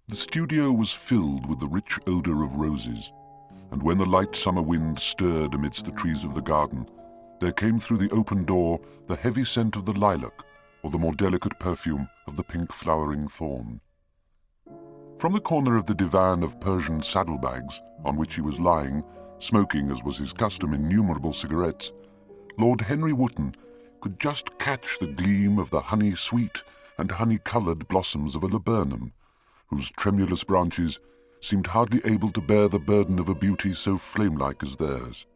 The studio was filled with the rich odour of roses, and when the light summer wind stirred amidst the trees of the garden, there came through the open door the heavy scent of the lilac, or the more delicate perfume of the pink flowering thorn. From the corner of the divan of Persian saddlebags, on which he was lying, smoking, as was his custom, innumerable cigarettes, Lord Henry Wotton could just catch the gleam of the honey-sweet and honey-coloured blossoms of a laburnum, whose tremulous branches seemed hardly able to bear the burden of a beauty so flame-like as theirs.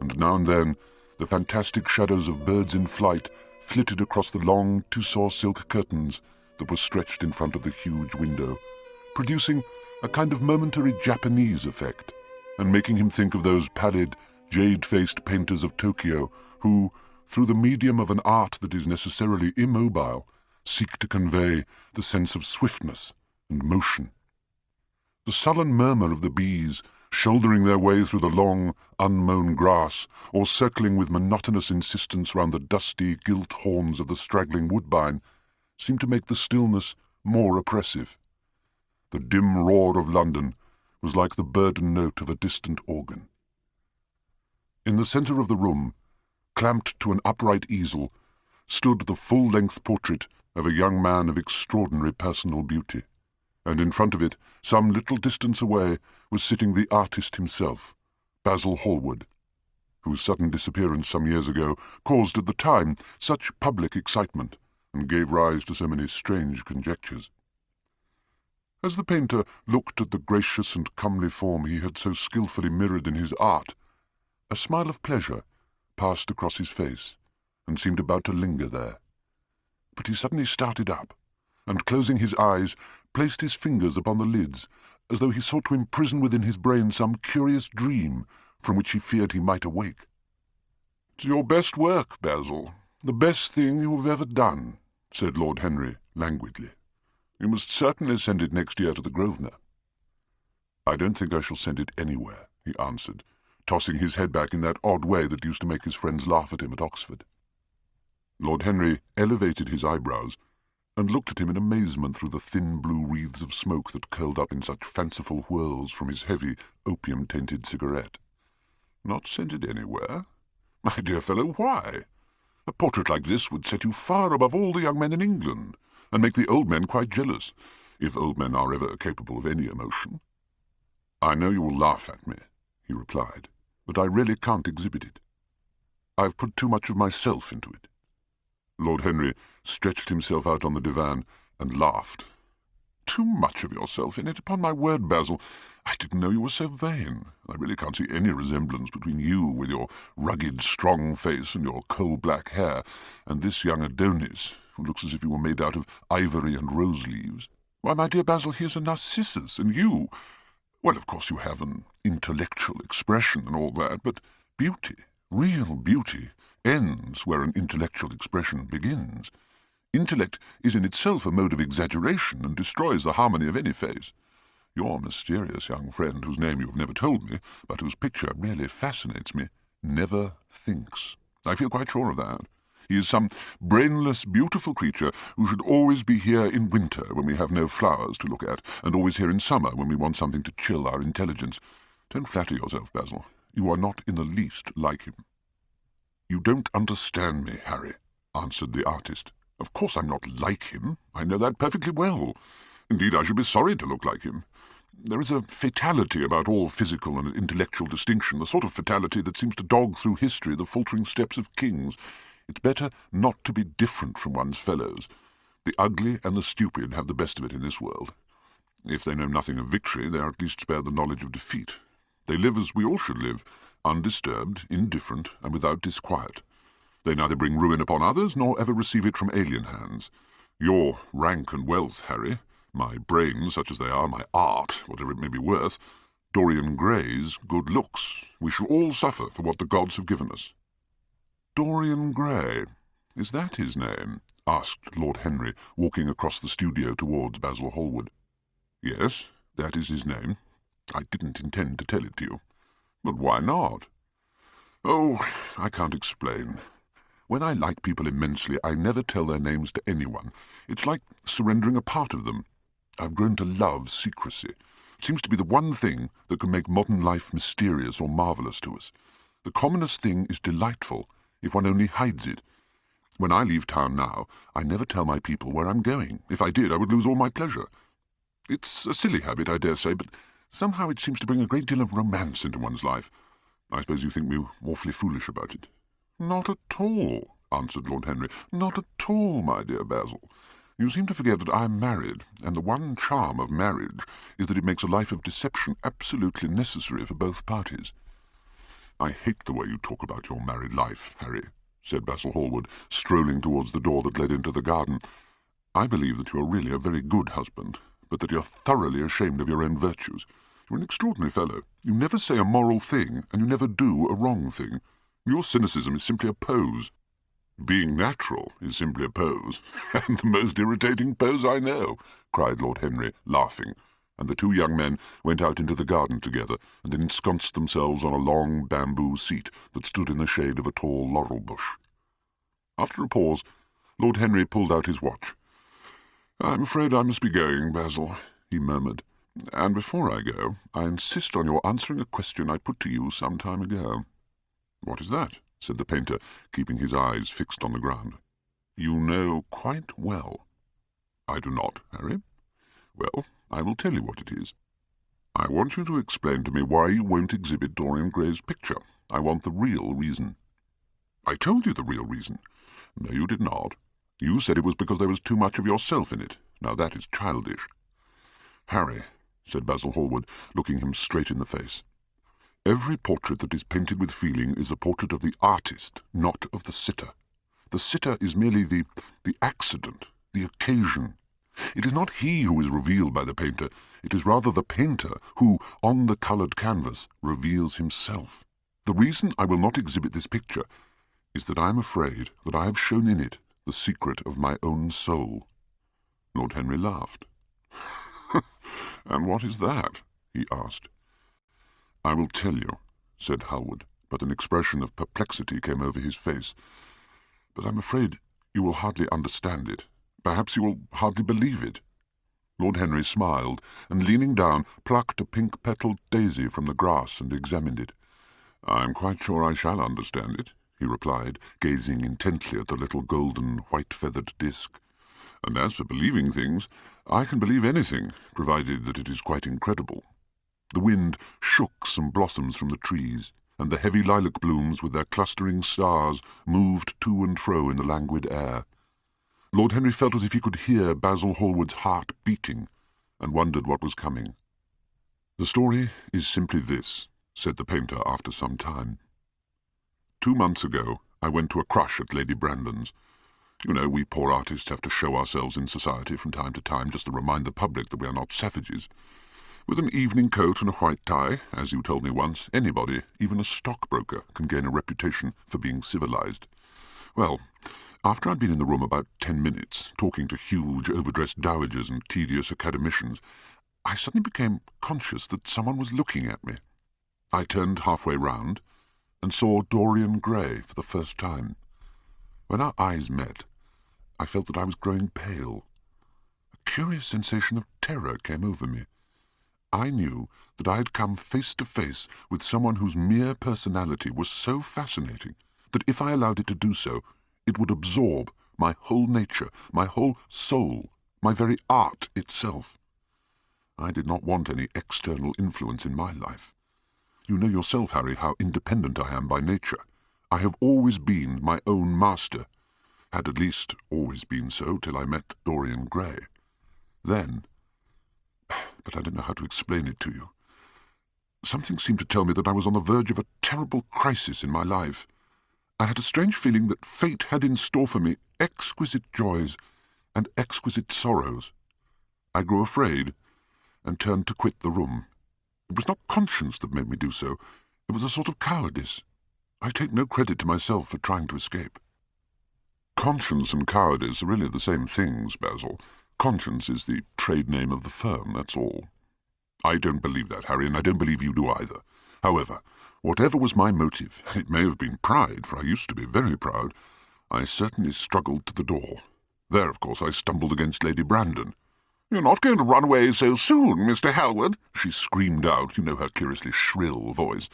And now and then the fantastic shadows of birds in flight flitted across the long tussore silk curtains that were stretched in front of the huge window, producing a kind of momentary Japanese effect, and making him think of those pallid, jade-faced painters of Tokyo who, through the medium of an art that is necessarily immobile, seek to convey the sense of swiftness and motion. The sullen murmur of the bees, shouldering their way through the long, unmown grass, or circling with monotonous insistence round the dusty, gilt horns of the straggling woodbine, seemed to make the stillness more oppressive. The dim roar of London was like the burden note of a distant organ. In the centre of the room, clamped to an upright easel, stood the full-length portrait of a young man of extraordinary personal beauty, and in front of it, some little distance away, was sitting the artist himself, Basil Hallward, whose sudden disappearance some years ago caused at the time such public excitement and gave rise to so many strange conjectures. As the painter looked at the gracious and comely form he had so skilfully mirrored in his art, a smile of pleasure passed across his face and seemed about to linger there. But he suddenly started up, and closing his eyes, placed his fingers upon the lids, as though he sought to imprison within his brain some curious dream from which he feared he might awake. "It's your best work, Basil, the best thing you have ever done," said Lord Henry languidly. "You must certainly send it next year to the Grosvenor." "I don't think I shall send it anywhere," he answered, tossing his head back in that odd way that used to make his friends laugh at him at Oxford. Lord Henry elevated his eyebrows and looked at him in amazement through the thin blue wreaths of smoke that curled up in such fanciful whirls from his heavy, opium-tainted cigarette. "Not send it anywhere? My dear fellow, why? A portrait like this would set you far above all the young men in England, and make the old men quite jealous, if old men are ever capable of any emotion." "I know you will laugh at me," he replied, "but I really can't exhibit it. I've put too much of myself into it." Lord Henry stretched himself out on the divan and laughed. "Too much of yourself in it? Upon my word, Basil, I didn't know you were so vain. I really can't see any resemblance between you, with your rugged, strong face and your coal-black hair, and this young Adonis, who looks as if he were made out of ivory and rose-leaves. Why, my dear Basil, he is a Narcissus, and you— well, of course you have an intellectual expression and all that, but beauty, real beauty, ends where an intellectual expression begins. Intellect is in itself a mode of exaggeration and destroys the harmony of any face. Your mysterious young friend, whose name you have never told me, but whose picture really fascinates me, never thinks. I feel quite sure of that. He is some brainless, beautiful creature who should always be here in winter when we have no flowers to look at, and always here in summer when we want something to chill our intelligence. Don't flatter yourself, Basil. You are not in the least like him." "You don't understand me, Harry," answered the artist. "Of course I'm not like him. I know that perfectly well. Indeed, I should be sorry to look like him. There is a fatality about all physical and intellectual distinction, the sort of fatality that seems to dog through history the faltering steps of kings. It's better not to be different from one's fellows. The ugly and the stupid have the best of it in this world. If they know nothing of victory, they are at least spared the knowledge of defeat. They live as we all should live, undisturbed, indifferent, and without disquiet. They neither bring ruin upon others, nor ever receive it from alien hands. Your rank and wealth, Harry, my brains, such as they are, my art, whatever it may be worth, Dorian Gray's good looks. We shall all suffer for what the gods have given us." "Dorian Gray? Is that his name?" asked Lord Henry, walking across the studio towards Basil Hallward. "Yes, that is his name. I didn't intend to tell it to you." "But why not?" "Oh, I can't explain. When I like people immensely, I never tell their names to anyone. It's like surrendering a part of them. I've grown to love secrecy. It seems to be the one thing that can make modern life mysterious or marvellous to us. The commonest thing is delightful if one only hides it. When I leave town now, I never tell my people where I'm going. If I did, I would lose all my pleasure. It's a silly habit, I dare say, but somehow it seems to bring a great deal of romance into one's life. I suppose you think me awfully foolish about it. Not at all, answered Lord Henry. Not at all, my dear Basil. You seem to forget that I am married, and the one charm of marriage is that it makes a life of deception absolutely necessary for both parties. I hate the way you talk about your married life, Harry, said Basil Hallward, strolling towards the door that led into the garden. I believe that you are really a very good husband, but that you are thoroughly ashamed of your own virtues. You're an extraordinary fellow. You never say a moral thing, and you never do a wrong thing. Your cynicism is simply a pose. Being natural is simply a pose, and the most irritating pose I know, cried Lord Henry, laughing, and the two young men went out into the garden together and ensconced themselves on a long bamboo seat that stood in the shade of a tall laurel bush. After a pause, Lord Henry pulled out his watch. "I'm afraid I must be going, Basil," he murmured, "and before I go, I insist on your answering a question I put to you some time ago." "What is that?" said the painter, keeping his eyes fixed on the ground. "You know quite well." "I do not, Harry." "Well, I will tell you what it is. I want you to explain to me why you won't exhibit Dorian Gray's picture. I want the real reason." "I told you the real reason." "No, you did not. You said it was because there was too much of yourself in it. Now that is childish." "Harry," said Basil Hallward, looking him straight in the face, "every portrait that is painted with feeling is a portrait of the artist, not of the sitter. The sitter is merely the accident, the occasion. It is not he who is revealed by the painter. It is rather the painter who, on the coloured canvas, reveals himself. The reason I will not exhibit this picture is that I am afraid that I have shown in it the secret of my own soul." Lord Henry laughed. "And what is that?" he asked. "I will tell you," said Hallward, but an expression of perplexity came over his face. "But I'm afraid you will hardly understand it. Perhaps you will hardly believe it." Lord Henry smiled, and leaning down, plucked a pink-petalled daisy from the grass and examined it. "I'm quite sure I shall understand it," he replied, gazing intently at the little golden, white-feathered disk. "And as for believing things, I can believe anything, provided that it is quite incredible." The wind shook some blossoms from the trees, and the heavy lilac blooms with their clustering stars moved to and fro in the languid air. Lord Henry felt as if he could hear Basil Hallward's heart beating, and wondered what was coming. "The story is simply this," said the painter after some time. 2 months ago, I went to a crush at Lady Brandon's. You know, we poor artists have to show ourselves in society from time to time just to remind the public that we are not savages. With an evening coat and a white tie, as you told me once, anybody, even a stockbroker, can gain a reputation for being civilized. Well, after I'd been in the room about 10 minutes, talking to huge, overdressed dowagers and tedious academicians, I suddenly became conscious that someone was looking at me. I turned halfway round and saw Dorian Gray for the first time. When our eyes met, I felt that I was growing pale. A curious sensation of terror came over me. I knew that I had come face to face with someone whose mere personality was so fascinating that if I allowed it to do so, it would absorb my whole nature, my whole soul, my very art itself. I did not want any external influence in my life. You know yourself, Harry, how independent I am by nature. I have always been my own master, had at least always been so till I met Dorian Gray. Then, but I don't know how to explain it to you, something seemed to tell me that I was on the verge of a terrible crisis in my life. I had a strange feeling that fate had in store for me exquisite joys and exquisite sorrows. I grew afraid and turned to quit the room. It was not conscience that made me do so. It was a sort of cowardice. I take no credit to myself for trying to escape. Conscience and cowardice are really the same things, Basil. Conscience is the trade name of the firm, that's all. I don't believe that, Harry, and I don't believe you do either. However, whatever was my motive, and it may have been pride, for I used to be very proud, I certainly struggled to the door. There, of course, I stumbled against Lady Brandon. "You're not going to run away so soon, Mr. Hallward," she screamed out, her curiously shrill voice.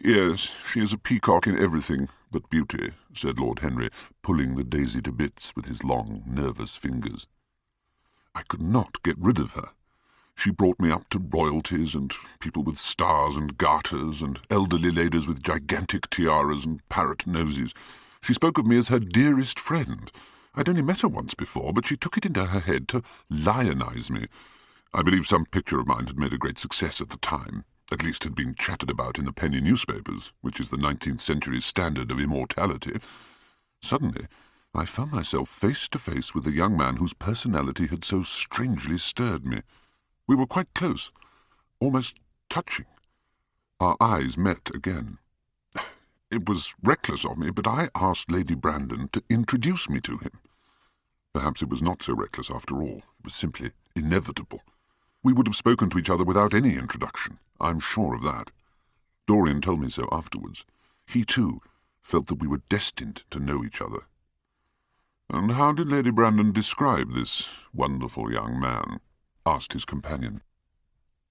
"Yes, she is a peacock in everything but beauty," said Lord Henry, pulling the daisy to bits with his long, nervous fingers. I could not get rid of her. She brought me up to royalties and people with stars and garters and elderly ladies with gigantic tiaras and parrot noses. She spoke of me as her dearest friend. I'd only met her once before, but she took it into her head to lionize me. I believe some picture of mine had made a great success at the time. At least had been chatted about in the penny newspapers, which is the 19th century's standard of immortality. Suddenly, I found myself face to face with a young man whose personality had so strangely stirred me. We were quite close, almost touching. Our eyes met again. It was reckless of me, but I asked Lady Brandon to introduce me to him. Perhaps it was not so reckless after all. It was simply inevitable. We would have spoken to each other without any introduction. I'm sure of that. Dorian told me so afterwards. He, too, felt that we were destined to know each other. "And how did Lady Brandon describe this wonderful young man?" asked his companion.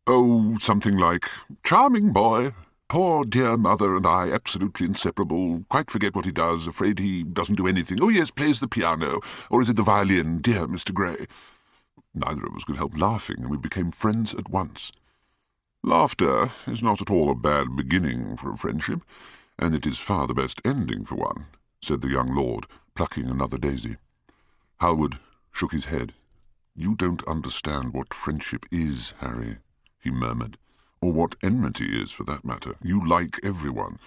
"Oh, something like, 'Charming boy. Poor dear mother and I absolutely inseparable. Quite forget what he does. Afraid he doesn't do anything. Oh, yes, plays the piano. Or is it the violin? Dear Mr. Gray.' Neither of us could help laughing, and we became friends at once. Laughter is not at all a bad beginning for a friendship, and it is far the best ending for one," said the young lord, plucking another daisy. Hallward shook his head. "You don't understand what friendship is, Harry," he murmured, "or what enmity is, for that matter. You like everyone.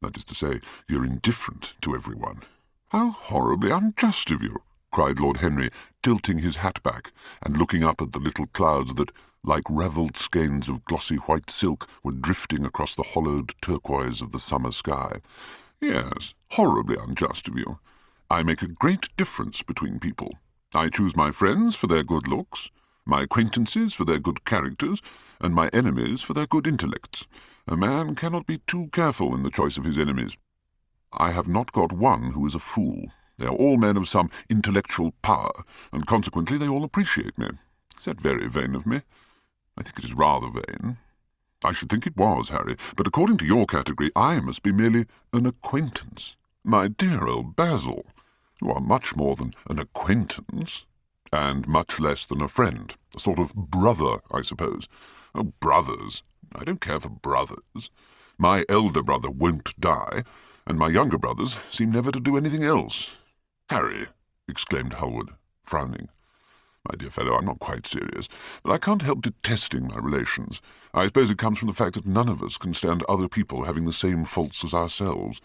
That is to say, you're indifferent to everyone." "How horribly unjust of you!" cried Lord Henry, tilting his hat back and looking up at the little clouds that, like ravelled skeins of glossy white silk, were drifting across the hollowed turquoise of the summer sky. "Yes, horribly unjust of you. I make a great difference between people. I choose my friends for their good looks, my acquaintances for their good characters, and my enemies for their good intellects. A man cannot be too careful in the choice of his enemies. I have not got one who is a fool. They are all men of some intellectual power, and consequently they all appreciate me. Is that very vain of me? I think it is rather vain. I should think it was, Harry, but according to your category I must be merely an acquaintance. My dear old Basil, you are much more than an acquaintance, and much less than a friend. A sort of brother, I suppose. Oh, brothers! I don't care for brothers. My elder brother won't die, and my younger brothers seem never to do anything else." "Harry!" exclaimed Hallward, frowning. "My dear fellow, I'm not quite serious, but I can't help detesting my relations. I suppose it comes from the fact that none of us can stand other people having the same faults as ourselves.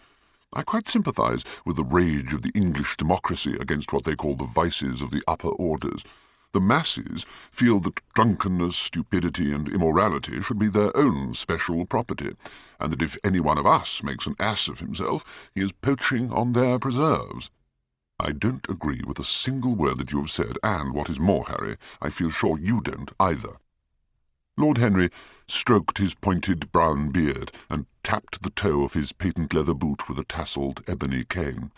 I quite sympathise with the rage of the English democracy against what they call the vices of the upper orders. The masses feel that drunkenness, stupidity, and immorality should be their own special property, and that if any one of us makes an ass of himself, he is poaching on their preserves. I don't agree with a single word that you have said, and, what is more, Harry, I feel sure you don't either." Lord Henry stroked his pointed brown beard and tapped the toe of his patent leather boot with a tasselled ebony cane.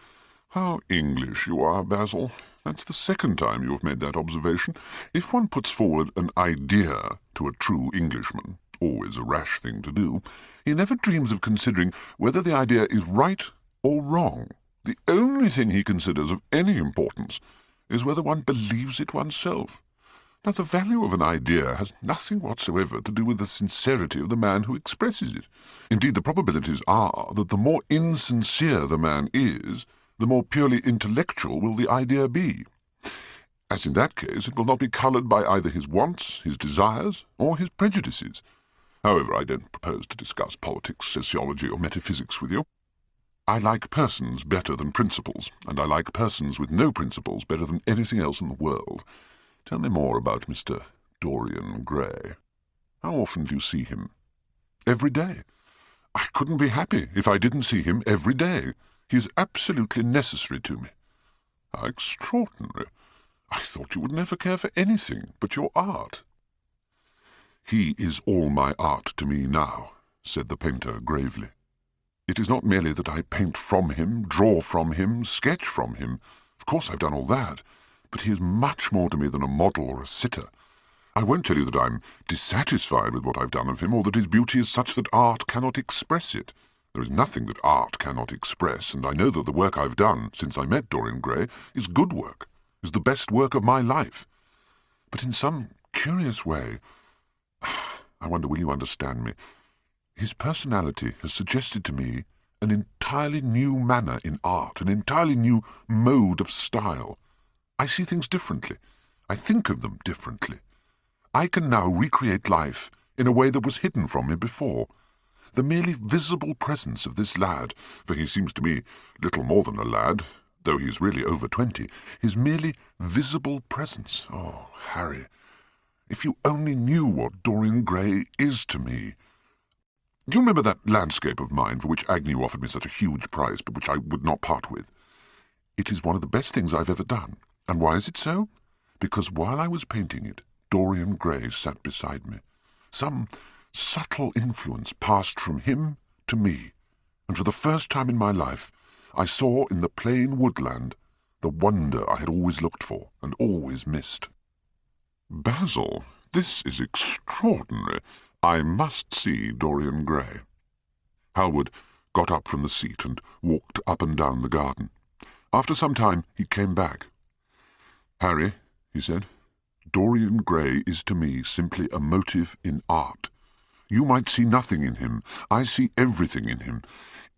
"How English you are, Basil. That's the second time you have made that observation. If one puts forward an idea to a true Englishman, always a rash thing to do, he never dreams of considering whether the idea is right or wrong. The only thing he considers of any importance is whether one believes it oneself. Now, the value of an idea has nothing whatsoever to do with the sincerity of the man who expresses it. Indeed, the probabilities are that the more insincere the man is, the more purely intellectual will the idea be. As in that case, it will not be coloured by either his wants, his desires, or his prejudices. However, I don't propose to discuss politics, sociology, or metaphysics with you. I like persons better than principles, and I like persons with no principles better than anything else in the world. Tell me more about Mr. Dorian Gray. How often do you see him?" "Every day. I couldn't be happy if I didn't see him every day. He is absolutely necessary to me." "How extraordinary. I thought you would never care for anything but your art." "He is all my art to me now," said the painter gravely. "It is not merely that I paint from him, draw from him, sketch from him. Of course I've done all that. but he is much more to me than a model or a sitter. I won't tell you that I'm dissatisfied with what I've done of him, or that his beauty is such that art cannot express it. There is nothing that art cannot express, and I know that the work I've done since I met Dorian Gray is good work, is the best work of my life. But in some curious way, I wonder, will you understand me? His personality has suggested to me an entirely new manner in art, an entirely new mode of style. I see things differently. I think of them differently. I can now recreate life in a way that was hidden from me before. The merely visible presence of this lad, for he seems to me little more than a lad, though he is really over 20, his merely visible presence. Oh, Harry, if you only knew what Dorian Gray is to me. Do you remember that landscape of mine for which Agnew offered me such a huge price, but which I would not part with? It is one of the best things I've ever done. And why is it so? Because while I was painting it, Dorian Gray sat beside me. Some subtle influence passed from him to me, and for the first time in my life I saw in the plain woodland the wonder I had always looked for and always missed. Basil, this is extraordinary. I must see Dorian Gray. Hallward got up from the seat and walked up and down the garden. After some time he came back. "Harry," he said, "Dorian Gray is to me simply a motive in art. You might see nothing in him. I see everything in him.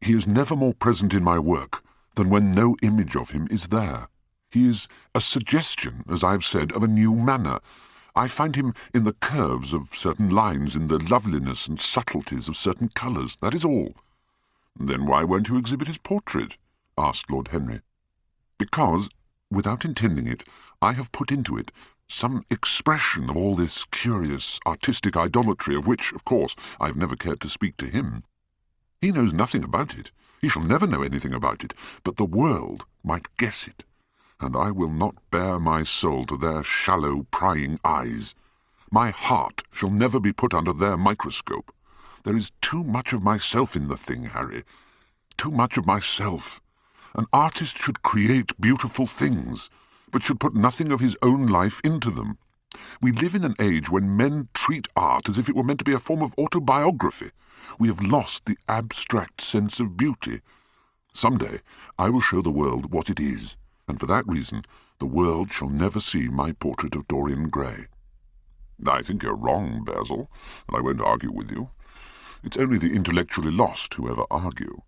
He is never more present in my work than when no image of him is there. He is a suggestion, as I have said, of a new manner. I find him in the curves of certain lines, in the loveliness and subtleties of certain colours. That is all." "Then why won't you exhibit his portrait?" asked Lord Henry. "Because, without intending it, I have put into it some expression of all this curious artistic idolatry of which, of course, I have never cared to speak to him. He knows nothing about it. He shall never know anything about it, but the world might guess it, and I will not bare my soul to their shallow, prying eyes. My heart shall never be put under their microscope. There is too much of myself in the thing, Harry, too much of myself. An artist should create beautiful things, but should put nothing of his own life into them. We live in an age when men treat art as if it were meant to be a form of autobiography. We have lost the abstract sense of beauty. Some day I will show the world what it is, and for that reason the world shall never see my portrait of Dorian Gray." "I think you're wrong, Basil, and I won't argue with you. It's only the intellectually lost who ever argue.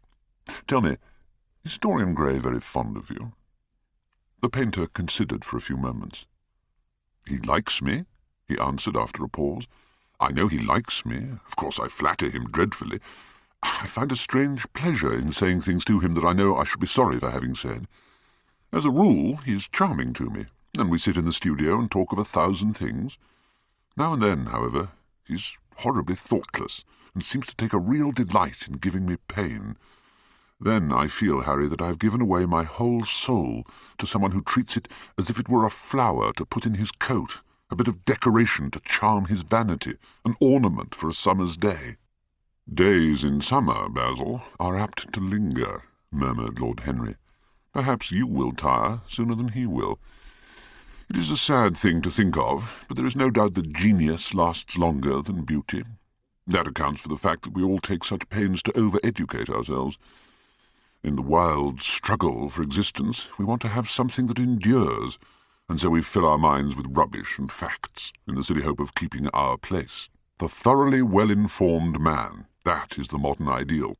Tell me, is Dorian Gray very fond of you?" The painter considered for a few moments. "He likes me," he answered after a pause. "I know he likes me. Of course I flatter him dreadfully. I find a strange pleasure in saying things to him that I know I should be sorry for having said. As a rule, he is charming to me, and we sit in the studio and talk of 1,000 things. Now and then, however, he is horribly thoughtless, and seems to take a real delight in giving me pain. Then I feel, Harry, that I have given away my whole soul to someone who treats it as if it were a flower to put in his coat, a bit of decoration to charm his vanity, an ornament for a summer's day." "Days in summer, Basil, are apt to linger," murmured Lord Henry. "Perhaps you will tire sooner than he will. It is a sad thing to think of, but there is no doubt that genius lasts longer than beauty. That accounts for the fact that we all take such pains to over-educate ourselves. In the wild struggle for existence, we want to have something that endures, and so we fill our minds with rubbish and facts, in the silly hope of keeping our place. The thoroughly well-informed man, that is the modern ideal.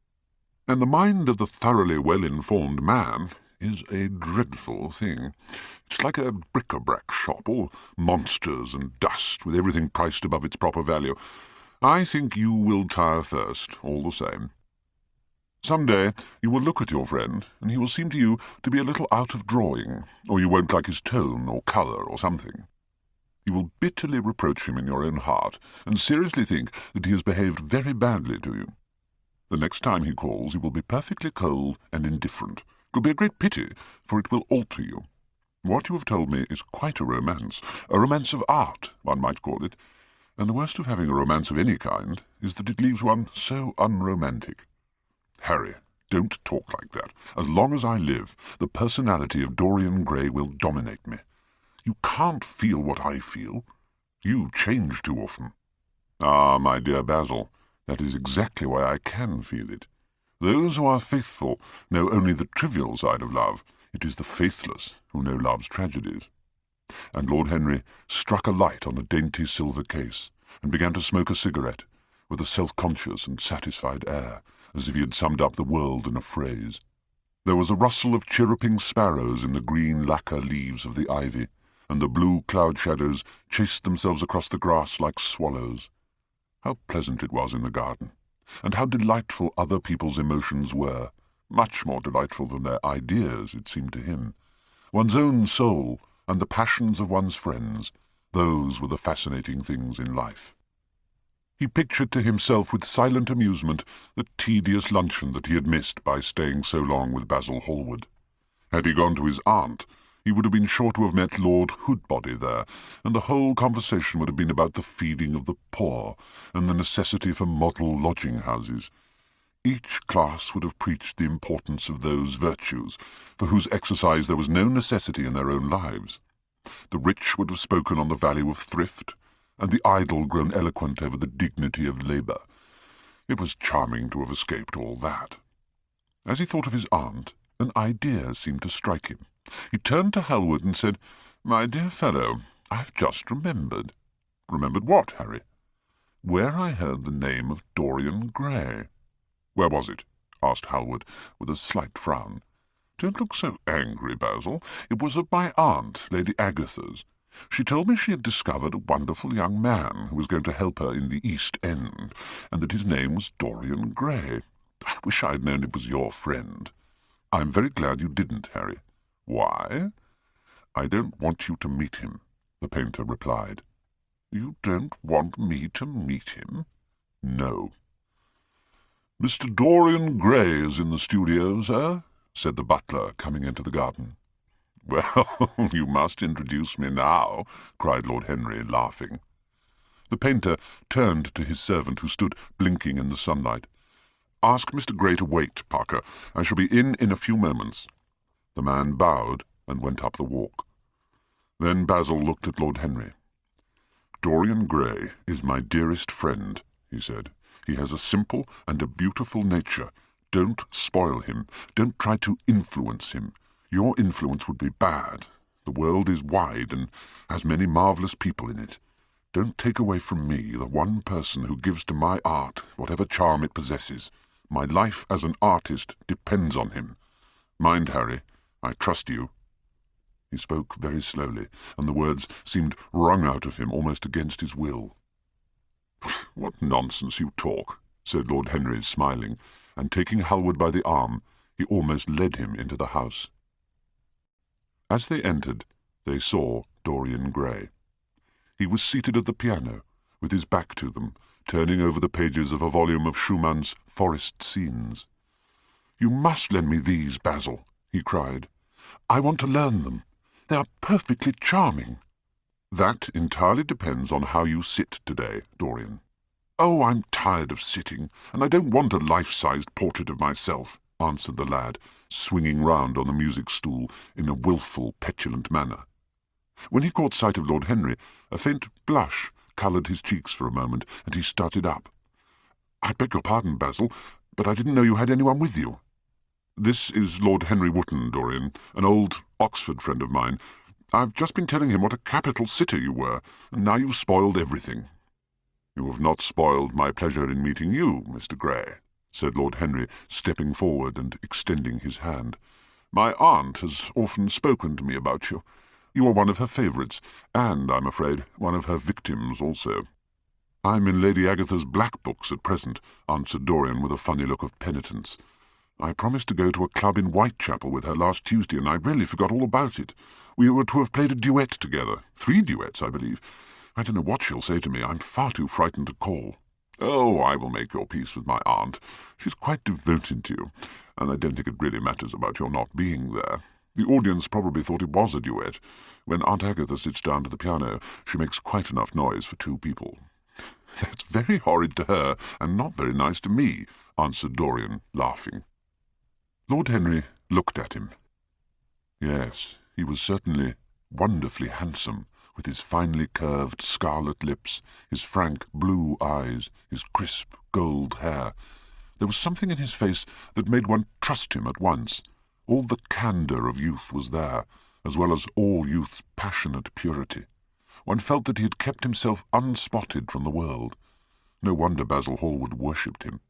And the mind of the thoroughly well-informed man is a dreadful thing. It's like a bric-a-brac shop, all monsters and dust, with everything priced above its proper value. I think you will tire first, all the same. Some day you will look at your friend, and he will seem to you to be a little out of drawing, or you won't like his tone or colour or something. You will bitterly reproach him in your own heart, and seriously think that he has behaved very badly to you. The next time he calls he will be perfectly cold and indifferent. It will be a great pity, for it will alter you. What you have told me is quite a romance of art, one might call it, and the worst of having a romance of any kind is that it leaves one so unromantic. Harry, don't talk like that. As long as I live, the personality of Dorian Gray will dominate me. You can't feel what I feel. You change too often. Ah, my dear Basil, that is exactly why I can feel it. Those who are faithful know only the trivial side of love. It is the faithless who know love's tragedies. And Lord Henry struck a light on a dainty silver case, and began to smoke a cigarette, with a self-conscious and satisfied air, as if he had summed up the world in a phrase. There was a rustle of chirruping sparrows in the green lacquer leaves of the ivy, and the blue cloud shadows chased themselves across the grass like swallows. How pleasant it was in the garden, and how delightful other people's emotions were, much more delightful than their ideas, it seemed to him. One's own soul, and the passions of one's friends, those were the fascinating things in life. He pictured to himself with silent amusement the tedious luncheon that he had missed by staying so long with Basil Hallward. Had he gone to his aunt, he would have been sure to have met Lord Hoodbody there, and the whole conversation would have been about the feeding of the poor and the necessity for model lodging-houses. Each class would have preached the importance of those virtues, for whose exercise there was no necessity in their own lives. The rich would have spoken on the value of thrift, and the idle grown eloquent over the dignity of labour. It was charming to have escaped all that. As he thought of his aunt, an idea seemed to strike him. He turned to Hallward and said, "My dear fellow, I've just remembered." "Remembered what, Harry?" "Where I heard the name of Dorian Gray." "Where was it?" asked Hallward, with a slight frown. "Don't look so angry, Basil. It was at my aunt, Lady Agatha's. She told me she had discovered a wonderful young man who was going to help her in the East End, and that his name was Dorian Gray. I wish I had known it was your friend." "I'm very glad you didn't, Harry." "Why?" "I don't want you to meet him," the painter replied. "You don't want me to meet him?" "No." "Mr. Dorian Gray is in the studio, sir," said the butler, coming into the garden. "Well, you must introduce me now," cried Lord Henry, laughing. The painter turned to his servant, who stood blinking in the sunlight. "Ask Mr. Gray to wait, Parker. I shall be in a few moments." The man bowed and went up the walk. Then Basil looked at Lord Henry. "Dorian Gray is my dearest friend," he said. "He has a simple and a beautiful nature. Don't spoil him. Don't try to influence him. Your influence would be bad. The world is wide and has many marvellous people in it. Don't take away from me the one person who gives to my art whatever charm it possesses. My life as an artist depends on him. Mind, Harry, I trust you." He spoke very slowly, and the words seemed wrung out of him almost against his will. "What nonsense you talk," said Lord Henry, smiling, and taking Hallward by the arm, he almost led him into the house. As they entered, they saw Dorian Gray. He was seated at the piano, with his back to them, turning over the pages of a volume of Schumann's Forest Scenes. "You must lend me these, Basil," he cried. "I want to learn them. They are perfectly charming." "That entirely depends on how you sit today, Dorian." "Oh, I'm tired of sitting, and I don't want a life-sized portrait of myself," answered the lad, swinging round on the music-stool in a wilful, petulant manner. When he caught sight of Lord Henry, a faint blush coloured his cheeks for a moment, and he started up. "I beg your pardon, Basil, but I didn't know you had anyone with you." "This is Lord Henry Wotton, Dorian, an old Oxford friend of mine. I've just been telling him what a capital sitter you were, and now you've spoiled everything." "You have not spoiled my pleasure in meeting you, Mr. Gray," said Lord Henry, stepping forward and extending his hand. "My aunt has often spoken to me about you. You are one of her favourites, and, I'm afraid, one of her victims also." "I'm in Lady Agatha's black books at present," answered Dorian with a funny look of penitence. "I promised to go to a club in Whitechapel with her last Tuesday, and I really forgot all about it. We were to have played a duet together. 3 duets, I believe. I don't know what she'll say to me. I'm far too frightened to call." "Oh, I will make your peace with my aunt. She's quite devoted to you, and I don't think it really matters about your not being there. The audience probably thought it was a duet. When Aunt Agatha sits down to the piano, she makes quite enough noise for 2 people." "That's very horrid to her, and not very nice to me," answered Dorian, laughing. Lord Henry looked at him. Yes, he was certainly wonderfully handsome, with his finely curved scarlet lips, his frank blue eyes, his crisp gold hair. There was something in his face that made one trust him at once. All the candour of youth was there, as well as all youth's passionate purity. One felt that he had kept himself unspotted from the world. No wonder Basil Hallward worshipped him.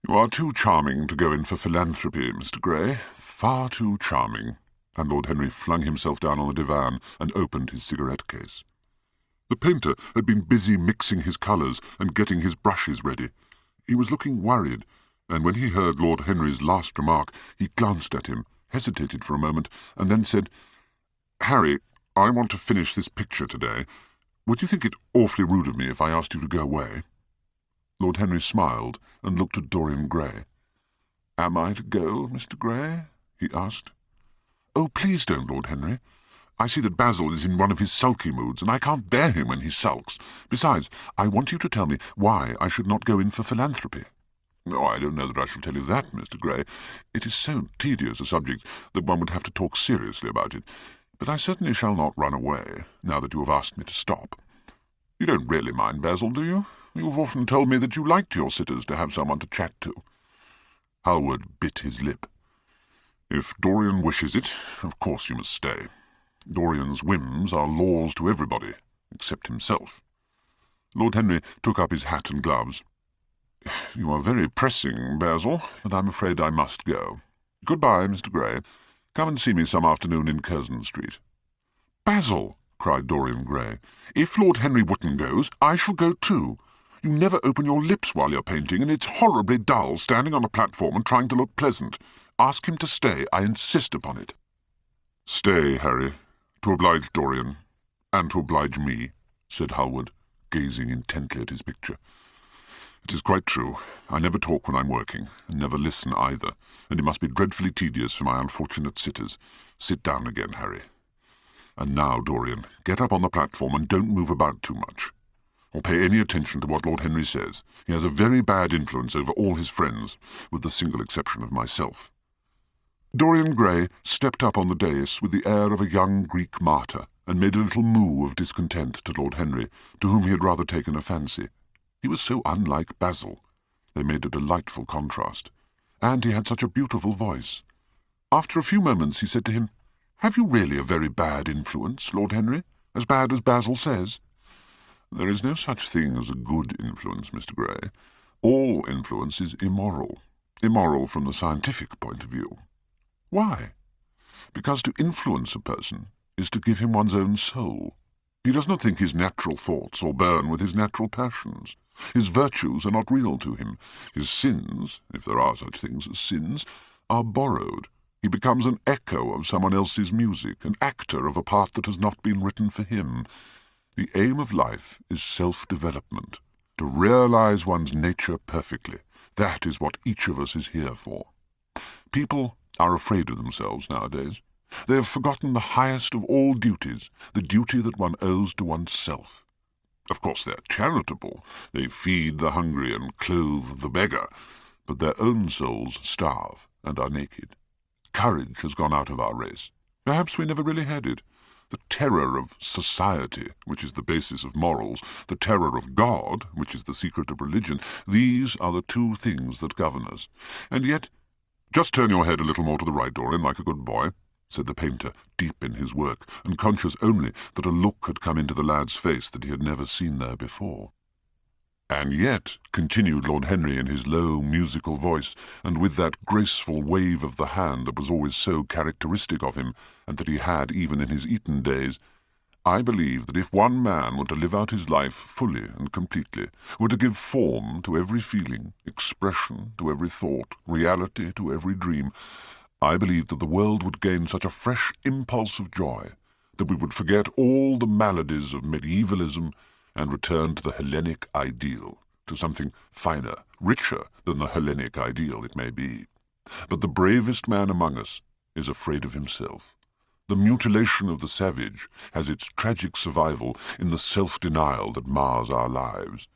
"You are too charming to go in for philanthropy, Mr. Gray. Far too charming." And Lord Henry flung himself down on the divan and opened his cigarette case. The painter had been busy mixing his colours and getting his brushes ready. He was looking worried, and when he heard Lord Henry's last remark, he glanced at him, hesitated for a moment, and then said, "Harry, I want to finish this picture today. Would you think it awfully rude of me if I asked you to go away?" Lord Henry smiled and looked at Dorian Gray. "Am I to go, Mr. Gray?" he asked. "Oh, please don't, Lord Henry. I see that Basil is in one of his sulky moods, and I can't bear him when he sulks. Besides, I want you to tell me why I should not go in for philanthropy." "Oh, I don't know that I shall tell you that, Mr. Gray. It is so tedious a subject that one would have to talk seriously about it. But I certainly shall not run away, now that you have asked me to stop. You don't really mind, Basil, do you? You've often told me that you liked your sitters to have someone to chat to." Hallward bit his lip. "If Dorian wishes it, of course you must stay. Dorian's whims are laws to everybody, except himself." Lord Henry took up his hat and gloves. "You are very pressing, Basil, but I'm afraid I must go. Goodbye, Mr. Gray. Come and see me some afternoon in Curzon Street." "Basil," cried Dorian Gray, "if Lord Henry Wotton goes, I shall go too. You never open your lips while you're painting, and it's horribly dull standing on a platform and trying to look pleasant. Ask him to stay. I insist upon it." "Stay, Harry, to oblige Dorian, and to oblige me," said Hallward, gazing intently at his picture. "It is quite true. I never talk when I'm working, and never listen either, and it must be dreadfully tedious for my unfortunate sitters. Sit down again, Harry. And now, Dorian, get up on the platform and don't move about too much, or pay any attention to what Lord Henry says. He has a very bad influence over all his friends, with the single exception of myself." Dorian Gray stepped up on the dais with the air of a young Greek martyr, and made a little moo of discontent to Lord Henry, to whom he had rather taken a fancy. He was so unlike Basil. They made a delightful contrast. And he had such a beautiful voice. After a few moments he said to him, "Have you really a very bad influence, Lord Henry? As bad as Basil says?" "There is no such thing as a good influence, Mr. Gray. All influence is immoral. Immoral from the scientific point of view." "Why?" "Because to influence a person is to give him one's own soul. He does not think his natural thoughts or burn with his natural passions. His virtues are not real to him. His sins, if there are such things as sins, are borrowed. He becomes an echo of someone else's music, an actor of a part that has not been written for him. The aim of life is self-development, to realize one's nature perfectly. That is what each of us is here for. People are afraid of themselves nowadays. They have forgotten the highest of all duties, the duty that one owes to oneself. Of course they're charitable. They feed the hungry and clothe the beggar, but their own souls starve and are naked. Courage has gone out of our race. Perhaps we never really had it. The terror of society, which is the basis of morals, the terror of God, which is the secret of religion, these are the two things that govern us. And yet— "Just turn your head a little more to the right, Dorian, like a good boy," said the painter, deep in his work, and conscious only that a look had come into the lad's face that he had never seen there before. "And yet," continued Lord Henry in his low, musical voice, and with that graceful wave of the hand that was always so characteristic of him, and that he had even in his Eton days, "I believe that if one man were to live out his life fully and completely, were to give form to every feeling, expression to every thought, reality to every dream, I believe that the world would gain such a fresh impulse of joy that we would forget all the maladies of medievalism and return to the Hellenic ideal, to something finer, richer than the Hellenic ideal, it may be. But the bravest man among us is afraid of himself. The mutilation of the savage has its tragic survival in the self-denial that mars our lives.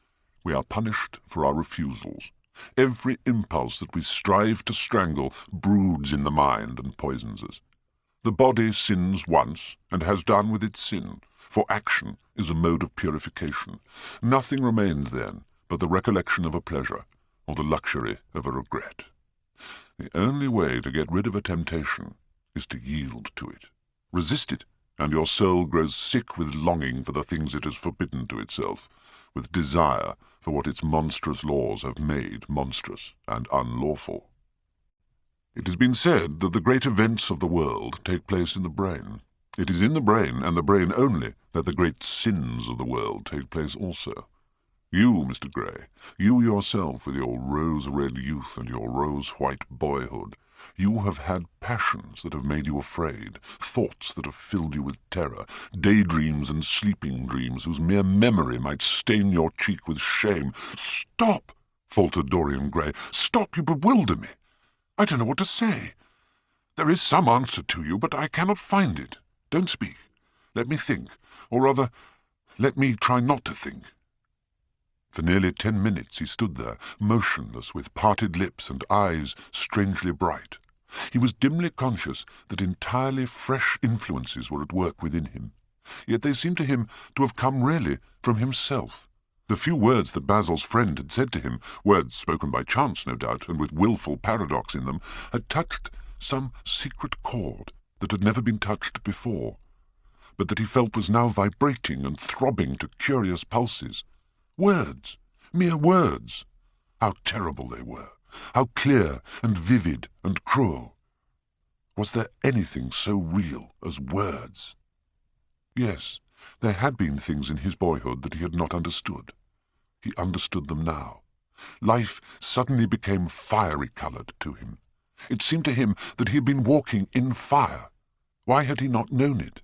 We are punished for our refusals. Every impulse that we strive to strangle broods in the mind and poisons us. The body sins once, and has done with its sin, for action is a mode of purification. Nothing remains then but the recollection of a pleasure, or the luxury of a regret. The only way to get rid of a temptation is to yield to it. Resist it, and your soul grows sick with longing for the things it has forbidden to itself, with desire for what its monstrous laws have made monstrous and unlawful. It has been said that the great events of the world take place in the brain. It is in the brain, and the brain only, that the great sins of the world take place also. You, Mr. Gray, you yourself with your rose-red youth and your rose-white boyhood, you have had passions that have made you afraid, thoughts that have filled you with terror, daydreams and sleeping dreams whose mere memory might stain your cheek with shame. "Stop!" faltered Dorian Gray. "Stop, you bewilder me. I don't know what to say. There is some answer to you, but I cannot find it. Don't speak. Let me think, or rather, let me try not to think." For nearly 10 minutes he stood there, motionless, with parted lips and eyes strangely bright. He was dimly conscious that entirely fresh influences were at work within him, yet they seemed to him to have come really from himself. The few words that Basil's friend had said to him, words spoken by chance, no doubt, and with wilful paradox in them, had touched some secret chord that had never been touched before, but that he felt was now vibrating and throbbing to curious pulses. Words, mere words. How terrible they were, how clear and vivid and cruel. Was there anything so real as words? Yes, there had been things in his boyhood that he had not understood. He understood them now. Life suddenly became fiery-coloured to him. It seemed to him that he had been walking in fire. Why had he not known it?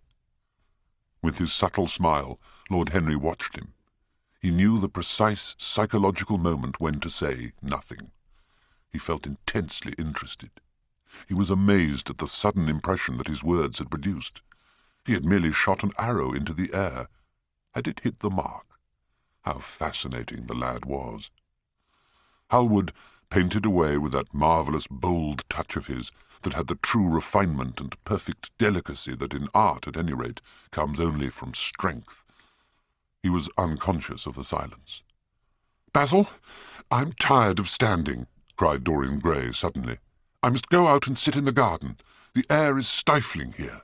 With his subtle smile, Lord Henry watched him. He knew the precise psychological moment when to say nothing. He felt intensely interested. He was amazed at the sudden impression that his words had produced. He had merely shot an arrow into the air. Had it hit the mark? How fascinating the lad was. Hallward painted away with that marvellous bold touch of his that had the true refinement and perfect delicacy that in art, at any rate, comes only from strength. He was unconscious of the silence. "Basil, I'm tired of standing," cried Dorian Gray suddenly. "I must go out and sit in the garden. The air is stifling here."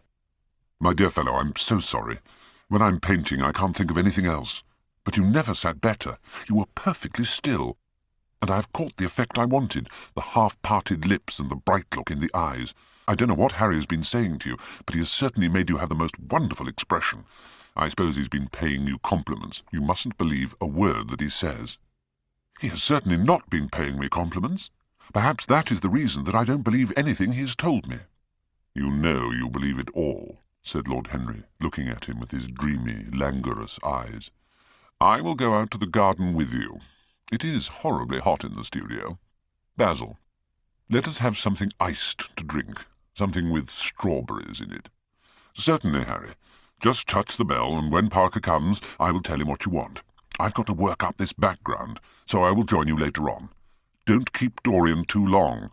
"My dear fellow, I'm so sorry. When I'm painting, I can't think of anything else. But you never sat better. You were perfectly still. And I have caught the effect I wanted, the half-parted lips and the bright look in the eyes. I don't know what Harry has been saying to you, but he has certainly made you have the most wonderful expression. I suppose he's been paying you compliments. You mustn't believe a word that he says." "He has certainly not been paying me compliments. Perhaps that is the reason that I don't believe anything he has told me." "You know you believe it all," said Lord Henry, looking at him with his dreamy, languorous eyes. "I will go out to the garden with you. It is horribly hot in the studio. Basil, let us have something iced to drink, something with strawberries in it." "Certainly, Harry. Just touch the bell, and when Parker comes, I will tell him what you want. I've got to work up this background, so I will join you later on. Don't keep Dorian too long.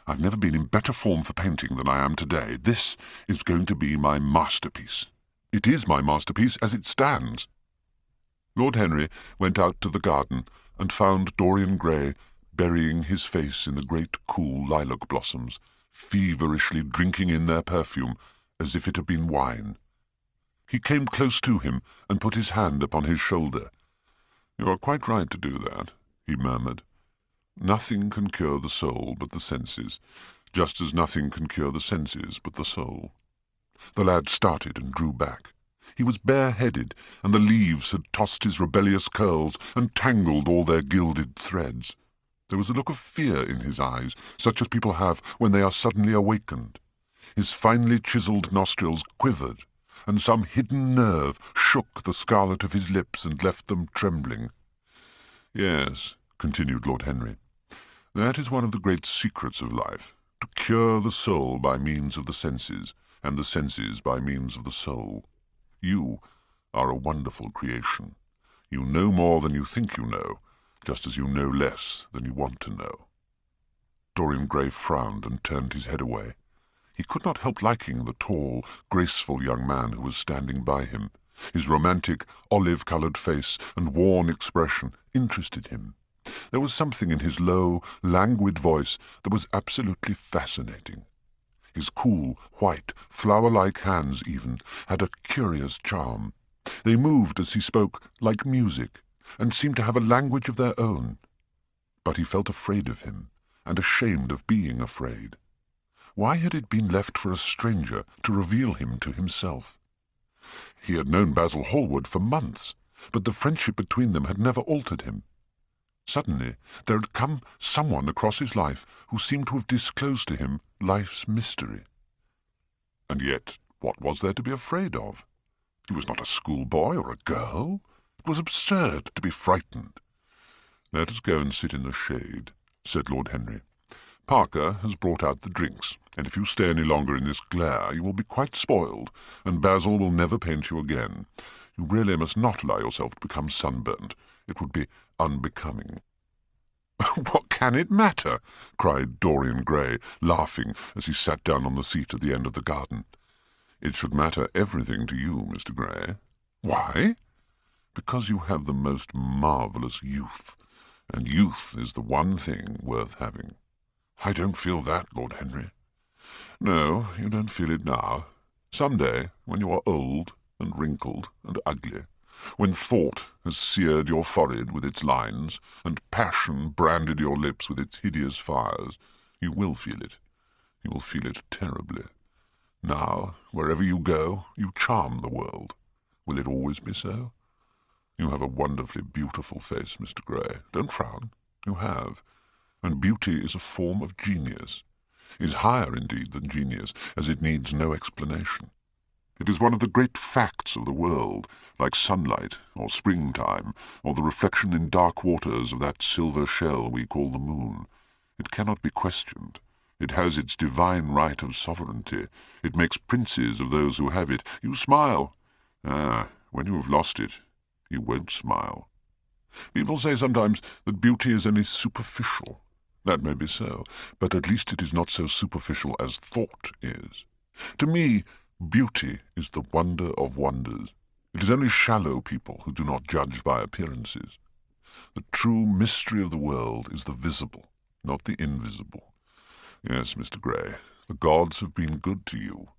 I've never been in better form for painting than I am today. This is going to be my masterpiece. It is my masterpiece as it stands." Lord Henry went out to the garden and found Dorian Gray burying his face in the great cool lilac blossoms, feverishly drinking in their perfume as if it had been wine. He came close to him and put his hand upon his shoulder. "You are quite right to do that," he murmured. "Nothing can cure the soul but the senses, just as nothing can cure the senses but the soul." The lad started and drew back. He was bareheaded, and the leaves had tossed his rebellious curls and tangled all their gilded threads. There was a look of fear in his eyes, such as people have when they are suddenly awakened. His finely chiselled nostrils quivered, and some hidden nerve shook the scarlet of his lips and left them trembling. "Yes," continued Lord Henry, "that is one of the great secrets of life, to cure the soul by means of the senses, and the senses by means of the soul. You are a wonderful creation. You know more than you think you know, just as you know less than you want to know." Dorian Gray frowned and turned his head away. He could not help liking the tall, graceful young man who was standing by him. His romantic, olive-coloured face and worn expression interested him. There was something in his low, languid voice that was absolutely fascinating. His cool, white, flower-like hands even had a curious charm. They moved as he spoke like music, and seemed to have a language of their own. But he felt afraid of him, and ashamed of being afraid. Why had it been left for a stranger to reveal him to himself? He had known Basil Hallward for months, but the friendship between them had never altered him. Suddenly there had come someone across his life who seemed to have disclosed to him life's mystery. And yet, what was there to be afraid of? He was not a schoolboy or a girl. It was absurd to be frightened. "Let us go and sit in the shade," said Lord Henry. "Parker has brought out the drinks, and if you stay any longer in this glare you will be quite spoiled, and Basil will never paint you again. You really must not allow yourself to become sunburnt. It would be unbecoming." "What can it matter?" cried Dorian Gray, laughing as he sat down on the seat at the end of the garden. "It should matter everything to you, Mr. Gray." "Why?" "Because you have the most marvellous youth, and youth is the one thing worth having." "I don't feel that, Lord Henry." "No, you don't feel it now. Some day, when you are old and wrinkled and ugly, when thought has seared your forehead with its lines, and passion branded your lips with its hideous fires, you will feel it. You will feel it terribly. Now, wherever you go, you charm the world. Will it always be so? You have a wonderfully beautiful face, Mr. Gray. Don't frown. You have. And beauty is a form of genius, is higher indeed than genius, as it needs no explanation. It is one of the great facts of the world, like sunlight, or springtime, or the reflection in dark waters of that silver shell we call the moon. It cannot be questioned. It has its divine right of sovereignty. It makes princes of those who have it. You smile. When you have lost it, you won't smile. People say sometimes that beauty is only superficial. That may be so, but at least it is not so superficial as thought is. To me, beauty is the wonder of wonders. It is only shallow people who do not judge by appearances. The true mystery of the world is the visible, not the invisible. Yes, Mr. Gray, the gods have been good to you,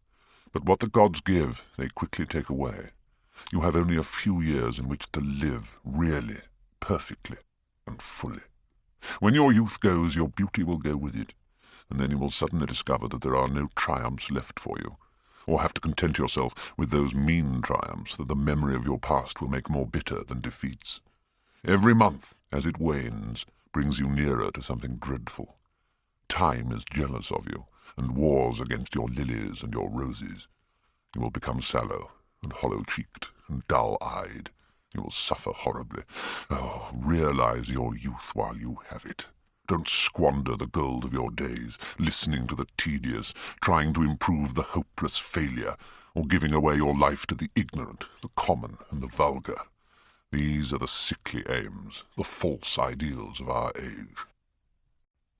but what the gods give, they quickly take away. You have only a few years in which to live really, perfectly, and fully. When your youth goes, your beauty will go with it, and then you will suddenly discover that there are no triumphs left for you, or have to content yourself with those mean triumphs that the memory of your past will make more bitter than defeats. Every month, as it wanes, brings you nearer to something dreadful. Time is jealous of you, and wars against your lilies and your roses. You will become sallow, and hollow-cheeked, and dull-eyed. You will suffer horribly. Oh, realize your youth while you have it. Don't squander the gold of your days, listening to the tedious, trying to improve the hopeless failure, or giving away your life to the ignorant, the common, and the vulgar. These are the sickly aims, the false ideals of our age.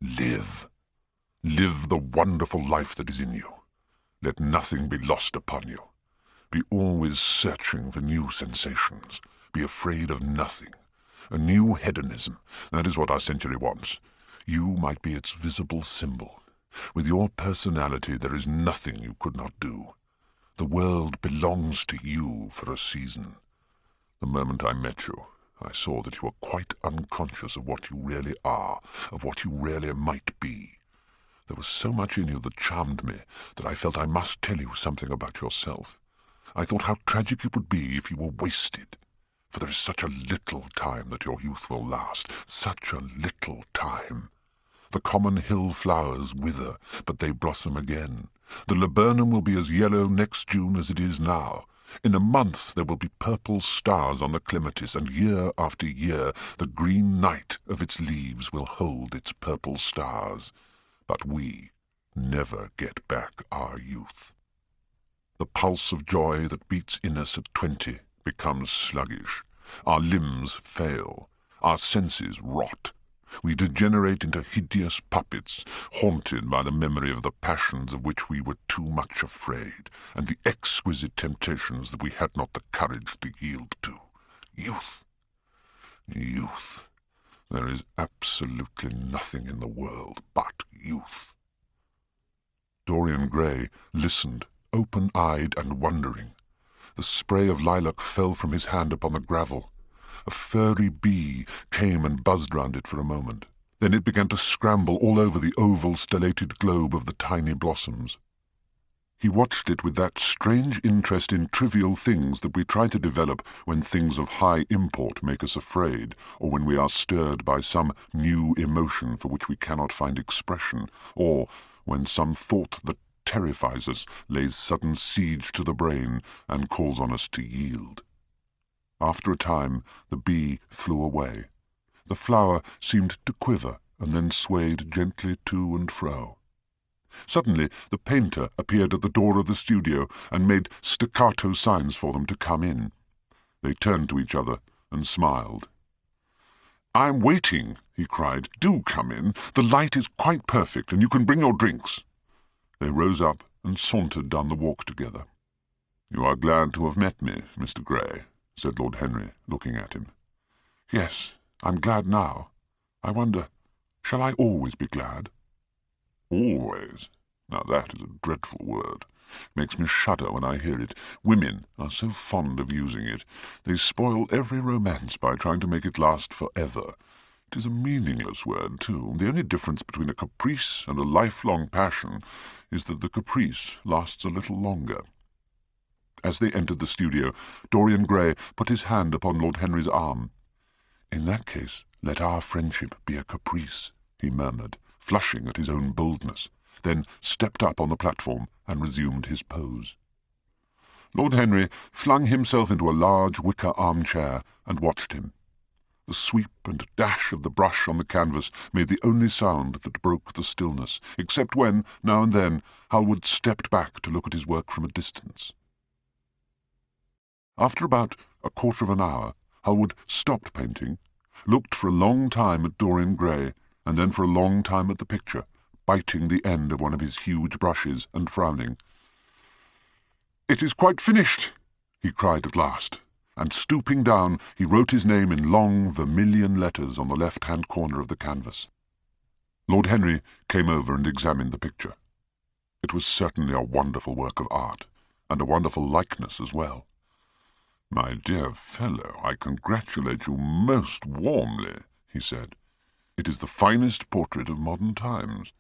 Live. Live the wonderful life that is in you. Let nothing be lost upon you. Be always searching for new sensations. Be afraid of nothing. A new hedonism, that is what our century wants. You might be its visible symbol. With your personality there is nothing you could not do. The world belongs to you for a season. The moment I met you, I saw that you were quite unconscious of what you really are, of what you really might be. There was so much in you that charmed me that I felt I must tell you something about yourself. I thought how tragic it would be if you were wasted. For there is such a little time that your youth will last, such a little time. The common hill flowers wither, but they blossom again. The laburnum will be as yellow next June as it is now. In a month there will be purple stars on the clematis, and year after year the green night of its leaves will hold its purple stars. But we never get back our youth. The pulse of joy that beats in us at 20 becomes sluggish. Our limbs fail. Our senses rot. We degenerate into hideous puppets, haunted by the memory of the passions of which we were too much afraid, and the exquisite temptations that we had not the courage to yield to. Youth! Youth! There is absolutely nothing in the world but youth. Dorian Gray listened, open-eyed and wondering. The spray of lilac fell from his hand upon the gravel. A furry bee came and buzzed round it for a moment. Then it began to scramble all over the oval stellated globe of the tiny blossoms. He watched it with that strange interest in trivial things that we try to develop when things of high import make us afraid, or when we are stirred by some new emotion for which we cannot find expression, or when some thought that terrifies us lays sudden siege to the brain and calls on us to yield. After a time, the bee flew away. The flower seemed to quiver and then swayed gently to and fro. Suddenly, the painter appeared at the door of the studio and made staccato signs for them to come in. They turned to each other and smiled. "I'm waiting," he cried. "Do come in. The light is quite perfect, and you can bring your drinks." They rose up and sauntered down the walk together. "You are glad to have met me, Mr. Gray," said Lord Henry, looking at him. "Yes, I'm glad now. I wonder, shall I always be glad?" "Always? Now that is a dreadful word. Makes me shudder when I hear it. Women are so fond of using it. They spoil every romance by trying to make it last forever. It is a meaningless word, too. The only difference between a caprice and a lifelong passion is that the caprice lasts a little longer." As they entered the studio, Dorian Gray put his hand upon Lord Henry's arm. "In that case, let our friendship be a caprice," he murmured, flushing at his own boldness, then stepped up on the platform and resumed his pose. Lord Henry flung himself into a large wicker armchair and watched him. The sweep and dash of the brush on the canvas made the only sound that broke the stillness, except when, now and then, Hallward stepped back to look at his work from a distance. After about a quarter of an hour, Hallward stopped painting, looked for a long time at Dorian Gray, and then for a long time at the picture, biting the end of one of his huge brushes and frowning. "It is quite finished," he cried at last, and stooping down he wrote his name in long vermilion letters on the left-hand corner of the canvas. Lord Henry came over and examined the picture. It was certainly a wonderful work of art, and a wonderful likeness as well. "My dear fellow, I congratulate you most warmly," he said. "It is the finest portrait of modern times.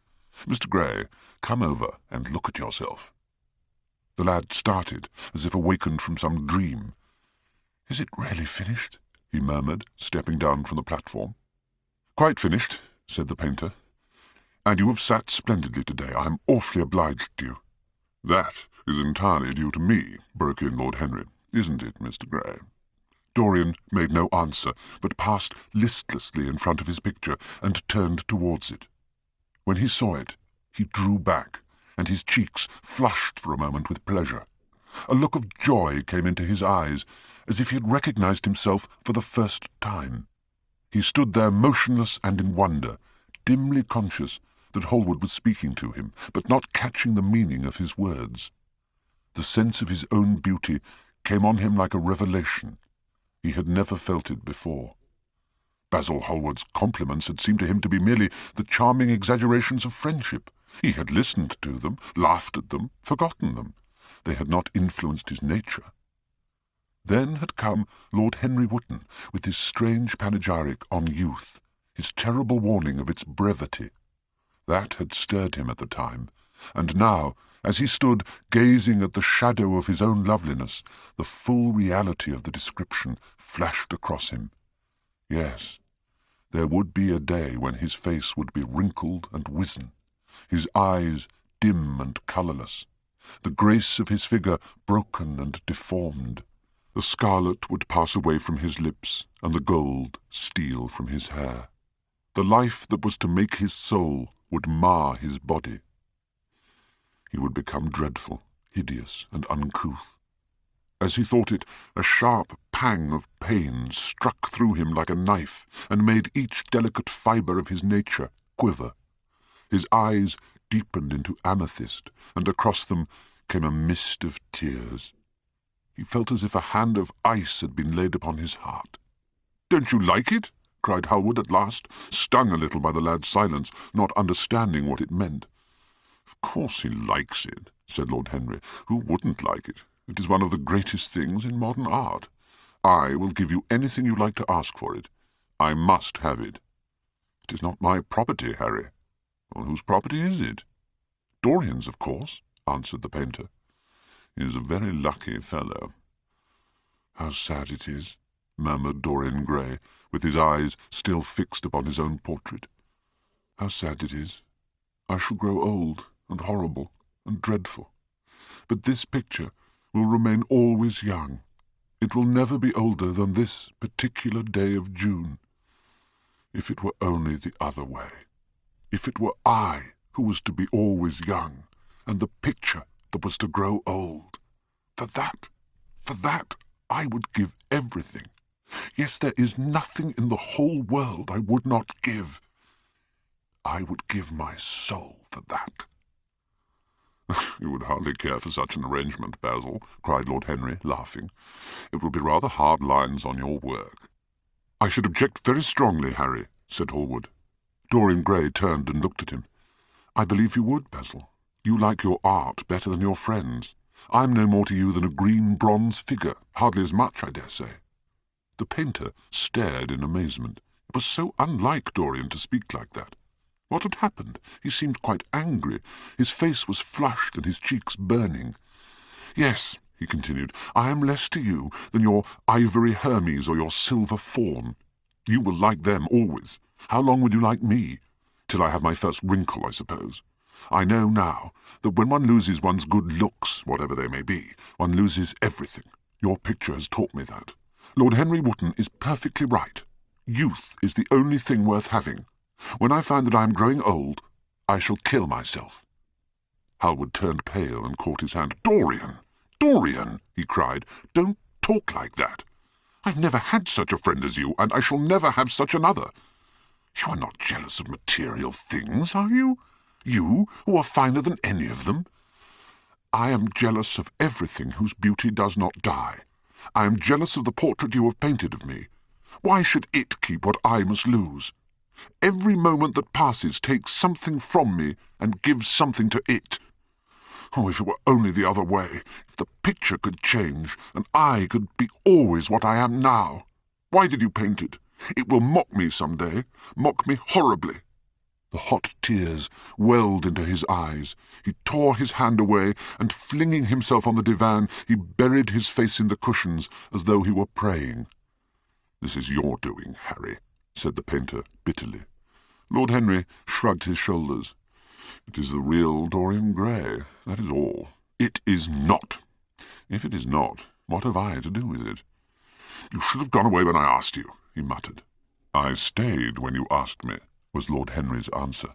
Mr. Gray, come over and look at yourself." The lad started, as if awakened from some dream. "Is it really finished?" he murmured, stepping down from the platform. "Quite finished," said the painter. "And you have sat splendidly today. I am awfully obliged to you." "That is entirely due to me," broke in Lord Henry. "Isn't it, Mr. Gray?" Dorian made no answer, but passed listlessly in front of his picture and turned towards it. When he saw it, he drew back, and his cheeks flushed for a moment with pleasure. A look of joy came into his eyes, as if he had recognized himself for the first time. He stood there motionless and in wonder, dimly conscious that Hallward was speaking to him, but not catching the meaning of his words. The sense of his own beauty came on him like a revelation. He had never felt it before. Basil Hallward's compliments had seemed to him to be merely the charming exaggerations of friendship. He had listened to them, laughed at them, forgotten them. They had not influenced his nature. Then had come Lord Henry Wotton with his strange panegyric on youth, his terrible warning of its brevity. That had stirred him at the time, and now, as he stood gazing at the shadow of his own loveliness, the full reality of the description flashed across him. Yes, there would be a day when his face would be wrinkled and wizen, his eyes dim and colourless, the grace of his figure broken and deformed. The scarlet would pass away from his lips, and the gold steal from his hair. The life that was to make his soul would mar his body. He would become dreadful, hideous, and uncouth. As he thought it, a sharp pang of pain struck through him like a knife and made each delicate fibre of his nature quiver. His eyes deepened into amethyst, and across them came a mist of tears. He felt as if a hand of ice had been laid upon his heart. "Don't you like it?" cried Hallward at last, stung a little by the lad's silence, not understanding what it meant. "Of course he likes it," said Lord Henry. "Who wouldn't like it? It is one of the greatest things in modern art. I will give you anything you like to ask for it. I must have it." "It is not my property, Harry." "Well, whose property is it?" "Dorian's, of course," answered the painter. "He is a very lucky fellow." "How sad it is," murmured Dorian Gray, with his eyes still fixed upon his own portrait. "How sad it is. I shall grow old and horrible and dreadful. But this picture will remain always young. It will never be older than this particular day of June. If it were only the other way. If it were I who was to be always young, and the picture that was to grow old. For that, I would give everything. Yes, there is nothing in the whole world I would not give. I would give my soul for that." "You would hardly care for such an arrangement, Basil," cried Lord Henry, laughing. "It would be rather hard lines on your work." "I should object very strongly, Harry," said Hallward. Dorian Gray turned and looked at him. "I believe you would, Basil. You like your art better than your friends. I'm no more to you than a green bronze figure, hardly as much, I dare say." The painter stared in amazement. It was so unlike Dorian to speak like that. What had happened? He seemed quite angry. His face was flushed and his cheeks burning. "Yes," he continued, "I am less to you than your ivory Hermes or your silver fawn. You will like them always. How long will you like me? Till I have my first wrinkle, I suppose. I know now that when one loses one's good looks, whatever they may be, one loses everything. Your picture has taught me that. Lord Henry Wotton is perfectly right. Youth is the only thing worth having. When I find that I am growing old, I shall kill myself." Hallward turned pale and caught his hand. "Dorian! Dorian!" he cried. "Don't talk like that. I've never had such a friend as you, and I shall never have such another. You are not jealous of material things, are you? You, who are finer than any of them?" "I am jealous of everything whose beauty does not die. I am jealous of the portrait you have painted of me. Why should it keep what I must lose? Every moment that passes takes something from me and gives something to it. Oh, if it were only the other way, if the picture could change, and I could be always what I am now. Why did you paint it? It will mock me some day, mock me horribly." The hot tears welled into his eyes. He tore his hand away, and flinging himself on the divan, he buried his face in the cushions as though he were praying. "This is your doing, Harry," said the painter bitterly. Lord Henry shrugged his shoulders. "It is the real Dorian Gray, that is all." "It is not." "If it is not, what have I to do with it?" "You should have gone away when I asked you," he muttered. "I stayed when you asked me," was Lord Henry's answer.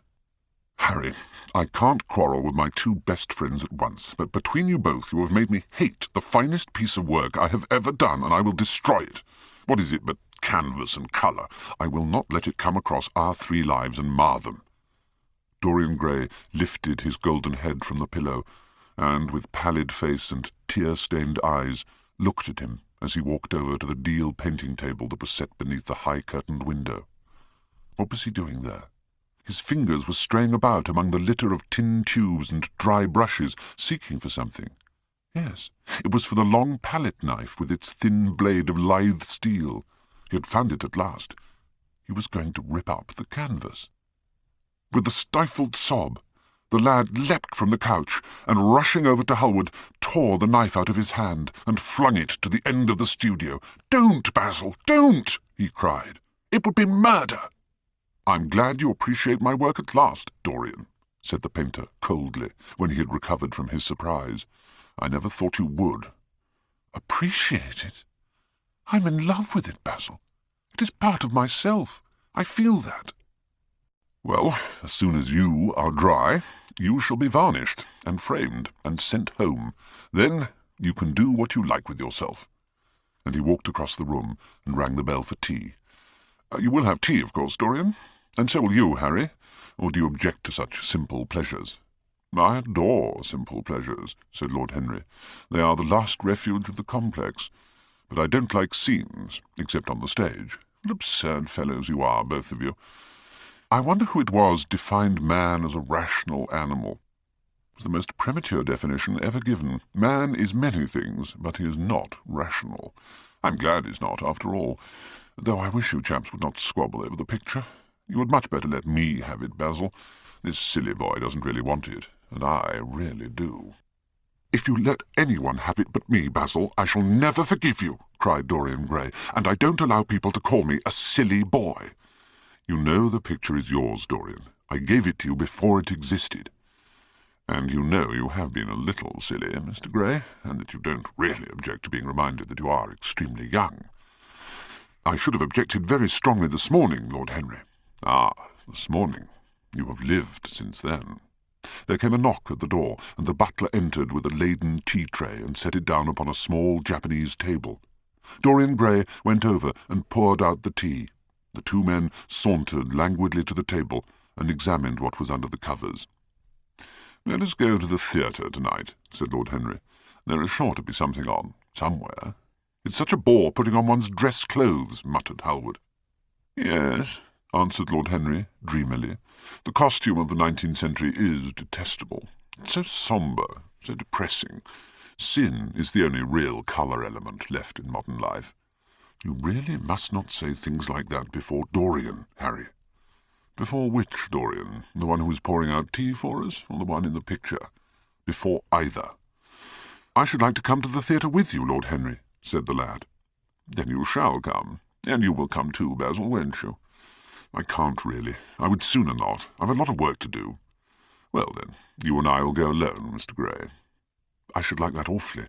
"Harry, I can't quarrel with my two best friends at once, but between you both you have made me hate the finest piece of work I have ever done, and I will destroy it. What is it but canvas and colour? I will not let it come across our 3 lives and mar them." Dorian Gray lifted his golden head from the pillow, and, with pallid face and tear-stained eyes, looked at him as he walked over to the deal painting table that was set beneath the high-curtained window. What was he doing there? His fingers were straying about among the litter of tin tubes and dry brushes, seeking for something. Yes, it was for the long palette knife with its thin blade of lithe steel. He had found it at last. He was going to rip up the canvas. With a stifled sob, the lad leapt from the couch, and rushing over to Hallward, tore the knife out of his hand and flung it to the end of the studio. "Don't, Basil, don't!" he cried. "It would be murder." "I'm glad you appreciate my work at last, Dorian," said the painter coldly, when he had recovered from his surprise. "I never thought you would." "Appreciate it? I'm in love with it, Basil. It is part of myself. I feel that." "Well, as soon as you are dry, you shall be varnished and framed and sent home. Then you can do what you like with yourself. and he walked across the room and rang the bell for tea. You will have tea, of course, Dorian, and so will you, Harry, or do you object to such simple pleasures? I adore simple pleasures, said Lord Henry. They are the last refuge of the complex, but I don't like scenes, except on the stage. What absurd fellows you are, both of you. I wonder who it was defined man as a rational animal. It's the most premature definition ever given. Man is many things, but he is not rational. I'm glad he's not, after all, though I wish you chaps would not squabble over the picture. You had much better let me have it, Basil. This silly boy doesn't really want it, and I really do. If you let anyone have it but me, Basil, I shall never forgive you, cried Dorian Gray, and I don't allow people to call me a silly boy. You know the picture is yours, Dorian. I gave it to you before it existed. And you know you have been a little silly, Mr. Gray, and that you don't really object to being reminded that you are extremely young. I should have objected very strongly this morning, Lord Henry. Ah, this morning. You have lived since then. There came a knock at the door, and the butler entered with a laden tea-tray and set it down upon a small Japanese table. Dorian Gray went over and poured out the tea. The two men sauntered languidly to the table and examined what was under the covers. "Let us go to the theatre tonight," said Lord Henry. "There is sure to be something on, somewhere." "It's such a bore putting on one's dress clothes," muttered Hallward. "Yes," answered Lord Henry, dreamily. "The costume of the 19th century is detestable. It's so sombre, so depressing. Sin is the only real colour element left in modern life. You really must not say things like that before Dorian, Harry." "Before which Dorian? The one who is pouring out tea for us, or the one in the picture?" "Before either." "I should like to come to the theatre with you, Lord Henry," said the lad. "Then you shall come, and you will come too, Basil, won't you?" "I can't really. I would sooner not. I've a lot of work to do." "Well, then, you and I will go alone, Mr. Gray." "I should like that awfully."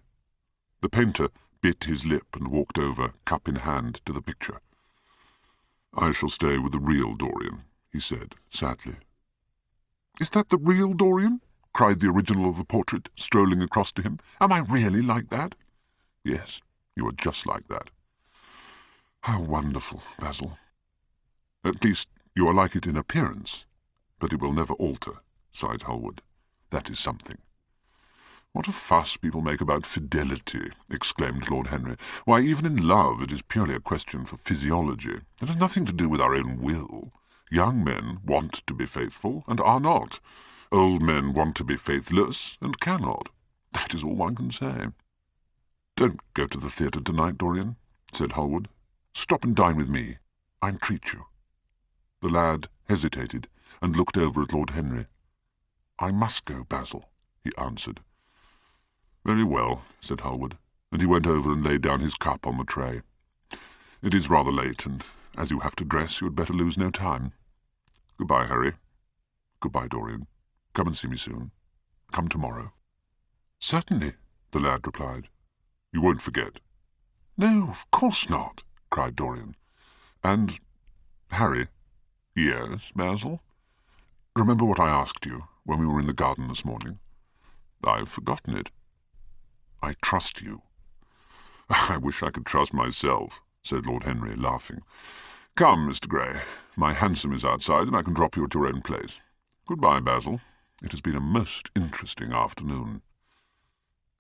The painter bit his lip and walked over, cup in hand, to the picture. "I shall stay with the real Dorian," he said, sadly. "Is that the real Dorian?" cried the original of the portrait, strolling across to him. "Am I really like that?" "Yes, you are just like that." "How wonderful, Basil." "At least you are like it in appearance, but it will never alter," sighed Hallward. "That is something." "What a fuss people make about fidelity," exclaimed Lord Henry. "Why, even in love it is purely a question for physiology. It has nothing to do with our own will. Young men want to be faithful, and are not. Old men want to be faithless, and cannot. That is all one can say." "Don't go to the theatre tonight, Dorian," said Hallward. "Stop and dine with me. I entreat you." The lad hesitated, and looked over at Lord Henry. "I must go, Basil," he answered. "Very well," said Hallward, and he went over and laid down his cup on the tray. "It is rather late, and as you have to dress, you had better lose no time. Goodbye, Harry." "Goodbye, Dorian. Come and see me soon. Come tomorrow." "Certainly," the lad replied. "You won't forget?" "No, of course not," cried Dorian. "And, Harry—" "Yes, Basil?" "Remember what I asked you when we were in the garden this morning?" "I've forgotten it." "I trust you." "I wish I could trust myself," said Lord Henry, laughing. "Come, Mr. Gray. My hansom is outside, and I can drop you at your own place. Goodbye, Basil. It has been a most interesting afternoon."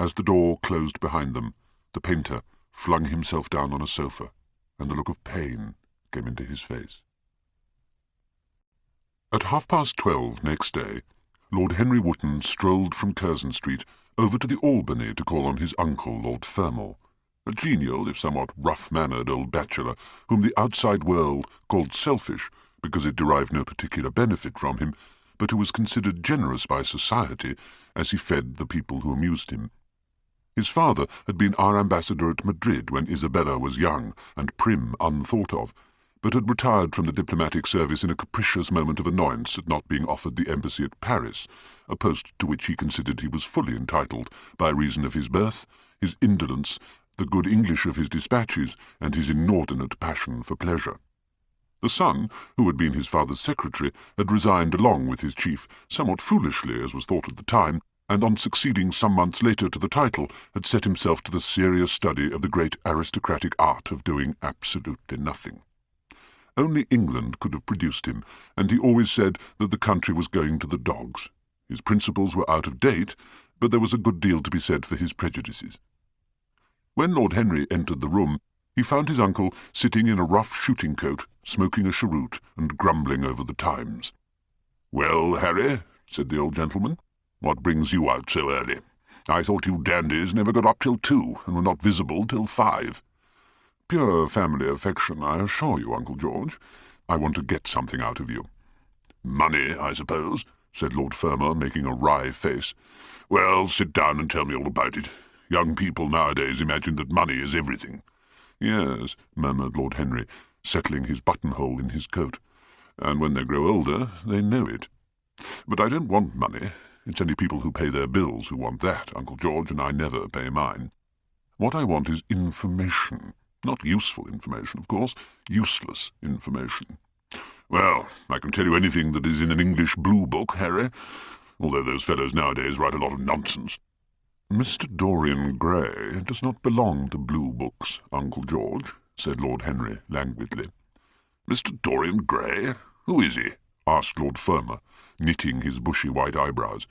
As the door closed behind them, the painter flung himself down on a sofa, and a look of pain came into his face. At 12:30 next day, Lord Henry Wotton strolled from Curzon Street over to the Albany to call on his uncle, Lord Fermor, a genial, if somewhat rough-mannered old bachelor, whom the outside world called selfish because it derived no particular benefit from him, but who was considered generous by society as he fed the people who amused him. His father had been our ambassador at Madrid when Isabella was young and prim unthought of, but had retired from the diplomatic service in a capricious moment of annoyance at not being offered the embassy at Paris, a post to which he considered he was fully entitled by reason of his birth, his indolence, the good English of his dispatches, and his inordinate passion for pleasure. The son, who had been his father's secretary, had resigned along with his chief, somewhat foolishly, as was thought at the time, and on succeeding some months later to the title, had set himself to the serious study of the great aristocratic art of doing absolutely nothing. Only England could have produced him, and he always said that the country was going to the dogs. His principles were out of date, but there was a good deal to be said for his prejudices. When Lord Henry entered the room, he found his uncle sitting in a rough shooting coat, smoking a cheroot and grumbling over the Times. "Well, Harry," said the old gentleman, "what brings you out so early? I thought you dandies never got up till 2 and were not visible till 5. "Pure family affection, I assure you, Uncle George. I want to get something out of you." "Money, I suppose," said Lord Fermor, making a wry face. "Well, sit down and tell me all about it. Young people nowadays imagine that money is everything." "Yes," murmured Lord Henry, settling his buttonhole in his coat. "And when they grow older, they know it. But I don't want money. It's only people who pay their bills who want that, Uncle George, and I never pay mine. What I want is information. Not useful information, of course, useless information." "Well, I can tell you anything that is in an English blue book, Harry, although those fellows nowadays write a lot of nonsense." "Mr. Dorian Gray does not belong to blue books, Uncle George," said Lord Henry languidly. "Mr. Dorian Gray? Who is he?" asked Lord Fermor, knitting his bushy white eyebrows.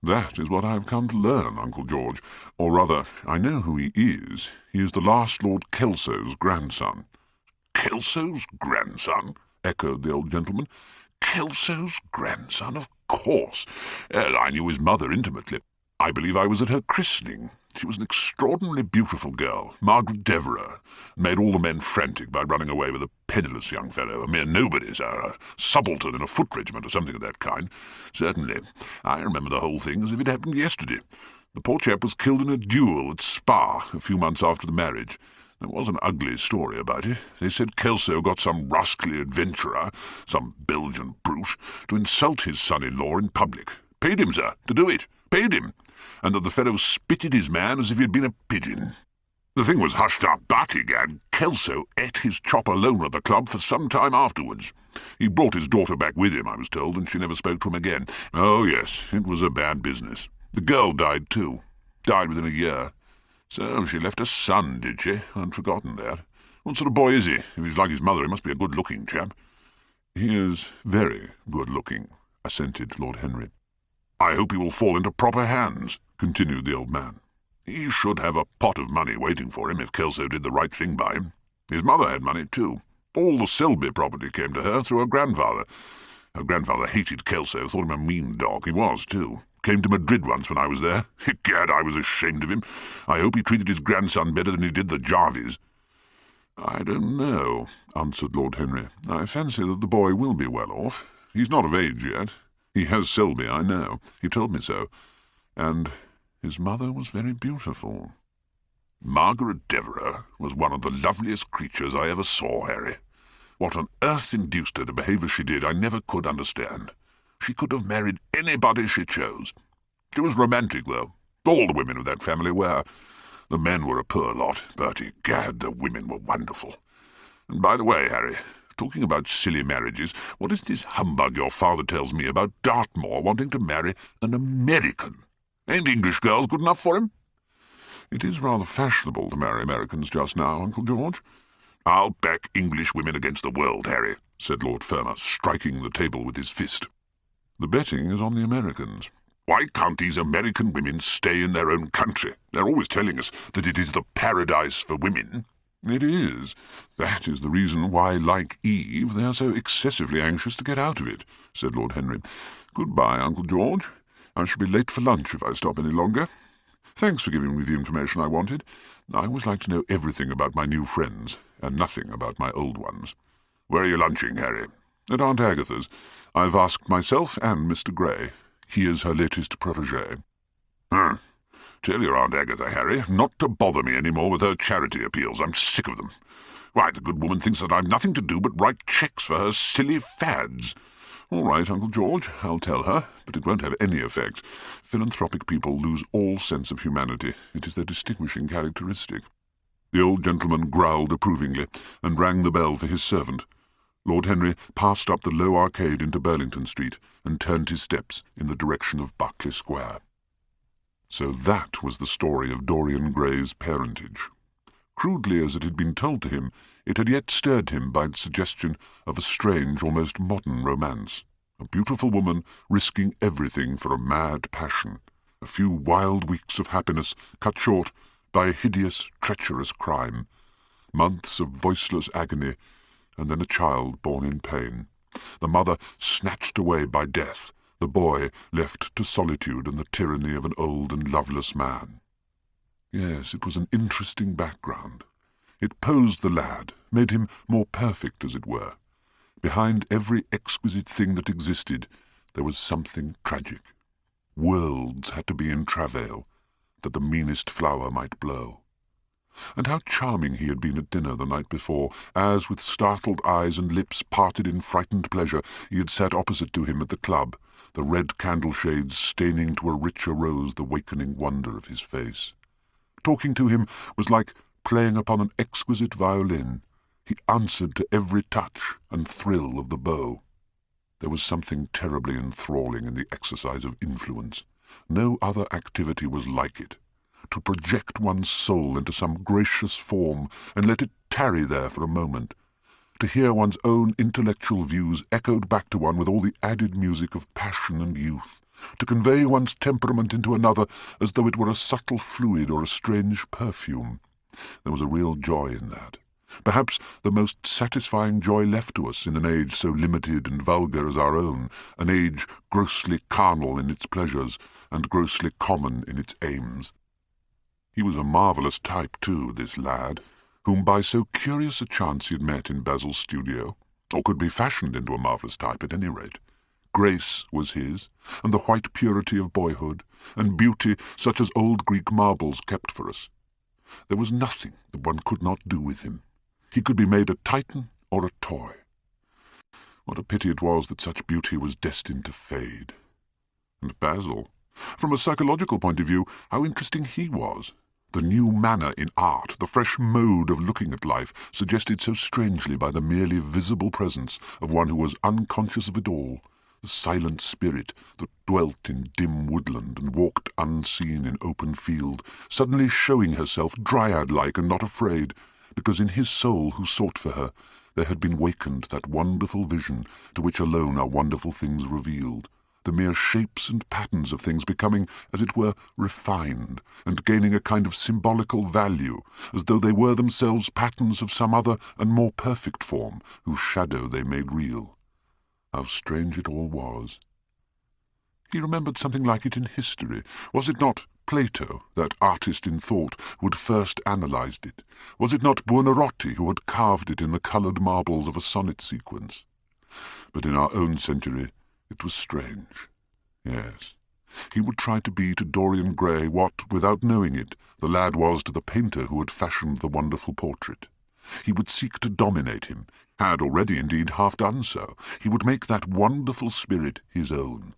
"That is what I have come to learn, Uncle George. Or rather, I know who he is. He is the last Lord Kelso's grandson." "Kelso's grandson?" echoed the old gentleman. "Kelso's grandson, of course. I knew his mother intimately. I believe I was at her christening. She was an extraordinarily beautiful girl, Margaret Devereux, and made all the men frantic by running away with a penniless young fellow, a mere nobody, sir, a subaltern in a foot regiment or something of that kind. Certainly. I remember the whole thing as if it happened yesterday. The poor chap was killed in a duel at Spa a few months after the marriage. There was an ugly story about it. They said Kelso got some rascally adventurer, some Belgian brute, to insult his son-in-law in public. Paid him, sir, to do it. Paid him. And that the fellow spitted his man as if he had been a pigeon. The thing was hushed up, but, egad, Kelso ate his chop alone at the club for some time afterwards. He brought his daughter back with him, I was told, and she never spoke to him again. Oh, yes, it was a bad business. The girl died, too. Died within a year. So she left a son, did she? I'd forgotten that. What sort of boy is he? If he's like his mother, he must be a good-looking chap." "He is very good-looking," assented Lord Henry. "I hope he will fall into proper hands," continued the old man. "He should have a pot of money waiting for him if Kelso did the right thing by him. His mother had money, too. All the Selby property came to her through her grandfather. Her grandfather hated Kelso, thought him a mean dog. He was, too. Came to Madrid once when I was there. Egad, I was ashamed of him. I hope he treated his grandson better than he did the Jarvies." "I don't know," answered Lord Henry. "I fancy that the boy will be well off. He's not of age yet. He has Selby, I know. He told me so. And his mother was very beautiful." "Margaret Devereux was one of the loveliest creatures I ever saw, Harry. What on earth induced her to behave as she did, I never could understand. She could have married anybody she chose. She was romantic, though. All the women of that family were. The men were a poor lot, but, egad, the women were wonderful. And by the way, Harry, talking about silly marriages, what is this humbug your father tells me about Dartmoor wanting to marry an American? Ain't English girls good enough for him?" "It is rather fashionable to marry Americans just now, Uncle George." "I'll back English women against the world, Harry," said Lord Fermor, striking the table with his fist. "The betting is on the Americans." "Why can't these American women stay in their own country? They're always telling us that it is the paradise for women." "It is. That is the reason why, like Eve, they are so excessively anxious to get out of it," said Lord Henry. "Goodbye, Uncle George. I shall be late for lunch if I stop any longer. Thanks for giving me the information I wanted. I always like to know everything about my new friends, and nothing about my old ones." "Where are you lunching, Harry?" "At Aunt Agatha's. I've asked myself and Mr. Gray. He is her latest protégé." Tell your Aunt Agatha, Harry, not to bother me any more with her charity appeals. I'm sick of them. Why, the good woman thinks that I've nothing to do but write cheques for her silly fads." "All right, Uncle George, I'll tell her, but it won't have any effect. Philanthropic people lose all sense of humanity. It is their distinguishing characteristic." The old gentleman growled approvingly, and rang the bell for his servant. Lord Henry passed up the low arcade into Burlington Street, and turned his steps in the direction of Berkeley Square. So that was the story of Dorian Gray's parentage. Crudely as it had been told to him, it had yet stirred him by the suggestion of a strange, almost modern romance. A beautiful woman risking everything for a mad passion. A few wild weeks of happiness cut short by a hideous, treacherous crime. Months of voiceless agony, and then a child born in pain. The mother snatched away by death, the boy left to solitude and the tyranny of an old and loveless man. Yes, it was an interesting background. It posed the lad, made him more perfect, as it were. Behind every exquisite thing that existed, there was something tragic. Worlds had to be in travail, that the meanest flower might blow. And how charming he had been at dinner the night before, as, with startled eyes and lips parted in frightened pleasure, he had sat opposite to him at the club, the red candle-shades staining to a richer rose the wakening wonder of his face. Talking to him was like playing upon an exquisite violin. He answered to every touch and thrill of the bow. There was something terribly enthralling in the exercise of influence. No other activity was like it. To project one's soul into some gracious form and let it tarry there for a moment, to hear one's own intellectual views echoed back to one with all the added music of passion and youth, to convey one's temperament into another as though it were a subtle fluid or a strange perfume. There was a real joy in that. Perhaps the most satisfying joy left to us in an age so limited and vulgar as our own, an age grossly carnal in its pleasures and grossly common in its aims. He was a marvellous type, too, this lad, whom by so curious a chance he had met in Basil's studio, or could be fashioned into a marvellous type at any rate. Grace was his, and the white purity of boyhood, and beauty such as old Greek marbles kept for us. There was nothing that one could not do with him. He could be made a Titan or a toy. What a pity it was that such beauty was destined to fade. And Basil, from a psychological point of view, how interesting he was. The new manner in art, the fresh mode of looking at life, suggested so strangely by the merely visible presence of one who was unconscious of it all, the silent spirit that dwelt in dim woodland and walked unseen in open field, suddenly showing herself dryad-like and not afraid, because in his soul who sought for her there had been wakened that wonderful vision to which alone are wonderful things revealed, the mere shapes and patterns of things becoming, as it were, refined, and gaining a kind of symbolical value, as though they were themselves patterns of some other and more perfect form, whose shadow they made real. How strange it all was. He remembered something like it in history. Was it not Plato, that artist in thought, who had first analysed it? Was it not Buonarroti, who had carved it in the coloured marbles of a sonnet sequence? But in our own century it was strange. Yes, he would try to be to Dorian Gray what, without knowing it, the lad was to the painter who had fashioned the wonderful portrait. He would seek to dominate him, had already indeed half done so. He would make that wonderful spirit his own.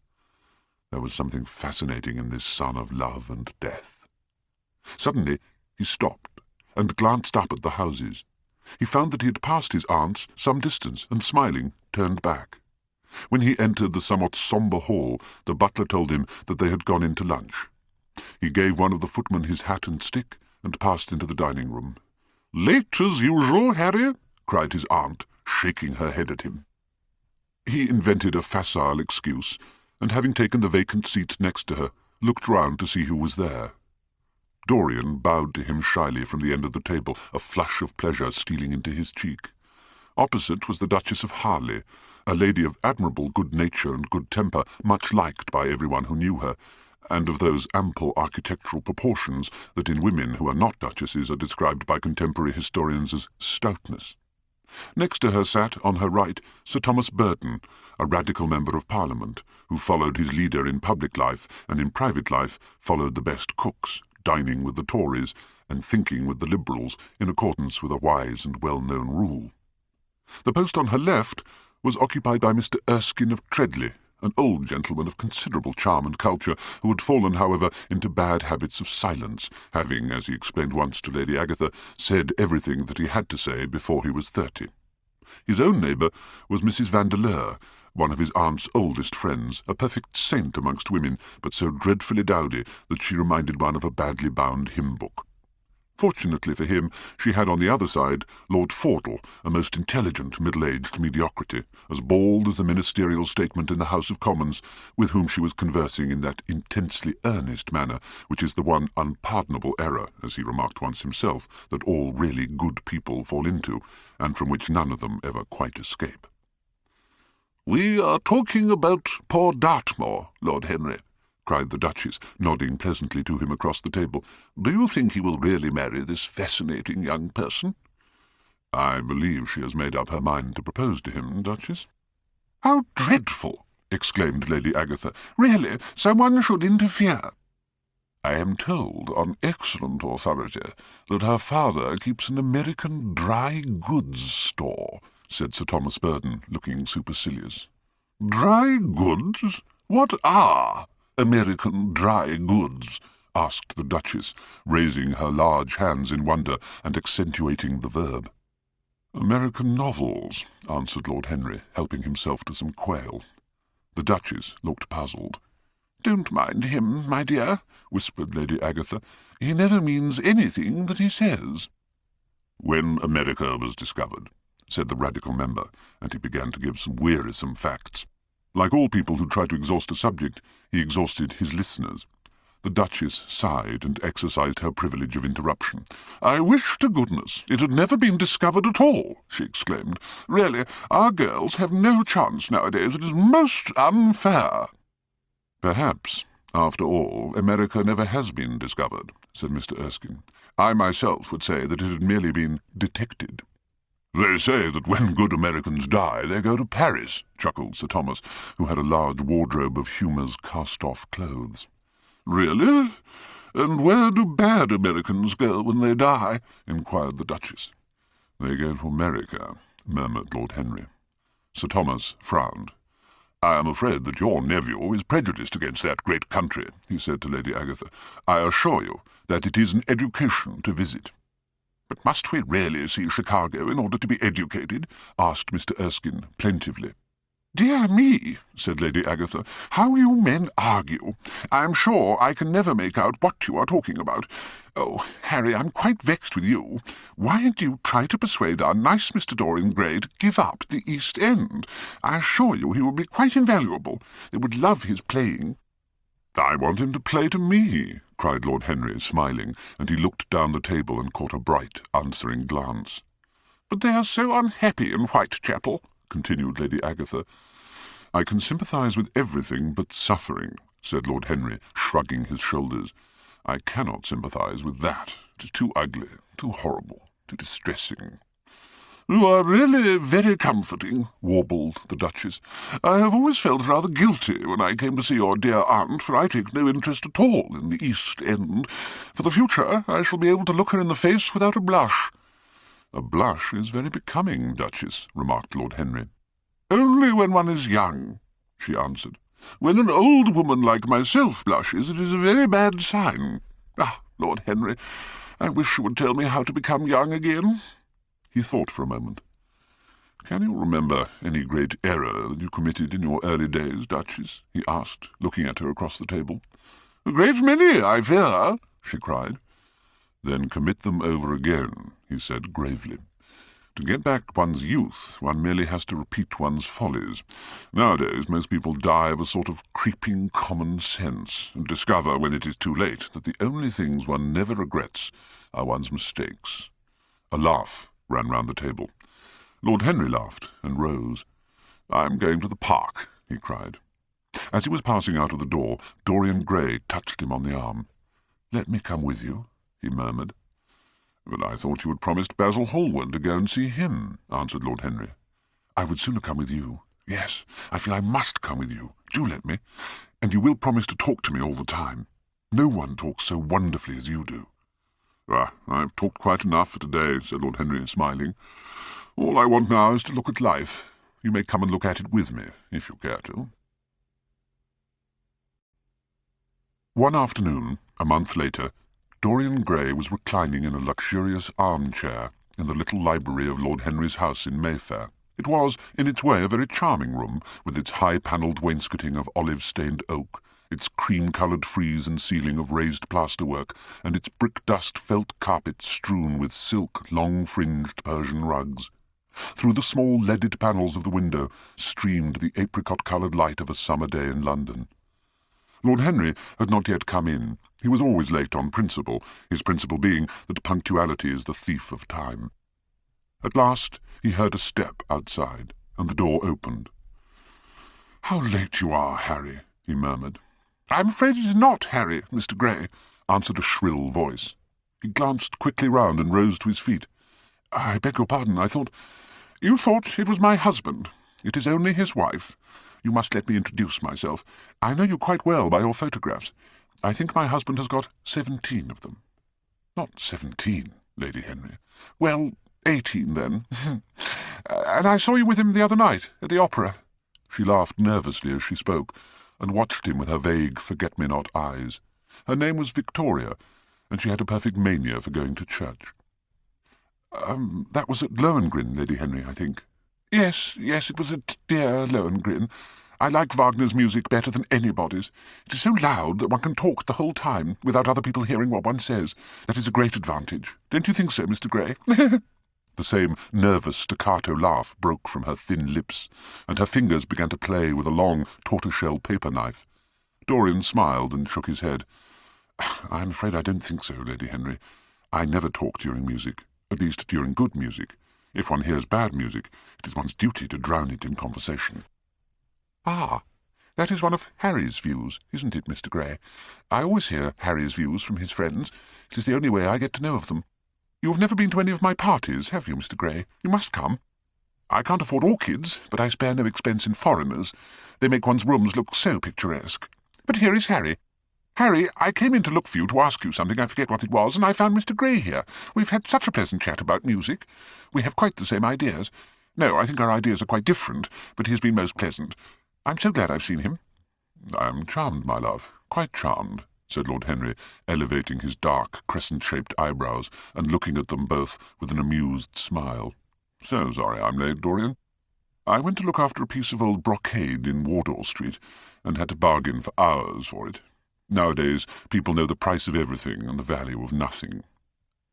There was something fascinating in this son of love and death. Suddenly he stopped and glanced up at the houses. He found that he had passed his aunt's some distance, and, smiling, turned back. When he entered the somewhat sombre hall, the butler told him that they had gone in to lunch. He gave one of the footmen his hat and stick, and passed into the dining-room. "Late as usual, Harry?" cried his aunt, shaking her head at him. He invented a facile excuse, and having taken the vacant seat next to her, looked round to see who was there. Dorian bowed to him shyly from the end of the table, a flush of pleasure stealing into his cheek. Opposite was the Duchess of Harley, a lady of admirable good nature and good temper, much liked by everyone who knew her, and of those ample architectural proportions that in women who are not duchesses are described by contemporary historians as stoutness. Next to her sat, on her right, Sir Thomas Burton, a radical member of Parliament, who followed his leader in public life, and in private life followed the best cooks, dining with the Tories, and thinking with the Liberals, in accordance with a wise and well-known rule. The post on her left was occupied by Mr. Erskine of Treadley, an old gentleman of considerable charm and culture, who had fallen, however, into bad habits of silence, having, as he explained once to Lady Agatha, said everything that he had to say before he was 30. His own neighbour was Mrs. Vandeleur, one of his aunt's oldest friends, a perfect saint amongst women, but so dreadfully dowdy that she reminded one of a badly bound hymn-book. Fortunately for him, she had on the other side Lord Fordle, a most intelligent middle-aged mediocrity, as bald as the ministerial statement in the House of Commons, with whom she was conversing in that intensely earnest manner which is the one unpardonable error, as he remarked once himself, that all really good people fall into, and from which none of them ever quite escape. "We are talking about poor Dartmoor, Lord Henry," cried the Duchess, nodding pleasantly to him across the table. "Do you think he will really marry this fascinating young person?" "I believe she has made up her mind to propose to him, Duchess." "How dreadful!" exclaimed Lady Agatha. "Really, someone should interfere." "I am told, on excellent authority, that her father keeps an American dry goods store," said Sir Thomas Burden, looking supercilious. "Dry goods? What are American dry goods?" asked the Duchess, raising her large hands in wonder and accentuating the verb. "American novels," answered Lord Henry, helping himself to some quail. The Duchess looked puzzled. "Don't mind him, my dear," whispered Lady Agatha. "He never means anything that he says." "When America was discovered," said the Radical member, and he began to give some wearisome facts. Like all people who try to exhaust a subject, he exhausted his listeners. The Duchess sighed and exercised her privilege of interruption. "I wish to goodness it had never been discovered at all," she exclaimed. "Really, our girls have no chance nowadays. It is most unfair." "Perhaps, after all, America never has been discovered," said Mr. Erskine. "I myself would say that it had merely been detected." "They say that when good Americans die, they go to Paris," chuckled Sir Thomas, who had a large wardrobe of Humour's cast-off clothes. "Really? And where do bad Americans go when they die?" inquired the Duchess. "They go to America," murmured Lord Henry. Sir Thomas frowned. "I am afraid that your nephew is prejudiced against that great country," he said to Lady Agatha. "I assure you that it is an education to visit." "But must we really see Chicago in order to be educated?" asked Mr. Erskine plaintively. "Dear me," said Lady Agatha, "how you men argue! I am sure I can never make out what you are talking about. Oh, Harry, I'm quite vexed with you. Why do you try to persuade our nice Mr. Dorian Gray to give up the East End? I assure you he will be quite invaluable. They would love his playing." "I want him to play to me," cried Lord Henry, smiling, and he looked down the table and caught a bright, answering glance. "But they are so unhappy in Whitechapel," continued Lady Agatha. "I can sympathise with everything but suffering," said Lord Henry, shrugging his shoulders. "I cannot sympathise with that. It is too ugly, too horrible, too distressing." "You are really very comforting," warbled the Duchess. "I have always felt rather guilty when I came to see your dear aunt, for I take no interest at all in the East End. For the future I shall be able to look her in the face without a blush." "A blush is very becoming, Duchess," remarked Lord Henry. "Only when one is young," she answered. "When an old woman like myself blushes, it is a very bad sign. Ah, Lord Henry, I wish you would tell me how to become young again." He thought for a moment. "Can you remember any great error that you committed in your early days, Duchess?" he asked, looking at her across the table. "A great many, I fear," she cried. "Then commit them over again," he said gravely. "To get back one's youth, one merely has to repeat one's follies. Nowadays most people die of a sort of creeping common sense, and discover, when it is too late, that the only things one never regrets are one's mistakes." A laugh ran round the table. Lord Henry laughed and rose. "I'm going to the park," he cried. As he was passing out of the door, Dorian Gray touched him on the arm. "Let me come with you," he murmured. "But I thought you had promised Basil Hallward to go and see him," answered Lord Henry. "I would sooner come with you. Yes, I feel I must come with you. Do let me. And you will promise to talk to me all the time. No one talks so wonderfully as you do." "I've talked quite enough for today," said Lord Henry, smiling. "All I want now is to look at life. You may come and look at it with me, if you care to." One afternoon, a month later, Dorian Gray was reclining in a luxurious armchair in the little library of Lord Henry's house in Mayfair. It was, in its way, a very charming room, with its high-panelled wainscoting of olive-stained oak, its cream-coloured frieze and ceiling of raised plasterwork, and its brick-dust felt carpet strewn with silk, long-fringed Persian rugs. Through the small leaded panels of the window streamed the apricot-coloured light of a summer day in London. Lord Henry had not yet come in. He was always late on principle, his principle being that punctuality is the thief of time. At last he heard a step outside, and the door opened. "How late you are, Harry," he murmured. "I'm afraid it is not Harry, Mr. Gray," answered a shrill voice. He glanced quickly round and rose to his feet. "I beg your pardon, I thought—" "You thought it was my husband. It is only his wife. You must let me introduce myself. I know you quite well by your photographs. I think my husband has got 17 of them." "Not 17, Lady Henry." "Well, 18, then. And I saw you with him the other night, at the opera." She laughed nervously as she spoke, and watched him with her vague forget-me-not eyes. Her name was Victoria, and she had a perfect mania for going to church. "That was at Lohengrin, Lady Henry, I think." Yes, it was at dear Lohengrin. I like Wagner's music better than anybody's. It is so loud that one can talk the whole time without other people hearing what one says. That is a great advantage. Don't you think so, Mr. Gray?" The same nervous staccato laugh broke from her thin lips, and her fingers began to play with a long tortoiseshell paper knife. Dorian smiled and shook his head. "I'm afraid I don't think so, Lady Henry. I never talk during music, at least during good music. If one hears bad music, it is one's duty to drown it in conversation." "Ah, that is one of Harry's views, isn't it, Mr. Gray? I always hear Harry's views from his friends. It is the only way I get to know of them. You have never been to any of my parties, have you, Mr. Gray? You must come. I can't afford orchids, but I spare no expense in foreigners. They make one's rooms look so picturesque. But here is Harry. Harry, I came in to look for you to ask you something, I forget what it was, and I found Mr. Gray here. We've had such a pleasant chat about music. We have quite the same ideas. No, I think our ideas are quite different, but he has been most pleasant. I'm so glad I've seen him." "I am charmed, my love, quite charmed," said Lord Henry, elevating his dark, crescent-shaped eyebrows and looking at them both with an amused smile. "So sorry I'm late, Dorian. I went to look after a piece of old brocade in Wardour Street, and had to bargain for hours for it. Nowadays people know the price of everything and the value of nothing."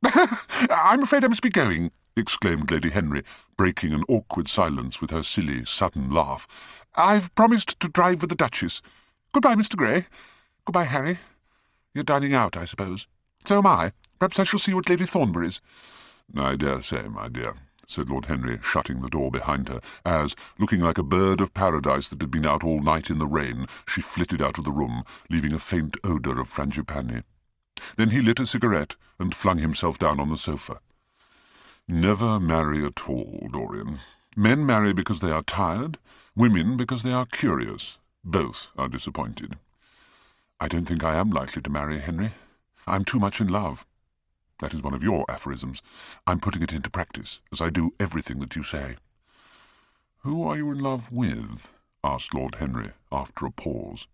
"I'm afraid I must be going," exclaimed Lady Henry, breaking an awkward silence with her silly, sudden laugh. "I've promised to drive with the Duchess. Goodbye, Mr. Gray. Goodbye, Harry. You're dining out, I suppose. So am I. Perhaps I shall see you at Lady Thornbury's." "I dare say, my dear," said Lord Henry, shutting the door behind her, as, looking like a bird of paradise that had been out all night in the rain, she flitted out of the room, leaving a faint odour of frangipani. Then he lit a cigarette and flung himself down on the sofa. "Never marry at all, Dorian. Men marry because they are tired, women because they are curious. Both are disappointed. I don't think I am likely to marry, Henry. I'm too much in love. That is one of your aphorisms. I'm putting it into practice, as I do everything that you say." "Who are you in love with?" asked Lord Henry, after a pause.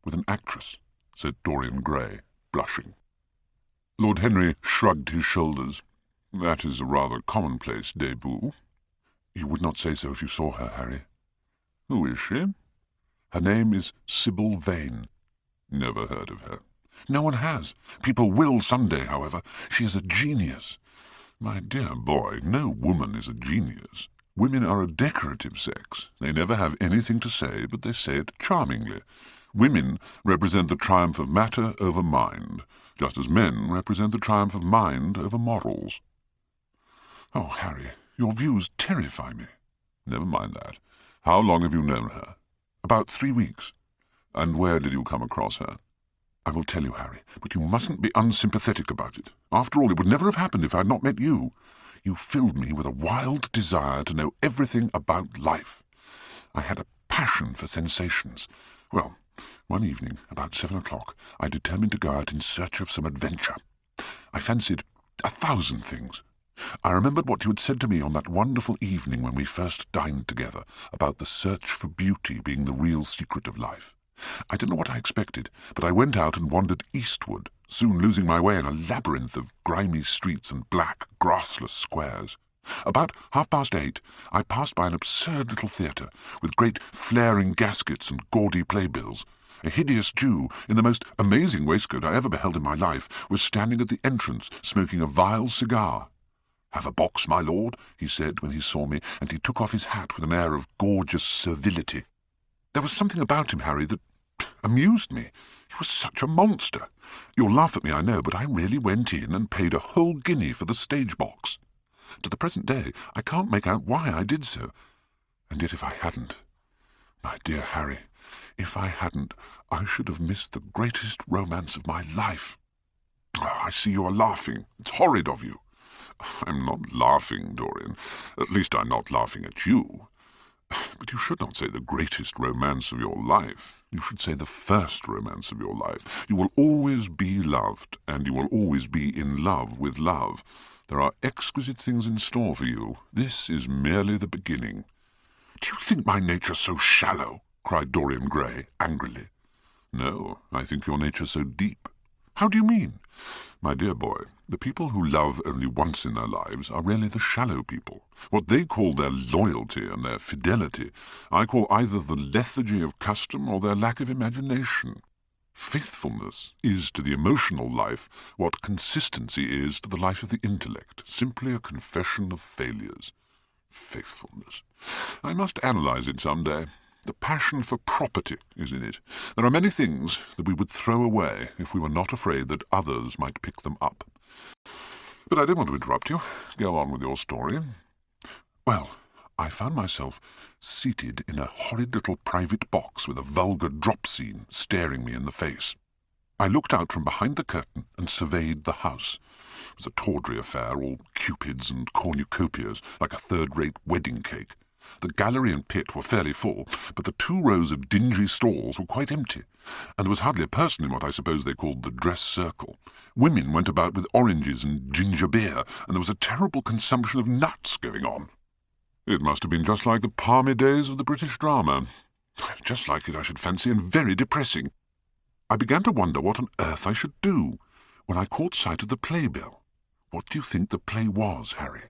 "With an actress," said Dorian Gray, blushing. Lord Henry shrugged his shoulders. "That is a rather commonplace debut." "You would not say so if you saw her, Harry." "Who is she?" "Her name is Sybil Vane." "Never heard of her." "No one has. People will some day, however. She is a genius." "My dear boy, no woman is a genius. Women are a decorative sex. They never have anything to say, but they say it charmingly. Women represent the triumph of matter over mind, just as men represent the triumph of mind over morals." "Oh, Harry, your views terrify me." "Never mind that. How long have you known her?" "About 3 weeks." "And where did you come across her?" "I will tell you, Harry, but you mustn't be unsympathetic about it. After all, it would never have happened if I had not met you. You filled me with a wild desire to know everything about life. I had a passion for sensations. Well, one evening, about 7 o'clock, I determined to go out in search of some adventure. I fancied 1,000 things. I remembered what you had said to me on that wonderful evening when we first dined together, about the search for beauty being the real secret of life. I don't know what I expected, but I went out and wandered eastward, soon losing my way in a labyrinth of grimy streets and black, grassless squares. About 8:30, I passed by an absurd little theatre, with great flaring gaskets and gaudy playbills. A hideous Jew, in the most amazing waistcoat I ever beheld in my life, was standing at the entrance, smoking a vile cigar. "Have a box, my lord," he said when he saw me, and he took off his hat with an air of gorgeous servility. There was something about him, Harry, that amused me. He was such a monster. You'll laugh at me, I know, but I really went in and paid a whole guinea for the stage box. To the present day, I can't make out why I did so. And yet if I hadn't, my dear Harry, if I hadn't, I should have missed the greatest romance of my life. Oh, I see you are laughing. It's horrid of you. I'm not laughing, Dorian. At least I'm not laughing at you. But you should not say the greatest romance of your life. You should say the first romance of your life. You will always be loved, and you will always be in love with love. There are exquisite things in store for you. This is merely the beginning. Do you think my nature so shallow? Cried Dorian Gray angrily. No, I think your nature so deep. How do you mean? My dear boy, the people who love only once in their lives are really the shallow people. What they call their loyalty and their fidelity, I call either the lethargy of custom or their lack of imagination. Faithfulness is to the emotional life what consistency is to the life of the intellect, simply a confession of failures. Faithfulness. I must analyze it some day. The passion for property is in it. There are many things that we would throw away if we were not afraid that others might pick them up. But I don't want to interrupt you. Go on with your story. Well, I found myself seated in a horrid little private box with a vulgar drop scene staring me in the face. I looked out from behind the curtain and surveyed the house. It was a tawdry affair, all cupids and cornucopias, like a third-rate wedding cake. The gallery and pit were fairly full, but the 2 rows of dingy stalls were quite empty, and there was hardly a person in what I suppose they called the dress circle. Women went about with oranges and ginger beer, and there was a terrible consumption of nuts going on. It must have been just like the palmy days of the British drama. Just like it, I should fancy, and very depressing. I began to wonder what on earth I should do when I caught sight of the playbill. What do you think the play was, Harry?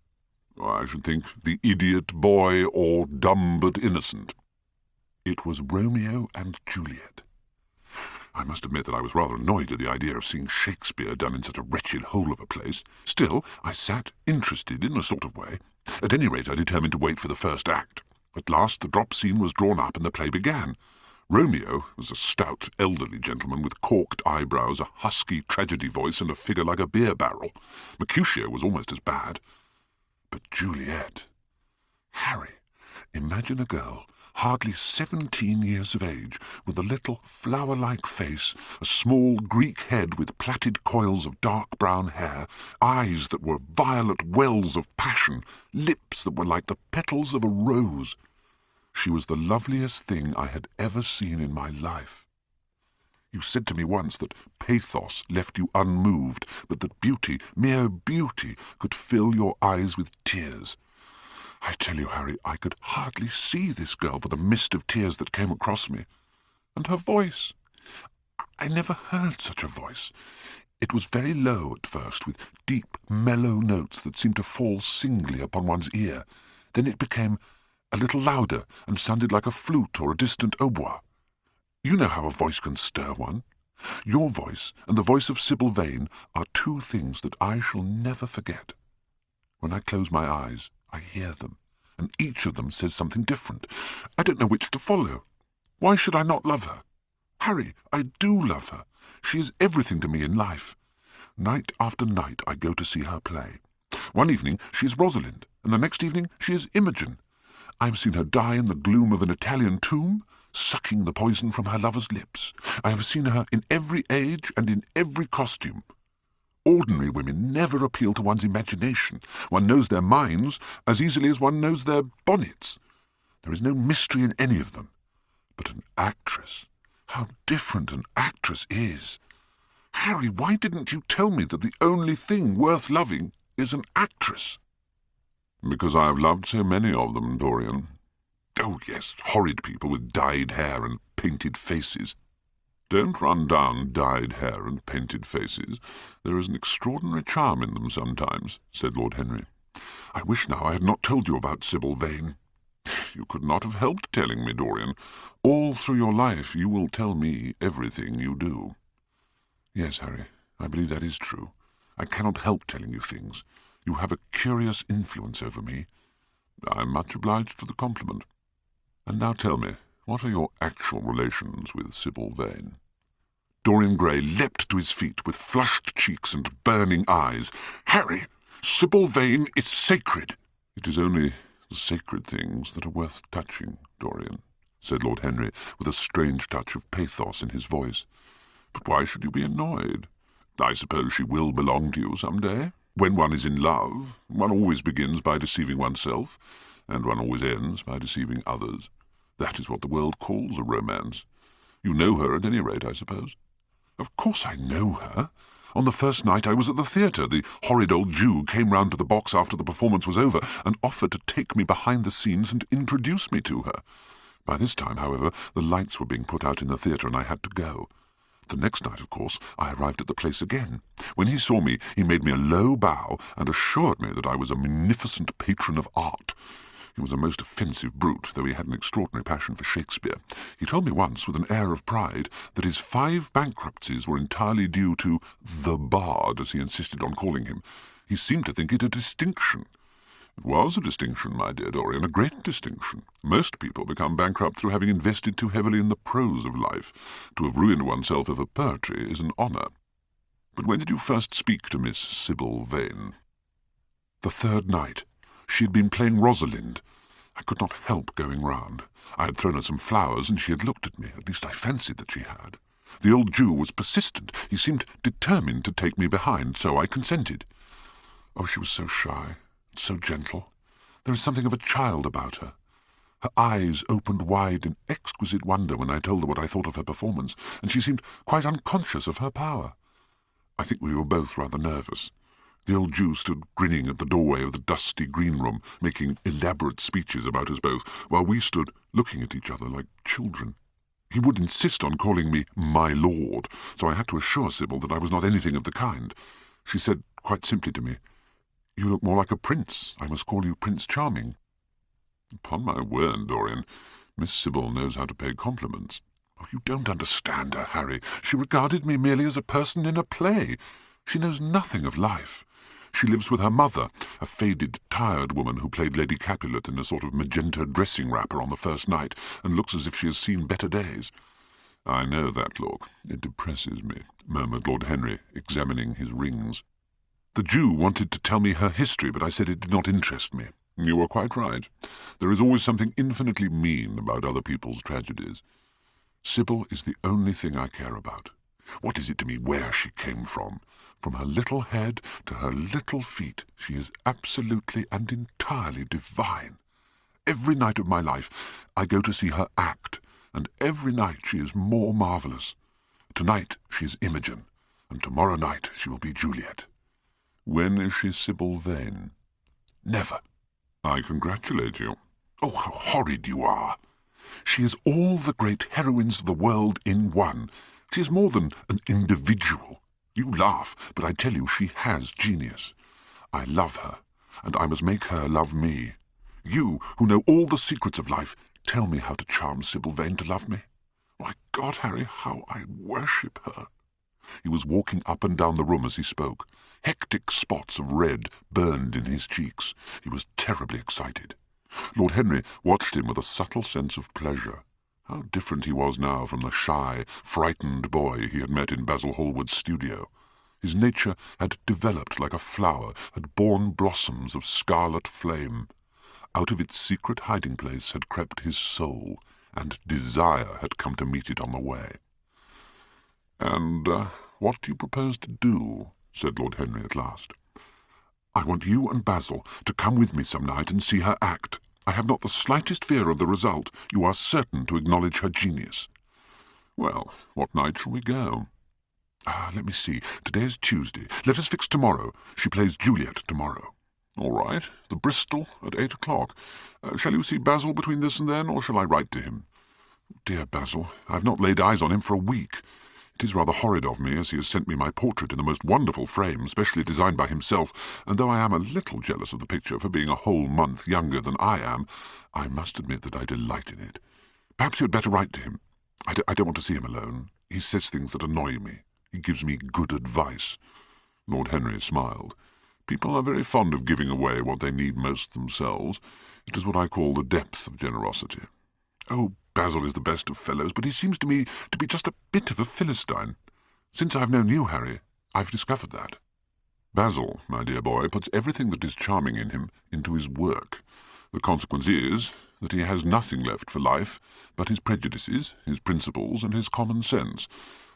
I should think The Idiot Boy or Dumb but Innocent. It was Romeo and Juliet. I must admit that I was rather annoyed at the idea of seeing Shakespeare done in such a wretched hole of a place. Still, I sat interested in a sort of way. At any rate, I determined to wait for the first act. At last the drop scene was drawn up and the play began. Romeo was a stout, elderly gentleman with corked eyebrows, a husky tragedy voice, and a figure like a beer barrel. Mercutio was almost as bad. But Juliet... Harry, imagine a girl hardly 17 years of age, with a little flower-like face, a small Greek head with plaited coils of dark brown hair, eyes that were violet wells of passion, lips that were like the petals of a rose. She was the loveliest thing I had ever seen in my life. You said to me once that pathos left you unmoved, but that beauty, mere beauty, could fill your eyes with tears. I tell you, Harry, I could hardly see this girl for the mist of tears that came across me. And her voice. I never heard such a voice. It was very low at first, with deep, mellow notes that seemed to fall singly upon one's ear. Then it became a little louder and sounded like a flute or a distant hautbois. You know how a voice can stir one. Your voice and the voice of Sybil Vane are 2 things that I shall never forget. When I close my eyes, I hear them, and each of them says something different. I don't know which to follow. Why should I not love her? Harry, I do love her. She is everything to me in life. Night after night I go to see her play. One evening she is Rosalind, and the next evening she is Imogen. I have seen her die in the gloom of an Italian tomb, sucking the poison from her lover's lips. I have seen her in every age and in every costume. Ordinary women never appeal to one's imagination. One knows their minds as easily as one knows their bonnets. There is no mystery in any of them. But an actress, how different an actress is. Harry, why didn't you tell me that the only thing worth loving is an actress? Because I have loved so many of them, Dorian. Oh, yes, horrid people with dyed hair and painted faces. Don't run down dyed hair and painted faces. There is an extraordinary charm in them sometimes, said Lord Henry. I wish now I had not told you about Sybil Vane. You could not have helped telling me, Dorian. All through your life you will tell me everything you do. Yes, Harry, I believe that is true. I cannot help telling you things. You have a curious influence over me. I am much obliged for the compliment. And now tell me, what are your actual relations with Sybil Vane? Dorian Gray leapt to his feet with flushed cheeks and burning eyes. Harry, Sybil Vane is sacred. It is only the sacred things that are worth touching, Dorian, said Lord Henry, with a strange touch of pathos in his voice. But why should you be annoyed? I suppose she will belong to you some day. When one is in love, one always begins by deceiving oneself, and one always ends by deceiving others. That is what the world calls a romance. You know her at any rate, I suppose. Of course I know her. On the first night I was at the theatre, the horrid old Jew came round to the box after the performance was over and offered to take me behind the scenes and introduce me to her. By this time, however, the lights were being put out in the theatre and I had to go. The next night, of course, I arrived at the place again. When he saw me, he made me a low bow and assured me that I was a munificent patron of art. He was a most offensive brute, though he had an extraordinary passion for Shakespeare. He told me once, with an air of pride, that his 5 bankruptcies were entirely due to the bard, as he insisted on calling him. He seemed to think it a distinction. It was a distinction, my dear Dorian, a great distinction. Most people become bankrupt through having invested too heavily in the prose of life. To have ruined oneself over poetry is an honour. But when did you first speak to Miss Sybil Vane? The 3rd night. She had been playing Rosalind. I could not help going round. I had thrown her some flowers, and she had looked at me. At least I fancied that she had. The old Jew was persistent. He seemed determined to take me behind, so I consented. Oh, she was so shy, so gentle. There is something of a child about her. Her eyes opened wide in exquisite wonder when I told her what I thought of her performance, and she seemed quite unconscious of her power. I think we were both rather nervous. The old Jew stood grinning at the doorway of the dusty green room, making elaborate speeches about us both, while we stood looking at each other like children. He would insist on calling me my lord, so I had to assure Sybil that I was not anything of the kind. She said quite simply to me, "You look more like a prince. I must call you Prince Charming." Upon my word, Dorian, Miss Sybil knows how to pay compliments. Oh, you don't understand her, Harry. She regarded me merely as a person in a play. She knows nothing of life. She lives with her mother, a faded, tired woman who played Lady Capulet in a sort of magenta dressing wrapper on the first night, and looks as if she has seen better days. I know that look. It depresses me, murmured Lord Henry, examining his rings. The Jew wanted to tell me her history, but I said it did not interest me. You were quite right. There is always something infinitely mean about other people's tragedies. Sybil is the only thing I care about. What is it to me where she came from? From her little head to her little feet, she is absolutely and entirely divine. Every night of my life I go to see her act, and every night she is more marvellous. Tonight she is Imogen, and tomorrow night she will be Juliet. When is she Sybil Vane? Never. I congratulate you. Oh, how horrid you are! She is all the great heroines of the world in one. She is more than an individual. You laugh, but I tell you she has genius. I love her, and I must make her love me. You, who know all the secrets of life, tell me how to charm Sybil Vane to love me. My God, Harry, how I worship her. He was walking up and down the room as he spoke. Hectic spots of red burned in his cheeks. He was terribly excited. Lord Henry watched him with a subtle sense of pleasure. How different he was now from the shy, frightened boy he had met in Basil Hallward's studio. His nature had developed like a flower, had borne blossoms of scarlet flame. Out of its secret hiding-place had crept his soul, and desire had come to meet it on the way. "And what do you propose to do?" said Lord Henry at last. "I want you and Basil to come with me some night and see her act. I have not the slightest fear of the result. You are certain to acknowledge her genius." "Well, what night shall we go?" Let me see. Today is Tuesday. Let us fix tomorrow. She plays Juliet tomorrow." "All right. The Bristol at 8 o'clock. Shall you see Basil between this and then, or shall I write to him?" "Dear Basil, I have not laid eyes on him for a week. It is rather horrid of me, as he has sent me my portrait in the most wonderful frame, specially designed by himself, and though I am a little jealous of the picture for being a whole month younger than I am, I must admit that I delight in it. Perhaps you had better write to him. I don't want to see him alone. He says things that annoy me. He gives me good advice." Lord Henry smiled. "People are very fond of giving away what they need most themselves. It is what I call the depth of generosity. Oh, Basil is the best of fellows, but he seems to me to be just a bit of a Philistine. Since I've known you, Harry, I've discovered that. Basil, my dear boy, puts everything that is charming in him into his work. The consequence is that he has nothing left for life but his prejudices, his principles, and his common sense.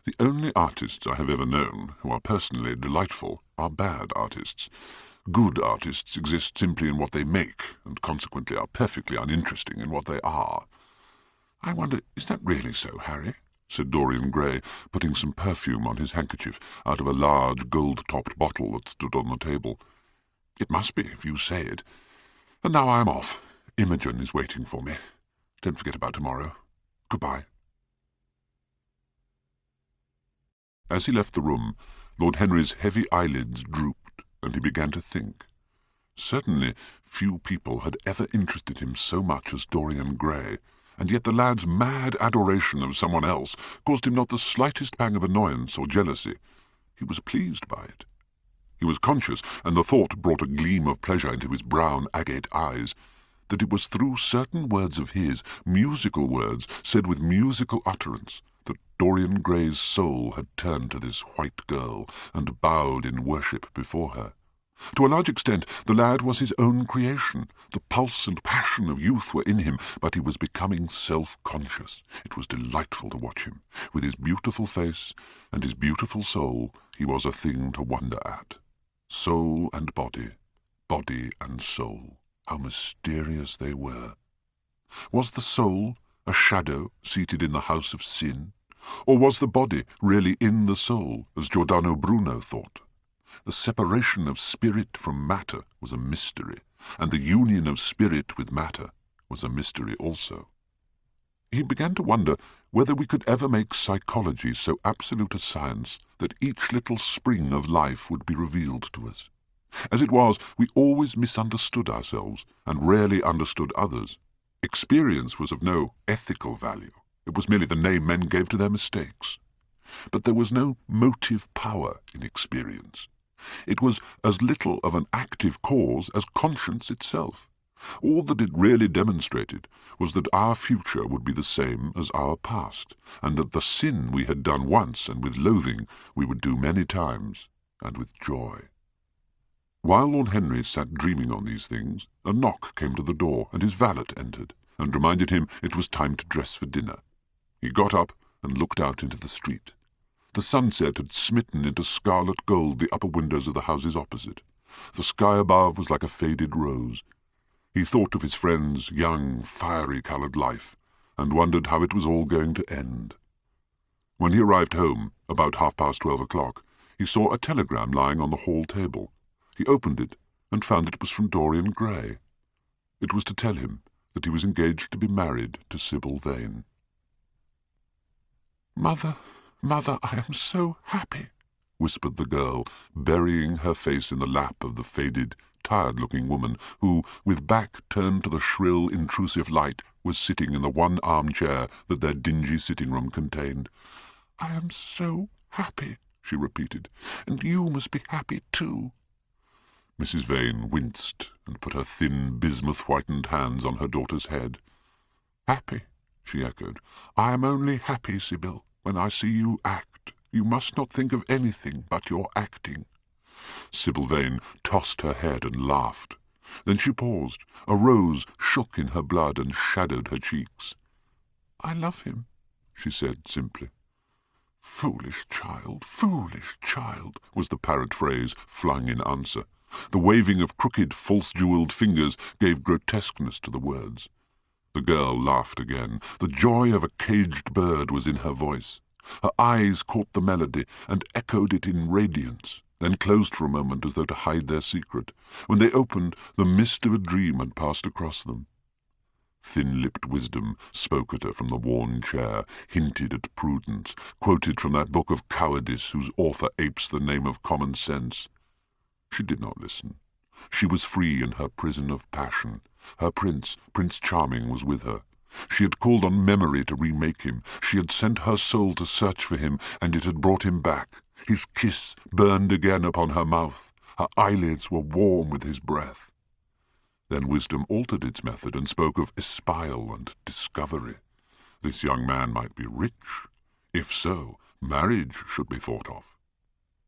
The only artists I have ever known who are personally delightful are bad artists. Good artists exist simply in what they make, and consequently are perfectly uninteresting in what they are." "I wonder, is that really so, Harry?" said Dorian Gray, putting some perfume on his handkerchief out of a large gold-topped bottle that stood on the table. "It must be, if you say it. And now I am off. Imogen is waiting for me. Don't forget about tomorrow. Goodbye." As he left the room, Lord Henry's heavy eyelids drooped, and he began to think. Certainly few people had ever interested him so much as Dorian Gray, and yet the lad's mad adoration of someone else caused him not the slightest pang of annoyance or jealousy. He was pleased by it. He was conscious, and the thought brought a gleam of pleasure into his brown, agate eyes, that it was through certain words of his, musical words, said with musical utterance, that Dorian Gray's soul had turned to this white girl and bowed in worship before her. To a large extent, the lad was his own creation. The pulse and passion of youth were in him, but he was becoming self-conscious. It was delightful to watch him. With his beautiful face and his beautiful soul, he was a thing to wonder at. Soul and body, body and soul, how mysterious they were. Was the soul a shadow seated in the house of sin, or was the body really in the soul, as Giordano Bruno thought? The separation of spirit from matter was a mystery, and the union of spirit with matter was a mystery also. He began to wonder whether we could ever make psychology so absolute a science that each little spring of life would be revealed to us. As it was, we always misunderstood ourselves, and rarely understood others. Experience was of no ethical value. It was merely the name men gave to their mistakes. But there was no motive power in experience. It was as little of an active cause as conscience itself. All that it really demonstrated was that our future would be the same as our past, and that the sin we had done once and with loathing we would do many times, and with joy. While Lord Henry sat dreaming on these things, a knock came to the door, and his valet entered, and reminded him it was time to dress for dinner. He got up and looked out into the street. The sunset had smitten into scarlet gold the upper windows of the houses opposite. The sky above was like a faded rose. He thought of his friend's young, fiery-coloured life, and wondered how it was all going to end. When he arrived home, about 12:30, he saw a telegram lying on the hall table. He opened it, and found it was from Dorian Gray. It was to tell him that he was engaged to be married to Sybil Vane. "Mother, Mother, I am so happy," whispered the girl, burying her face in the lap of the faded, tired-looking woman who, with back turned to the shrill, intrusive light, was sitting in the one armchair that their dingy sitting-room contained. "I am so happy," she repeated, "and you must be happy too." Mrs. Vane winced and put her thin, bismuth-whitened hands on her daughter's head. "Happy," she echoed. "I am only happy, Sybil, when I see you act. You must not think of anything but your acting." Sybil Vane tossed her head and laughed. Then she paused. A rose shook in her blood and shadowed her cheeks. "I love him," she said simply. "Foolish child, was the parrot phrase flung in answer. The waving of crooked, false-jewelled fingers gave grotesqueness to the words. The girl laughed again. The joy of a caged bird was in her voice. Her eyes caught the melody and echoed it in radiance, then closed for a moment as though to hide their secret. When they opened, the mist of a dream had passed across them. Thin-lipped wisdom spoke at her from the worn chair, hinted at prudence, quoted from that book of cowardice whose author apes the name of common sense. She did not listen. She was free in her prison of passion. Her Prince Charming, was with her. She had called on memory to remake him. She had sent her soul to search for him, and it had brought him back. His kiss burned again upon her mouth. Her eyelids were warm with his breath. Then wisdom altered its method and spoke of espial and discovery. This young man might be rich. If so, marriage should be thought of.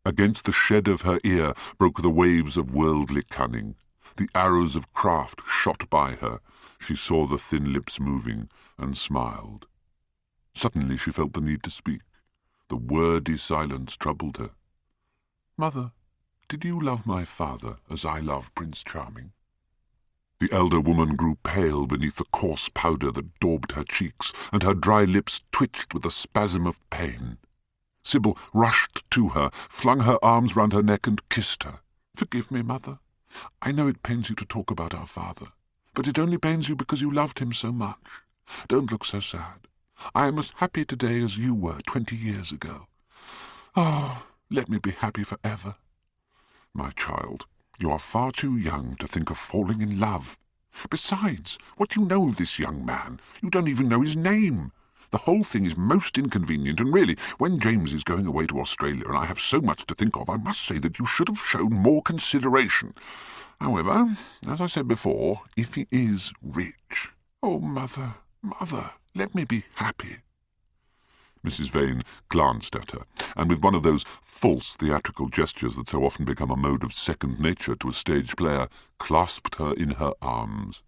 Against the shed of her ear broke the waves of worldly cunning. The arrows of craft shot by her. She saw the thin lips moving and smiled. Suddenly she felt the need to speak. The wordy silence troubled her. "Mother, did you love my father as I love Prince Charming?" The elder woman grew pale beneath the coarse powder that daubed her cheeks, and her dry lips twitched with a spasm of pain. Sybil rushed to her, flung her arms round her neck and kissed her. "Forgive me, Mother. I know it pains you to talk about our father, but it only pains you because you loved him so much. Don't look so sad. I am as happy today as you were 20 years ago. Oh, let me be happy forever." "My child, you are far too young to think of falling in love. Besides, what do you know of this young man? You don't even know his name. The whole thing is most inconvenient, and really, when James is going away to Australia and I have so much to think of, I must say that you should have shown more consideration. However, as I said before, if he is rich—" "Oh, Mother, Mother, let me be happy." Mrs. Vane glanced at her, and with one of those false theatrical gestures that so often become a mode of second nature to a stage player, clasped her in her arms.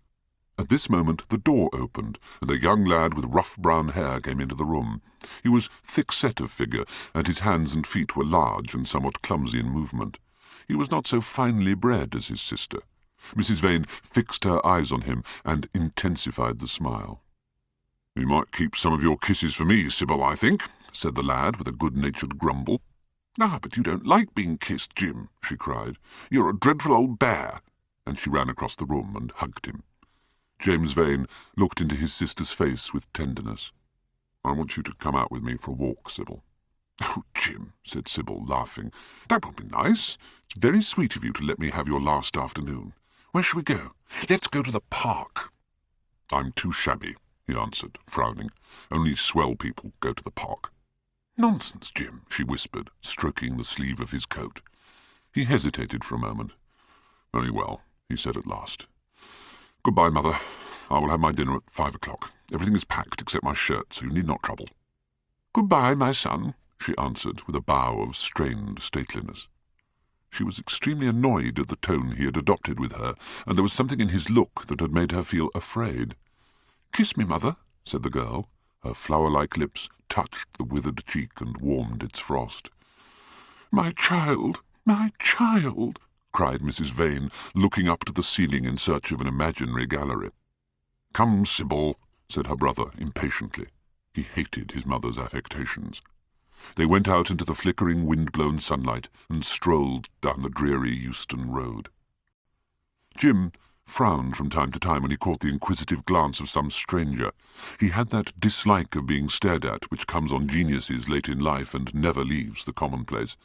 At this moment the door opened, and a young lad with rough brown hair came into the room. He was thick-set of figure, and his hands and feet were large and somewhat clumsy in movement. He was not so finely bred as his sister. Mrs. Vane fixed her eyes on him and intensified the smile. "You might keep some of your kisses for me, Sybil, I think," said the lad with a good-natured grumble. "Ah, but you don't like being kissed, Jim," she cried. "You're a dreadful old bear." And she ran across the room and hugged him. James Vane looked into his sister's face with tenderness. "I want you to come out with me for a walk, Sybil." "Oh, Jim," said Sybil, laughing. "That would be nice. It's very sweet of you to let me have your last afternoon. Where shall we go? Let's go to the park." "I'm too shabby," he answered, frowning. "Only swell people go to the park." "Nonsense, Jim," she whispered, stroking the sleeve of his coat. He hesitated for a moment. "Very well," he said at last. "Goodbye, Mother. I will have my dinner at 5 o'clock. Everything is packed except my shirt, so you need not trouble." "Goodbye, my son," she answered, with a bow of strained stateliness. She was extremely annoyed at the tone he had adopted with her, and there was something in his look that had made her feel afraid. "Kiss me, Mother," said the girl. Her flower-like lips touched the withered cheek and warmed its frost. "My child, my child!" cried Mrs. Vane, looking up to the ceiling in search of an imaginary gallery. "Come, Sybil," said her brother impatiently. He hated his mother's affectations. They went out into the flickering, wind-blown sunlight and strolled down the dreary Euston Road. Jim frowned from time to time when he caught the inquisitive glance of some stranger. He had that dislike of being stared at which comes on geniuses late in life and never leaves the commonplace.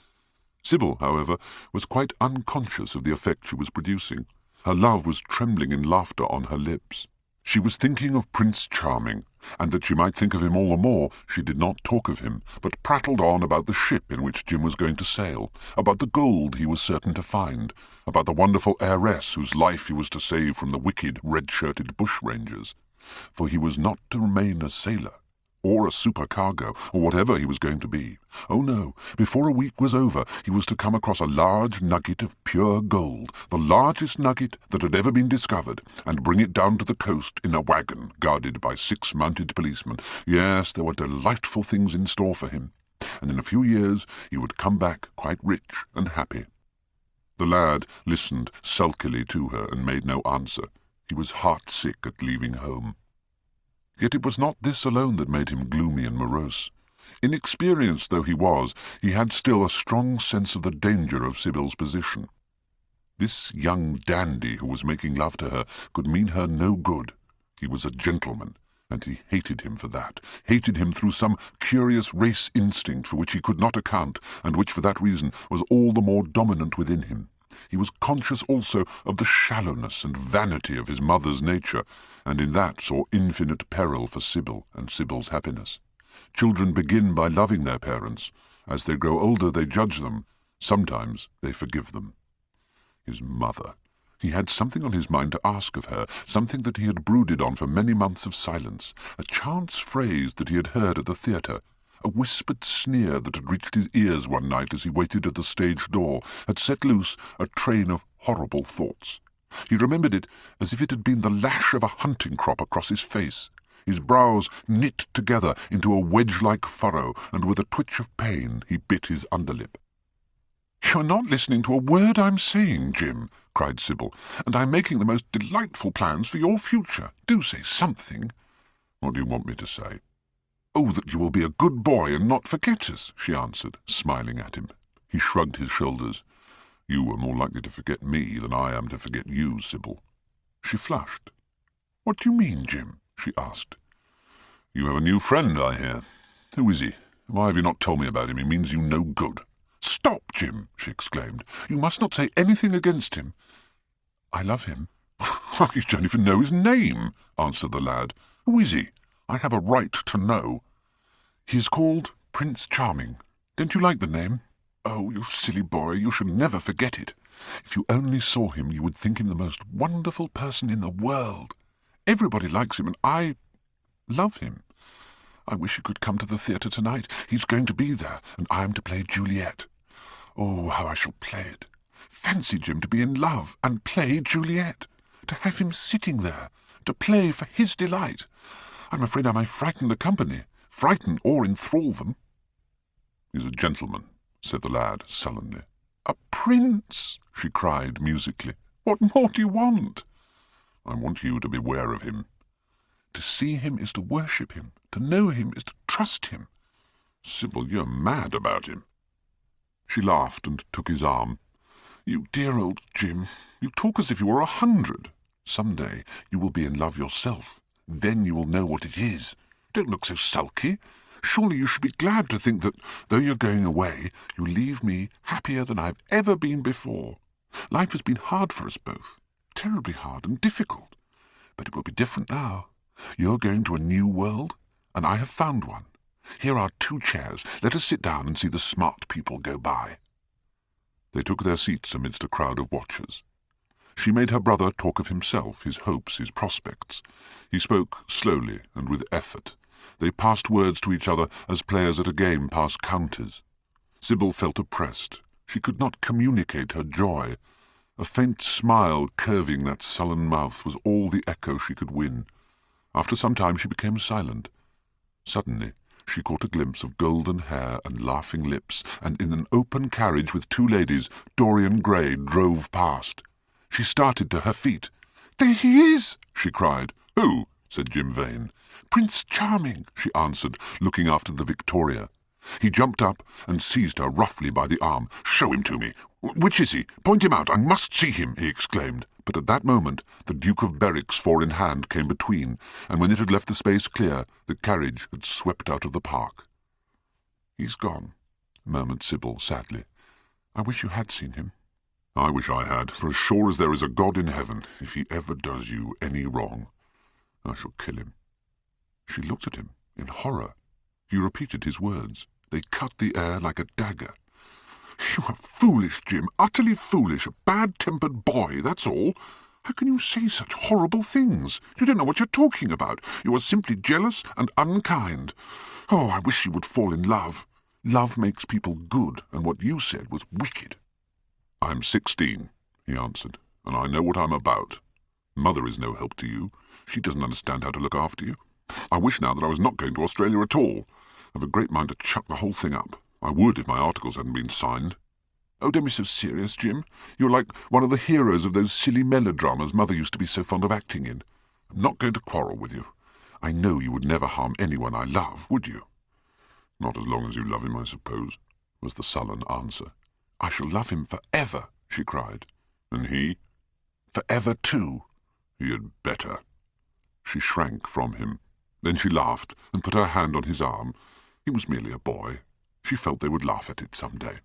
Sybil, however, was quite unconscious of the effect she was producing. Her love was trembling in laughter on her lips. She was thinking of Prince Charming, and that she might think of him all the more, she did not talk of him, but prattled on about the ship in which Jim was going to sail, about the gold he was certain to find, about the wonderful heiress whose life he was to save from the wicked red-shirted bushrangers. For he was not to remain a sailor, or a supercargo, or whatever he was going to be. Oh no, before a week was over, he was to come across a large nugget of pure gold, the largest nugget that had ever been discovered, and bring it down to the coast in a wagon, guarded by 6 mounted policemen. Yes, there were delightful things in store for him, and in a few years he would come back quite rich and happy. The lad listened sulkily to her and made no answer. He was heart-sick at leaving home. Yet it was not this alone that made him gloomy and morose. Inexperienced though he was, he had still a strong sense of the danger of Sybil's position. This young dandy who was making love to her could mean her no good. He was a gentleman, and he hated him for that, hated him through some curious race instinct for which he could not account, and which for that reason was all the more dominant within him. He was conscious also of the shallowness and vanity of his mother's nature, and in that saw infinite peril for Sybil and Sybil's happiness. Children begin by loving their parents. As they grow older they judge them. Sometimes they forgive them. His mother. He had something on his mind to ask of her, something that he had brooded on for many months of silence, a chance phrase that he had heard at the theatre, a whispered sneer that had reached his ears one night as he waited at the stage door, had set loose a train of horrible thoughts. He remembered it as if it had been the lash of a hunting crop across his face. His brows knit together into a wedge-like furrow, and with a twitch of pain he bit his underlip. "You're not listening to a word I'm saying, Jim," cried Sybil, "and I'm making the most delightful plans for your future. Do say something." "What do you want me to say?" "Oh, that you will be a good boy and not forget us," she answered, smiling at him. He shrugged his shoulders. "You are more likely to forget me than I am to forget you, Sybil." She flushed. "What do you mean, Jim?" she asked. "You have a new friend, I hear. Who is he? Why have you not told me about him? He means you no good." "Stop, Jim," she exclaimed. "You must not say anything against him." "I love him." "You don't even know his name," answered the lad. "Who is he? I have a right to know." "He is called Prince Charming. Don't you like the name?" "Oh, you silly boy, you should never forget it. If you only saw him, you would think him the most wonderful person in the world. Everybody likes him, and I love him. I wish you could come to the theatre tonight. He's going to be there, and I am to play Juliet. Oh, how I shall play it. Fancy, Jim, to be in love and play Juliet. To have him sitting there, to play for his delight. I'm afraid I may frighten the company, frighten or enthrall them." "He's a gentleman," said the lad sullenly. "A prince!" she cried musically. "What more do you want?" "I want you to beware of him." "To see him is to worship him. To know him is to trust him." "Sybil, you're mad about him." She laughed and took his arm. "You dear old Jim, you talk as if you were 100. Some day you will be in love yourself. Then you will know what it is. Don't look so sulky. Surely you should be glad to think that, though you're going away, you leave me happier than I've ever been before. Life has been hard for us both, terribly hard and difficult. But it will be different now. You're going to a new world, and I have found one. Here are 2 chairs. Let us sit down and see the smart people go by." They took their seats amidst a crowd of watchers. She made her brother talk of himself, his hopes, his prospects. He spoke slowly and with effort. They passed words to each other as players at a game pass counters. Sybil felt oppressed. She could not communicate her joy. A faint smile curving that sullen mouth was all the echo she could win. After some time she became silent. Suddenly she caught a glimpse of golden hair and laughing lips, and in an open carriage with 2 ladies, Dorian Gray drove past. She started to her feet. "There he is!" she cried. "Who?" said Jim Vane. "Prince Charming," she answered, looking after the Victoria. He jumped up and seized her roughly by the arm. "Show him to me. Which is he? Point him out. I must see him," he exclaimed. But at that moment the Duke of Berwick's 4-in-hand came between, and when it had left the space clear, the carriage had swept out of the park. "He's gone," murmured Sybil sadly. "I wish you had seen him." "I wish I had, for as sure as there is a God in heaven, if he ever does you any wrong, I shall kill him." She looked at him in horror. He repeated his words. They cut the air like a dagger. "You are foolish, Jim, utterly foolish, a bad-tempered boy, that's all. How can you say such horrible things? You don't know what you're talking about. You are simply jealous and unkind. Oh, I wish you would fall in love. Love makes people good, and what you said was wicked." "I'm 16, he answered, "and I know what I'm about. Mother is no help to you. She doesn't understand how to look after you. I wish now that I was not going to Australia at all. I've a great mind to chuck the whole thing up. I would if my articles hadn't been signed." "Oh, don't be so serious, Jim. You're like one of the heroes of those silly melodramas Mother used to be so fond of acting in. I'm not going to quarrel with you. I know you would never harm anyone I love, would you?" "Not as long as you love him, I suppose," was the sullen answer. "I shall love him forever," she cried. "And he?" "Forever, too." "He had better." She shrank from him. Then she laughed and put her hand on his arm. He was merely a boy. She felt they would laugh at it some day.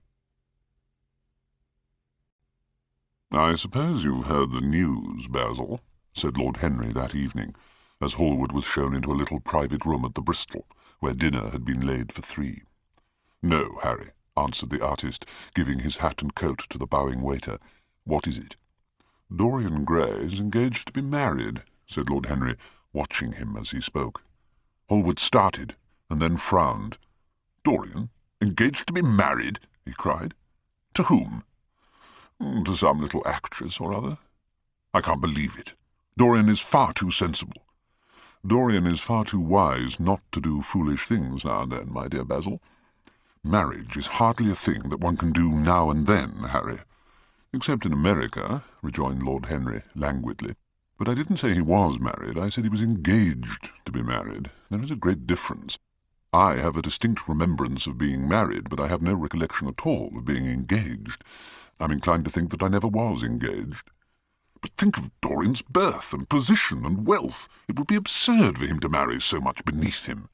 "I suppose you've heard the news, Basil," said Lord Henry that evening, as Hallward was shown into a little private room at the Bristol, where dinner had been laid for 3. "No, Harry," answered the artist, giving his hat and coat to the bowing waiter. "What is it?" "Dorian Gray is engaged to be married," said Lord Henry, watching him as he spoke. Hallward started, and then frowned. "Dorian? Engaged to be married?" he cried. "To whom?" "To some little actress or other." "I can't believe it. Dorian is far too sensible." "Dorian is far too wise not to do foolish things now and then, my dear Basil. Marriage is hardly a thing that one can do now and then, Harry." "Except in America," rejoined Lord Henry languidly. "But I didn't say he was married. I said he was engaged to be married. There is a great difference. I have a distinct remembrance of being married, but I have no recollection at all of being engaged. I'm inclined to think that I never was engaged." "But think of Dorian's birth and position and wealth. It would be absurd for him to marry so much beneath him."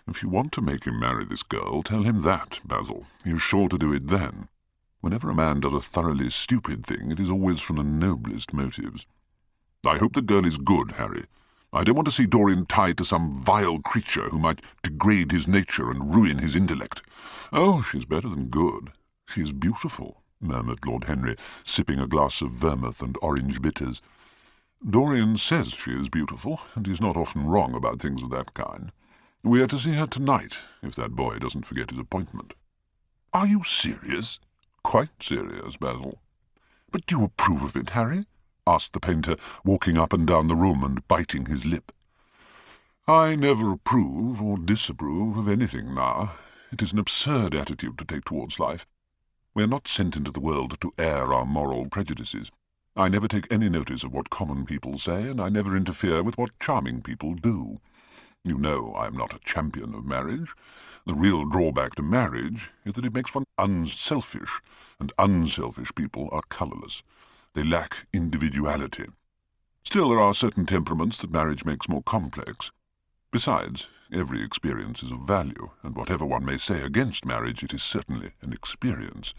"If you want to make him marry this girl, tell him that, Basil. He is sure to do it then. Whenever a man does a thoroughly stupid thing, it is always from the noblest motives." "I hope the girl is good, Harry. I don't want to see Dorian tied to some vile creature who might degrade his nature and ruin his intellect." "Oh, she's better than good. She is beautiful," murmured Lord Henry, sipping a glass of vermouth and orange bitters. "Dorian says she is beautiful, and he's not often wrong about things of that kind. We are to see her tonight, if that boy doesn't forget his appointment." "Are you serious?" "Quite serious, Basil." "But do you approve of it, Harry?" asked the painter, walking up and down the room and biting his lip. "I never approve or disapprove of anything now. It is an absurd attitude to take towards life. We are not sent into the world to air our moral prejudices. I never take any notice of what common people say, and I never interfere with what charming people do. You know I am not a champion of marriage. The real drawback to marriage is that it makes one unselfish, and unselfish people are colourless. They lack individuality. Still, there are certain temperaments that marriage makes more complex. Besides, every experience is of value, and whatever one may say against marriage, it is certainly an experience.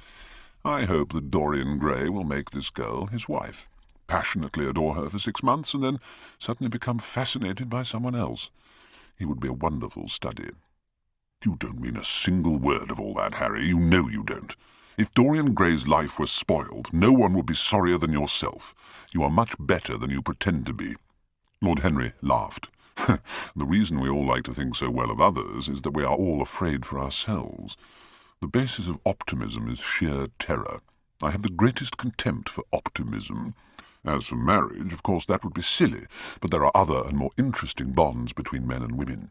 I hope that Dorian Gray will make this girl his wife, passionately adore her for 6 months, and then suddenly become fascinated by someone else. He would be a wonderful study." "You don't mean a single word of all that, Harry. You know you don't. If Dorian Gray's life were spoiled, no one would be sorrier than yourself. You are much better than you pretend to be." Lord Henry laughed. "The reason we all like to think so well of others is that we are all afraid for ourselves. The basis of optimism is sheer terror. I have the greatest contempt for optimism. As for marriage, of course that would be silly, but there are other and more interesting bonds between men and women.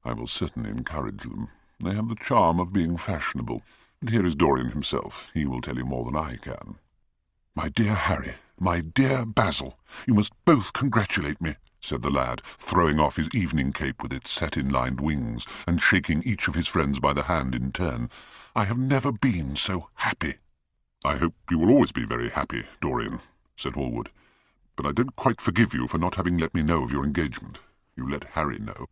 I will certainly encourage them. They have the charm of being fashionable. And here is Dorian himself. He will tell you more than I can." "My dear Harry, my dear Basil, you must both congratulate me," said the lad, throwing off his evening cape with its satin-lined wings, and shaking each of his friends by the hand in turn. "I have never been so happy." "I hope you will always be very happy, Dorian," said Hallward. "But I don't quite forgive you for not having let me know of your engagement. You let Harry know."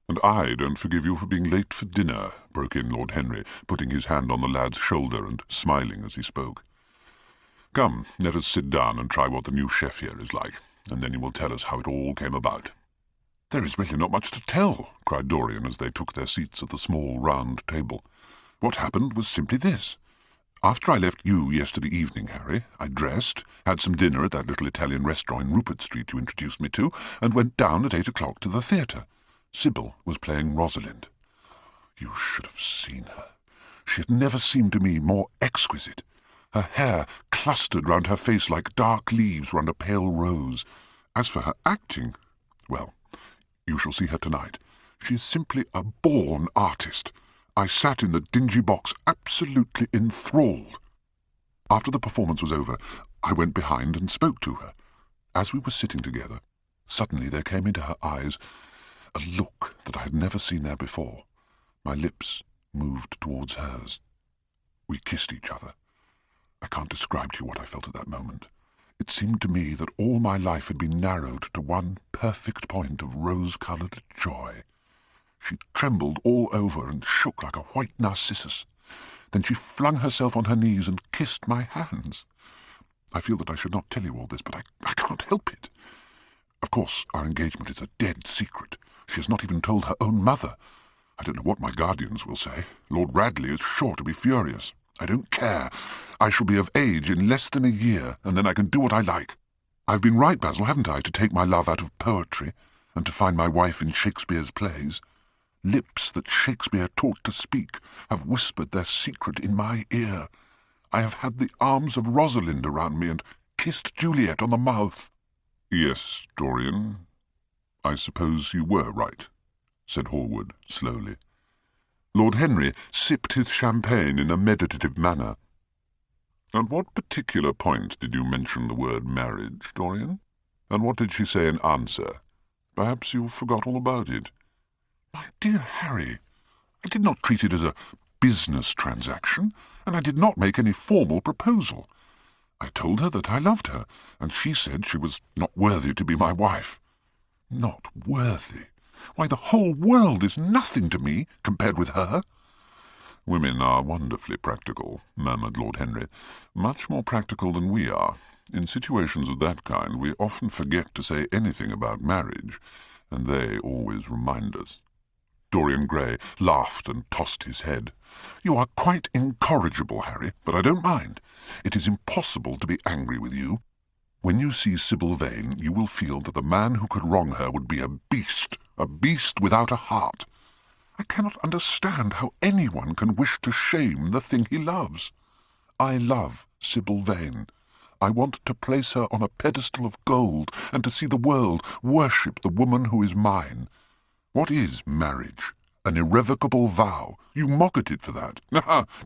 "And I don't forgive you for being late for dinner," broke in Lord Henry, putting his hand on the lad's shoulder and smiling as he spoke. "Come, let us sit down and try what the new chef here is like, and then you will tell us how it all came about." "There is really not much to tell," cried Dorian as they took their seats at the small round table. "What happened was simply this. After I left you yesterday evening, Harry, I dressed, had some dinner at that little Italian restaurant in Rupert Street you introduced me to, and went down at 8 o'clock to the theatre. Sybil was playing Rosalind. You should have seen her. She had never seemed to me more exquisite. Her hair clustered round her face like dark leaves round a pale rose. As for her acting, well, you shall see her tonight. She is simply a born artist. I sat in the dingy box absolutely enthralled. After the performance was over, I went behind and spoke to her. As we were sitting together, suddenly there came into her eyes a look that I had never seen there before. My lips moved towards hers. We kissed each other. I can't describe to you what I felt at that moment. It seemed to me that all my life had been narrowed to one perfect point of rose-coloured joy. She trembled all over and shook like a white narcissus. Then she flung herself on her knees and kissed my hands. I feel that I should not tell you all this, but I can't help it. Of course, our engagement is a dead secret. She has not even told her own mother. I don't know what my guardians will say. Lord Radley is sure to be furious. I don't care. I shall be of age in less than a year, and then I can do what I like. I've been right, Basil, haven't I, to take my love out of poetry, and to find my wife in Shakespeare's plays? Lips that Shakespeare taught to speak have whispered their secret in my ear. I have had the arms of Rosalind around me and kissed Juliet on the mouth. Yes, Dorian, I suppose you were right, said Hallward slowly. Lord Henry sipped his champagne in a meditative manner. At what particular point did you mention the word marriage, Dorian? And what did she say in answer? Perhaps you forgot all about it. My dear Harry, I did not treat it as a business transaction, and I did not make any formal proposal. I told her that I loved her, and she said she was not worthy to be my wife. Not worthy? Why, the whole world is nothing to me compared with her. Women are wonderfully practical, murmured Lord Henry, much more practical than we are. In situations of that kind we often forget to say anything about marriage, and they always remind us. Dorian Gray laughed and tossed his head. You are quite incorrigible, Harry, but I don't mind. It is impossible to be angry with you. When you see Sybil Vane, you will feel that the man who could wrong her would be a beast without a heart. I cannot understand how anyone can wish to shame the thing he loves. I love Sybil Vane. I want to place her on a pedestal of gold and to see the world worship the woman who is mine. What is marriage? An irrevocable vow. You mock at it for that.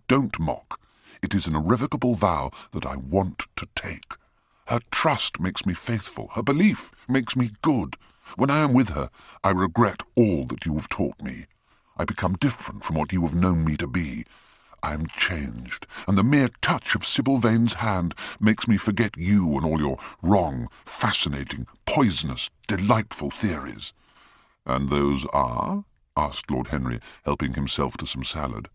Don't mock. It is an irrevocable vow that I want to take. Her trust makes me faithful. Her belief makes me good. When I am with her, I regret all that you have taught me. I become different from what you have known me to be. I am changed, and the mere touch of Sybil Vane's hand makes me forget you and all your wrong, fascinating, poisonous, delightful theories. And those are? Asked Lord Henry, helping himself to some salad.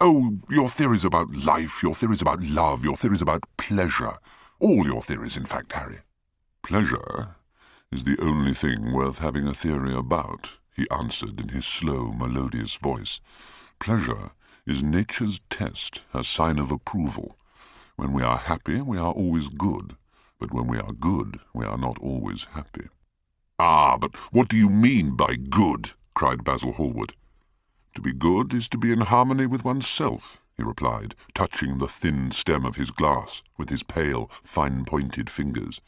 Oh, your theories about life, your theories about love, your theories about pleasure. All your theories, in fact, Harry. Pleasure is the only thing worth having a theory about, he answered in his slow, melodious voice. Pleasure is nature's test, her sign of approval. When we are happy, we are always good, but when we are good, we are not always happy. Ah, but what do you mean by good? Cried Basil Hallward. To be good is to be in harmony with oneself, he replied, touching the thin stem of his glass with his pale, fine-pointed fingers.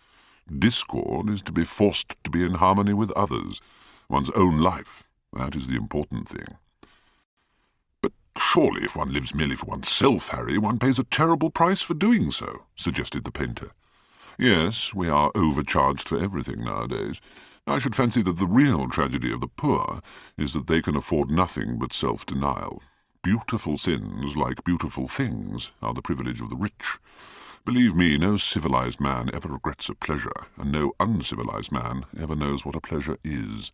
Discord is to be forced to be in harmony with others, one's own life. That is the important thing. But surely if one lives merely for oneself, Harry, one pays a terrible price for doing so, suggested the painter. Yes, we are overcharged for everything nowadays. I should fancy that the real tragedy of the poor is that they can afford nothing but self-denial. Beautiful sins, like beautiful things, are the privilege of the rich. Believe me, no civilized man ever regrets a pleasure, and no uncivilized man ever knows what a pleasure is.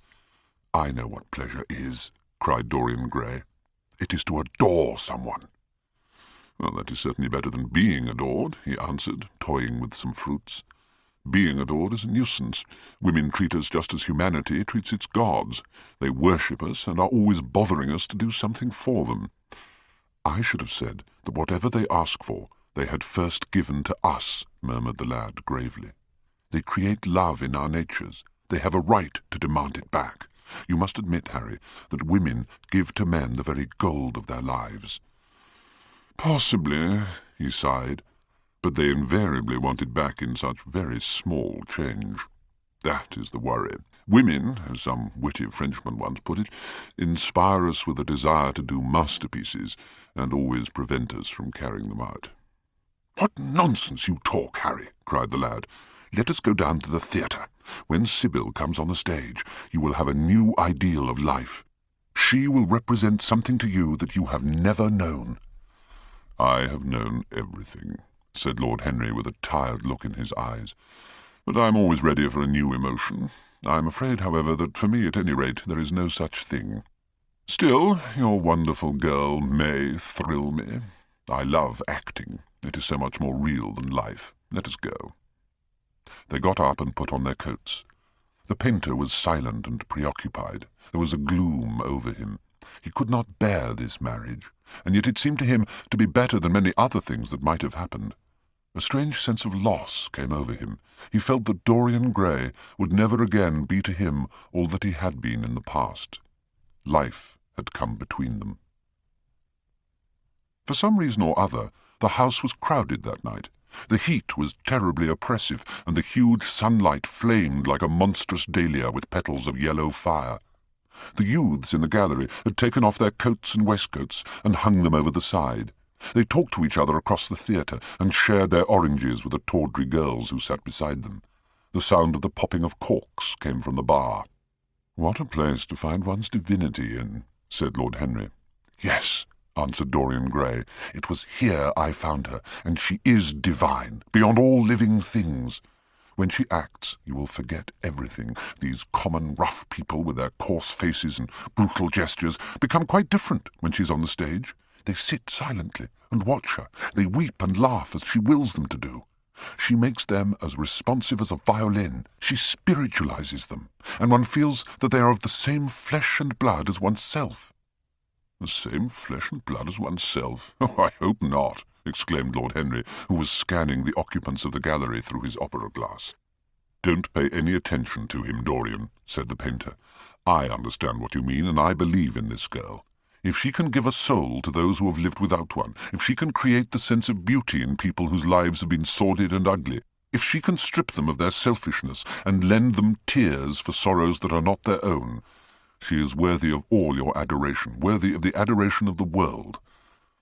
I know what pleasure is, cried Dorian Gray. It is to adore someone. Well, that is certainly better than being adored, he answered, toying with some fruits. Being adored is a nuisance. Women treat us just as humanity treats its gods. They worship us and are always bothering us to do something for them. I should have said that whatever they ask for, they had first given to us, murmured the lad gravely. They create love in our natures. They have a right to demand it back. You must admit, Harry, that women give to men the very gold of their lives. Possibly, he sighed, but they invariably want it back in such very small change. That is the worry. Women, as some witty Frenchman once put it, inspire us with a desire to do masterpieces and always prevent us from carrying them out. What nonsense you talk, Harry, cried the lad. Let us go down to the theatre. When Sybil comes on the stage, you will have a new ideal of life. She will represent something to you that you have never known. I have known everything, said Lord Henry with a tired look in his eyes, "but I am always ready for a new emotion. I am afraid, however, that for me, at any rate, there is no such thing. Still, your wonderful girl may thrill me. I love acting. It is so much more real than life. Let us go." They got up and put on their coats. The painter was silent and preoccupied. There was a gloom over him. He could not bear this marriage, and yet it seemed to him to be better than many other things that might have happened. A strange sense of loss came over him. He felt that Dorian Gray would never again be to him all that he had been in the past. Life had come between them. For some reason or other, the house was crowded that night. The heat was terribly oppressive, and the huge sunlight flamed like a monstrous dahlia with petals of yellow fire. The youths in the gallery had taken off their coats and waistcoats and hung them over the side. They talked to each other across the theatre and shared their oranges with the tawdry girls who sat beside them. The sound of the popping of corks came from the bar. "What a place to find one's divinity in," said Lord Henry. "Yes," answered Dorian Gray. "It was here I found her, and she is divine, beyond all living things. When she acts, you will forget everything. These common rough people with their coarse faces and brutal gestures become quite different when she's on the stage. They sit silently and watch her. They weep and laugh as she wills them to do. She makes them as responsive as a violin. She spiritualizes them, and one feels that they are of the same flesh and blood as oneself." "The same flesh and blood as oneself? Oh, I hope not," exclaimed Lord Henry, who was scanning the occupants of the gallery through his opera-glass. "Don't pay any attention to him, Dorian," said the painter. "I understand what you mean, and I believe in this girl. If she can give a soul to those who have lived without one, if she can create the sense of beauty in people whose lives have been sordid and ugly, if she can strip them of their selfishness and lend them tears for sorrows that are not their own, she is worthy of all your adoration, worthy of the adoration of the world.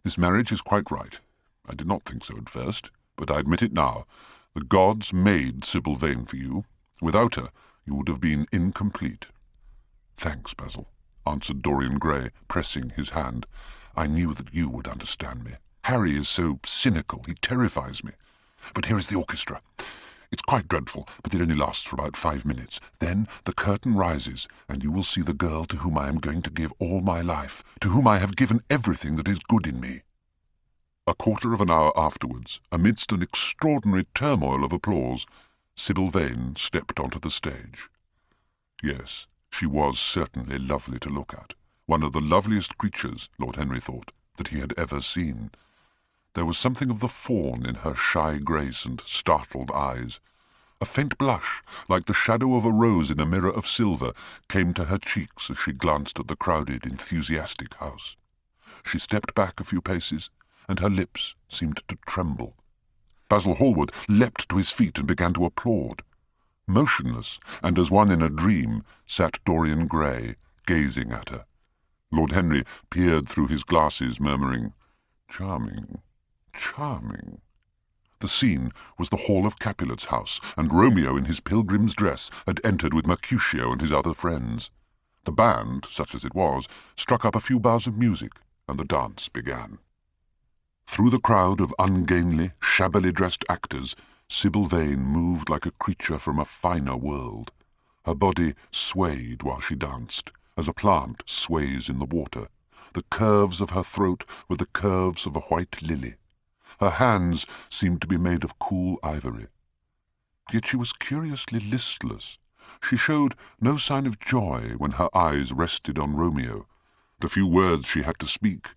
This marriage is quite right. I did not think so at first, but I admit it now. The gods made Sybil Vane for you. Without her, you would have been incomplete." "Thanks, Basil," answered Dorian Gray, pressing his hand. "I knew that you would understand me. Harry is so cynical, he terrifies me. But here is the orchestra. It's quite dreadful, but it only lasts for about 5 minutes. Then the curtain rises, and you will see the girl to whom I am going to give all my life, to whom I have given everything that is good in me." A quarter of an hour afterwards, amidst an extraordinary turmoil of applause, Sybil Vane stepped onto the stage. Yes, she was certainly lovely to look at, one of the loveliest creatures, Lord Henry thought, that he had ever seen. There was something of the fawn in her shy grace and startled eyes. A faint blush, like the shadow of a rose in a mirror of silver, came to her cheeks as she glanced at the crowded, enthusiastic house. She stepped back a few paces, and her lips seemed to tremble. Basil Hallward leapt to his feet and began to applaud. Motionless, and as one in a dream, sat Dorian Gray, gazing at her. Lord Henry peered through his glasses, murmuring, "Charming, charming." The scene was the hall of Capulet's house, and Romeo in his pilgrim's dress had entered with Mercutio and his other friends. The band, such as it was, struck up a few bars of music, and the dance began. Through the crowd of ungainly, shabbily dressed actors, Sybil Vane moved like a creature from a finer world. Her body swayed while she danced, as a plant sways in the water. The curves of her throat were the curves of a white lily. Her hands seemed to be made of cool ivory. Yet she was curiously listless. She showed no sign of joy when her eyes rested on Romeo. The few words she had to speak,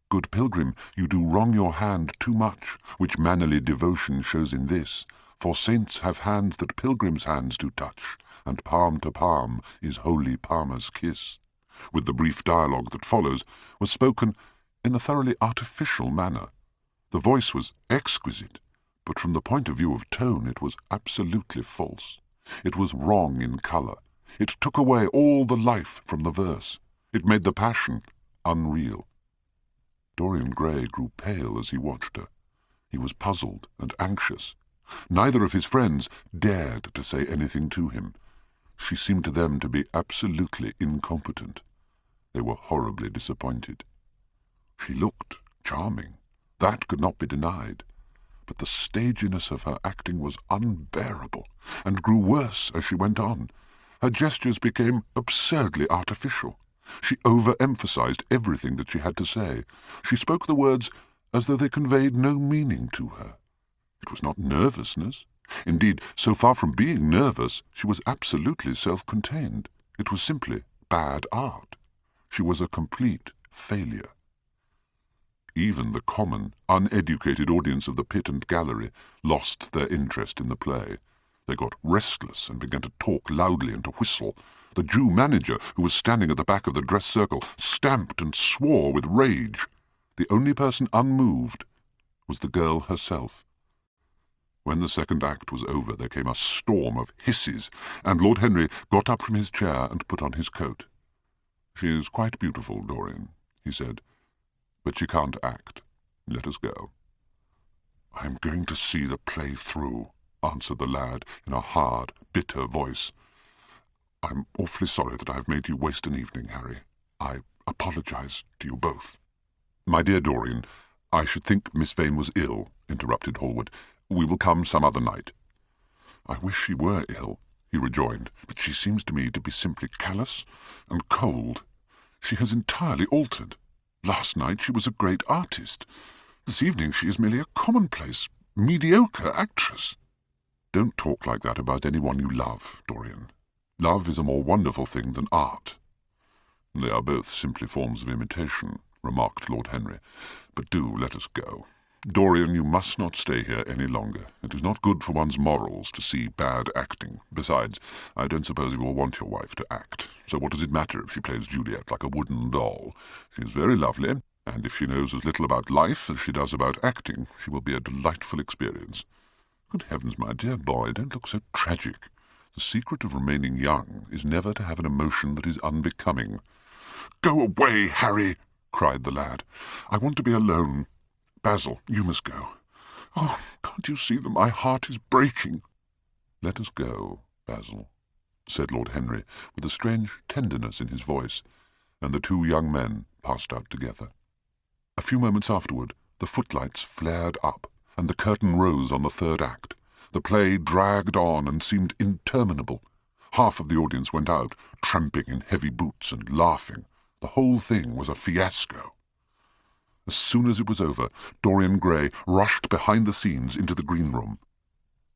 "Good pilgrim, you do wrong your hand too much, which mannerly devotion shows in this, for saints have hands that pilgrims' hands do touch, and palm to palm is holy palmer's kiss," with the brief dialogue that follows, was spoken in a thoroughly artificial manner. The voice was exquisite, but from the point of view of tone it was absolutely false. It was wrong in colour. It took away all the life from the verse. It made the passion unreal. Dorian Gray grew pale as he watched her. He was puzzled and anxious. Neither of his friends dared to say anything to him. She seemed to them to be absolutely incompetent. They were horribly disappointed. She looked charming. That could not be denied. but the staginess of her acting was unbearable, and grew worse as she went on. Her gestures became absurdly artificial. She overemphasized everything that she had to say. She spoke the words as though they conveyed no meaning to her. It was not nervousness. Indeed, so far from being nervous, she was absolutely self-contained. It was simply bad art. She was a complete failure. Even the common, uneducated audience of the pit and gallery lost their interest in the play. They got restless and began to talk loudly and to whistle. The Jew manager, who was standing at the back of the dress circle, stamped and swore with rage. The only person unmoved was the girl herself. When the second act was over, there came a storm of hisses, and Lord Henry got up from his chair and put on his coat. "She is quite beautiful, Dorian," he said, "but she can't act. Let us go." "I am going to see the play through," answered the lad in a hard, bitter voice. "I'm awfully sorry that I've made you waste an evening, Harry. I apologize to you both." "My dear Dorian, I should think Miss Vane was ill," interrupted Hallward. "We will come some other night." "I wish she were ill," he rejoined, "but she seems to me to be simply callous and cold. She has entirely altered. Last night she was a great artist. This evening she is merely a commonplace, mediocre actress." "Don't talk like that about anyone you love, Dorian. Love is a more wonderful thing than art." "They are both simply forms of imitation," remarked Lord Henry. "But do let us go. Dorian, you must not stay here any longer. It is not good for one's morals to see bad acting. Besides, I don't suppose you will want your wife to act. So what does it matter if she plays Juliet like a wooden doll? She is very lovely, and if she knows as little about life as she does about acting, she will be a delightful experience. Good heavens, my dear boy, don't look so tragic. The secret of remaining young is never to have an emotion that is unbecoming." "Go away, Harry!" cried the lad. "I want to be alone. Basil, you must go. Oh, can't you see that my heart is breaking?" "Let us go, Basil," said Lord Henry, with a strange tenderness in his voice, and the two young men passed out together. A few moments afterward, the footlights flared up, and the curtain rose on the third act. The play dragged on and seemed interminable. Half of the audience went out, tramping in heavy boots and laughing. The whole thing was a fiasco. As soon as it was over, Dorian Gray rushed behind the scenes into the green room.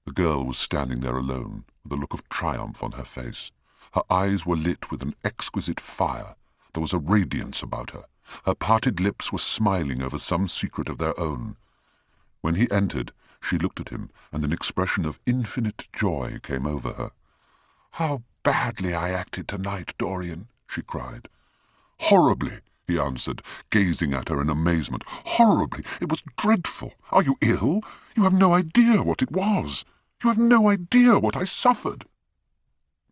The girl was standing there alone, with a look of triumph on her face. Her eyes were lit with an exquisite fire. There was a radiance about her. Her parted lips were smiling over some secret of their own. When he entered, she looked at him, and an expression of infinite joy came over her. "How badly I acted tonight, Dorian," she cried. "Horribly," he answered, gazing at her in amazement. "Horribly! It was dreadful! Are you ill? You have no idea what it was. You have no idea what I suffered."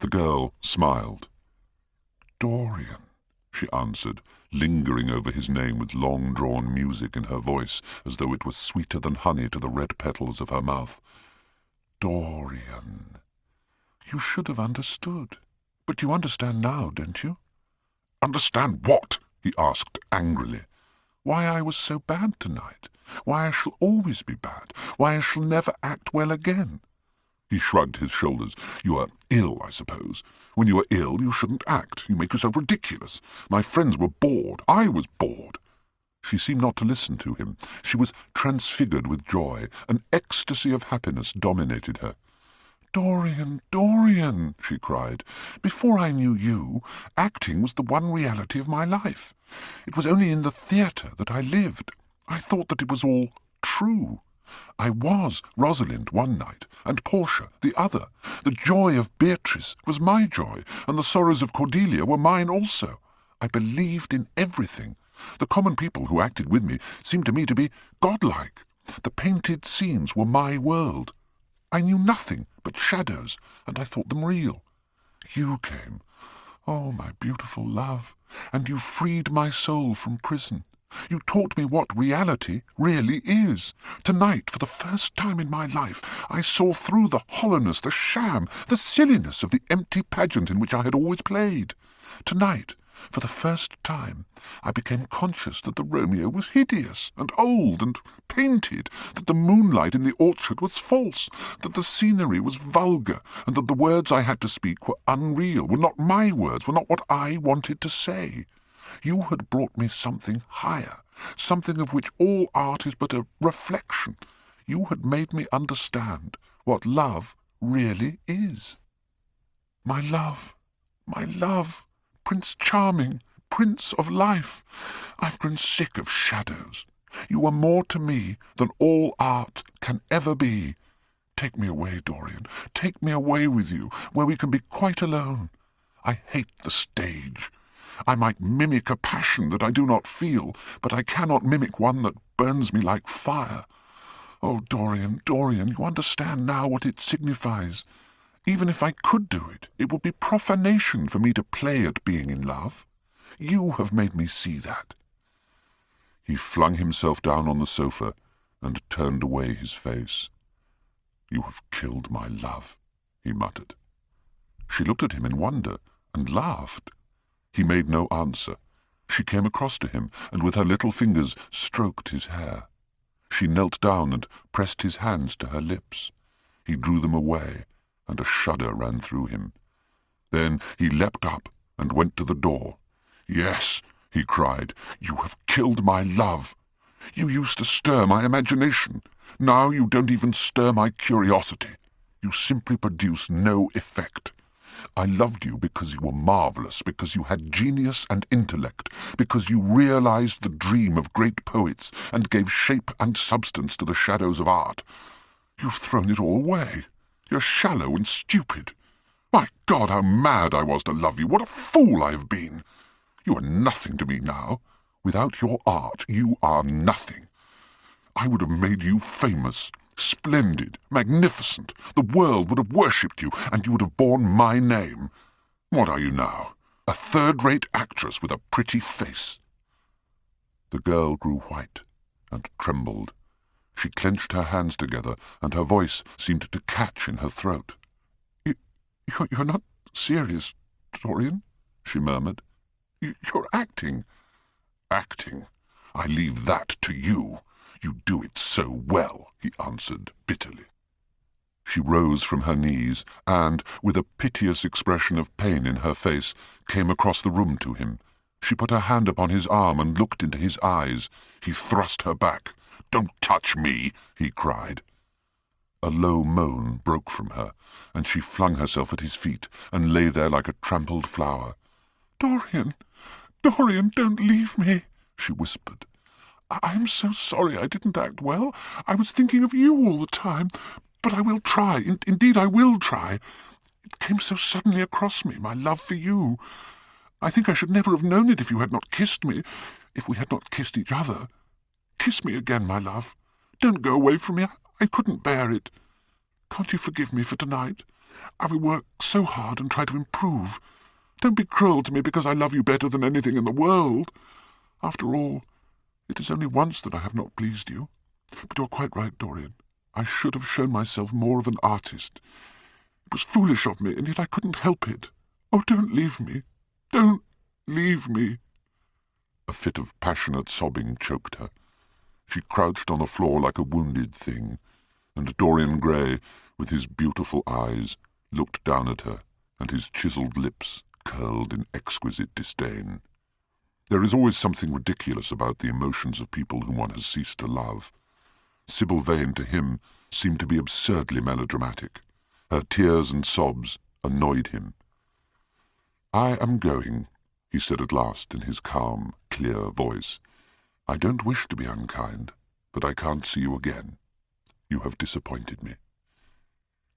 The girl smiled. "Dorian," she answered, lingering over his name with long-drawn music in her voice, as though it was sweeter than honey to the red petals of her mouth. "Dorian. You should have understood. But you understand now, don't you?" "Understand what?" he asked angrily. "Why I was so bad tonight. Why I shall always be bad. Why I shall never act well again." He shrugged his shoulders. "You are ill, I suppose. When you are ill, you shouldn't act. You make yourself ridiculous. My friends were bored. I was bored." She seemed not to listen to him. She was transfigured with joy. An ecstasy of happiness dominated her. "Dorian, Dorian," she cried, "before I knew you, acting was the one reality of my life. It was only in the theatre that I lived. I thought that it was all true. I was Rosalind one night, and Portia the other. The joy of Beatrice was my joy, and the sorrows of Cordelia were mine also. I believed in everything. The common people who acted with me seemed to me to be godlike. The painted scenes were my world. I knew nothing but shadows, and I thought them real. You came, oh, my beautiful love, and you freed my soul from prison. You taught me what reality really is. Tonight, for the first time in my life, I saw through the hollowness, the sham, the silliness of the empty pageant in which I had always played. Tonight, For the first time, I became conscious that the Romeo was hideous and old and painted, that the moonlight in the orchard was false, that the scenery was vulgar, and that the words I had to speak were unreal, were not my words, were not what I wanted to say. You had brought me something higher, something of which all art is but a reflection. You had made me understand what love really is. My love, Prince Charming, Prince of Life, I've grown sick of shadows. You are more to me than all art can ever be. Take me away, Dorian, take me away with you, where we can be quite alone. I hate the stage. I might mimic a passion that I do not feel, but I cannot mimic one that burns me like fire. Oh, Dorian, you understand now what it signifies. Even if I could do it, it would be profanation for me to play at being in love. You have made me see that. He flung himself down on the sofa and turned away his face. You have killed my love, he muttered. She looked at him in wonder and laughed. He made no answer. She came across to him and with her little fingers stroked his hair. She knelt down and pressed his hands to her lips. He drew them away, and a shudder ran through him. Then he leapt up and went to the door. Yes, he cried, you have killed my love. You used to stir my imagination. Now you don't even stir my curiosity. You simply produce no effect. I loved you because you were marvellous, because you had genius and intellect, because you realized the dream of great poets and gave shape and substance to the shadows of art. You've thrown it all away. You're shallow and stupid. My God, how mad I was to love you! What a fool I have been! You are nothing to me now. Without your art, you are nothing. I would have made you famous, splendid, magnificent. The world would have worshipped you, and you would have borne my name. What are you now? A third-rate actress with a pretty face. The girl grew white and trembled. She clenched her hands together, and her voice seemed to catch in her throat. You're not serious, Dorian, she murmured. You're acting. Acting? I leave that to you. You do it so well, he answered bitterly. She rose from her knees and, with a piteous expression of pain in her face, came across the room to him. She put her hand upon his arm and looked into his eyes. He thrust her back. "Don't touch me," he cried. A low moan broke from her, and she flung herself at his feet and lay there like a trampled flower. Dorian, don't leave me," she whispered. "I am so sorry I didn't act well. I was thinking of you all the time. But I will try. Indeed, I will try. It came so suddenly across me, my love for you. I think I should never have known it if you had not kissed me, if we had not kissed each other. Kiss me again, my love. Don't go away from me. I couldn't bear it. Can't you forgive me for tonight? I will work so hard and try to improve. Don't be cruel to me because I love you better than anything in the world. After all, it is only once that I have not pleased you. But you are quite right, Dorian. I should have shown myself more of an artist. It was foolish of me, and yet I couldn't help it. Oh, don't leave me. Don't leave me." A fit of passionate sobbing choked her. She crouched on the floor like a wounded thing, and Dorian Gray, with his beautiful eyes, looked down at her, and his chiselled lips curled in exquisite disdain. There is always something ridiculous about the emotions of people whom one has ceased to love. Sybil Vane, to him, seemed to be absurdly melodramatic. Her tears and sobs annoyed him. "I am going," he said at last in his calm, clear voice. "I don't wish to be unkind, but I can't see you again. You have disappointed me."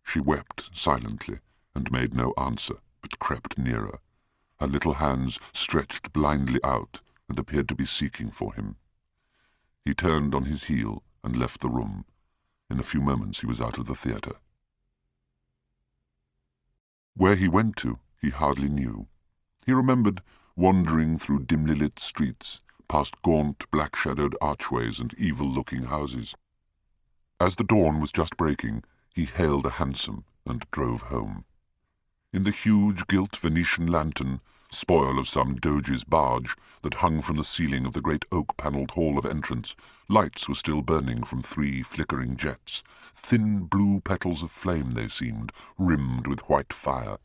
She wept silently and made no answer, but crept nearer. Her little hands stretched blindly out and appeared to be seeking for him. He turned on his heel and left the room. In a few moments he was out of the theatre. Where he went to, he hardly knew. He remembered wandering through dimly lit streets, past gaunt, black-shadowed archways and evil-looking houses. As the dawn was just breaking, he hailed a hansom and drove home. In the huge gilt Venetian lantern, Spoil of some doge's barge that hung from the ceiling of the great oak-panelled hall of entrance, lights were still burning from 3 flickering jets. Thin blue petals of flame they seemed, rimmed with white fire.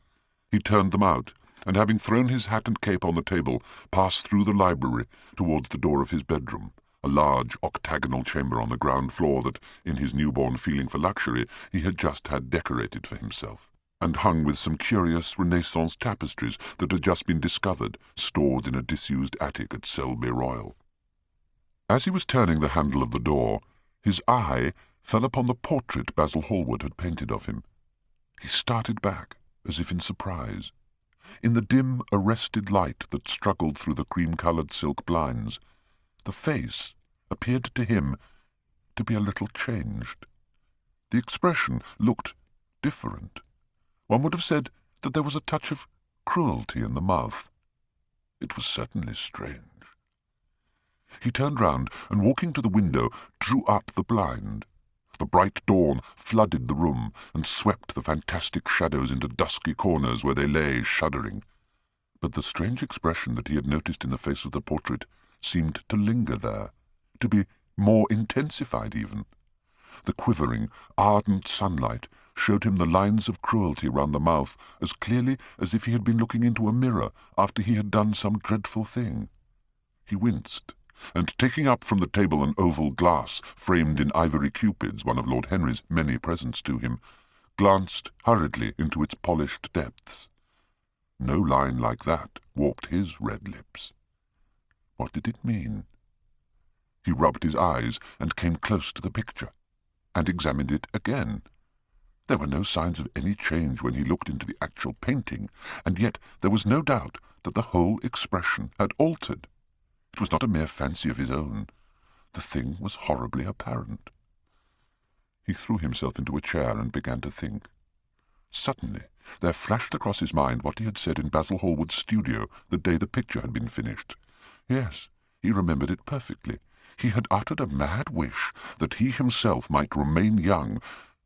He turned them out, and having thrown his hat and cape on the table, passed through the library towards the door of his bedroom, a large octagonal chamber on the ground floor that, in his newborn feeling for luxury, he had just had decorated for himself, and hung with some curious Renaissance tapestries that had just been discovered, stored in a disused attic at Selby Royal. As he was turning the handle of the door, his eye fell upon the portrait Basil Hallward had painted of him. He started back, as if in surprise. In the dim, arrested light that struggled through the cream-coloured silk blinds, the face appeared to him to be a little changed. The expression looked different. One would have said that there was a touch of cruelty in the mouth. It was certainly strange. He turned round and, walking to the window, drew up the blind. The bright dawn flooded the room and swept the fantastic shadows into dusky corners where they lay shuddering. But the strange expression that he had noticed in the face of the portrait seemed to linger there, to be more intensified even. The quivering, ardent sunlight showed him the lines of cruelty round the mouth as clearly as if he had been looking into a mirror after he had done some dreadful thing. He winced, and taking up from the table an oval glass framed in ivory cupids, one of Lord Henry's many presents to him, glanced hurriedly into its polished depths. No line like that warped his red lips. What did it mean? He rubbed his eyes and came close to the picture, and examined it again. There were no signs of any change when he looked into the actual painting, and yet there was no doubt that the whole expression had altered. It was not a mere fancy of his own. The thing was horribly apparent. He threw himself into a chair and began to think. Suddenly there flashed across his mind what he had said in Basil Hallward's studio the day the picture had been finished. Yes, he remembered it perfectly. He had uttered a mad wish that he himself might remain young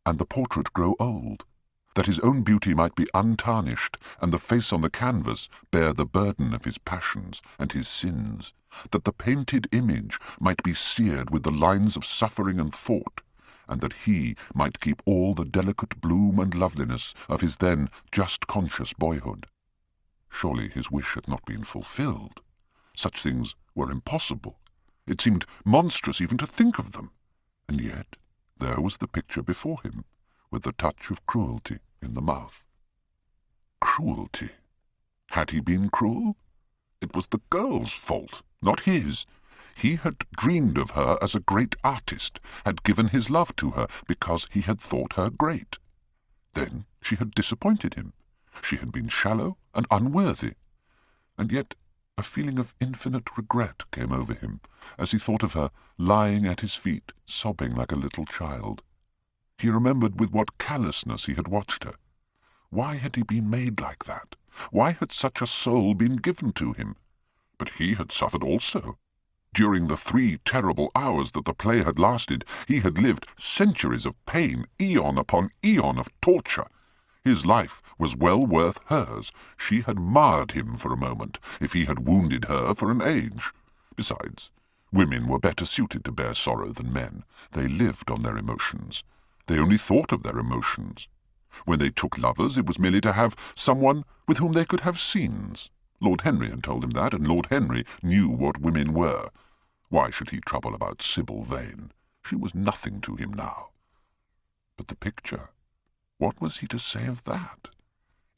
and the portrait grow old, that his own beauty might be untarnished and the face on the canvas bear the burden of his passions and his sins, that the painted image might be seared with the lines of suffering and thought, and that he might keep all the delicate bloom and loveliness of his then just conscious boyhood. Surely his wish had not been fulfilled. Such things were impossible. It seemed monstrous even to think of them. And yet there was the picture before him, with the touch of cruelty in the mouth. Cruelty. Had he been cruel? It was the girl's fault, not his. He had dreamed of her as a great artist, had given his love to her because he had thought her great. Then she had disappointed him. She had been shallow and unworthy. And yet a feeling of infinite regret came over him as he thought of her lying at his feet, sobbing like a little child. He remembered with what callousness he had watched her. Why had he been made like that? Why had such a soul been given to him? But he had suffered also. During the 3 terrible hours that the play had lasted, he had lived centuries of pain, eon upon eon of torture. His life was well worth hers. She had marred him for a moment, if he had wounded her for an age. Besides, women were better suited to bear sorrow than men. They lived on their emotions. They only thought of their emotions. When they took lovers, it was merely to have someone with whom they could have scenes. Lord Henry had told him that, and Lord Henry knew what women were. Why should he trouble about Sybil Vane? She was nothing to him now. But the picture, what was he to say of that?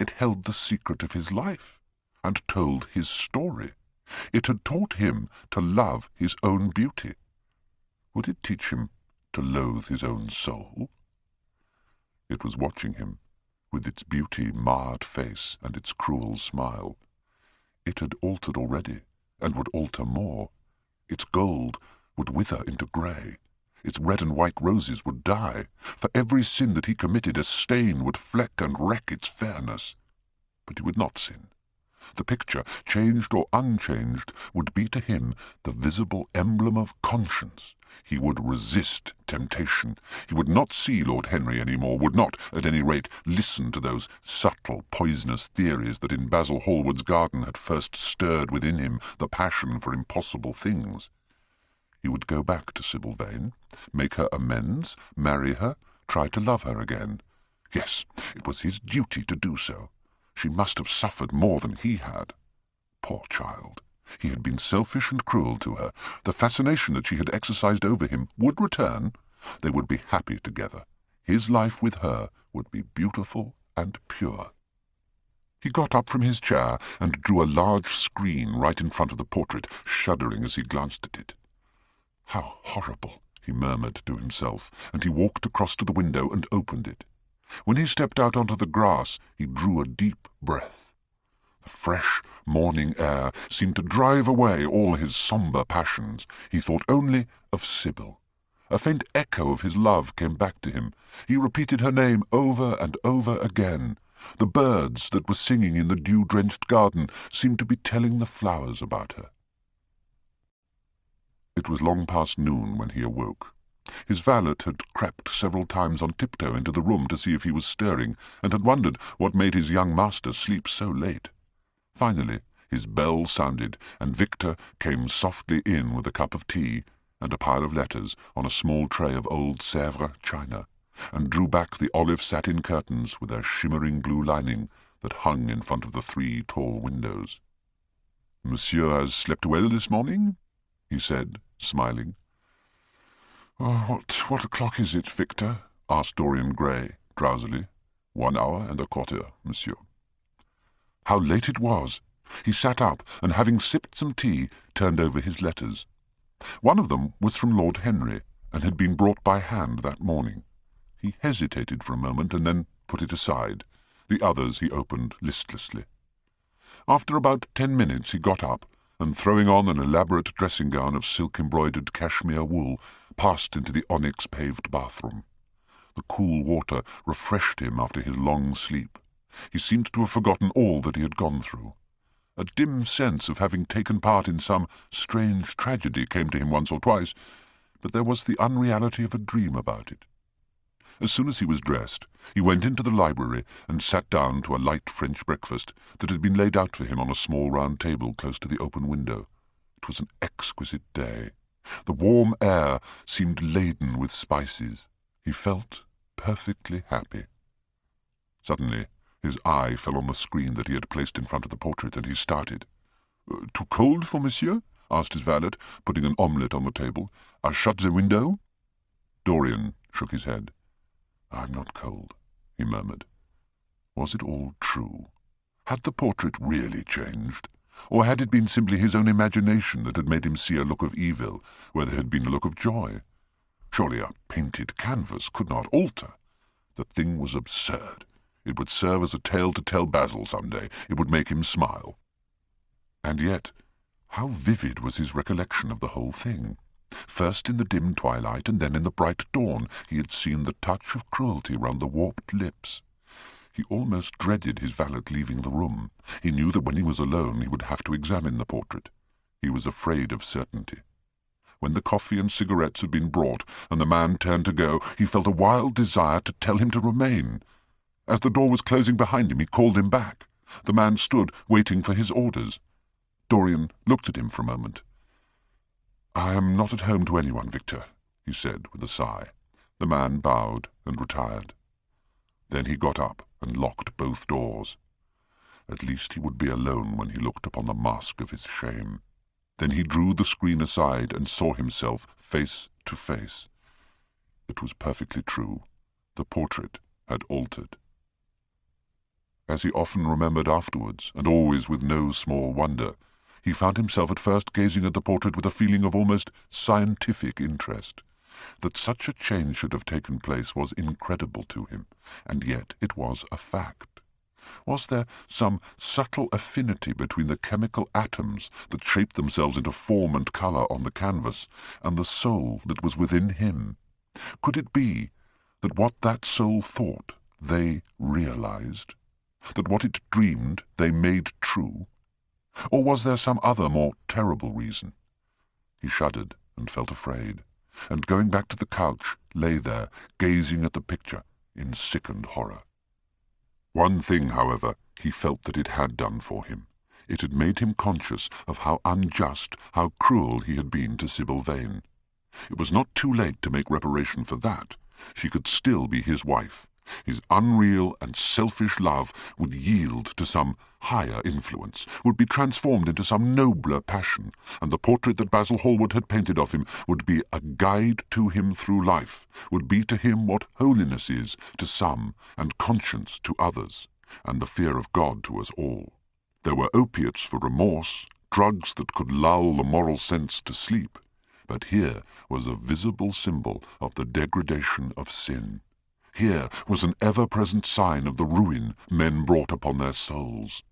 It held the secret of his life, and told his story. It had taught him to love his own beauty. Would it teach him to loathe his own soul? It was watching him, with its beauty-marred face and its cruel smile. It had altered already, and would alter more. Its gold would wither into grey. Its red and white roses would die. For every sin that he committed, a stain would fleck and wreck its fairness. But he would not sin. The picture, changed or unchanged, would be to him the visible emblem of conscience, He would resist temptation. He would not see Lord Henry any more, would not, at any rate, listen to those subtle, poisonous theories that in Basil Hallward's garden had first stirred within him the passion for impossible things. He would go back to Sybil Vane, make her amends, marry her, try to love her again. Yes, it was his duty to do so. She must have suffered more than he had. Poor child. He had been selfish and cruel to her. The fascination that she had exercised over him would return. They would be happy together. His life with her would be beautiful and pure. He got up from his chair and drew a large screen right in front of the portrait, shuddering as he glanced at it. "How horrible," he murmured to himself, and he walked across to the window and opened it. When he stepped out onto the grass, he drew a deep breath. The fresh morning air seemed to drive away all his sombre passions. He thought only of Sybil. A faint echo of his love came back to him. He repeated her name over and over again. The birds that were singing in the dew-drenched garden seemed to be telling the flowers about her. It was long past noon when he awoke. His valet had crept several times on tiptoe into the room to see if he was stirring, and had wondered what made his young master sleep so late. Finally, his bell sounded, and Victor came softly in with a cup of tea and a pile of letters on a small tray of old Sèvres china, and drew back the olive satin curtains with their shimmering blue lining that hung in front of the 3 tall windows. "Monsieur has slept well this morning?" he said, smiling. What o'clock is it, Victor?" asked Dorian Gray, drowsily. 1 hour and a quarter, monsieur." How late it was! He sat up, and having sipped some tea, turned over his letters. One of them was from Lord Henry, and had been brought by hand that morning. He hesitated for a moment, and then put it aside. The others he opened listlessly. After about 10 minutes he got up, and throwing on an elaborate dressing-gown of silk-embroidered cashmere wool, passed into the onyx-paved bathroom. The cool water refreshed him after his long sleep. He seemed to have forgotten all that he had gone through. A dim sense of having taken part in some strange tragedy came to him once or twice, but there was the unreality of a dream about it. As soon as he was dressed, he went into the library and sat down to a light French breakfast that had been laid out for him on a small round table close to the open window. It was an exquisite day. The warm air seemed laden with spices. He felt perfectly happy. Suddenly, his eye fell on the screen that he had placed in front of the portrait, and he started. "Too cold for monsieur?" asked his valet, putting an omelette on the table. "I shut the window?" Dorian shook his head. "I'm not cold," he murmured. Was it all true? Had the portrait really changed? Or had it been simply his own imagination that had made him see a look of evil where there had been a look of joy? Surely a painted canvas could not alter. The thing was absurd. It would serve as a tale to tell Basil some day. It would make him smile. And yet, how vivid was his recollection of the whole thing! First in the dim twilight, and then in the bright dawn, he had seen the touch of cruelty round the warped lips. He almost dreaded his valet leaving the room. He knew that when he was alone he would have to examine the portrait. He was afraid of certainty. When the coffee and cigarettes had been brought, and the man turned to go, he felt a wild desire to tell him to remain. As the door was closing behind him, he called him back. The man stood, waiting for his orders. Dorian looked at him for a moment. "I am not at home to anyone, Victor," he said with a sigh. The man bowed and retired. Then he got up and locked both doors. At least he would be alone when he looked upon the mask of his shame. Then he drew the screen aside and saw himself face to face. It was perfectly true. The portrait had altered. As he often remembered afterwards, and always with no small wonder, he found himself at first gazing at the portrait with a feeling of almost scientific interest. That such a change should have taken place was incredible to him, and yet it was a fact. Was there some subtle affinity between the chemical atoms that shaped themselves into form and colour on the canvas, and the soul that was within him? Could it be that what that soul thought they realized? That what it dreamed they made true? Or was there some other, more terrible reason? He shuddered and felt afraid. and going back to the couch, lay there, gazing at the picture in sickened horror. One thing, however, he felt that it had done for him. It had made him conscious of how unjust, how cruel he had been to Sybil Vane. It was not too late to make reparation for that. She could still be his wife. His unreal and selfish love would yield to some higher influence, would be transformed into some nobler passion, and the portrait that Basil Hallward had painted of him would be a guide to him through life, would be to him what holiness is to some, and conscience to others, and the fear of God to us all. There were opiates for remorse, drugs that could lull the moral sense to sleep, but here was a visible symbol of the degradation of sin. Here was an ever-present sign of the ruin men brought upon their souls.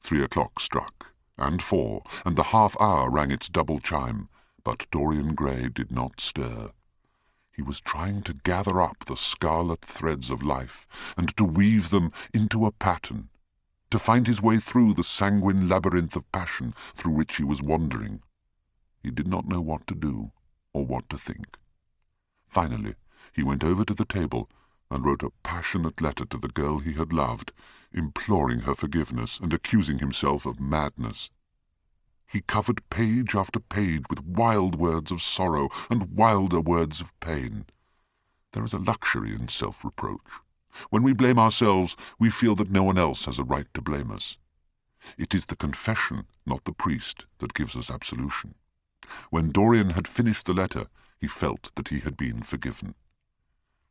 3 o'clock struck, and 4, and the half-hour rang its double chime, but Dorian Gray did not stir. He was trying to gather up the scarlet threads of life, and to weave them into a pattern, to find his way through the sanguine labyrinth of passion through which he was wandering. He did not know what to do, or what to think. Finally, he went over to the table and wrote a passionate letter to the girl he had loved, imploring her forgiveness and accusing himself of madness. He covered page after page with wild words of sorrow and wilder words of pain. There is a luxury in self-reproach. When we blame ourselves, we feel that no one else has a right to blame us. It is the confession, not the priest, that gives us absolution. When Dorian had finished the letter, he felt that he had been forgiven.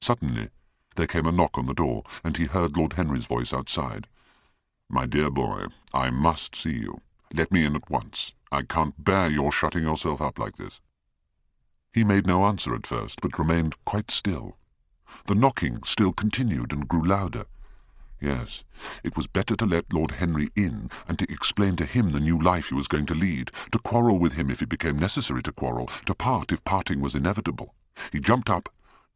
Suddenly, there came a knock on the door, and he heard Lord Henry's voice outside. "My dear boy, I must see you. Let me in at once. I can't bear your shutting yourself up like this." He made no answer at first, but remained quite still. The knocking still continued and grew louder. Yes, it was better to let Lord Henry in, and to explain to him the new life he was going to lead, to quarrel with him if it became necessary to quarrel, to part if parting was inevitable. He jumped up,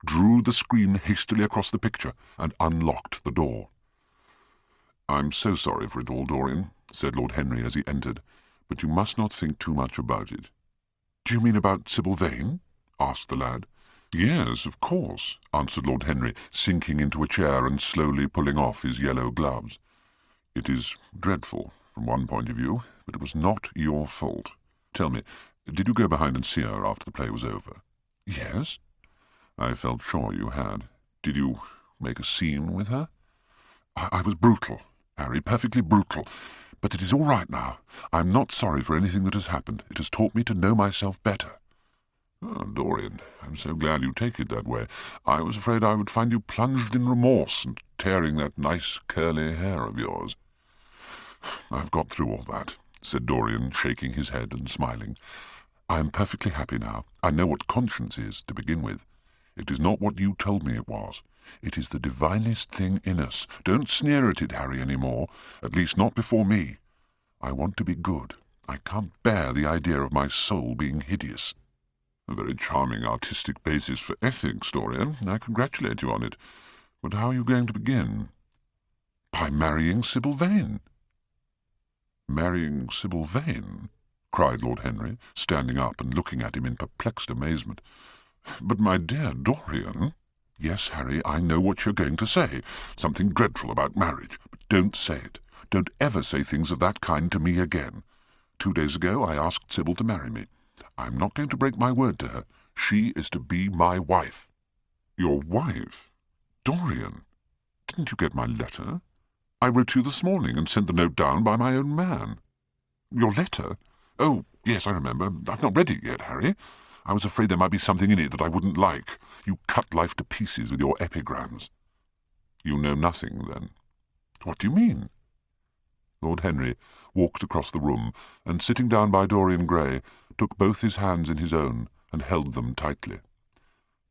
drew the screen hastily across the picture, and unlocked the door. "I'm so sorry for it all, Dorian," said Lord Henry as he entered, "but you must not think too much about it." "Do you mean about Sybil Vane?" asked the lad. "Yes, of course," answered Lord Henry, sinking into a chair and slowly pulling off his yellow gloves. "It is dreadful, from one point of view, but it was not your fault. Tell me, did you go behind and see her after the play was over?" "Yes." "I felt sure you had. Did you make a scene with her?" I was brutal, Harry, perfectly brutal. But it is all right now. I'm not sorry for anything that has happened. It has taught me to know myself better." "Oh, Dorian, I'm so glad you take it that way. I was afraid I would find you plunged in remorse and tearing that nice curly hair of yours." "I've got through all that," said Dorian, shaking his head and smiling. "I am perfectly happy now. I know what conscience is, to begin with. It is not what you told me it was. It is the divinest thing in us. Don't sneer at it, Harry, any more, at least not before me. I want to be good. I can't bear the idea of my soul being hideous." "A very charming artistic basis for ethics, Dorian. I congratulate you on it. But how are you going to begin?" "By marrying Sybil Vane." "Marrying Sybil Vane?" cried Lord Henry, standing up and looking at him in perplexed amazement. "But, my dear Dorian—" "Yes, Harry, I know what you're going to say. Something dreadful about marriage. But don't say it. Don't ever say things of that kind to me again. 2 days ago I asked Sybil to marry me. I'm not going to break my word to her. She is to be my wife." "Your wife? Dorian, didn't you get my letter? I wrote to you this morning and sent the note down by my own man." "Your letter? Oh, yes, I remember. I've not read it yet, Harry. I was afraid there might be something in it that I wouldn't like. You cut life to pieces with your epigrams." "You know nothing, then?" "What do you mean?" Lord Henry walked across the room, and sitting down by Dorian Gray, took both his hands in his own and held them tightly.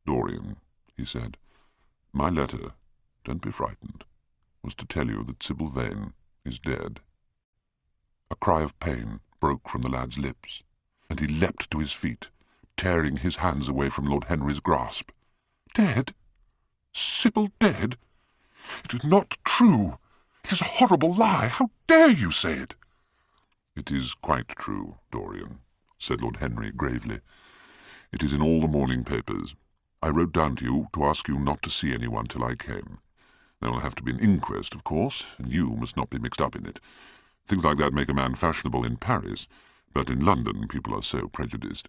"Dorian," he said, "my letter, don't be frightened, was to tell you that Sybil Vane is dead." A cry of pain broke from the lad's lips, and he leapt to his feet, tearing his hands away from Lord Henry's grasp. "Dead? Sybil dead? It is not true. It is a horrible lie. How dare you say it?" "It is quite true, Dorian," said Lord Henry gravely. It is in all the morning papers. I wrote down to you to ask you not to see anyone till I came. There will have to be an inquest, of course, and you must not be mixed up in it. Things like that make a man fashionable in Paris, but in London people are so prejudiced.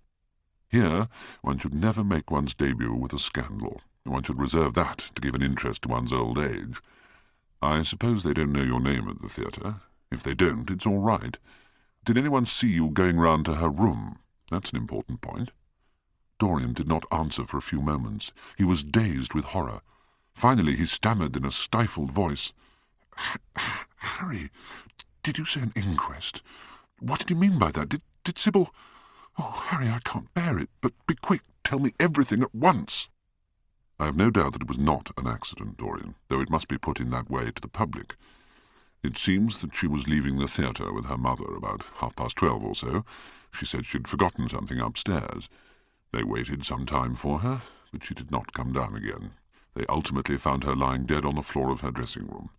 Here one should never make one's debut with a scandal. One should reserve that to give an interest to one's old age. I suppose they don't know your name at the theatre. If they don't, it's all right. Did anyone see you going round to her room? That's an important point." Dorian did not answer for a few moments. He was dazed with horror. Finally he stammered in a stifled voice, "Harry, did you say an inquest? What did you mean by that? Did Sybil... Oh, Harry, I can't bear it, but be quick, tell me everything at once." "I have no doubt that it was not an accident, Dorian, though it must be put in that way to the public. It seems that she was leaving the theatre with her mother about 12:30 or so. She said she'd forgotten something upstairs. They waited some time for her, but she did not come down again. They ultimately found her lying dead on the floor of her dressing-room.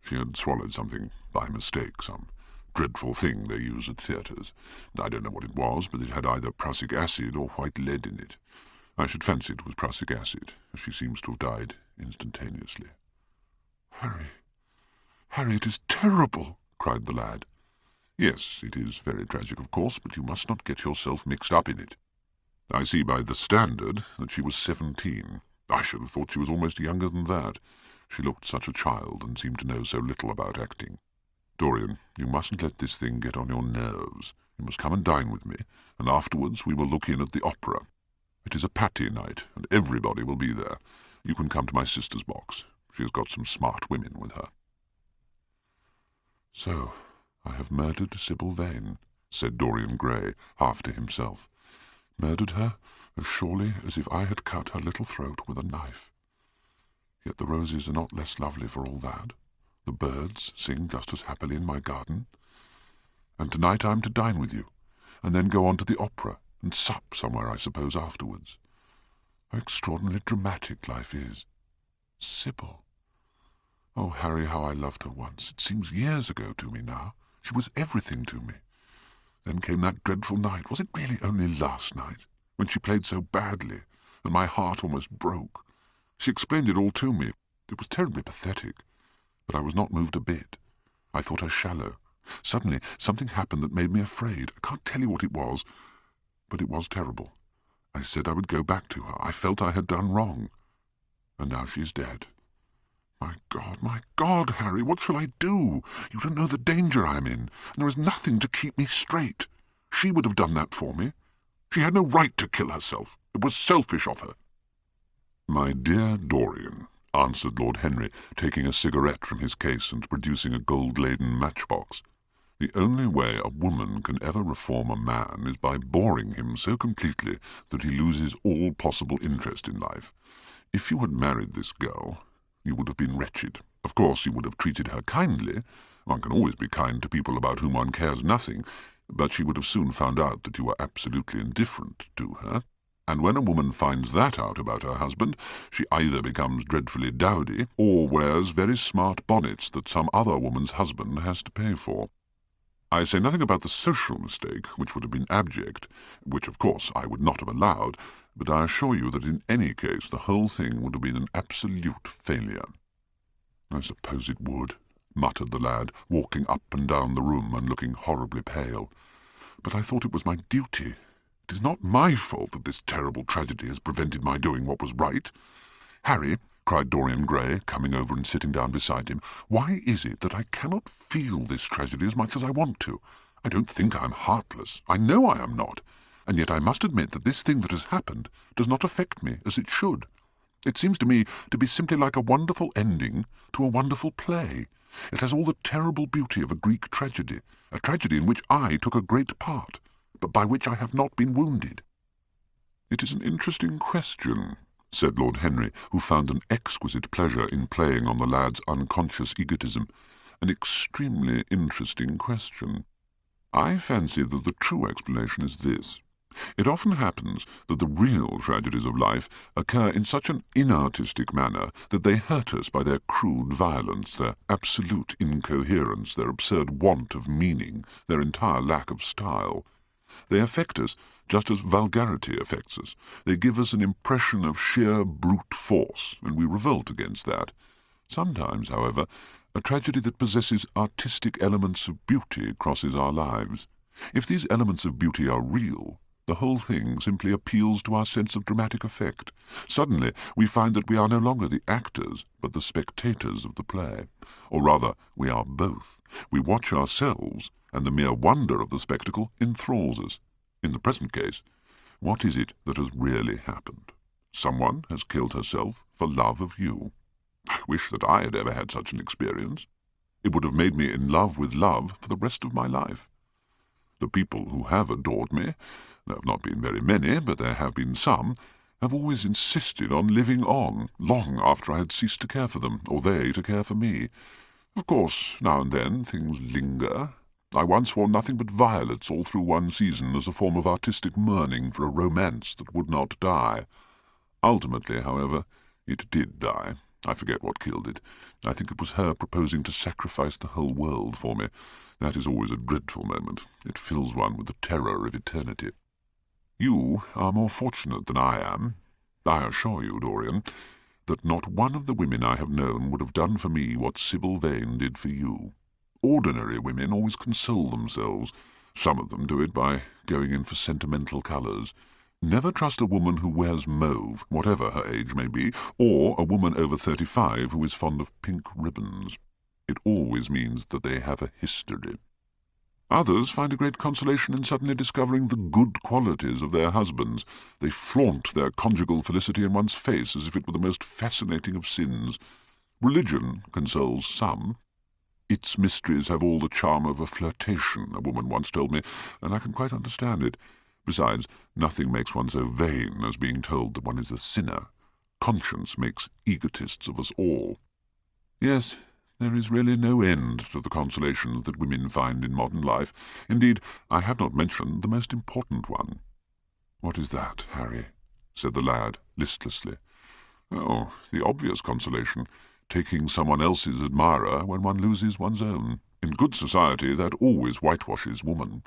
She had swallowed something by mistake, some dreadful thing they use at theatres. I don't know what it was, but it had either prussic acid or white lead in it. I should fancy it was prussic acid, as she seems to have died instantaneously." Harry, it is terrible," cried the lad. "Yes, it is very tragic, of course, but you must not get yourself mixed up in it. I see by the Standard that she was 17. I should have thought she was almost younger than that. She looked such a child and seemed to know so little about acting. Dorian, you mustn't let this thing get on your nerves. You must come and dine with me, and afterwards we will look in at the opera. It is a Patti night, and everybody will be there. You can come to my sister's box. She has got some smart women with her." "So, I have murdered Sybil Vane," said Dorian Gray, half to himself. "Murdered her as surely as if I had cut her little throat with a knife. Yet the roses are not less lovely for all that. The birds sing just as happily in my garden. And tonight I am to dine with you, and then go on to the opera, and sup somewhere, I suppose, afterwards. How extraordinarily dramatic life is. Sybil! Oh, Harry, how I loved her once. It seems years ago to me now. She was everything to me. Then came that dreadful night. Was it really only last night, when she played so badly, and my heart almost broke? She explained it all to me. It was terribly pathetic, but I was not moved a bit. I thought her shallow. Suddenly something happened that made me afraid. I can't tell you what it was, but it was terrible. I said I would go back to her. I felt I had done wrong. And now she is dead. My God, Harry, what shall I do? You don't know the danger I am in, and there is nothing to keep me straight. She would have done that for me. She had no right to kill herself. It was selfish of her." "My dear Dorian," answered Lord Henry, taking a cigarette from his case and producing a gold-laden matchbox, "the only way a woman can ever reform a man is by boring him so completely that he loses all possible interest in life. If you had married this girl, you would have been wretched. Of course, you would have treated her kindly. One can always be kind to people about whom one cares nothing, but she would have soon found out that you were absolutely indifferent to her. And when a woman finds that out about her husband, she either becomes dreadfully dowdy or wears very smart bonnets that some other woman's husband has to pay for. I say nothing about the social mistake, which would have been abject, which, of course, I would not have allowed, but I assure you that in any case the whole thing would have been an absolute failure." "I suppose it would," muttered the lad, walking up and down the room and looking horribly pale. "But I thought it was my duty. It is not my fault that this terrible tragedy has prevented my doing what was right. Harry," cried Dorian Gray, coming over and sitting down beside him, "why is it that I cannot feel this tragedy as much as I want to? I don't think I am heartless. I know I am not. And yet I must admit that this thing that has happened does not affect me as it should. It seems to me to be simply like a wonderful ending to a wonderful play. It has all the terrible beauty of a Greek tragedy, a tragedy in which I took a great part, but by which I have not been wounded." "It is an interesting question," said Lord Henry, who found an exquisite pleasure in playing on the lad's unconscious egotism. "An extremely interesting question. I fancy that the true explanation is this. It often happens that the real tragedies of life occur in such an inartistic manner that they hurt us by their crude violence, their absolute incoherence, their absurd want of meaning, their entire lack of style. They affect us just as vulgarity affects us. They give us an impression of sheer brute force, and we revolt against that. Sometimes, however, a tragedy that possesses artistic elements of beauty crosses our lives. If these elements of beauty are real, the whole thing simply appeals to our sense of dramatic effect. Suddenly we find that we are no longer the actors, but the spectators of the play. Or rather, we are both. We watch ourselves, and the mere wonder of the spectacle enthralls us. In the present case, what is it that has really happened? Someone has killed herself for love of you. I wish that I had ever had such an experience. It would have made me in love with love for the rest of my life. The people who have adored me, there have not been very many, but there have been some, have always insisted on living on, long after I had ceased to care for them, or they to care for me. Of course, now and then things linger. I once wore nothing but violets all through one season as a form of artistic mourning for a romance that would not die. Ultimately, however, it did die. I forget what killed it. I think it was her proposing to sacrifice the whole world for me. That is always a dreadful moment. It fills one with the terror of eternity. You are more fortunate than I am. I assure you, Dorian, that not one of the women I have known would have done for me what Sybil Vane did for you. Ordinary women always console themselves. Some of them do it by going in for sentimental colours. Never trust a woman who wears mauve, whatever her age may be, or a woman over 35 who is fond of pink ribbons. It always means that they have a history. Others find a great consolation in suddenly discovering the good qualities of their husbands. They flaunt their conjugal felicity in one's face as if it were the most fascinating of sins. Religion consoles some. Its mysteries have all the charm of a flirtation, a woman once told me, and I can quite understand it. Besides, nothing makes one so vain as being told that one is a sinner. Conscience makes egotists of us all. Yes, there is really no end to the consolations that women find in modern life. Indeed, I have not mentioned the most important one. "What is that, Harry?" said the lad, listlessly. "Oh, the obvious consolation, taking someone else's admirer when one loses one's own. In good society that always whitewashes woman.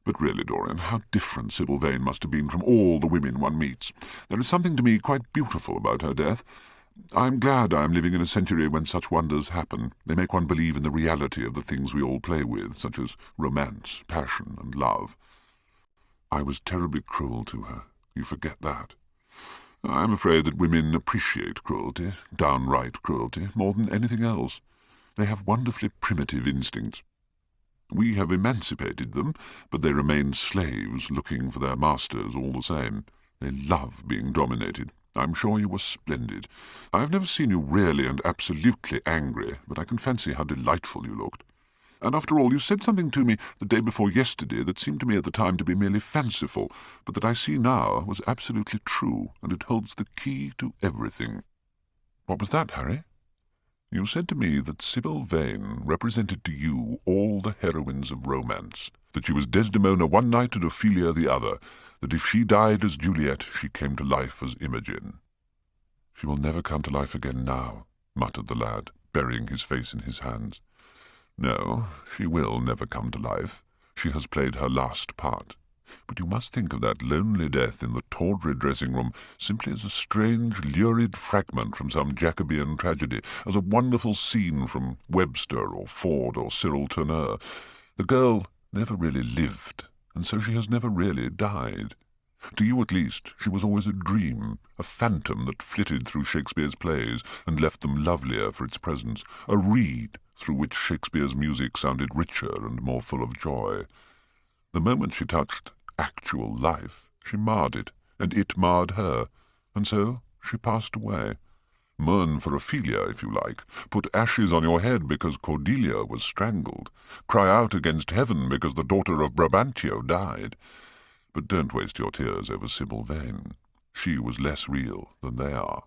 But really, Dorian, how different Sybil Vane must have been from all the women one meets. There is something to me quite beautiful about her death. I am glad I am living in a century when such wonders happen. They make one believe in the reality of the things we all play with, such as romance, passion, and love. I was terribly cruel to her. You forget that. I am afraid that women appreciate cruelty, downright cruelty, more than anything else. They have wonderfully primitive instincts. We have emancipated them, but they remain slaves looking for their masters all the same. They love being dominated. I'm sure you were splendid. I have never seen you really and absolutely angry, but I can fancy how delightful you looked. And after all, you said something to me the day before yesterday that seemed to me at the time to be merely fanciful, but that I see now was absolutely true, and it holds the key to everything." "What was that, Harry?" "You said to me that Sybil Vane represented to you all the heroines of romance, that she was Desdemona one night and Ophelia the other, that if she died as Juliet, she came to life as Imogen." "She will never come to life again now," muttered the lad, burying his face in his hands. "No, she will never come to life. She has played her last part. But you must think of that lonely death in the tawdry dressing-room simply as a strange, lurid fragment from some Jacobean tragedy, as a wonderful scene from Webster or Ford or Cyril Tourneur. The girl never really lived, and so she has never really died. To you, at least, she was always a dream, a phantom that flitted through Shakespeare's plays and left them lovelier for its presence, a reed through which Shakespeare's music sounded richer and more full of joy. The moment she touched actual life, she marred it, and it marred her, and so she passed away. Mourn for Ophelia, if you like. Put ashes on your head because Cordelia was strangled. Cry out against heaven because the daughter of Brabantio died. But don't waste your tears over Sybil Vane. She was less real than they are."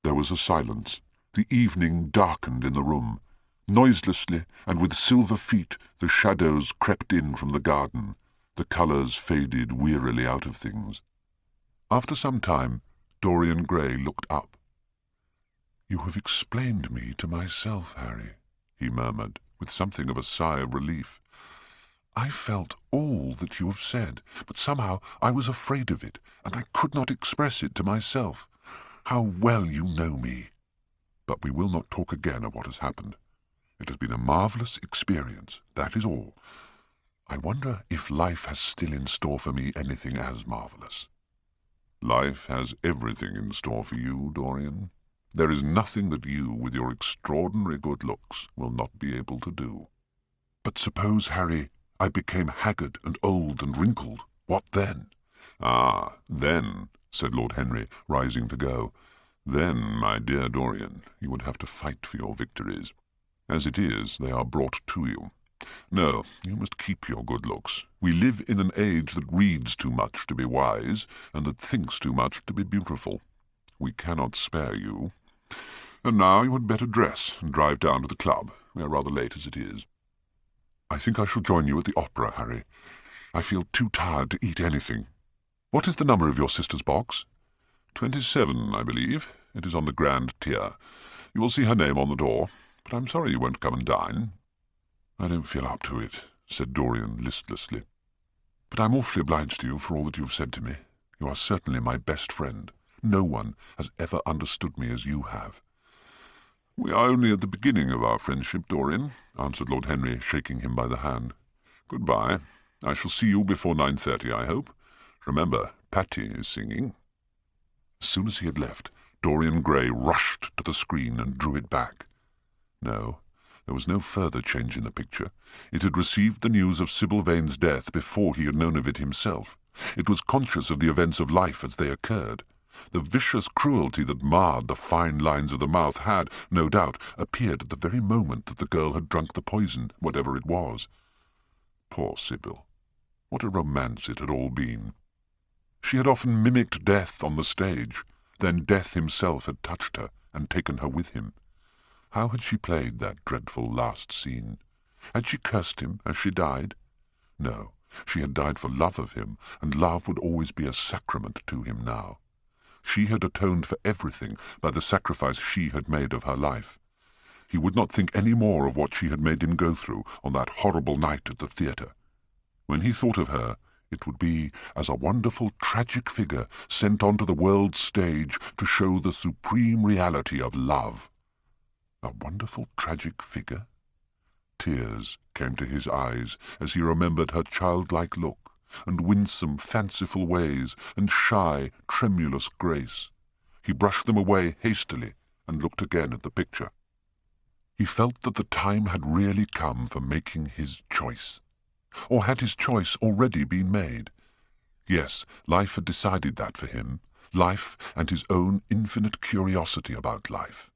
There was a silence. The evening darkened in the room. Noiselessly, and with silver feet, the shadows crept in from the garden. The colours faded wearily out of things. After some time, Dorian Gray looked up. "You have explained me to myself, Harry," he murmured, with something of a sigh of relief. I felt all that you have said, but somehow I was afraid of it, and I could not express it to myself. How well you know me! But we will not talk again of what has happened. It has been a marvellous experience, that is all. I wonder if life has still in store for me anything as marvellous. Life has everything in store for you, Dorian. There is nothing that you, with your extraordinary good looks, will not be able to do. But suppose, Harry, I became haggard and old and wrinkled. What then? Ah, then, said Lord Henry, rising to go. Then, my dear Dorian, you would have to fight for your victories. As it is, they are brought to you. No, you must keep your good looks. We live in an age that reads too much to be wise, and that thinks too much to be beautiful. We cannot spare you. And now you had better dress and drive down to the club. We are rather late as it is. I think I shall join you at the opera, Harry. I feel too tired to eat anything. What is the number of your sister's box? 27, I believe. It is on the grand tier. You will see her name on the door, but I'm sorry you won't come and dine. I don't feel up to it, said Dorian listlessly. But I'm awfully obliged to you for all that you've said to me. You are certainly my best friend. No one has ever understood me as you have. We are only at the beginning of our friendship, Dorian, answered Lord Henry, shaking him by the hand. Goodbye. I shall see you before 9:30, I hope. Remember, Patty is singing. As soon as he had left, Dorian Gray rushed to the screen and drew it back. No, there was no further change in the picture. It had received the news of Sybil Vane's death before he had known of it himself. It was conscious of the events of life as they occurred. The vicious cruelty that marred the fine lines of the mouth had, no doubt, appeared at the very moment that the girl had drunk the poison, whatever it was. Poor Sybil! What a romance it had all been! She had often mimicked death on the stage. Then death himself had touched her and taken her with him. How had she played that dreadful last scene? Had she cursed him as she died? No, she had died for love of him, and love would always be a sacrament to him now. She had atoned for everything by the sacrifice she had made of her life. He would not think any more of what she had made him go through on that horrible night at the theatre. When he thought of her, it would be as a wonderful tragic figure sent onto the world's stage to show the supreme reality of love. A wonderful tragic figure? Tears came to his eyes as he remembered her childlike look, and winsome, fanciful ways, and shy, tremulous grace. He brushed them away hastily and looked again at the picture. He felt that the time had really come for making his choice. Or had his choice already been made? Yes, life had decided that for him. Life and his own infinite curiosity about life.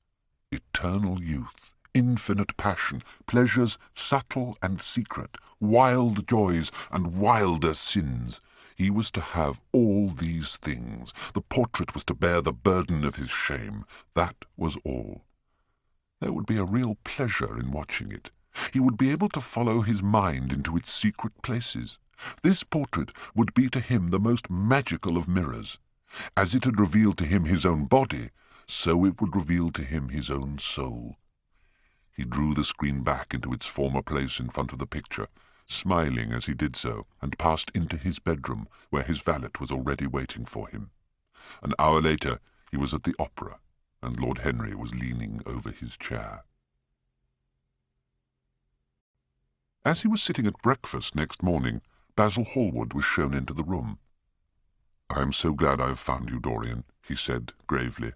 Eternal youth, infinite passion, pleasures subtle and secret, wild joys and wilder sins. He was to have all these things. The portrait was to bear the burden of his shame. That was all. There would be a real pleasure in watching it. He would be able to follow his mind into its secret places. This portrait would be to him the most magical of mirrors. As it had revealed to him his own body, so it would reveal to him his own soul. He drew the screen back into its former place in front of the picture, smiling as he did so, and passed into his bedroom, where his valet was already waiting for him. An hour later he was at the opera, and Lord Henry was leaning over his chair. As he was sitting at breakfast next morning, Basil Hallward was shown into the room. "I am so glad I have found you, Dorian," he said gravely.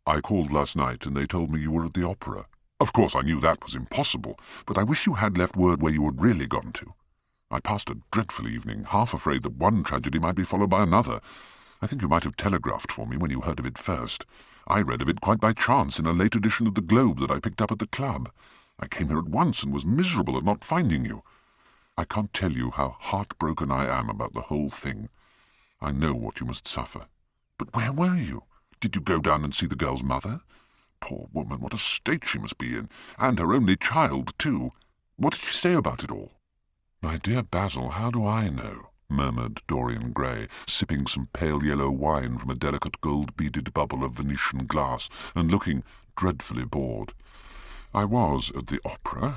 "I called last night, and they told me you were at the opera. Of course I knew that was impossible, but I wish you had left word where you had really gone to. I passed a dreadful evening, half afraid that one tragedy might be followed by another. I think you might have telegraphed for me when you heard of it first. I read of it quite by chance in a late edition of the Globe that I picked up at the club. I came here at once and was miserable at not finding you. I can't tell you how heartbroken I am about the whole thing. I know what you must suffer. But where were you? Did you go down and see the girl's mother? Poor woman, what a state she must be in, and her only child, too. What did she say about it all?" "My dear Basil, how do I know?" murmured Dorian Gray, sipping some pale yellow wine from a delicate gold-beaded bubble of Venetian glass, and looking dreadfully bored. "I was at the opera.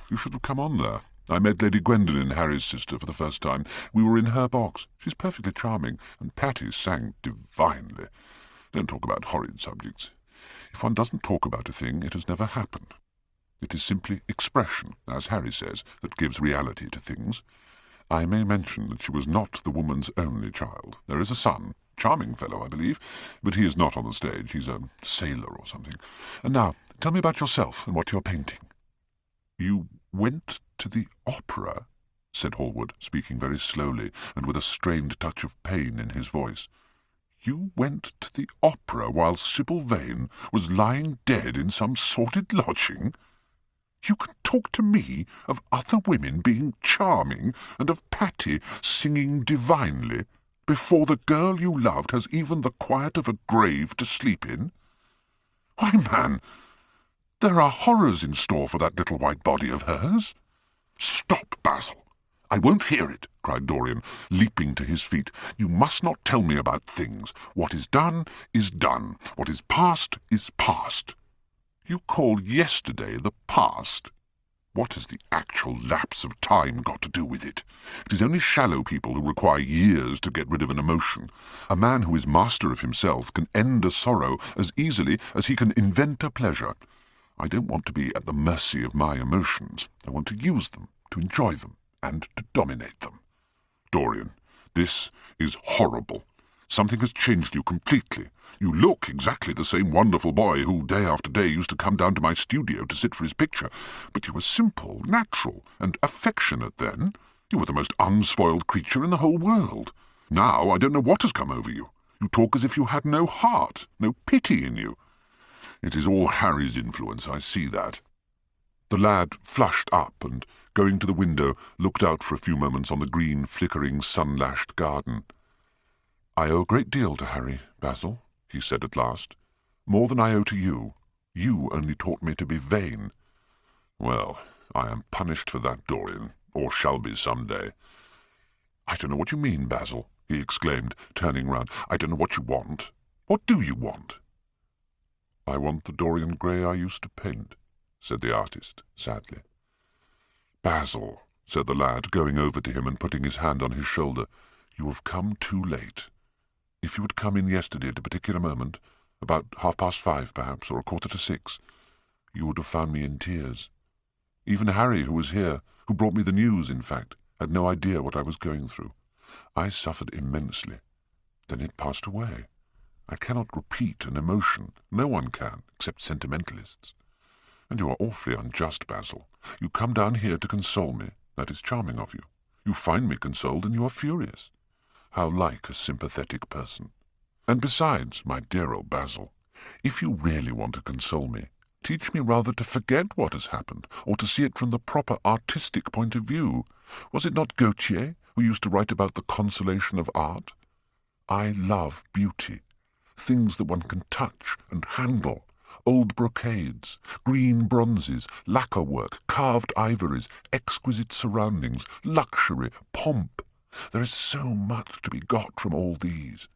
You should have come on there. I met Lady Gwendolen, Harry's sister, for the first time. We were in her box. She's perfectly charming, and Patty sang divinely. Don't talk about horrid subjects. If one doesn't talk about a thing, it has never happened. It is simply expression, as Harry says, that gives reality to things. I may mention that she was not the woman's only child. There is a son, charming fellow, I believe, but he is not on the stage. He's a sailor or something. And now, tell me about yourself and what you're painting. You went to the opera, said Hallward, speaking very slowly and with a strained touch of pain in his voice. You went to the opera while Sybil Vane was lying dead in some sordid lodging? You can talk to me of other women being charming and of Patty singing divinely before the girl you loved has even the quiet of a grave to sleep in? Why, man, there are horrors in store for that little white body of hers. Stop, Basil. I won't hear it, cried Dorian, leaping to his feet. You must not tell me about things. What is done is done. What is past is past. You call yesterday the past. What has the actual lapse of time got to do with it? It is only shallow people who require years to get rid of an emotion. A man who is master of himself can end a sorrow as easily as he can invent a pleasure. I don't want to be at the mercy of my emotions. I want to use them, to enjoy them, and to dominate them. Dorian, this is horrible. Something has changed you completely. You look exactly the same wonderful boy who day after day used to come down to my studio to sit for his picture, but you were simple, natural, and affectionate then. You were the most unspoiled creature in the whole world. Now I don't know what has come over you. You talk as if you had no heart, no pity in you. It is all Harry's influence, I see that. The lad flushed up and, going to the window, looked out for a few moments on the green, flickering, sun-lashed garden. I owe a great deal to Harry, Basil, he said at last. More than I owe to you. You only taught me to be vain. Well, I am punished for that, Dorian, or shall be some day. I don't know what you mean, Basil, he exclaimed, turning round. I don't know what you want. What do you want? I want the Dorian Gray I used to paint, said the artist, sadly. Basil, said the lad, going over to him and putting his hand on his shoulder, you have come too late. If you had come in yesterday at a particular moment, about 5:30 perhaps, or 5:45, you would have found me in tears. Even Harry, who was here, who brought me the news, in fact, had no idea what I was going through. I suffered immensely. Then it passed away. I cannot repeat an emotion. No one can, except sentimentalists. And you are awfully unjust, Basil. You come down here to console me. That is charming of you. You find me consoled, and you are furious. How like a sympathetic person. And besides, my dear old Basil, if you really want to console me, teach me rather to forget what has happened, or to see it from the proper artistic point of view. Was it not Gautier who used to write about the consolation of art? I love beauty. Things that one can touch and handle, old brocades, green bronzes, lacquer work, carved ivories, exquisite surroundings, luxury, pomp. There is so much to be got from all these.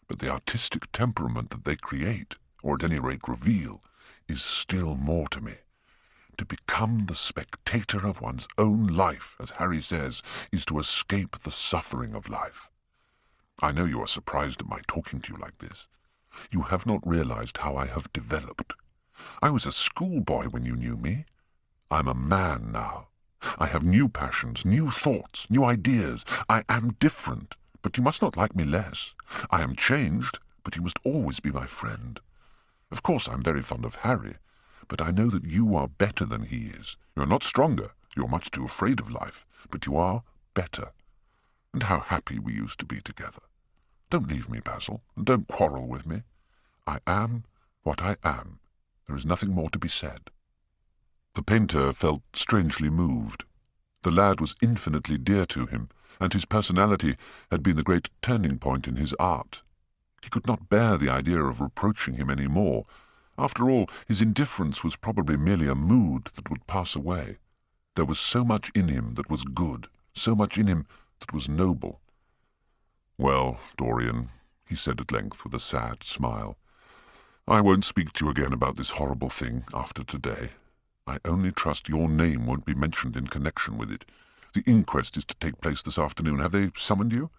But the artistic temperament that they create, or at any rate reveal, is still more to me. To become the spectator of one's own life, as Harry says, is to escape the suffering of life. I know you are surprised at my talking to you like this. You have not realized how I have developed. I was a schoolboy when you knew me. I'm a man now. I have new passions, new thoughts, new ideas. I am different, but you must not like me less. I am changed, but you must always be my friend. Of course I'm very fond of Harry, but I know that you are better than he is. You are not stronger. You are much too afraid of life, but you are better. And how happy we used to be together. Don't leave me, Basil, and don't quarrel with me. I am what I am. There is nothing more to be said. The painter felt strangely moved. The lad was infinitely dear to him, and his personality had been the great turning point in his art. He could not bear the idea of reproaching him any more. After all, his indifference was probably merely a mood that would pass away. There was so much in him that was good, so much in him that was noble. Well, Dorian, he said at length with a sad smile, I won't speak to you again about this horrible thing after today. I only trust your name won't be mentioned in connection with it. The inquest is to take place this afternoon. Have they summoned you?"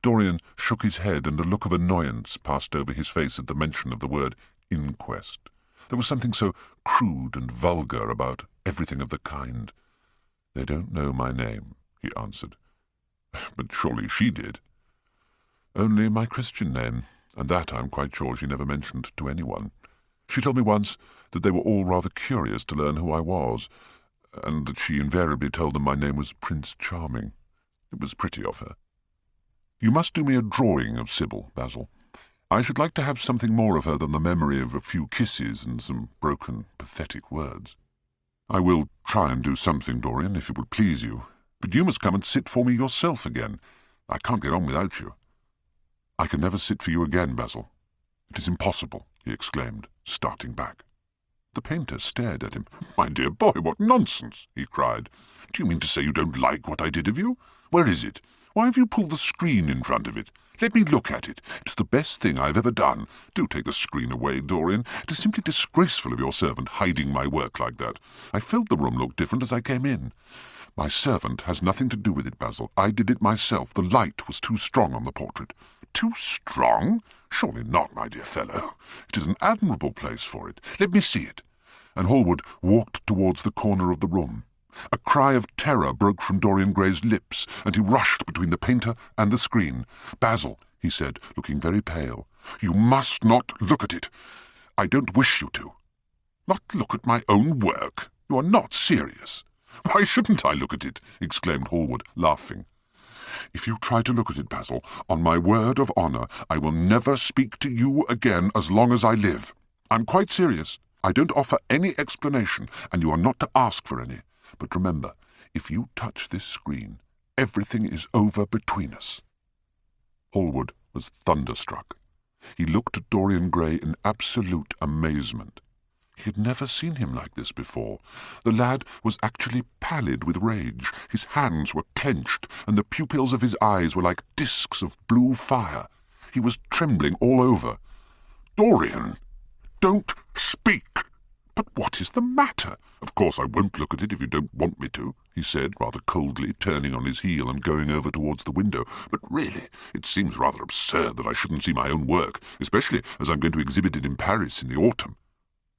Dorian shook his head, and a look of annoyance passed over his face at the mention of the word inquest. There was something so crude and vulgar about everything of the kind. "They don't know my name," he answered. "But surely she did." "Only my Christian name, and that I'm quite sure she never mentioned to anyone. She told me once that they were all rather curious to learn who I was, and that she invariably told them my name was Prince Charming. It was pretty of her. You must do me a drawing of Sybil, Basil. I should like to have something more of her than the memory of a few kisses and some broken, pathetic words." "I will try and do something, Dorian, if it would please you. But you must come and sit for me yourself again. I can't get on without you." "I can never sit for you again, Basil. It is impossible," he exclaimed, starting back. The painter stared at him. "My dear boy, what nonsense!" he cried. "Do you mean to say you don't like what I did of you? Where is it? Why have you pulled the screen in front of it? Let me look at it. It's the best thing I've ever done. Do take the screen away, Dorian. It is simply disgraceful of your servant hiding my work like that. I felt the room looked different as I came in." "My servant has nothing to do with it, Basil. I did it myself. The light was too strong on the portrait." "Too strong? Surely not, my dear fellow. It is an admirable place for it. Let me see it." And Hallward walked towards the corner of the room. A cry of terror broke from Dorian Gray's lips, and he rushed between the painter and the screen. "Basil," he said, looking very pale, "you must not look at it. I don't wish you to." "Not look at my own work? You are not serious." "Why shouldn't I look at it?" exclaimed Hallward, laughing. "If you try to look at it, Basil, on my word of honour, I will never speak to you again as long as I live. I'm quite serious. I don't offer any explanation, and you are not to ask for any. But remember, if you touch this screen, everything is over between us." Hallward was thunderstruck. He looked at Dorian Gray in absolute amazement. He had never seen him like this before. The lad was actually pallid with rage. His hands were clenched, and the pupils of his eyes were like discs of blue fire. He was trembling all over. "Dorian, don't speak!" "But what is the matter?" "Of course I won't look at it if you don't want me to," he said, rather coldly, turning on his heel and going over towards the window. "But really, it seems rather absurd that I shouldn't see my own work, especially as I'm going to exhibit it in Paris in the autumn."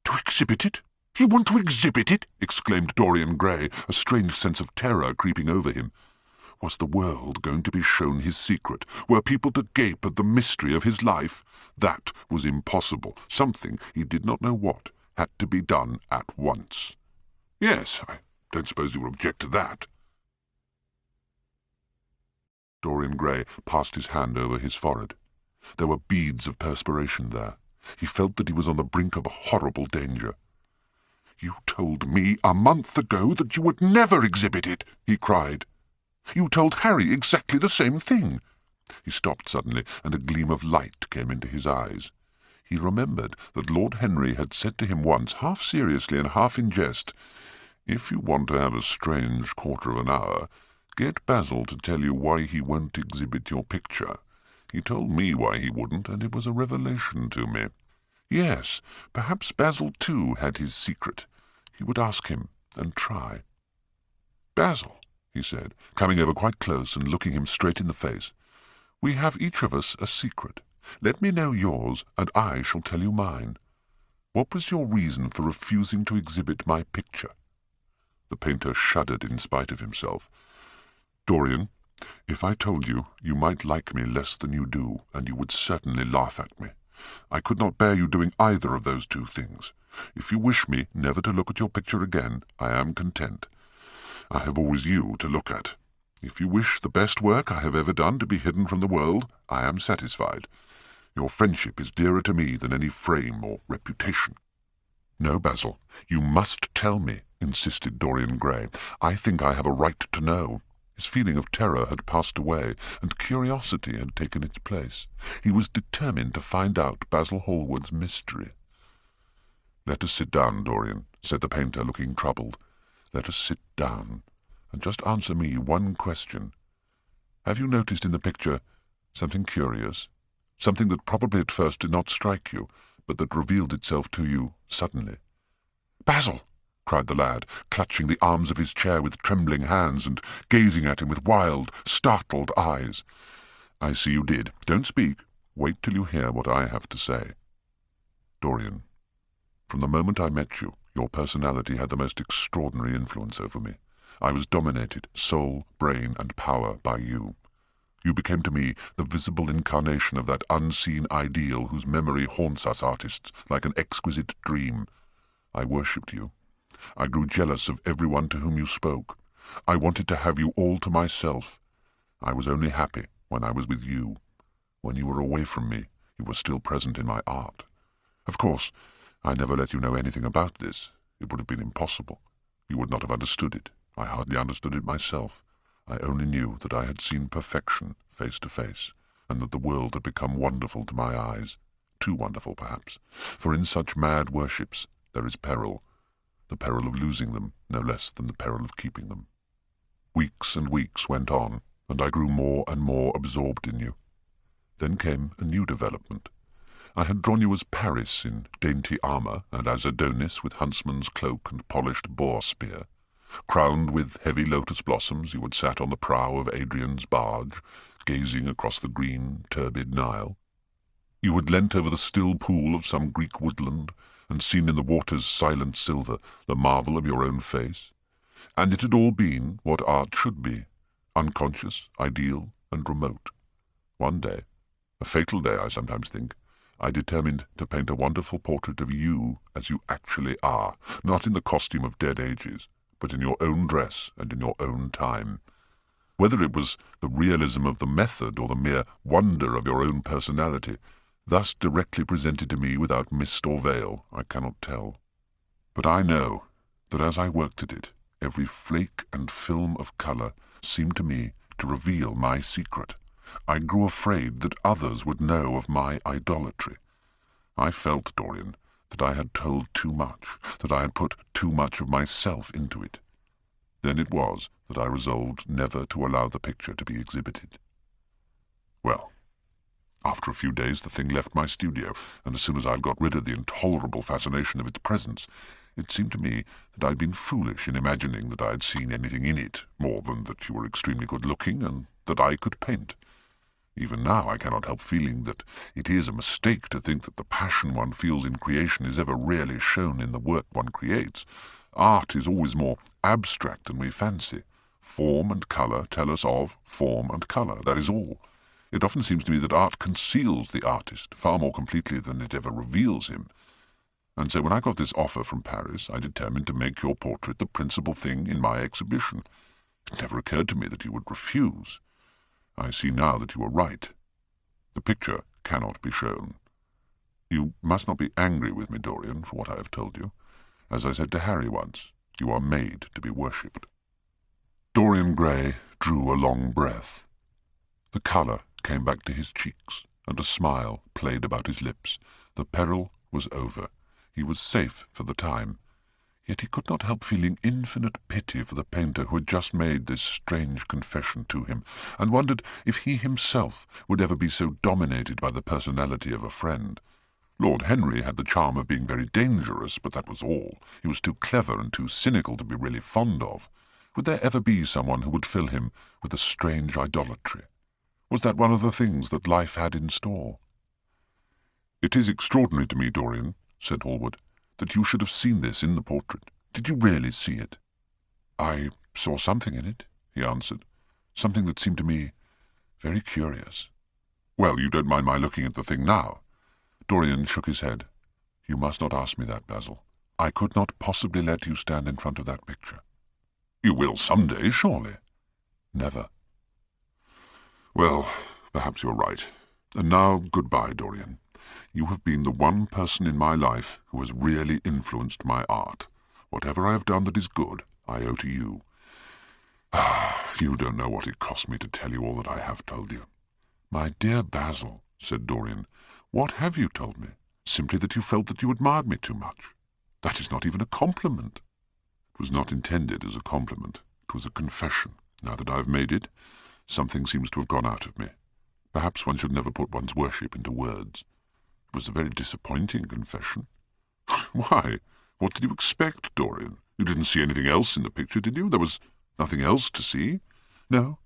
"To exhibit it? You want to exhibit it?" exclaimed Dorian Gray, a strange sense of terror creeping over him. Was the world going to be shown his secret? Were people to gape at the mystery of his life? That was impossible. Something, he did not know what, had to be done at once. "Yes, I don't suppose you will object to that." Dorian Gray passed his hand over his forehead. There were beads of perspiration there. He felt that he was on the brink of a horrible danger. "You told me a month ago that you would never exhibit it," he cried. "You told Harry exactly the same thing." He stopped suddenly, and a gleam of light came into his eyes. He remembered that Lord Henry had said to him once, half seriously and half in jest, "If you want to have a strange quarter of an hour, get Basil to tell you why he won't exhibit your picture. He told me why he wouldn't, and it was a revelation to me." Yes, perhaps Basil too had his secret. He would ask him and try. "Basil," he said, coming over quite close and looking him straight in the face, "we have each of us a secret. Let me know yours, and I shall tell you mine. What was your reason for refusing to exhibit my picture?" The painter shuddered in spite of himself. "Dorian, if I told you, you might like me less than you do, and you would certainly laugh at me. I could not bear you doing either of those two things. If you wish me never to look at your picture again, I am content. I have always you to look at. If you wish the best work I have ever done to be hidden from the world, I am satisfied. Your friendship is dearer to me than any fame or reputation." "No, Basil, you must tell me," insisted Dorian Gray. "I think I have a right to know." His feeling of terror had passed away, and curiosity had taken its place. He was determined to find out Basil Hallward's mystery. "Let us sit down, Dorian," said the painter, looking troubled. "Let us sit down, and just answer me one question. Have you noticed in the picture something curious? Something that probably at first did not strike you, but that revealed itself to you suddenly?" "Basil, cried the lad, clutching the arms of his chair with trembling hands and gazing at him with wild, startled eyes. "I see you did. Don't speak. Wait till you hear what I have to say. Dorian, from the moment I met you, your personality had the most extraordinary influence over me. I was dominated, soul, brain, and power, by you. You became to me the visible incarnation of that unseen ideal whose memory haunts us artists like an exquisite dream. I worshipped you. I grew jealous of everyone to whom you spoke. I wanted to have you all to myself. I was only happy when I was with you. When you were away from me, you were still present in my art. Of course, I never let you know anything about this. It would have been impossible. You would not have understood it. I hardly understood it myself. I only knew that I had seen perfection face to face, and that the world had become wonderful to my eyes. Too wonderful, perhaps, for in such mad worships there is peril, the peril of losing them no less than the peril of keeping them. Weeks and weeks went on, and I grew more and more absorbed in you. Then came a new development. I had drawn you as Paris in dainty armour, and as Adonis with huntsman's cloak and polished boar-spear. Crowned with heavy lotus blossoms, you had sat on the prow of Adrian's barge, gazing across the green, turbid Nile. You had leant over the still pool of some Greek woodland, and seen in the water's silent silver the marvel of your own face. And it had all been what art should be, unconscious, ideal, and remote. One day, a fatal day I sometimes think, I determined to paint a wonderful portrait of you as you actually are, not in the costume of dead ages, but in your own dress and in your own time. Whether it was the realism of the method or the mere wonder of your own personality, thus directly presented to me without mist or veil, I cannot tell. But I know that as I worked at it, every flake and film of colour seemed to me to reveal my secret. I grew afraid that others would know of my idolatry. I felt, Dorian, that I had told too much, that I had put too much of myself into it. Then it was that I resolved never to allow the picture to be exhibited. Well, after a few days the thing left my studio, and as soon as I'd got rid of the intolerable fascination of its presence, it seemed to me that I'd been foolish in imagining that I had seen anything in it, more than that you were extremely good-looking and that I could paint. Even now I cannot help feeling that it is a mistake to think that the passion one feels in creation is ever really shown in the work one creates. Art is always more abstract than we fancy. Form and colour tell us of form and colour, that is all. It often seems to me that art conceals the artist far more completely than it ever reveals him. And so when I got this offer from Paris, I determined to make your portrait the principal thing in my exhibition. It never occurred to me that you would refuse. I see now that you were right. The picture cannot be shown. You must not be angry with me, Dorian, for what I have told you. As I said to Harry once, you are made to be worshipped. Dorian Gray drew a long breath. The colour came back to his cheeks, and a smile played about his lips. The peril was over. He was safe for the time. Yet he could not help feeling infinite pity for the painter who had just made this strange confession to him, and wondered if he himself would ever be so dominated by the personality of a friend. Lord Henry had the charm of being very dangerous, but that was all. He was too clever and too cynical to be really fond of. Would there ever be someone who would fill him with a strange idolatry? Was that one of the things that life had in store? "It is extraordinary to me, Dorian," said Hallward, "that you should have seen this in the portrait. Did you really see it?" "I saw something in it," he answered. "Something that seemed to me very curious." "Well, you don't mind my looking at the thing now?" Dorian shook his head. "You must not ask me that, Basil. I could not possibly let you stand in front of that picture." "You will some day, surely?" "Never." "Well, perhaps you're right. And now, goodbye, Dorian. You have been the one person in my life who has really influenced my art. Whatever I have done that is good, I owe to you. You don't know what it cost me to tell you all that I have told you." "My dear Basil," said Dorian, "what have you told me? Simply that you felt that you admired me too much. That is not even a compliment." "It was not intended as a compliment. It was a confession. Now that I have made it, something seems to have gone out of me. Perhaps one should never put one's worship into words. It was a very disappointing confession." "Why, what did you expect, Dorian? You didn't see anything else in the picture, did you? There was nothing else to see?" "No,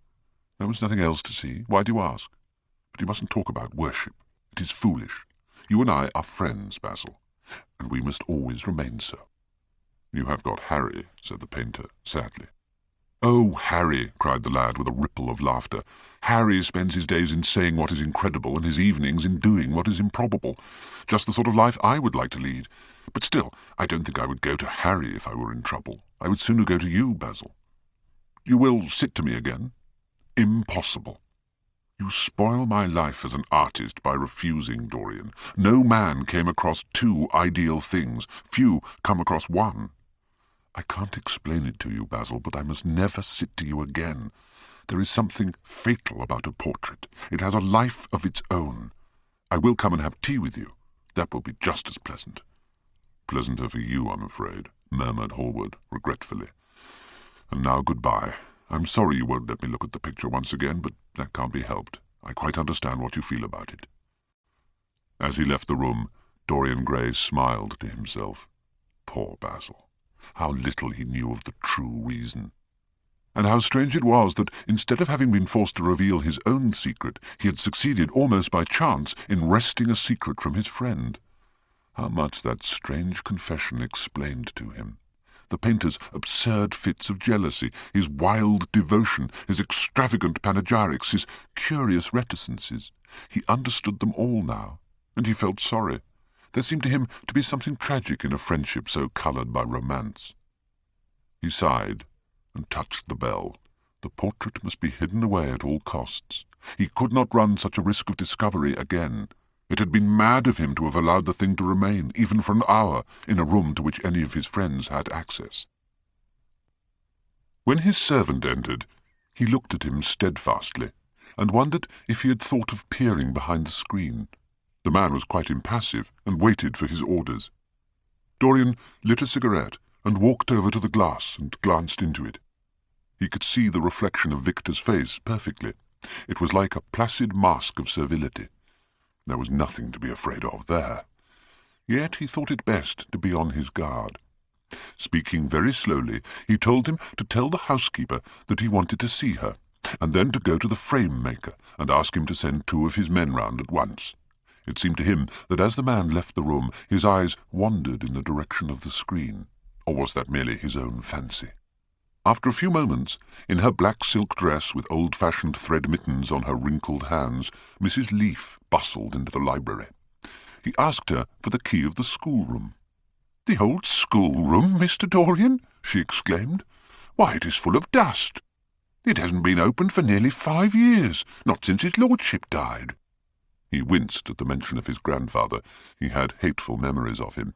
there was nothing else to see. Why do you ask? But you mustn't talk about worship. It is foolish. You and I are friends, Basil, and we must always remain so." "You have got Harry," said the painter, sadly. "Oh, Harry," cried the lad with a ripple of laughter. "Harry spends his days in saying what is incredible and his evenings in doing what is improbable. Just the sort of life I would like to lead. But still, I don't think I would go to Harry if I were in trouble. I would sooner go to you, Basil. You will sit to me again?" "Impossible. You spoil my life as an artist by refusing, Dorian. No man came across two ideal things. Few come across one." "I can't explain it to you, Basil, but I must never sit to you again. There is something fatal about a portrait. It has a life of its own. I will come and have tea with you. That will be just as pleasant." "Pleasanter for you, I'm afraid," murmured Hallward, regretfully. "And now goodbye. I'm sorry you won't let me look at the picture once again, but that can't be helped. I quite understand what you feel about it." As he left the room, Dorian Gray smiled to himself. Poor Basil. How little he knew of the true reason. And how strange it was that, instead of having been forced to reveal his own secret, he had succeeded almost by chance in wresting a secret from his friend. How much that strange confession explained to him. The painter's absurd fits of jealousy, his wild devotion, his extravagant panegyrics, his curious reticences. He understood them all now, and he felt sorry. There seemed to him to be something tragic in a friendship so coloured by romance. He sighed and touched the bell. The portrait must be hidden away at all costs. He could not run such a risk of discovery again. It had been mad of him to have allowed the thing to remain, even for an hour, in a room to which any of his friends had access. When his servant entered, he looked at him steadfastly, and wondered if he had thought of peering behind the screen. The man was quite impassive, and waited for his orders. Dorian lit a cigarette, and walked over to the glass and glanced into it. He could see the reflection of Victor's face perfectly. It was like a placid mask of servility. There was nothing to be afraid of there. Yet he thought it best to be on his guard. Speaking very slowly, he told him to tell the housekeeper that he wanted to see her, and then to go to the frame-maker and ask him to send 2 of his men round at once. It seemed to him that as the man left the room, his eyes wandered in the direction of the screen. Or was that merely his own fancy? After a few moments, in her black silk dress with old-fashioned thread mittens on her wrinkled hands, Mrs. Leaf bustled into the library. He asked her for the key of the schoolroom. "The old schoolroom, Mr. Dorian?" she exclaimed. "Why, it is full of dust. It hasn't been opened for nearly 5 years, not since his lordship died." He winced at the mention of his grandfather. He had hateful memories of him.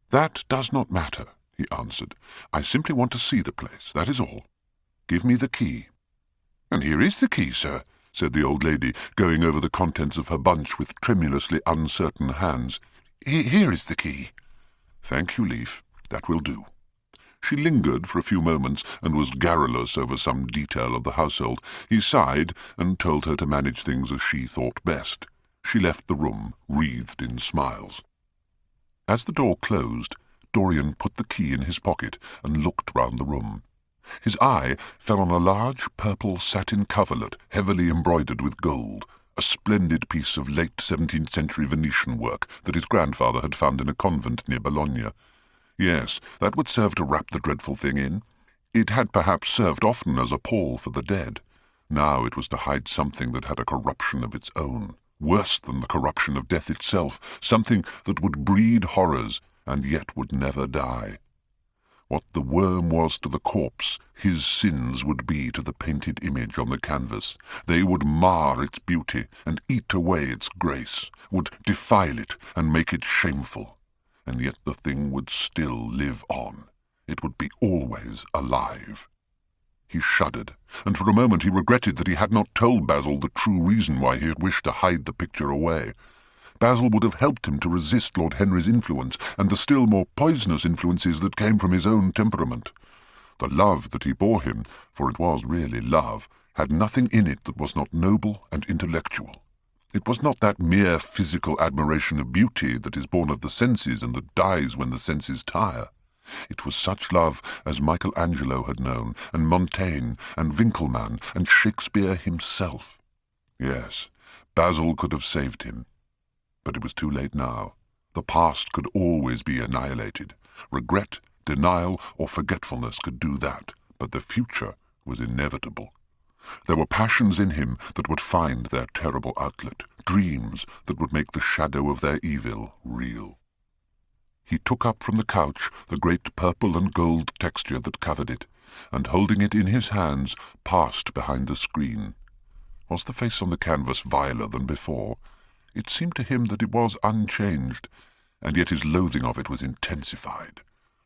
"That does not matter," he answered. "I simply want to see the place, that is all. Give me the key." "And here is the key, sir," said the old lady, going over the contents of her bunch with tremulously uncertain hands. "Here is the key." "Thank you, Leaf. That will do." She lingered for a few moments and was garrulous over some detail of the household. He sighed and told her to manage things as she thought best. She left the room, wreathed in smiles. As the door closed, Dorian put the key in his pocket and looked round the room. His eye fell on a large purple satin coverlet heavily embroidered with gold, a splendid piece of late 17th century Venetian work that his grandfather had found in a convent near Bologna. Yes, that would serve to wrap the dreadful thing in. It had perhaps served often as a pall for the dead. Now it was to hide something that had a corruption of its own, worse than the corruption of death itself, something that would breed horrors and yet would never die. What the worm was to the corpse, his sins would be to the painted image on the canvas. They would mar its beauty and eat away its grace, would defile it and make it shameful. And yet the thing would still live on. It would be always alive. He shuddered, and for a moment he regretted that he had not told Basil the true reason why he had wished to hide the picture away. Basil would have helped him to resist Lord Henry's influence and the still more poisonous influences that came from his own temperament. The love that he bore him, for it was really love, had nothing in it that was not noble and intellectual. It was not that mere physical admiration of beauty that is born of the senses and that dies when the senses tire. It was such love as Michelangelo had known, and Montaigne, and Winckelmann, and Shakespeare himself. Yes, Basil could have saved him. But it was too late now. The past could always be annihilated. Regret, denial, or forgetfulness could do that, but the future was inevitable. There were passions in him that would find their terrible outlet, dreams that would make the shadow of their evil real. He took up from the couch the great purple and gold texture that covered it, and holding it in his hands, passed behind the screen. Was the face on the canvas viler than before? It seemed to him that it was unchanged, and yet his loathing of it was intensified.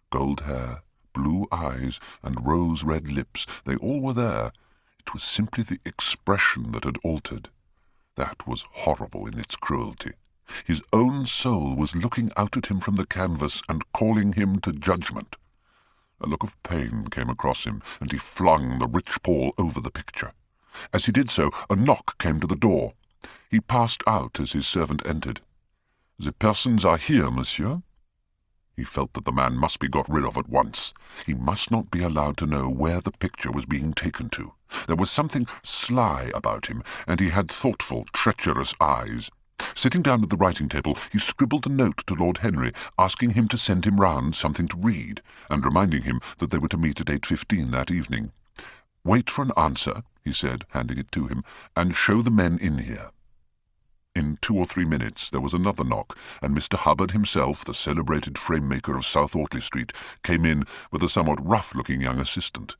Gold hair, blue eyes, and rose-red lips, they all were there. It was simply the expression that had altered. That was horrible in its cruelty. His own soul was looking out at him from the canvas and calling him to judgment. A look of pain came across him, and he flung the rich pall over the picture. As he did so, a knock came to the door. He passed out as his servant entered. "The persons are here, monsieur." He felt that the man must be got rid of at once. He must not be allowed to know where the picture was being taken to. There was something sly about him, and he had thoughtful, treacherous eyes. Sitting down at the writing-table, he scribbled a note to Lord Henry, asking him to send him round something to read, and reminding him that they were to meet at 8:15 that evening. "Wait for an answer," he said, handing it to him, "and show the men in here." In 2 or 3 minutes there was another knock, and Mr. Hubbard himself, the celebrated frame-maker of South Audley Street, came in with a somewhat rough-looking young assistant.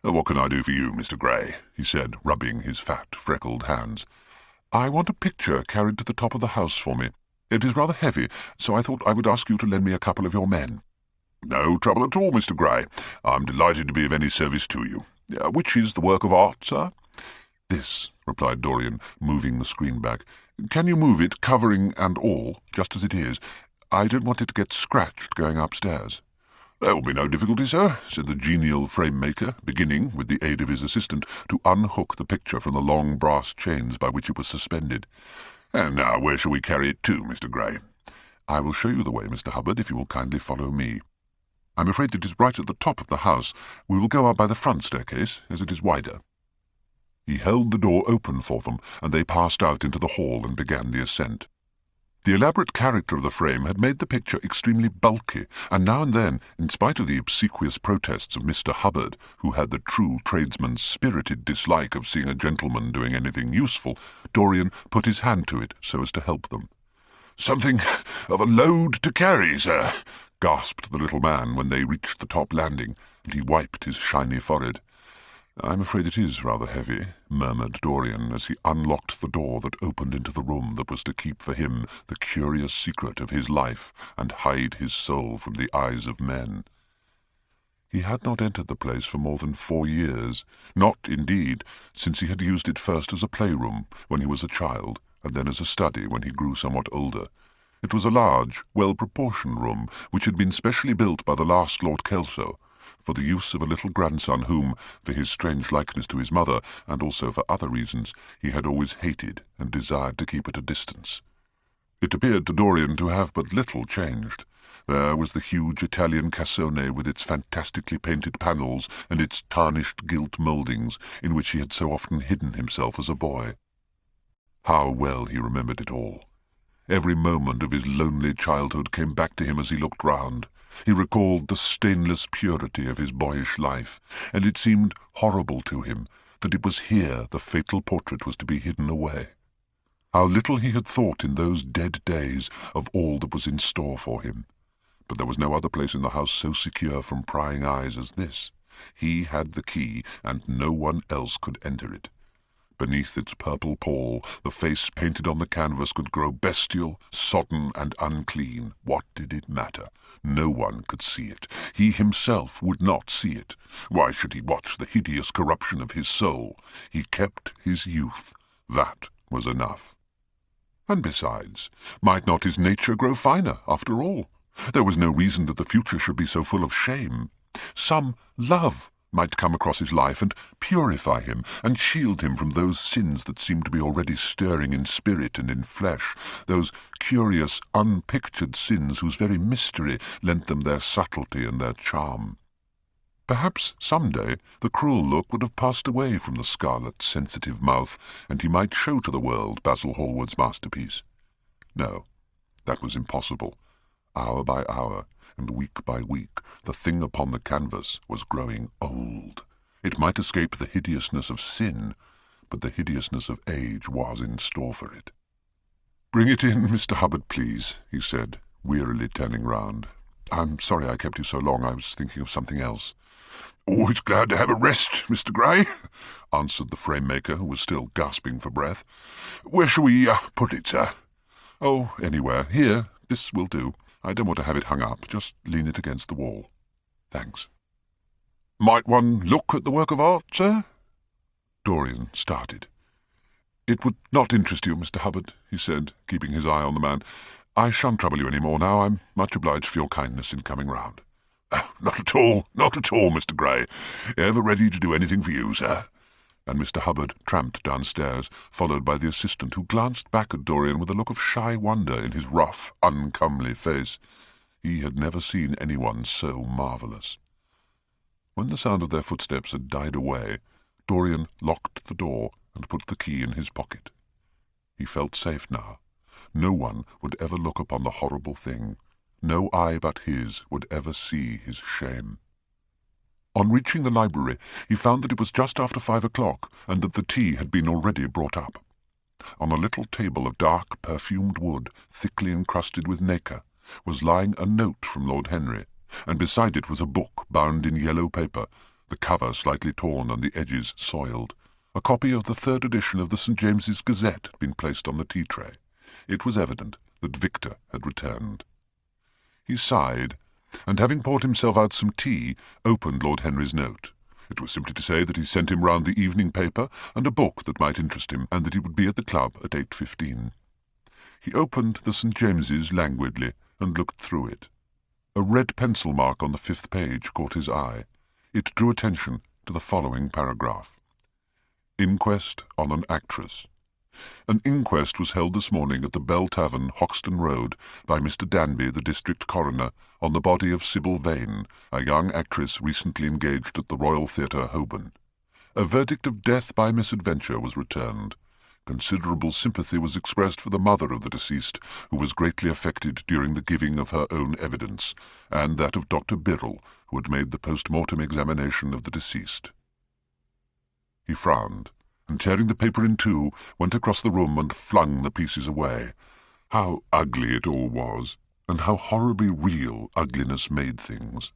"What can I do for you, Mr. Gray?" he said, rubbing his fat, freckled hands. "I want a picture carried to the top of the house for me. It is rather heavy, so I thought I would ask you to lend me a couple of your men." "No trouble at all, Mr. Gray. I'm delighted to be of any service to you. Which is the work of art, sir?" "This," replied Dorian, moving the screen back. "Can you move it, covering and all, just as it is? I don't want it to get scratched going upstairs." "There will be no difficulty, sir," said the genial frame-maker, beginning, with the aid of his assistant, to unhook the picture from the long brass chains by which it was suspended. "And now, where shall we carry it to, Mr. Gray?" "I will show you the way, Mr. Hubbard, if you will kindly follow me. I'm afraid it is right at the top of the house. We will go out by the front staircase, as it is wider." He held the door open for them, and they passed out into the hall and began the ascent. The elaborate character of the frame had made the picture extremely bulky, and now and then, in spite of the obsequious protests of Mr. Hubbard, who had the true tradesman's spirited dislike of seeing a gentleman doing anything useful, Dorian put his hand to it so as to help them. "Something of a load to carry, sir," gasped the little man when they reached the top landing, and he wiped his shiny forehead. "I'm afraid it is rather heavy," murmured Dorian as he unlocked the door that opened into the room that was to keep for him the curious secret of his life and hide his soul from the eyes of men. He had not entered the place for more than 4 years, not, indeed, since he had used it first as a playroom when he was a child, and then as a study when he grew somewhat older. It was a large, well-proportioned room, which had been specially built by the last Lord Kelso, for the use of a little grandson whom, for his strange likeness to his mother, and also for other reasons, he had always hated and desired to keep at a distance. It appeared to Dorian to have but little changed. There was the huge Italian cassone with its fantastically painted panels and its tarnished gilt mouldings, in which he had so often hidden himself as a boy. How well he remembered it all! Every moment of his lonely childhood came back to him as he looked round. He recalled the stainless purity of his boyish life, and it seemed horrible to him that it was here the fatal portrait was to be hidden away. How little he had thought in those dead days of all that was in store for him. But there was no other place in the house so secure from prying eyes as this. He had the key, and no one else could enter it. Beneath its purple pall, the face painted on the canvas could grow bestial, sodden, and unclean. What did it matter? No one could see it. He himself would not see it. Why should he watch the hideous corruption of his soul? He kept his youth. That was enough. And besides, might not his nature grow finer, after all? There was no reason that the future should be so full of shame. Some love might come across his life and purify him and shield him from those sins that seemed to be already stirring in spirit and in flesh, those curious, unpictured sins whose very mystery lent them their subtlety and their charm. Perhaps some day the cruel look would have passed away from the scarlet, sensitive mouth, and he might show to the world Basil Hallward's masterpiece. No, that was impossible. Hour by hour, and week by week, the thing upon the canvas was growing old. It might escape the hideousness of sin, but the hideousness of age was in store for it. "Bring it in, Mr. Hubbard, please," he said, wearily turning round. "I'm sorry I kept you so long. I was thinking of something else." "Always glad to have a rest, Mr. Gray," answered the frame-maker, who was still gasping for breath. "Where shall we put it, sir?" "Oh, anywhere. Here, this will do. I don't want to have it hung up. Just lean it against the wall." "Thanks." "Might one look at the work of art, sir?" Dorian started. "It would not interest you, Mr. Hubbard," he said, keeping his eye on the man. "I shan't trouble you any more now. I'm much obliged for your kindness in coming round." Not at all, Mr. Gray. Ever ready to do anything for you, sir." And Mr. Hubbard tramped downstairs, followed by the assistant, who glanced back at Dorian with a look of shy wonder in his rough, uncomely face. He had never seen anyone so marvellous. When the sound of their footsteps had died away, Dorian locked the door and put the key in his pocket. He felt safe now. No one would ever look upon the horrible thing. No eye but his would ever see his shame. On reaching the library, he found that it was just after 5 o'clock, and that the tea had been already brought up. On a little table of dark, perfumed wood, thickly encrusted with nacre, was lying a note from Lord Henry, and beside it was a book bound in yellow paper, the cover slightly torn and the edges soiled. A copy of the 3rd edition of the St. James's Gazette had been placed on the tea-tray. It was evident that Victor had returned. He sighed, and having poured himself out some tea, opened Lord Henry's note. It was simply to say that he sent him round the evening paper and a book that might interest him, and that he would be at the club at 8:15. He opened the St. James's languidly and looked through it. A red pencil mark on the 5th page caught his eye. It drew attention to the following paragraph. Inquest on an actress. An inquest was held this morning at the Bell Tavern, Hoxton Road, by Mr. Danby, the district coroner, on the body of Sybil Vane, a young actress recently engaged at the Royal Theatre, Holborn. A verdict of death by misadventure was returned. Considerable sympathy was expressed for the mother of the deceased, who was greatly affected during the giving of her own evidence, and that of Dr. Birrell, who had made the post-mortem examination of the deceased. He frowned, and tearing the paper in two, went across the room and flung the pieces away. How ugly it all was, and how horribly real ugliness made things.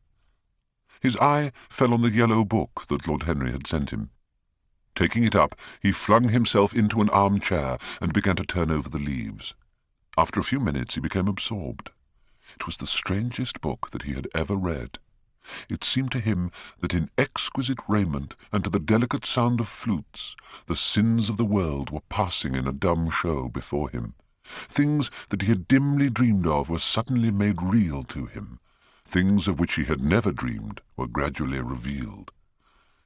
His eye fell on the yellow book that Lord Henry had sent him. Taking it up, he flung himself into an armchair and began to turn over the leaves. After a few minutes he became absorbed. It was the strangest book that he had ever read. It seemed to him that in exquisite raiment and to the delicate sound of flutes, the sins of the world were passing in a dumb show before him. Things that he had dimly dreamed of were suddenly made real to him. Things of which he had never dreamed were gradually revealed.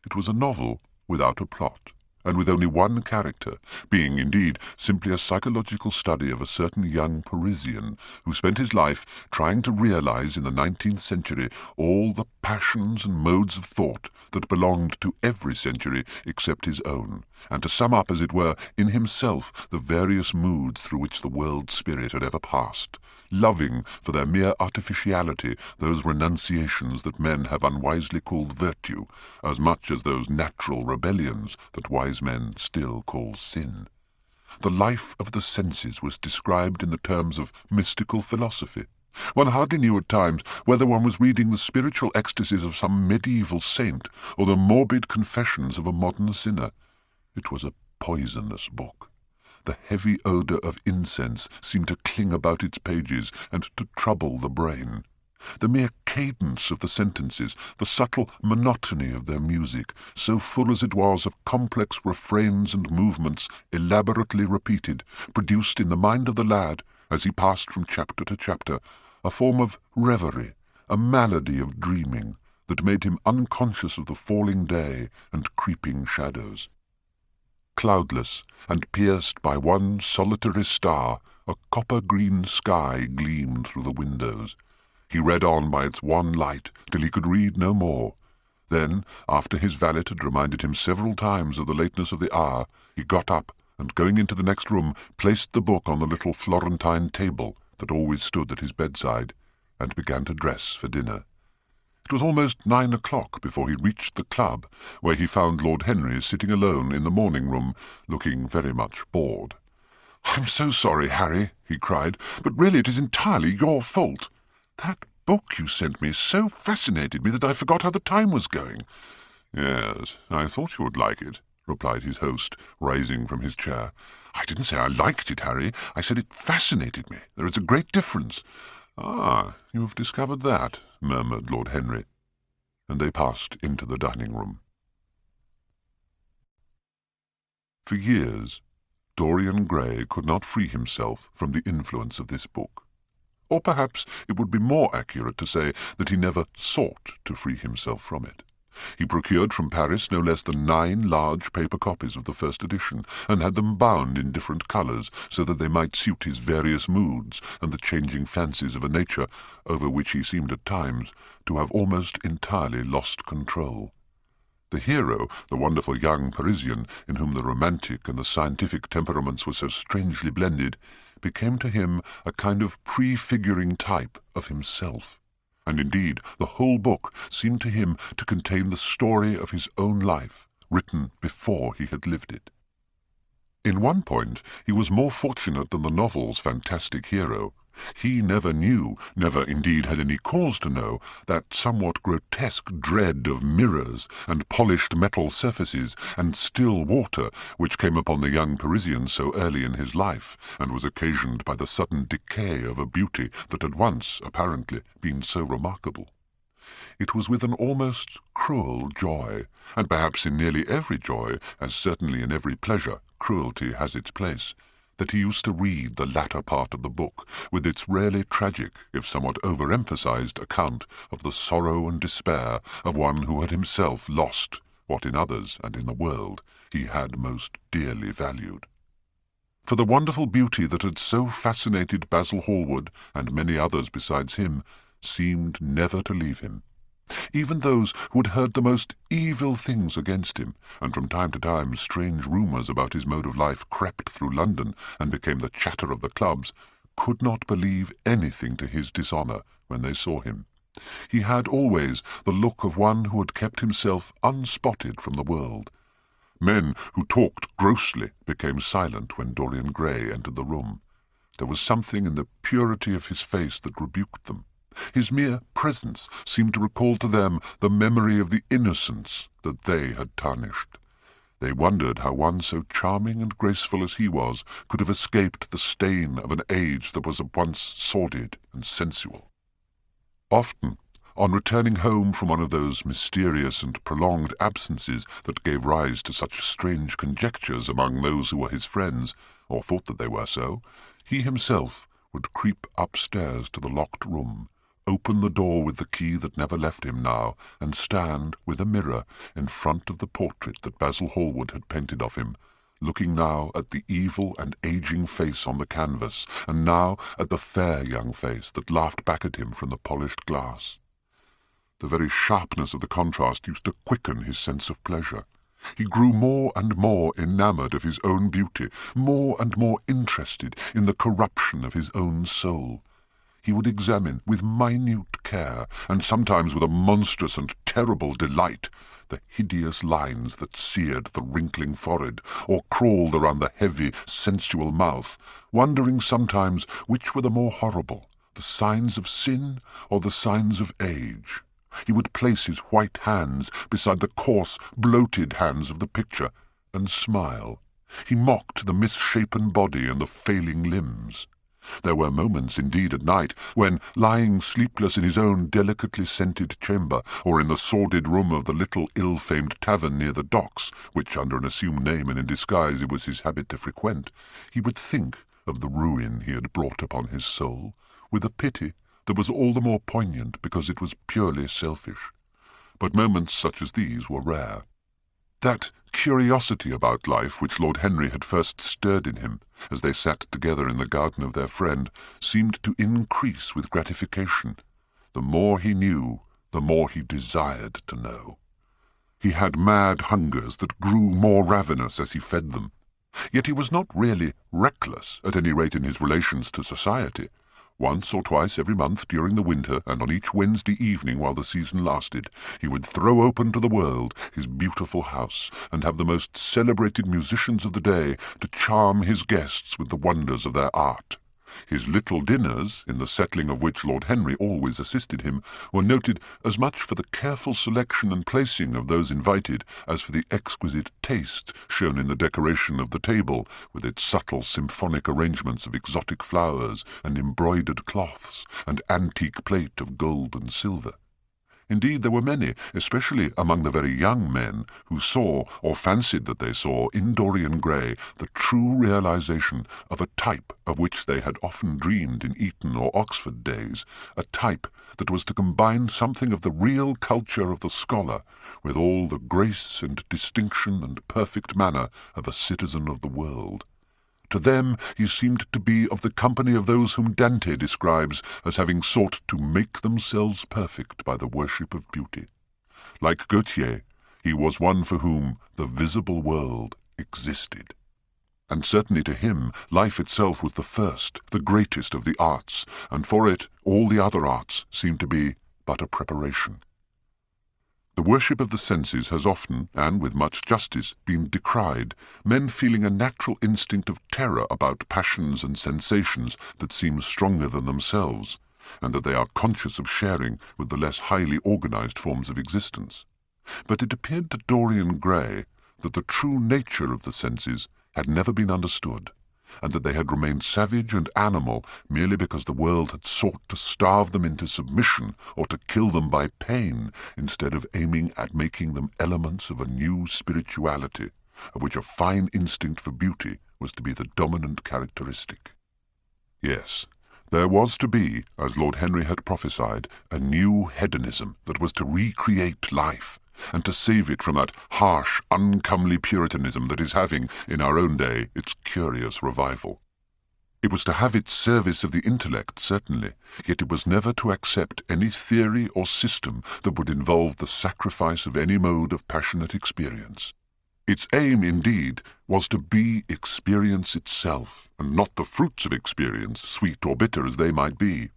It was a novel without a plot, and with only one character, being indeed simply a psychological study of a certain young Parisian who spent his life trying to realize in the 19th century all the passions and modes of thought that belonged to every century except his own, and to sum up, as it were, in himself the various moods through which the world spirit had ever passed, loving for their mere artificiality those renunciations that men have unwisely called virtue, as much as those natural rebellions that wise men still call sin. The life of the senses was described in the terms of mystical philosophy. One hardly knew at times whether one was reading the spiritual ecstasies of some medieval saint or the morbid confessions of a modern sinner. It was a poisonous book. The heavy odour of incense seemed to cling about its pages and to trouble the brain. The mere cadence of the sentences, the subtle monotony of their music, so full as it was of complex refrains and movements elaborately repeated, produced in the mind of the lad, as he passed from chapter to chapter, a form of reverie, a malady of dreaming, that made him unconscious of the falling day and creeping shadows. Cloudless and pierced by one solitary star, a copper-green sky gleamed through the windows. He read on by its one light till he could read no more. Then, after his valet had reminded him several times of the lateness of the hour, he got up and, going into the next room, placed the book on the little Florentine table that always stood at his bedside, and began to dress for dinner. It was almost 9 o'clock before he reached the club, where he found Lord Henry sitting alone in the morning-room, looking very much bored. "I'm so sorry, Harry," he cried, "but really it is entirely your fault. That book you sent me so fascinated me that I forgot how the time was going." "Yes, I thought you would like it," replied his host, rising from his chair. "I didn't say I liked it, Harry. I said it fascinated me. There is a great difference." "Ah, you have discovered that," murmured Lord Henry, and they passed into the dining-room. For years, Dorian Gray could not free himself from the influence of this book. Or perhaps it would be more accurate to say that he never sought to free himself from it. He procured from Paris no less than 9 large paper copies of the first edition, and had them bound in different colours, so that they might suit his various moods and the changing fancies of a nature over which he seemed at times to have almost entirely lost control. The hero, the wonderful young Parisian, in whom the romantic and the scientific temperaments were so strangely blended, became to him a kind of prefiguring type of himself. And indeed the whole book seemed to him to contain the story of his own life, written before he had lived it. In one point he was more fortunate than the novel's fantastic hero. He never knew, never indeed had any cause to know, that somewhat grotesque dread of mirrors and polished metal surfaces and still water which came upon the young Parisian so early in his life, and was occasioned by the sudden decay of a beauty that had once, apparently, been so remarkable. It was with an almost cruel joy, and perhaps in nearly every joy, as certainly in every pleasure, cruelty has its place, that he used to read the latter part of the book, with its rarely tragic, if somewhat over-emphasized, account of the sorrow and despair of one who had himself lost what in others and in the world he had most dearly valued. For the wonderful beauty that had so fascinated Basil Hallward, and many others besides him, seemed never to leave him. Even those who had heard the most evil things against him, and from time to time strange rumours about his mode of life crept through London and became the chatter of the clubs, could not believe anything to his dishonour when they saw him. He had always the look of one who had kept himself unspotted from the world. Men who talked grossly became silent when Dorian Gray entered the room. There was something in the purity of his face that rebuked them. His mere presence seemed to recall to them the memory of the innocence that they had tarnished. They wondered how one so charming and graceful as he was could have escaped the stain of an age that was at once sordid and sensual. Often, on returning home from one of those mysterious and prolonged absences that gave rise to such strange conjectures among those who were his friends, or thought that they were so, he himself would creep upstairs to the locked room, open the door with the key that never left him now, and stand with a mirror in front of the portrait that Basil Hallward had painted of him, looking now at the evil and aging face on the canvas, and now at the fair young face that laughed back at him from the polished glass. The very sharpness of the contrast used to quicken his sense of pleasure. He grew more and more enamoured of his own beauty, more and more interested in the corruption of his own soul. He would examine with minute care, and sometimes with a monstrous and terrible delight, the hideous lines that seared the wrinkling forehead, or crawled around the heavy, sensual mouth, wondering sometimes which were the more horrible, the signs of sin or the signs of age. He would place his white hands beside the coarse, bloated hands of the picture, and smile. He mocked the misshapen body and the failing limbs. There were moments, indeed, at night, when, lying sleepless in his own delicately scented chamber, or in the sordid room of the little ill-famed tavern near the docks, which, under an assumed name and in disguise, it was his habit to frequent, he would think of the ruin he had brought upon his soul, with a pity that was all the more poignant because it was purely selfish. But moments such as these were rare. That curiosity about life which Lord Henry had first stirred in him as they sat together in the garden of their friend seemed to increase with gratification. The more he knew, the more he desired to know. He had mad hungers that grew more ravenous as he fed them. Yet he was not really reckless, at any rate in his relations to society. Once or twice every month during the winter, and on each Wednesday evening while the season lasted, he would throw open to the world his beautiful house, and have the most celebrated musicians of the day to charm his guests with the wonders of their art. His little dinners, in the settling of which Lord Henry always assisted him, were noted as much for the careful selection and placing of those invited as for the exquisite taste shown in the decoration of the table, with its subtle symphonic arrangements of exotic flowers and embroidered cloths and antique plate of gold and silver. Indeed, there were many, especially among the very young men, who saw, or fancied that they saw, in Dorian Gray the true realization of a type of which they had often dreamed in Eton or Oxford days, a type that was to combine something of the real culture of the scholar with all the grace and distinction and perfect manner of a citizen of the world. To them he seemed to be of the company of those whom Dante describes as having sought to make themselves perfect by the worship of beauty. Like Gautier, he was one for whom the visible world existed. And certainly to him life itself was the first, the greatest of the arts, and for it all the other arts seemed to be but a preparation. The worship of the senses has often, and with much justice, been decried, men feeling a natural instinct of terror about passions and sensations that seem stronger than themselves, and that they are conscious of sharing with the less highly organized forms of existence. But it appeared to Dorian Gray that the true nature of the senses had never been understood, and that they had remained savage and animal merely because the world had sought to starve them into submission or to kill them by pain, instead of aiming at making them elements of a new spirituality, of which a fine instinct for beauty was to be the dominant characteristic. Yes, there was to be, as Lord Henry had prophesied, a new hedonism that was to recreate life, and to save it from that harsh, uncomely Puritanism that is having, in our own day, its curious revival. It was to have its service of the intellect, certainly, yet it was never to accept any theory or system that would involve the sacrifice of any mode of passionate experience. Its aim, indeed, was to be experience itself, and not the fruits of experience, sweet or bitter as they might be.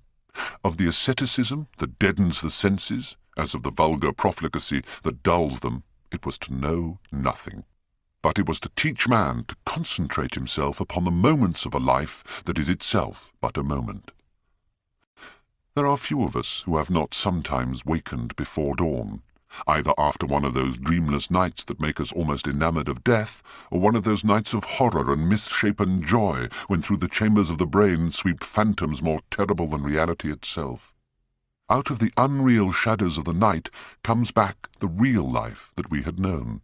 Of the asceticism that deadens the senses, as of the vulgar profligacy that dulls them, it was to know nothing. But it was to teach man to concentrate himself upon the moments of a life that is itself but a moment. There are few of us who have not sometimes wakened before dawn, either after one of those dreamless nights that make us almost enamoured of death, or one of those nights of horror and misshapen joy, when through the chambers of the brain sweep phantoms more terrible than reality itself. Out of the unreal shadows of the night comes back the real life that we had known.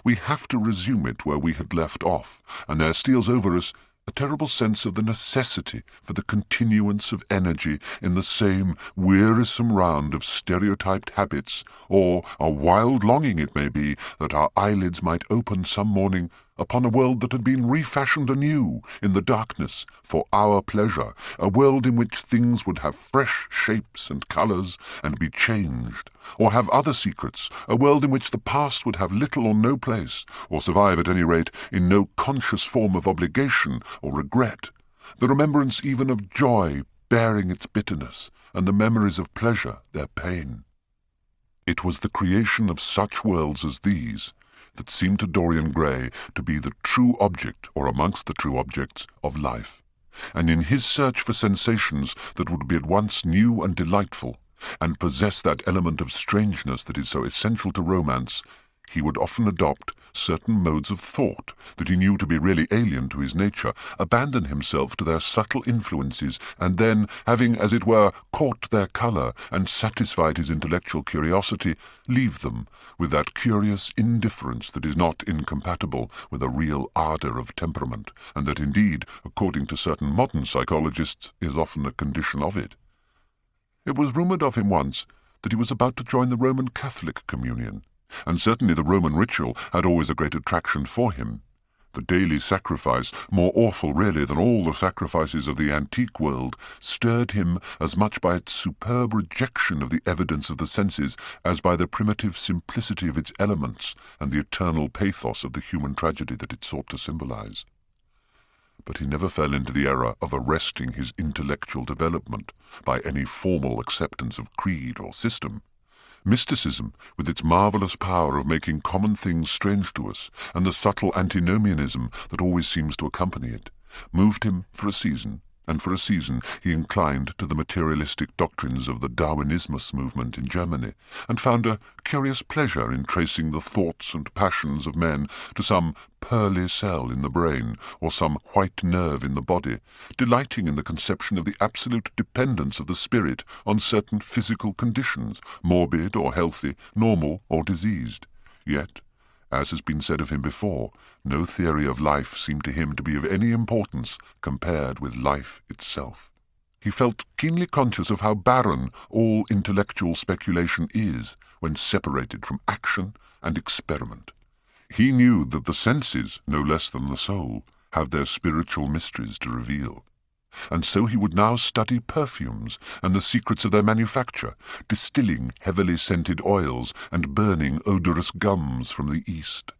We have to resume it where we had left off, and there steals over us a terrible sense of the necessity for the continuance of energy in the same wearisome round of stereotyped habits, or a wild longing, it may be, that our eyelids might open some morning upon a world that had been refashioned anew in the darkness for our pleasure, a world in which things would have fresh shapes and colours and be changed, or have other secrets, a world in which the past would have little or no place, or survive at any rate in no conscious form of obligation or regret, the remembrance even of joy bearing its bitterness, and the memories of pleasure their pain. It was the creation of such worlds as these that seemed to Dorian Gray to be the true object, or amongst the true objects, of life, and in his search for sensations that would be at once new and delightful, and possess that element of strangeness that is so essential to romance, he would often adopt certain modes of thought that he knew to be really alien to his nature, abandon himself to their subtle influences, and then, having, as it were, caught their colour and satisfied his intellectual curiosity, leave them with that curious indifference that is not incompatible with a real ardour of temperament, and that indeed, according to certain modern psychologists, is often a condition of it. It was rumoured of him once that he was about to join the Roman Catholic communion, and certainly the Roman ritual had always a great attraction for him. The daily sacrifice, more awful really than all the sacrifices of the antique world, stirred him as much by its superb rejection of the evidence of the senses as by the primitive simplicity of its elements and the eternal pathos of the human tragedy that it sought to symbolize. But he never fell into the error of arresting his intellectual development by any formal acceptance of creed or system. Mysticism, with its marvellous power of making common things strange to us, and the subtle antinomianism that always seems to accompany it, moved him for a season, and for a season he inclined to the materialistic doctrines of the Darwinismus movement in Germany, and found a curious pleasure in tracing the thoughts and passions of men to some pearly cell in the brain, or some white nerve in the body, delighting in the conception of the absolute dependence of the spirit on certain physical conditions, morbid or healthy, normal or diseased. Yet, as has been said of him before, no theory of life seemed to him to be of any importance compared with life itself. He felt keenly conscious of how barren all intellectual speculation is when separated from action and experiment. He knew that the senses, no less than the soul, have their spiritual mysteries to reveal. And so he would now study perfumes and the secrets of their manufacture, distilling heavily scented oils and burning odorous gums from the East.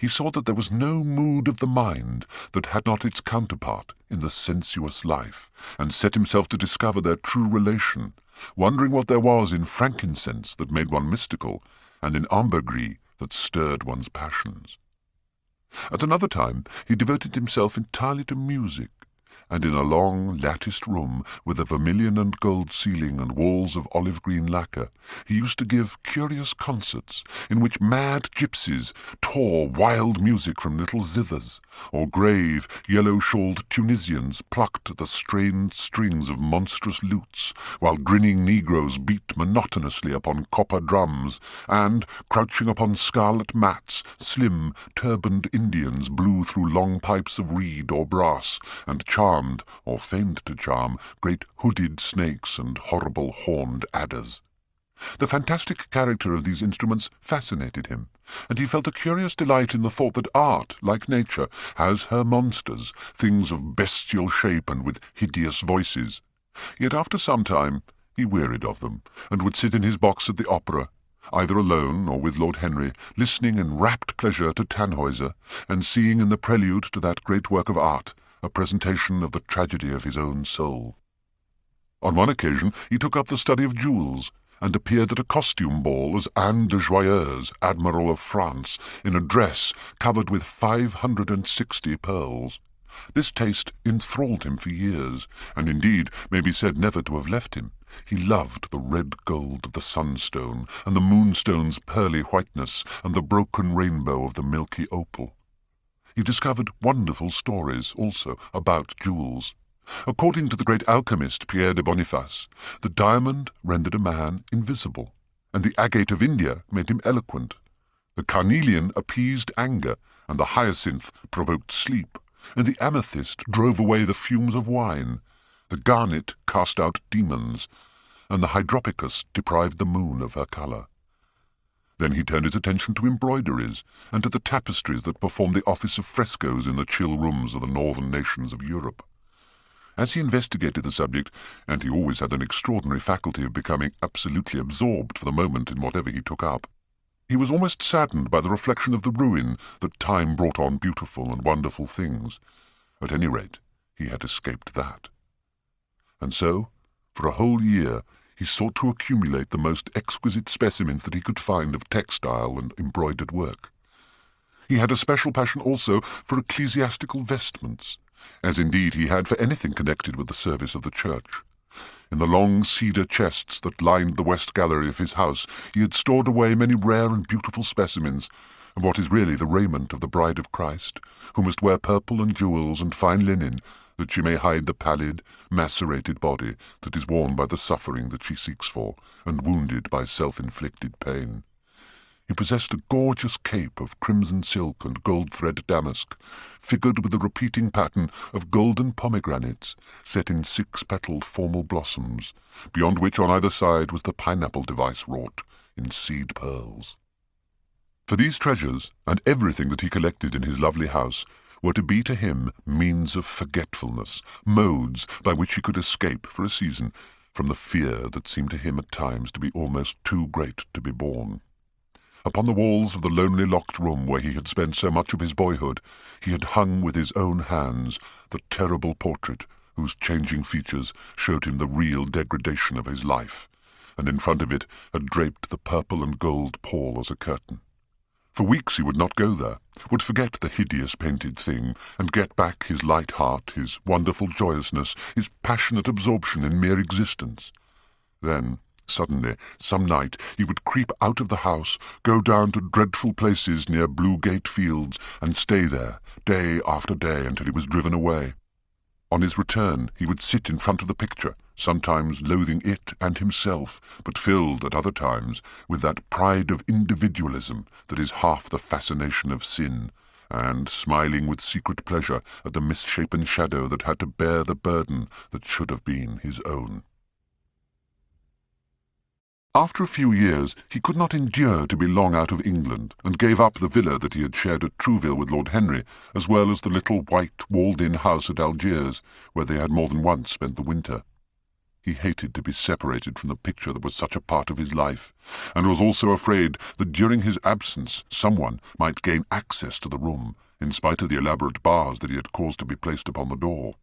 He saw that there was no mood of the mind that had not its counterpart in the sensuous life, and set himself to discover their true relation, wondering what there was in frankincense that made one mystical, and in ambergris that stirred one's passions. At another time he devoted himself entirely to music, and in a long latticed room with a vermilion and gold ceiling and walls of olive-green lacquer, he used to give curious concerts in which mad gypsies tore wild music from little zithers, or grave, yellow-shawled Tunisians plucked the strained strings of monstrous lutes, while grinning negroes beat monotonously upon copper drums, and, crouching upon scarlet mats, slim, turbaned Indians blew through long pipes of reed or brass, and charmed, or feigned to charm, great hooded snakes and horrible horned adders. The fantastic character of these instruments fascinated him, and he felt a curious delight in the thought that art, like nature, has her monsters, things of bestial shape and with hideous voices. Yet after some time he wearied of them, and would sit in his box at the opera, either alone or with Lord Henry, listening in rapt pleasure to Tannhäuser, and seeing in the prelude to that great work of art a presentation of the tragedy of his own soul. On one occasion he took up the study of jewels, and appeared at a costume ball as Anne de Joyeuse, Admiral of France, in a dress covered with 560 pearls. This taste enthralled him for years, and indeed may be said never to have left him. He loved the red gold of the sunstone, and the moonstone's pearly whiteness, and the broken rainbow of the milky opal. He discovered wonderful stories, also, about jewels. According to the great alchemist Pierre de Boniface, the diamond rendered a man invisible, and the agate of India made him eloquent. The carnelian appeased anger, and the hyacinth provoked sleep, and the amethyst drove away the fumes of wine. The garnet cast out demons, and the hydropicus deprived the moon of her colour. Then he turned his attention to embroideries, and to the tapestries that performed the office of frescoes in the chill rooms of the northern nations of Europe. As he investigated the subject, and he always had an extraordinary faculty of becoming absolutely absorbed for the moment in whatever he took up, he was almost saddened by the reflection of the ruin that time brought on beautiful and wonderful things. At any rate, he had escaped that. And so, for a whole year, he sought to accumulate the most exquisite specimens that he could find of textile and embroidered work. He had a special passion also for ecclesiastical vestments, as indeed he had for anything connected with the service of the church. In the long cedar chests that lined the west gallery of his house he had stored away many rare and beautiful specimens of what is really the raiment of the Bride of Christ, who must wear purple and jewels and fine linen, that she may hide the pallid, macerated body that is worn by the suffering that she seeks for, and wounded by self-inflicted pain. He possessed a gorgeous cape of crimson silk and gold-thread damask, figured with a repeating pattern of golden pomegranates set in six-petalled formal blossoms, beyond which on either side was the pineapple device wrought in seed pearls. For these treasures, and everything that he collected in his lovely house, were to be to him means of forgetfulness, modes by which he could escape for a season from the fear that seemed to him at times to be almost too great to be borne. Upon the walls of the lonely locked room where he had spent so much of his boyhood, he had hung with his own hands the terrible portrait whose changing features showed him the real degradation of his life, and in front of it had draped the purple and gold pall as a curtain. For weeks he would not go there, would forget the hideous painted thing, and get back his light heart, his wonderful joyousness, his passionate absorption in mere existence. Then, suddenly, some night, he would creep out of the house, go down to dreadful places near Blue Gate Fields, and stay there, day after day, until he was driven away. On his return, he would sit in front of the picture, sometimes loathing it and himself, but filled at other times with that pride of individualism that is half the fascination of sin, and smiling with secret pleasure at the misshapen shadow that had to bear the burden that should have been his own. After a few years, he could not endure to be long out of England, and gave up the villa that he had shared at Trouville with Lord Henry, as well as the little white, walled-in house at Algiers, where they had more than once spent the winter. He hated to be separated from the picture that was such a part of his life, and was also afraid that during his absence someone might gain access to the room, in spite of the elaborate bars that he had caused to be placed upon the door.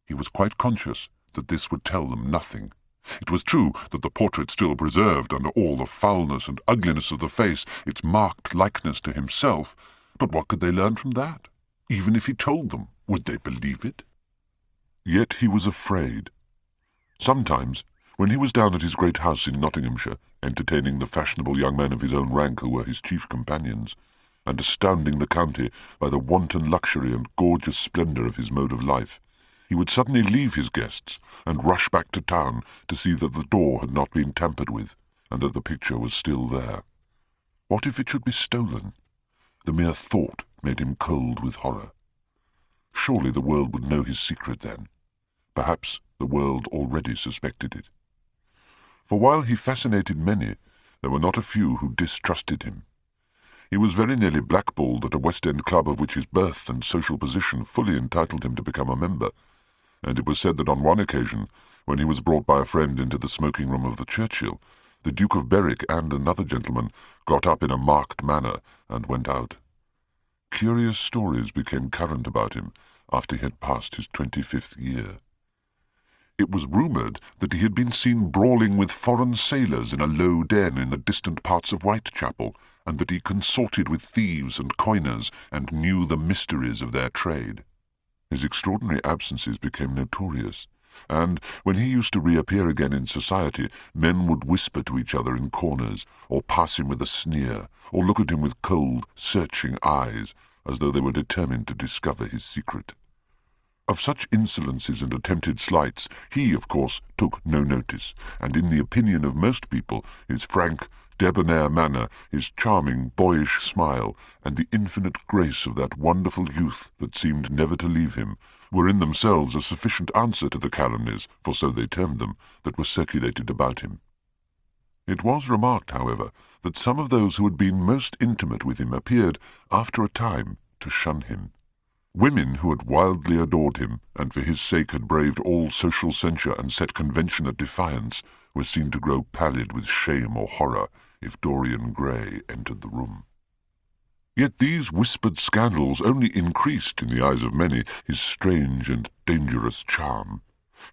He was quite conscious that this would tell them nothing. It was true that the portrait still preserved, under all the foulness and ugliness of the face, its marked likeness to himself, but what could they learn from that? Even if he told them, would they believe it? Yet he was afraid. Sometimes, when he was down at his great house in Nottinghamshire, entertaining the fashionable young men of his own rank who were his chief companions, and astounding the county by the wanton luxury and gorgeous splendour of his mode of life, he would suddenly leave his guests and rush back to town to see that the door had not been tampered with, and that the picture was still there. What if it should be stolen? The mere thought made him cold with horror. Surely the world would know his secret then. Perhaps the world already suspected it. For while he fascinated many, there were not a few who distrusted him. He was very nearly blackballed at a West End club of which his birth and social position fully entitled him to become a member, and it was said that on one occasion, when he was brought by a friend into the smoking-room of the Churchill, the Duke of Berwick and another gentleman got up in a marked manner and went out. Curious stories became current about him after he had passed his 25th year. It was rumoured that he had been seen brawling with foreign sailors in a low den in the distant parts of Whitechapel, and that he consorted with thieves and coiners and knew the mysteries of their trade. His extraordinary absences became notorious, and when he used to reappear again in society, men would whisper to each other in corners, or pass him with a sneer, or look at him with cold, searching eyes, as though they were determined to discover his secret. Of such insolences and attempted slights he, of course, took no notice, and in the opinion of most people his frank, debonair manner, his charming, boyish smile, and the infinite grace of that wonderful youth that seemed never to leave him, were in themselves a sufficient answer to the calumnies, for so they termed them, that were circulated about him. It was remarked, however, that some of those who had been most intimate with him appeared, after a time, to shun him. Women who had wildly adored him, and for his sake had braved all social censure and set convention at defiance, were seen to grow pallid with shame or horror if Dorian Gray entered the room. Yet these whispered scandals only increased, in the eyes of many, his strange and dangerous charm.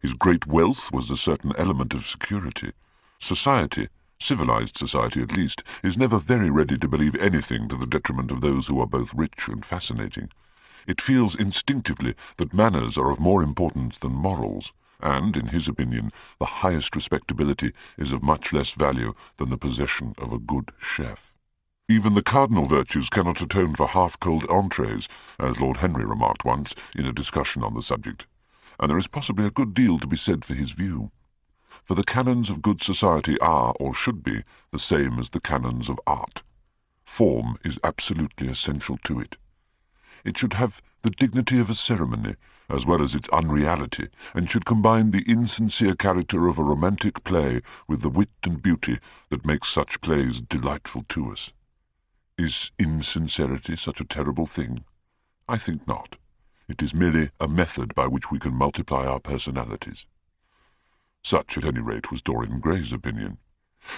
His great wealth was a certain element of security. Society, civilized society at least, is never very ready to believe anything to the detriment of those who are both rich and fascinating. It feels instinctively that manners are of more importance than morals, and, in his opinion, the highest respectability is of much less value than the possession of a good chef. Even the cardinal virtues cannot atone for half-cold entrees, as Lord Henry remarked once in a discussion on the subject, and there is possibly a good deal to be said for his view. For the canons of good society are, or should be, the same as the canons of art. Form is absolutely essential to it. It should have the dignity of a ceremony, as well as its unreality, and should combine the insincere character of a romantic play with the wit and beauty that makes such plays delightful to us. Is insincerity such a terrible thing? I think not. It is merely a method by which we can multiply our personalities. Such, at any rate, was Dorian Gray's opinion.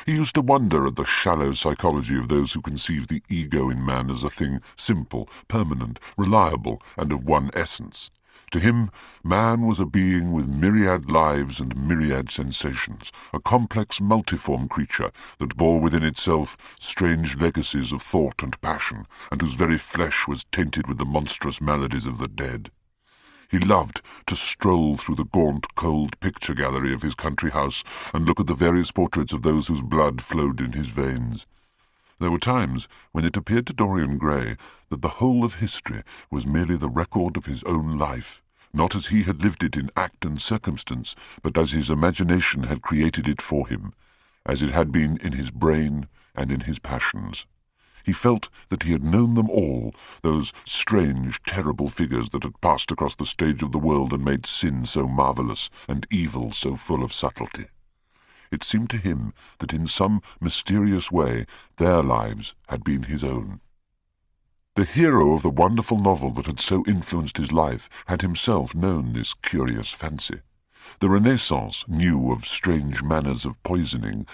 He used to wonder at the shallow psychology of those who conceive the ego in man as a thing simple, permanent, reliable, and of one essence. To him, man was a being with myriad lives and myriad sensations, a complex, multiform creature that bore within itself strange legacies of thought and passion, and whose very flesh was tainted with the monstrous maladies of the dead. He loved to stroll through the gaunt, cold picture gallery of his country house and look at the various portraits of those whose blood flowed in his veins. There were times when it appeared to Dorian Gray that the whole of history was merely the record of his own life, not as he had lived it in act and circumstance, but as his imagination had created it for him, as it had been in his brain and in his passions. He felt that he had known them all, those strange, terrible figures that had passed across the stage of the world and made sin so marvellous and evil so full of subtlety. It seemed to him that in some mysterious way their lives had been his own. The hero of the wonderful novel that had so influenced his life had himself known this curious fancy. The Renaissance knew of strange manners of poisoning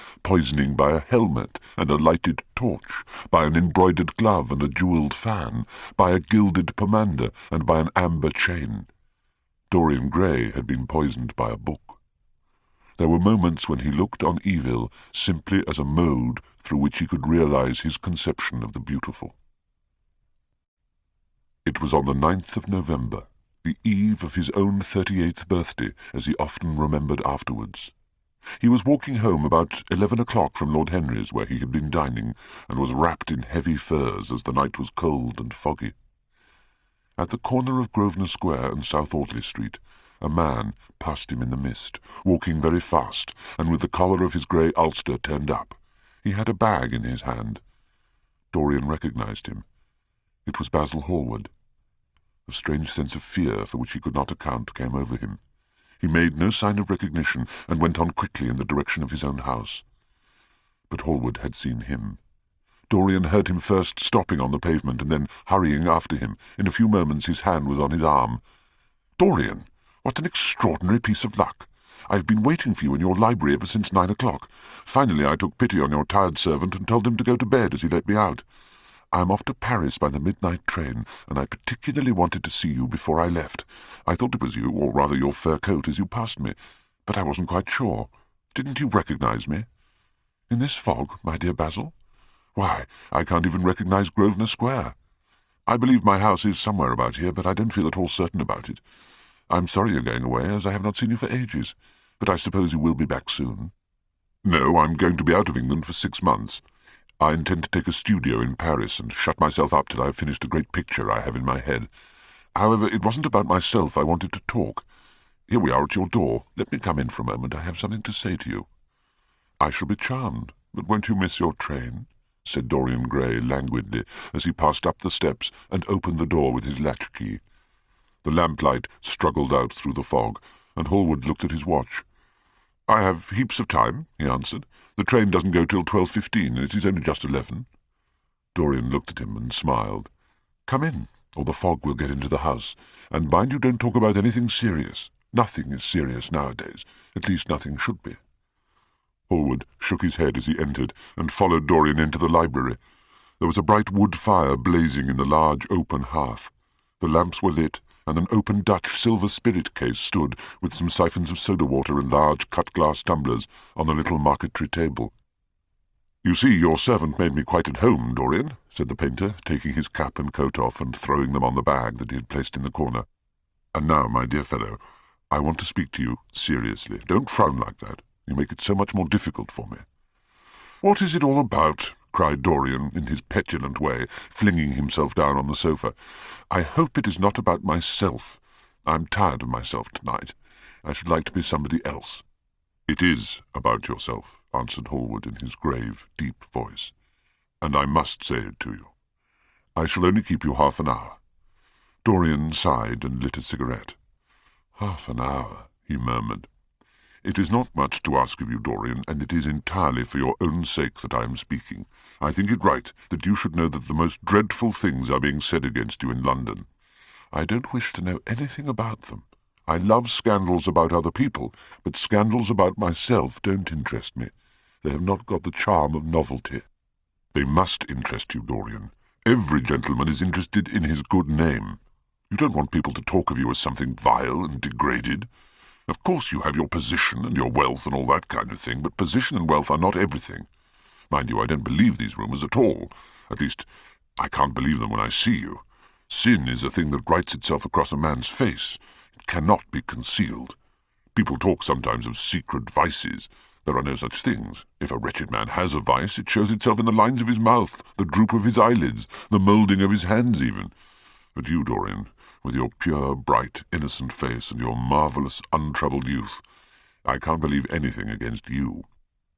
by a helmet and a lighted torch, by an embroidered glove and a jewelled fan, by a gilded pomander and by an amber chain. Dorian Gray had been poisoned by a book. There were moments when he looked on evil simply as a mode through which he could realize his conception of the beautiful. It was on the 9th of November, the eve of his own 38th birthday, as he often remembered afterwards. He was walking home about 11 o'clock from Lord Henry's, where he had been dining, and was wrapped in heavy furs as the night was cold and foggy. At the corner of Grosvenor Square and South Audley Street, a man passed him in the mist, walking very fast, and with the collar of his grey ulster turned up. He had a bag in his hand. Dorian recognized him. It was Basil Hallward. A strange sense of fear, for which he could not account, came over him. He made no sign of recognition, and went on quickly in the direction of his own house. But Hallward had seen him. Dorian heard him first stopping on the pavement, and then hurrying after him. In a few moments his hand was on his arm. "Dorian, what an extraordinary piece of luck! I've been waiting for you in your library ever since 9 o'clock. Finally I took pity on your tired servant and told him to go to bed as he let me out. I'm off to Paris by the midnight train, and I particularly wanted to see you before I left. I thought it was you, or rather your fur coat, as you passed me, but I wasn't quite sure. Didn't you recognize me? In this fog, my dear Basil? Why, I can't even recognize Grosvenor Square. I believe my house is somewhere about here, but I don't feel at all certain about it. I'm sorry you're going away, as I have not seen you for ages, but I suppose you will be back soon." "No, I'm going to be out of England for 6 months. I intend to take a studio in Paris and shut myself up till I've finished a great picture I have in my head. However, it wasn't about myself I wanted to talk. Here we are at your door. Let me come in for a moment. I have something to say to you." "I shall be charmed, but won't you miss your train?" said Dorian Gray languidly, as he passed up the steps and opened the door with his latchkey. The lamplight struggled out through the fog, and Hallward looked at his watch. "I have heaps of time," he answered. "The train doesn't go till 12:15, and it is only just 11. Dorian looked at him and smiled. "Come in, or the fog will get into the house, and mind you don't talk about anything serious. Nothing is serious nowadays, at least nothing should be." Hallward shook his head as he entered, and followed Dorian into the library. There was a bright wood fire blazing in the large open hearth. The lamps were lit, and an open Dutch silver spirit case stood, with some siphons of soda water and large cut-glass tumblers, on a little marquetry table. "You see, your servant made me quite at home, Dorian," said the painter, taking his cap and coat off and throwing them on the bag that he had placed in the corner. "And now, my dear fellow, I want to speak to you seriously. Don't frown like that. You make it so much more difficult for me." "What is it all about?" cried Dorian in his petulant way, flinging himself down on the sofa. "I hope it is not about myself. I'm tired of myself tonight. I should like to be somebody else." "It is about yourself," answered Hallward in his grave, deep voice. and I must say it to you. I shall only keep you half an hour." Dorian sighed and lit a cigarette. "Half an hour," he murmured. "It is not much to ask of you, Dorian, and it is entirely for your own sake that I am speaking. I think it right that you should know that the most dreadful things are being said against you in London. I don't wish to know anything about them. I love scandals about other people, but scandals about myself don't interest me. They have not got the charm of novelty." "They must interest you, Dorian. Every gentleman is interested in his good name. You don't want people to talk of you as something vile and degraded. Of course you have your position and your wealth and all that kind of thing, but position and wealth are not everything. Mind you, I don't believe these rumours at all. At least, I can't believe them when I see you. Sin is a thing that writes itself across a man's face. It cannot be concealed. People talk sometimes of secret vices. There are no such things. If a wretched man has a vice, it shows itself in the lines of his mouth, the droop of his eyelids, the moulding of his hands even. But you, Dorian, with your pure, bright, innocent face and your marvellous, untroubled youth, I can't believe anything against you.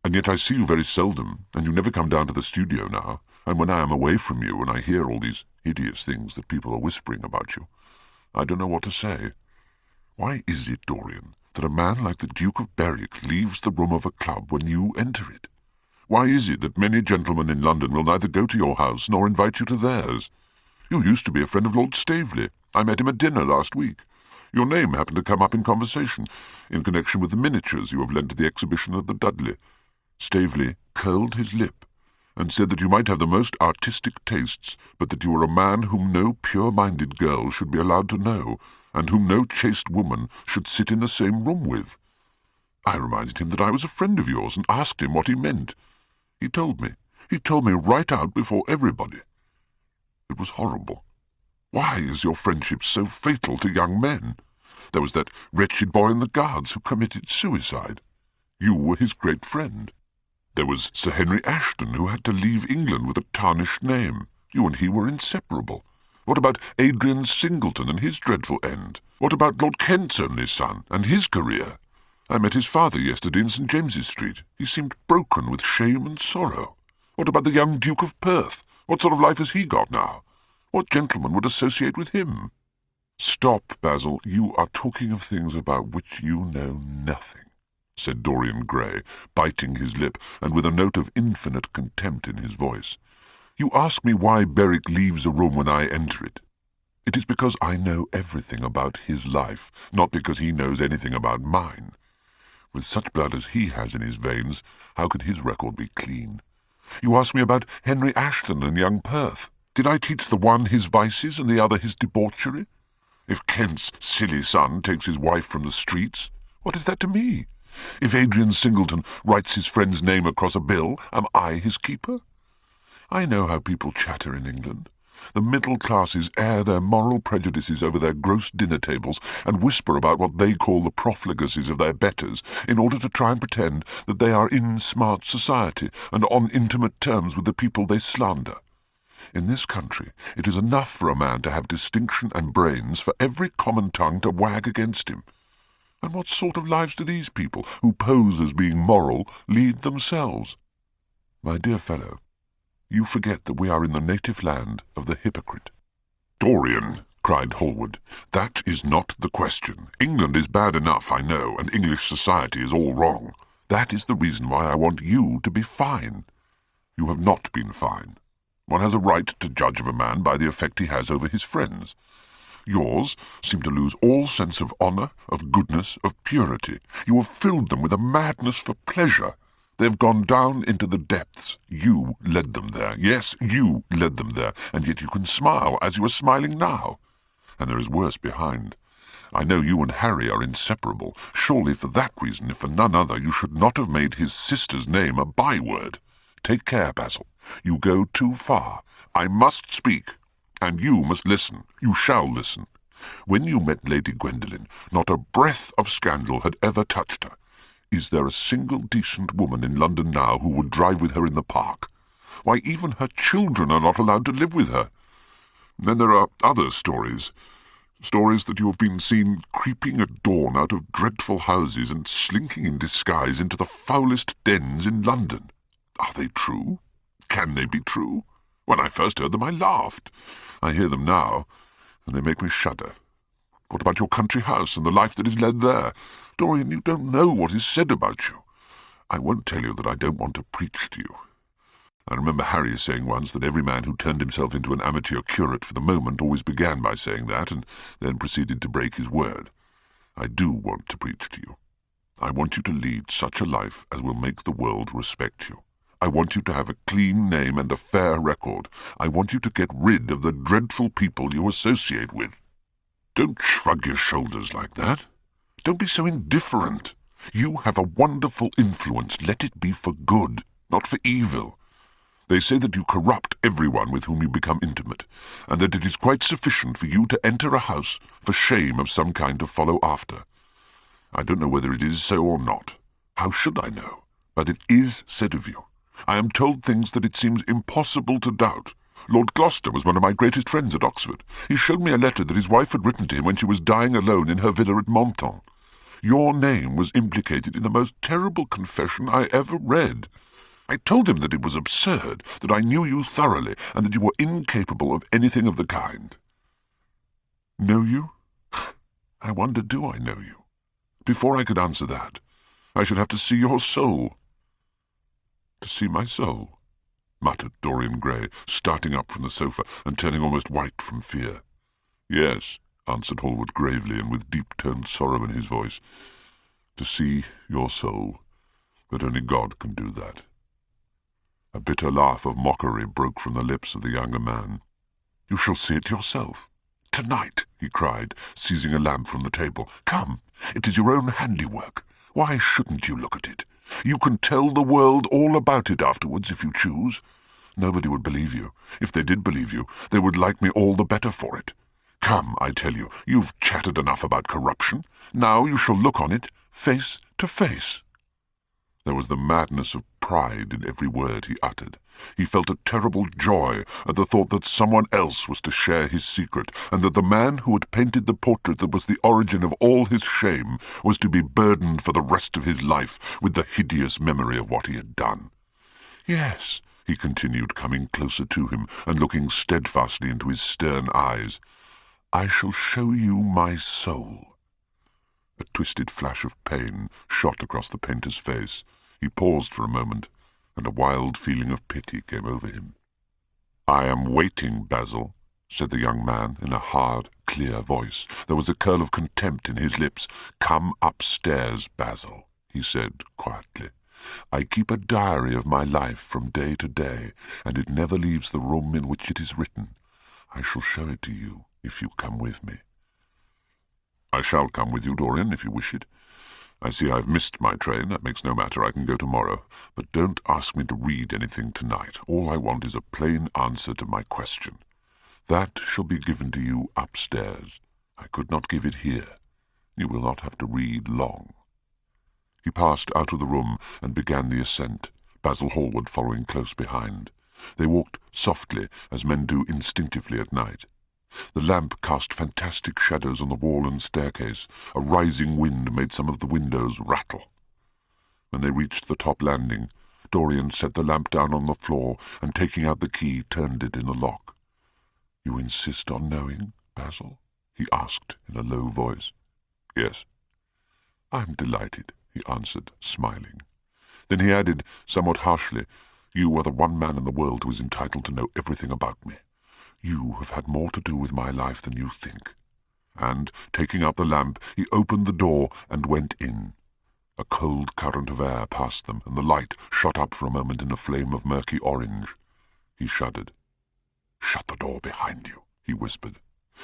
And yet I see you very seldom, and you never come down to the studio now, and when I am away from you and I hear all these hideous things that people are whispering about you, I don't know what to say. Why is it, Dorian, that a man like the Duke of Berwick leaves the room of a club when you enter it? Why is it that many gentlemen in London will neither go to your house nor invite you to theirs? You used to be a friend of Lord Staveley. I met him at dinner last week. Your name happened to come up in conversation, in connection with the miniatures you have lent to the exhibition at the Dudley. Staveley curled his lip, and said that you might have the most artistic tastes, but that you were a man whom no pure-minded girl should be allowed to know, and whom no chaste woman should sit in the same room with. I reminded him that I was a friend of yours, and asked him what he meant. He told me right out before everybody. It was horrible. Why is your friendship so fatal to young men? There was that wretched boy in the Guards who committed suicide. You were his great friend. There was Sir Henry Ashton, who had to leave England with a tarnished name. You and he were inseparable. What about Adrian Singleton and his dreadful end? What about Lord Kent's only son and his career? I met his father yesterday in St. James's Street. He seemed broken with shame and sorrow. What about the young Duke of Perth? What sort of life has he got now? What gentleman would associate with him? Stop, Basil. You are talking of things about which you know nothing, said Dorian Gray, biting his lip and with a note of infinite contempt in his voice. You ask me why Berwick leaves a room when I enter it. It is because I know everything about his life, not because he knows anything about mine. With such blood as he has in his veins, how could his record be clean? You ask me about Henry Ashton and young Perth. Did I teach the one his vices and the other his debauchery? If Kent's silly son takes his wife from the streets, what is that to me? If Adrian Singleton writes his friend's name across a bill, am I his keeper? I know how people chatter in England. The middle classes air their moral prejudices over their gross dinner tables and whisper about what they call the profligacies of their betters in order to try and pretend that they are in smart society and on intimate terms with the people they slander. In this country it is enough for a man to have distinction and brains for every common tongue to wag against him. And what sort of lives do these people, who pose as being moral, lead themselves? My dear fellow, you forget that we are in the native land of the hypocrite. Dorian, cried Hallward, that is not the question. England is bad enough, I know, and English society is all wrong. That is the reason why I want you to be fine. You have not been fine. One has a right to judge of a man by the effect he has over his friends. Yours seem to lose all sense of honour, of goodness, of purity. You have filled them with a madness for pleasure. They have gone down into the depths. You led them there. Yes, you led them there, and yet you can smile as you are smiling now. And there is worse behind. I know you and Harry are inseparable. Surely for that reason, if for none other, you should not have made his sister's name a byword. Take care, Basil. You go too far. I must speak, and you must listen. You shall listen. When you met Lady Gwendolen, not a breath of scandal had ever touched her. Is there a single decent woman in London now who would drive with her in the park? Why, even her children are not allowed to live with her. Then there are other stories. Stories that you have been seen creeping at dawn out of dreadful houses and slinking in disguise into the foulest dens in London. Are they true? can they be true? When I first heard them, I laughed. I hear them now, and they make me shudder. What about your country house and the life that is led there? Dorian, you don't know what is said about you. I won't tell you that I don't want to preach to you. I remember Harry saying once that every man who turned himself into an amateur curate for the moment always began by saying that, and then proceeded to break his word. I do want to preach to you. I want you to lead such a life as will make the world respect you. I want you to have a clean name and a fair record. I want you to get rid of the dreadful people you associate with. Don't shrug your shoulders like that. Don't be so indifferent. You have a wonderful influence. Let it be for good, not for evil. They say that you corrupt everyone with whom you become intimate, and that it is quite sufficient for you to enter a house for shame of some kind to follow after. I don't know whether it is so or not. How should I know? But it is said of you. I am told things that it seems impossible to doubt. Lord Gloucester was one of my greatest friends at Oxford. He showed me a letter that his wife had written to him when she was dying alone in her villa at Menton. Your name was implicated in the most terrible confession I ever read. I told him that it was absurd, that I knew you thoroughly, and that you were incapable of anything of the kind. Know you? I wonder, do I know you? Before I could answer that, I should have to see your soul. To see my soul? Muttered Dorian Gray, starting up from the sofa and turning almost white from fear. Yes, answered Hallward gravely and with deep-toned sorrow in his voice. To see your soul, but only God can do that. A bitter laugh of mockery broke from the lips of the younger man. You shall see it yourself. Tonight, he cried, seizing a lamp from the table. Come, it is your own handiwork. Why shouldn't you look at it? You can tell the world all about it afterwards if you choose. Nobody would believe you. If they did believe you, they would like me all the better for it. Come, I tell you, you've chattered enough about corruption. Now you shall look on it face to face. There was the madness of pride in every word he uttered. He felt a terrible joy at the thought that someone else was to share his secret, and that the man who had painted the portrait that was the origin of all his shame was to be burdened for the rest of his life with the hideous memory of what he had done. Yes, he continued, coming closer to him and looking steadfastly into his stern eyes, I shall show you my soul. A twisted flash of pain shot across the painter's face. He paused for a moment, and a wild feeling of pity came over him. I am waiting, Basil, said the young man in a hard, clear voice. There was a curl of contempt in his lips. Come upstairs, Basil, he said quietly. I keep a diary of my life from day to day, and it never leaves the room in which it is written. I shall show it to you if you come with me. I shall come with you, Dorian, if you wish it. I see I've missed my train. That makes no matter. I can go tomorrow. But don't ask me to read anything tonight. All I want is a plain answer to my question. That shall be given to you upstairs. I could not give it here. You will not have to read long. He passed out of the room and began the ascent, Basil Hallward following close behind. They walked softly, as men do instinctively at night. The lamp cast fantastic shadows on the wall and staircase. A rising wind made some of the windows rattle. When they reached the top landing, Dorian set the lamp down on the floor and, taking out the key, turned it in the lock. You insist on knowing, Basil? He asked in a low voice. Yes. I'm delighted, he answered, smiling. Then he added, somewhat harshly, You are the one man in the world who is entitled to know everything about me. You have had more to do with my life than you think. And, taking out the lamp, he opened the door and went in. A cold current of air passed them, and the light shot up for a moment in a flame of murky orange. He shuddered. Shut the door behind you, he whispered,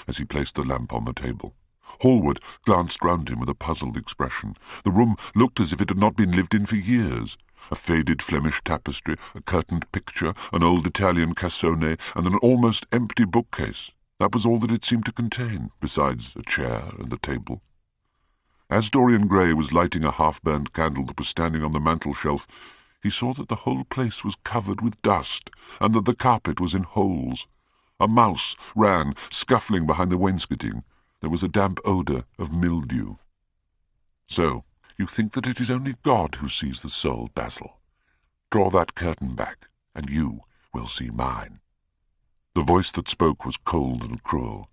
as he placed the lamp on the table. Hallward glanced round him with a puzzled expression. The room looked as if it had not been lived in for years. A faded Flemish tapestry, a curtained picture, an old Italian cassone, and an almost empty bookcase. That was all that it seemed to contain, besides a chair and a table. As Dorian Gray was lighting a half-burned candle that was standing on the mantel-shelf, he saw that the whole place was covered with dust, and that the carpet was in holes. A mouse ran, scuffling behind the wainscoting. There was a damp odour of mildew. So, you think that it is only God who sees the soul, Basil? Draw that curtain back, and you, will see mine." The voice that spoke was cold and cruel.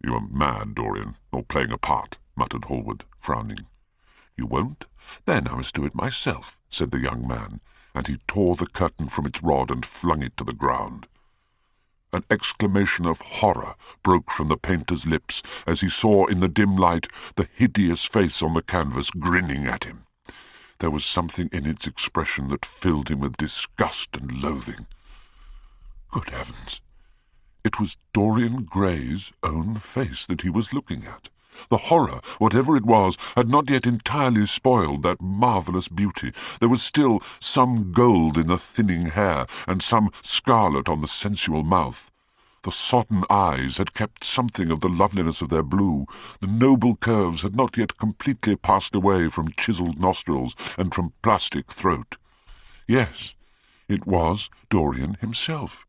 "You are mad, Dorian, or playing a part," muttered Hallward, frowning. "You won't? Then I must do it myself," said the young man, and he tore the curtain from its rod and flung it to the ground. An exclamation of horror broke from the painter's lips as he saw in the dim light the hideous face on the canvas grinning at him. There was something in its expression that filled him with disgust and loathing. Good heavens! It was Dorian Gray's own face that he was looking at. The horror, whatever it was, had not yet entirely spoiled that marvellous beauty. There was still some gold in the thinning hair, and some scarlet on the sensual mouth. The sodden eyes had kept something of the loveliness of their blue. The noble curves had not yet completely passed away from chiselled nostrils and from plastic throat. Yes, it was Dorian himself.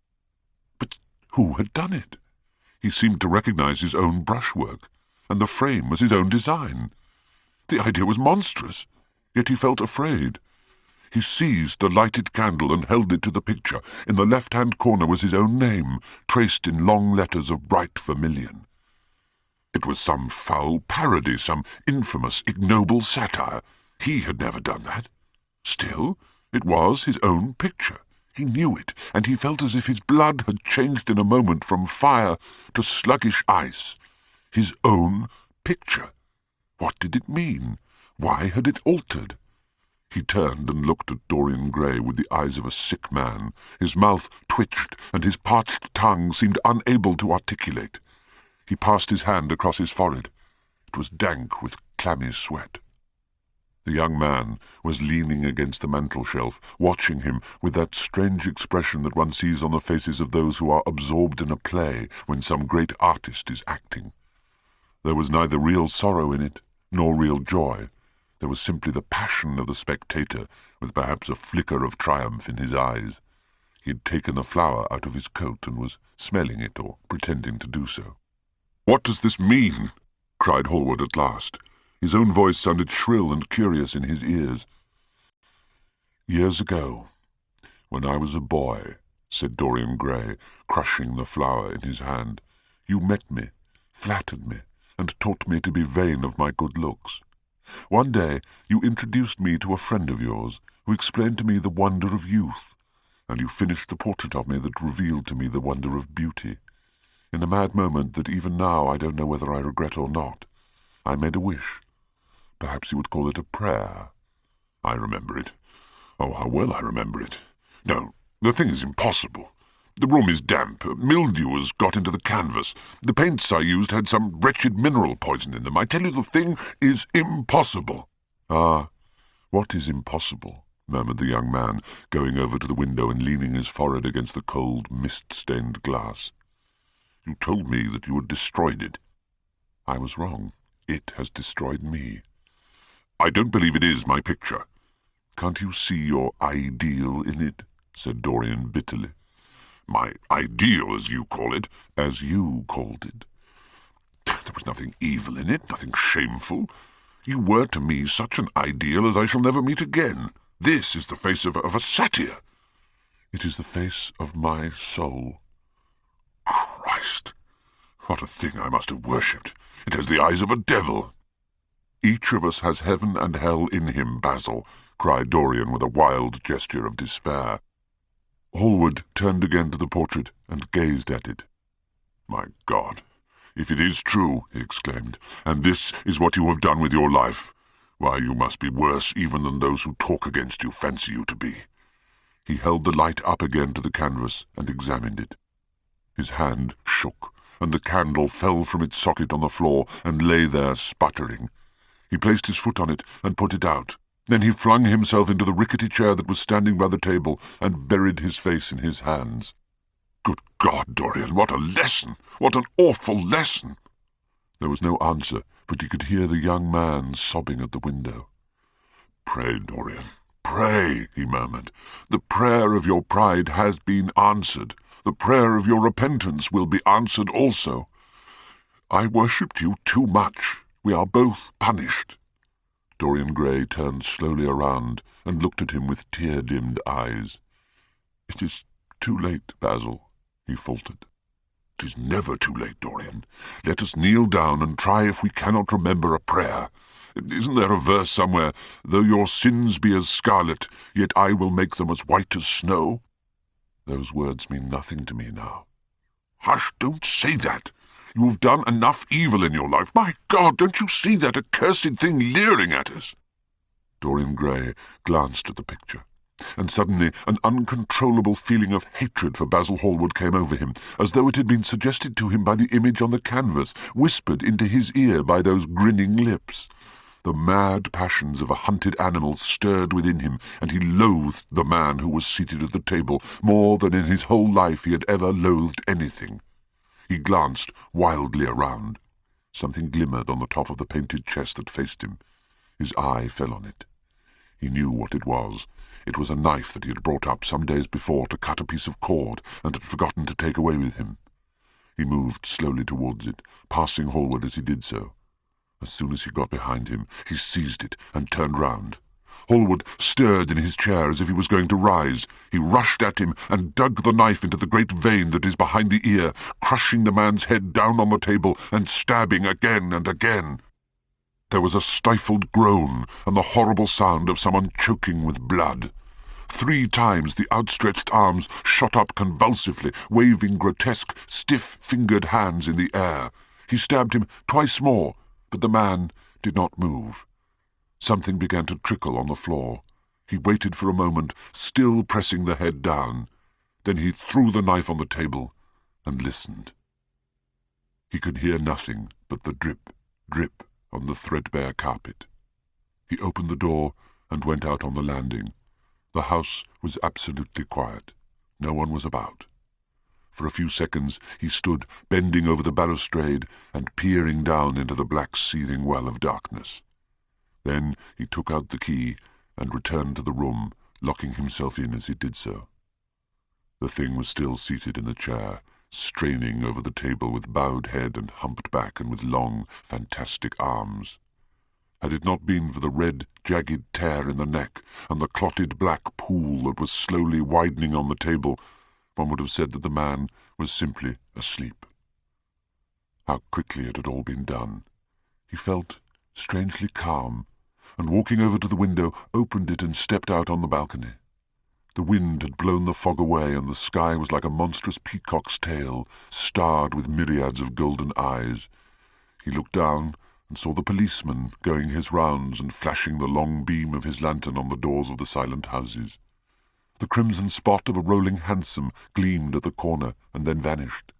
But who had done it? He seemed to recognize his own brushwork, and the frame was his own design. The idea was monstrous, yet he felt afraid. He seized the lighted candle and held it to the picture. In the left-hand corner was his own name, traced in long letters of bright vermilion. It was some foul parody, some infamous, ignoble satire. He had never done that. Still, it was his own picture. He knew it, and he felt as if his blood had changed in a moment from fire to sluggish ice. His own picture. What did it mean? Why had it altered? He turned and looked at Dorian Gray with the eyes of a sick man. His mouth twitched, and his parched tongue seemed unable to articulate. He passed his hand across his forehead. It was dank with clammy sweat. The young man was leaning against the mantel-shelf, watching him with that strange expression that one sees on the faces of those who are absorbed in a play when some great artist is acting. There was neither real sorrow in it, nor real joy. There was simply the passion of the spectator, with perhaps a flicker of triumph in his eyes. He had taken the flower out of his coat and was smelling it, or pretending to do so. "What does this mean?" cried Hallward at last. His own voice sounded shrill and curious in his ears. "Years ago, when I was a boy," said Dorian Gray, crushing the flower in his hand, "you met me, flattered me, and taught me to be vain of my good looks. One day you introduced me to a friend of yours, who explained to me the wonder of youth, and you finished the portrait of me that revealed to me the wonder of beauty. In a mad moment that even now I don't know whether I regret or not, I made a wish. Perhaps you would call it a prayer." "I remember it. Oh, how well I remember it. No, the thing is impossible. The room is damp. Mildew has got into the canvas. The paints I used had some wretched mineral poison in them. I tell you, the thing is impossible." "Ah, what is impossible?" murmured the young man, going over to the window and leaning his forehead against the cold, mist-stained glass. "You told me that you had destroyed it." "I was wrong. It has destroyed me." "I don't believe it is my picture." "Can't you see your ideal in it?" said Dorian bitterly. "My ideal, as you call it." "As you called it." "There was nothing evil in it, nothing shameful. You were to me such an ideal as I shall never meet again. This is the face of a satyr." "It is the face of my soul." "Christ! What a thing I must have worshipped! It has the eyes of a devil." "Each of us has heaven and hell in him, Basil," cried Dorian with a wild gesture of despair. Hallward turned again to the portrait and gazed at it. "My God, if it is true," he exclaimed, "and this is what you have done with your life, why, you must be worse even than those who talk against you fancy you to be." He held the light up again to the canvas and examined it. His hand shook, and the candle fell from its socket on the floor and lay there sputtering. He placed his foot on it and put it out. Then he flung himself into the rickety chair that was standing by the table and buried his face in his hands. "Good God, Dorian, what a lesson! What an awful lesson!" There was no answer, but he could hear the young man sobbing at the window. "Pray, Dorian, pray," he murmured. "The prayer of your pride has been answered. The prayer of your repentance will be answered also. I worshipped you too much. We are both punished." Dorian Gray turned slowly around and looked at him with tear-dimmed eyes. "It is Too late, Basil, he faltered. It is never too late, Dorian. Let us kneel down and try if we cannot remember a prayer. Isn't there a verse somewhere, though your sins be as scarlet, yet I will make them as white as snow? Those words mean nothing to me now. Hush, don't say that. You have done enough evil in your life. My God, don't you see that accursed thing leering at us? Dorian Gray glanced at the picture, and suddenly an uncontrollable feeling of hatred for Basil Hallward came over him, as though it had been suggested to him by the image on the canvas, whispered into his ear by those grinning lips. The mad passions of a hunted animal stirred within him, and he loathed the man who was seated at the table more than in his whole life he had ever loathed anything. He glanced wildly around. Something glimmered on the top of the painted chest that faced him. His eye fell on it. He knew what it was. It was a knife that he had brought up some days before to cut a piece of cord and had forgotten to take away with him. He moved slowly towards it, passing Hallward as he did so. As soon as he got behind him, he seized it and turned round. Hallward stirred in his chair as if he was going to rise. He rushed at him and dug the knife into the great vein that is behind the ear, crushing the man's head down on the table and stabbing again and again. There was a stifled groan and the horrible sound of someone choking with blood. 3 times the outstretched arms shot up convulsively, waving grotesque, stiff-fingered hands in the air. He stabbed him twice more, but the man did not move. Something began to trickle on the floor. He waited for a moment, still pressing the head down. Then he threw the knife on the table and listened. He could hear nothing but the drip, drip on the threadbare carpet. He opened the door and went out on the landing. The house was absolutely quiet. No one was about. For a few seconds he stood bending over the balustrade and peering down into the black seething well of darkness. Then he took out the key and returned to the room, locking himself in as he did so. The thing was still seated in the chair, straining over the table with bowed head and humped back and with long, fantastic arms. Had it not been for the red, jagged tear in the neck and the clotted black pool that was slowly widening on the table, one would have said that the man was simply asleep. How quickly it had all been done. He felt strangely calm, and walking over to the window, opened it and stepped out on the balcony. The wind had blown the fog away, and the sky was like a monstrous peacock's tail, starred with myriads of golden eyes. He looked down and saw the policeman going his rounds and flashing the long beam of his lantern on the doors of the silent houses. The crimson spot of a rolling hansom gleamed at the corner and then vanished.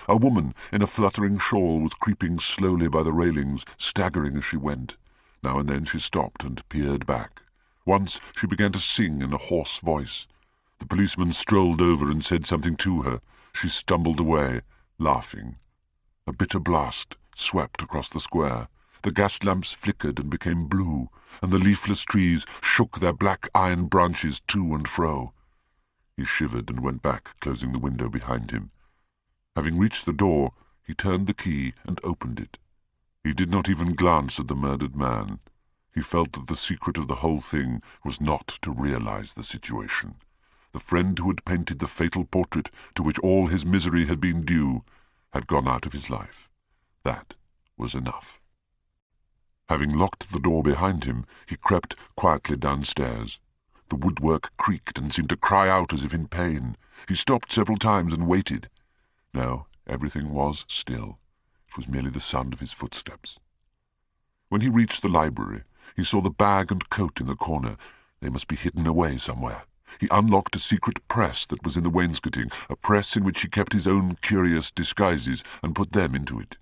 A woman in a fluttering shawl was creeping slowly by the railings, staggering as she went. Now and then she stopped and peered back. Once she began to sing in a hoarse voice. The policeman strolled over and said something to her. She stumbled away, laughing. A bitter blast swept across the square. The gas lamps flickered and became blue, and the leafless trees shook their black iron branches to and fro. He shivered and went back, closing the window behind him. Having reached the door, he turned the key and opened it. He did not even glance at the murdered man. He felt that the secret of the whole thing was not to realize the situation. The friend who had painted the fatal portrait to which all his misery had been due had gone out of his life. That was enough. Having locked the door behind him, he crept quietly downstairs. The woodwork creaked and seemed to cry out as if in pain. He stopped several times and waited. No, everything was still. It was merely the sound of his footsteps. When he reached the library, he saw the bag and coat in the corner. They must be hidden away somewhere. He unlocked a secret press that was in the wainscoting, a press in which he kept his own curious disguises, and put them into it.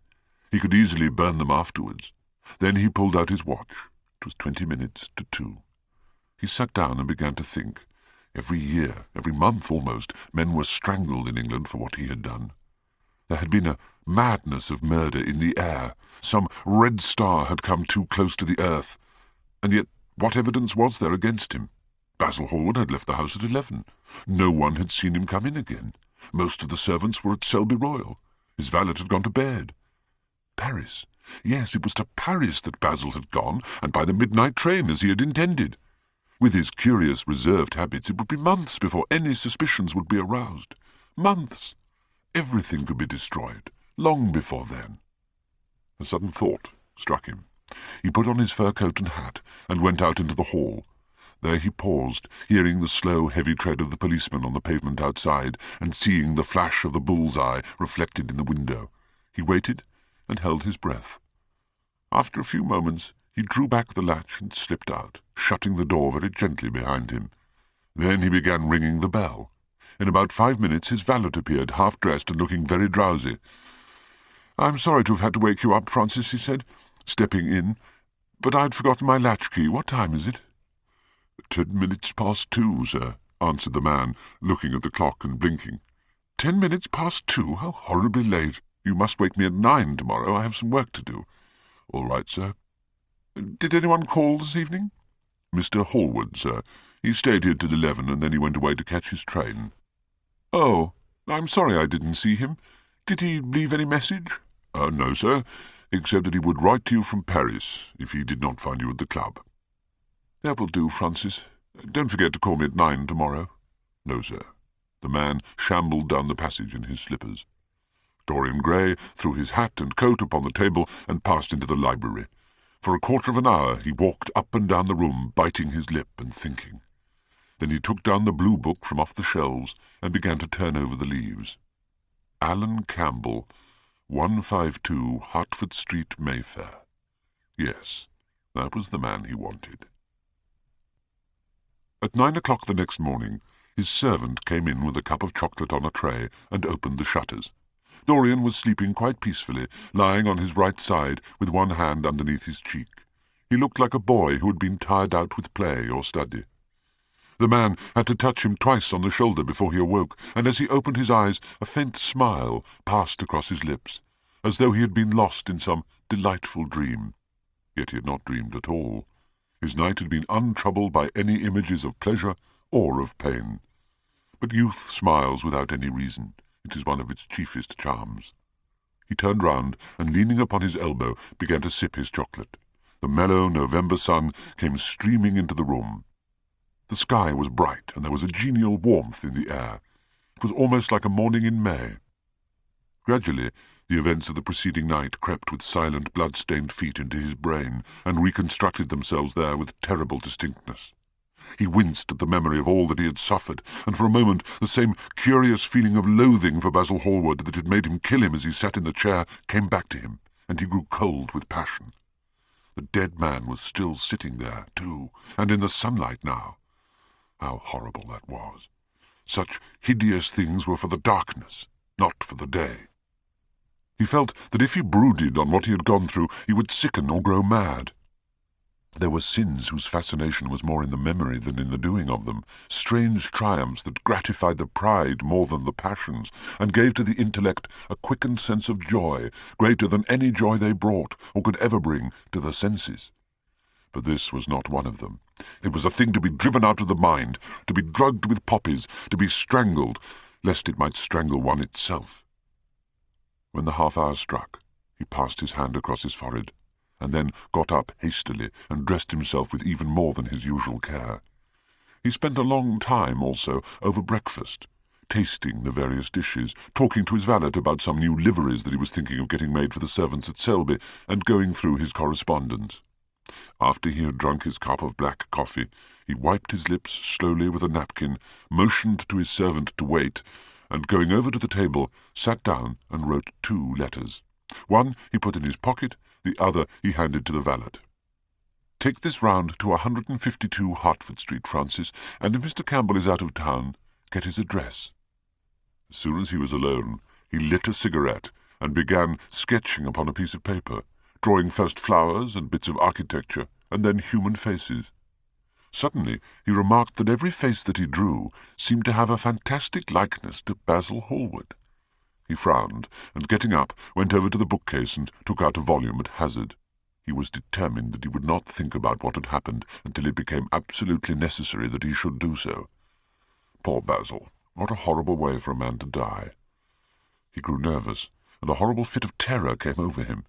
He could easily burn them afterwards. Then he pulled out his watch. It was 20 minutes to 2. He sat down and began to think. Every year, every month almost, men were strangled in England for what he had done. There had been a madness of murder in the air. Some red star had come too close to the earth. And yet what evidence was there against him? Basil Hallward had left the house at 11. No one had seen him come in again. Most of the servants were at Selby Royal. His valet had gone to bed. Paris. Yes, it was to Paris that Basil had gone, and by the midnight train, as he had intended. With his curious, reserved habits, it would be months before any suspicions would be aroused. Months! Everything could be destroyed, long before then. A sudden thought struck him. He put on his fur coat and hat, and went out into the hall. There he paused, hearing the slow, heavy tread of the policeman on the pavement outside, and seeing the flash of the bull's-eye reflected in the window. He waited, and held his breath. After a few moments, he drew back the latch and slipped out, shutting the door very gently behind him. Then he began ringing the bell. In about 5 minutes his valet appeared, half-dressed and looking very drowsy. "I'm sorry to have had to wake you up, Francis," he said, stepping in, "but I'd forgotten my latchkey. What time is it?" 10 minutes past 2, sir," answered the man, looking at the clock and blinking. 10 minutes past 2? How horribly late. You must wake me at 9 tomorrow. I have some work to do." "All right, sir." "Did anyone call this evening?" "Mr. Hallward, sir. He stayed here till 11, and then he went away to catch his train." "Oh, I'm sorry I didn't see him. Did he leave any message?" "No, sir, except that he would write to you from Paris if he did not find you at the club." "That will do, Francis. Don't forget to call me at 9 tomorrow." "No, sir." The man shambled down the passage in his slippers. Dorian Gray threw his hat and coat upon the table and passed into the library. For a quarter of an hour he walked up and down the room, biting his lip and thinking. Then he took down the blue book from off the shelves and began to turn over the leaves. Alan Campbell, 152 Hertford Street, Mayfair. Yes, that was the man he wanted. At 9 o'clock the next morning, his servant came in with a cup of chocolate on a tray and opened the shutters. Dorian was sleeping quite peacefully, lying on his right side with one hand underneath his cheek. He looked like a boy who had been tired out with play or study. The man had to touch him twice on the shoulder before he awoke, and as he opened his eyes a faint smile passed across his lips, as though he had been lost in some delightful dream. Yet he had not dreamed at all. His night had been untroubled by any images of pleasure or of pain. But youth smiles without any reason. It is one of its chiefest charms. He turned round, and leaning upon his elbow, began to sip his chocolate. The mellow November sun came streaming into the room. The sky was bright, and there was a genial warmth in the air. It was almost like a morning in May. Gradually, the events of the preceding night crept with silent, blood-stained feet into his brain, and reconstructed themselves there with terrible distinctness. He winced at the memory of all that he had suffered, and for a moment the same curious feeling of loathing for Basil Hallward that had made him kill him as he sat in the chair came back to him, and he grew cold with passion. The dead man was still sitting there, too, and in the sunlight now. How horrible that was! Such hideous things were for the darkness, not for the day. He felt that if he brooded on what he had gone through, he would sicken or grow mad. There were sins whose fascination was more in the memory than in the doing of them, strange triumphs that gratified the pride more than the passions, and gave to the intellect a quickened sense of joy, greater than any joy they brought, or could ever bring, to the senses. But this was not one of them. It was a thing to be driven out of the mind, to be drugged with poppies, to be strangled, lest it might strangle one itself. When the half-hour struck, he passed his hand across his forehead, and then got up hastily and dressed himself with even more than his usual care. He spent a long time, also, over breakfast, tasting the various dishes, talking to his valet about some new liveries that he was thinking of getting made for the servants at Selby, and going through his correspondence. After he had drunk his cup of black coffee, he wiped his lips slowly with a napkin, motioned to his servant to wait, and going over to the table, sat down and wrote 2 letters. One he put in his pocket, the other he handed to the valet. "Take this round to 152 Hertford Street, Francis, and if Mr. Campbell is out of town, get his address." As soon as he was alone, he lit a cigarette and began sketching upon a piece of paper, drawing first flowers and bits of architecture, and then human faces. Suddenly he remarked that every face that he drew seemed to have a fantastic likeness to Basil Hallward. He frowned, and getting up, went over to the bookcase and took out a volume at hazard. He was determined that he would not think about what had happened until it became absolutely necessary that he should do so. Poor Basil! What a horrible way for a man to die! He grew nervous, and a horrible fit of terror came over him.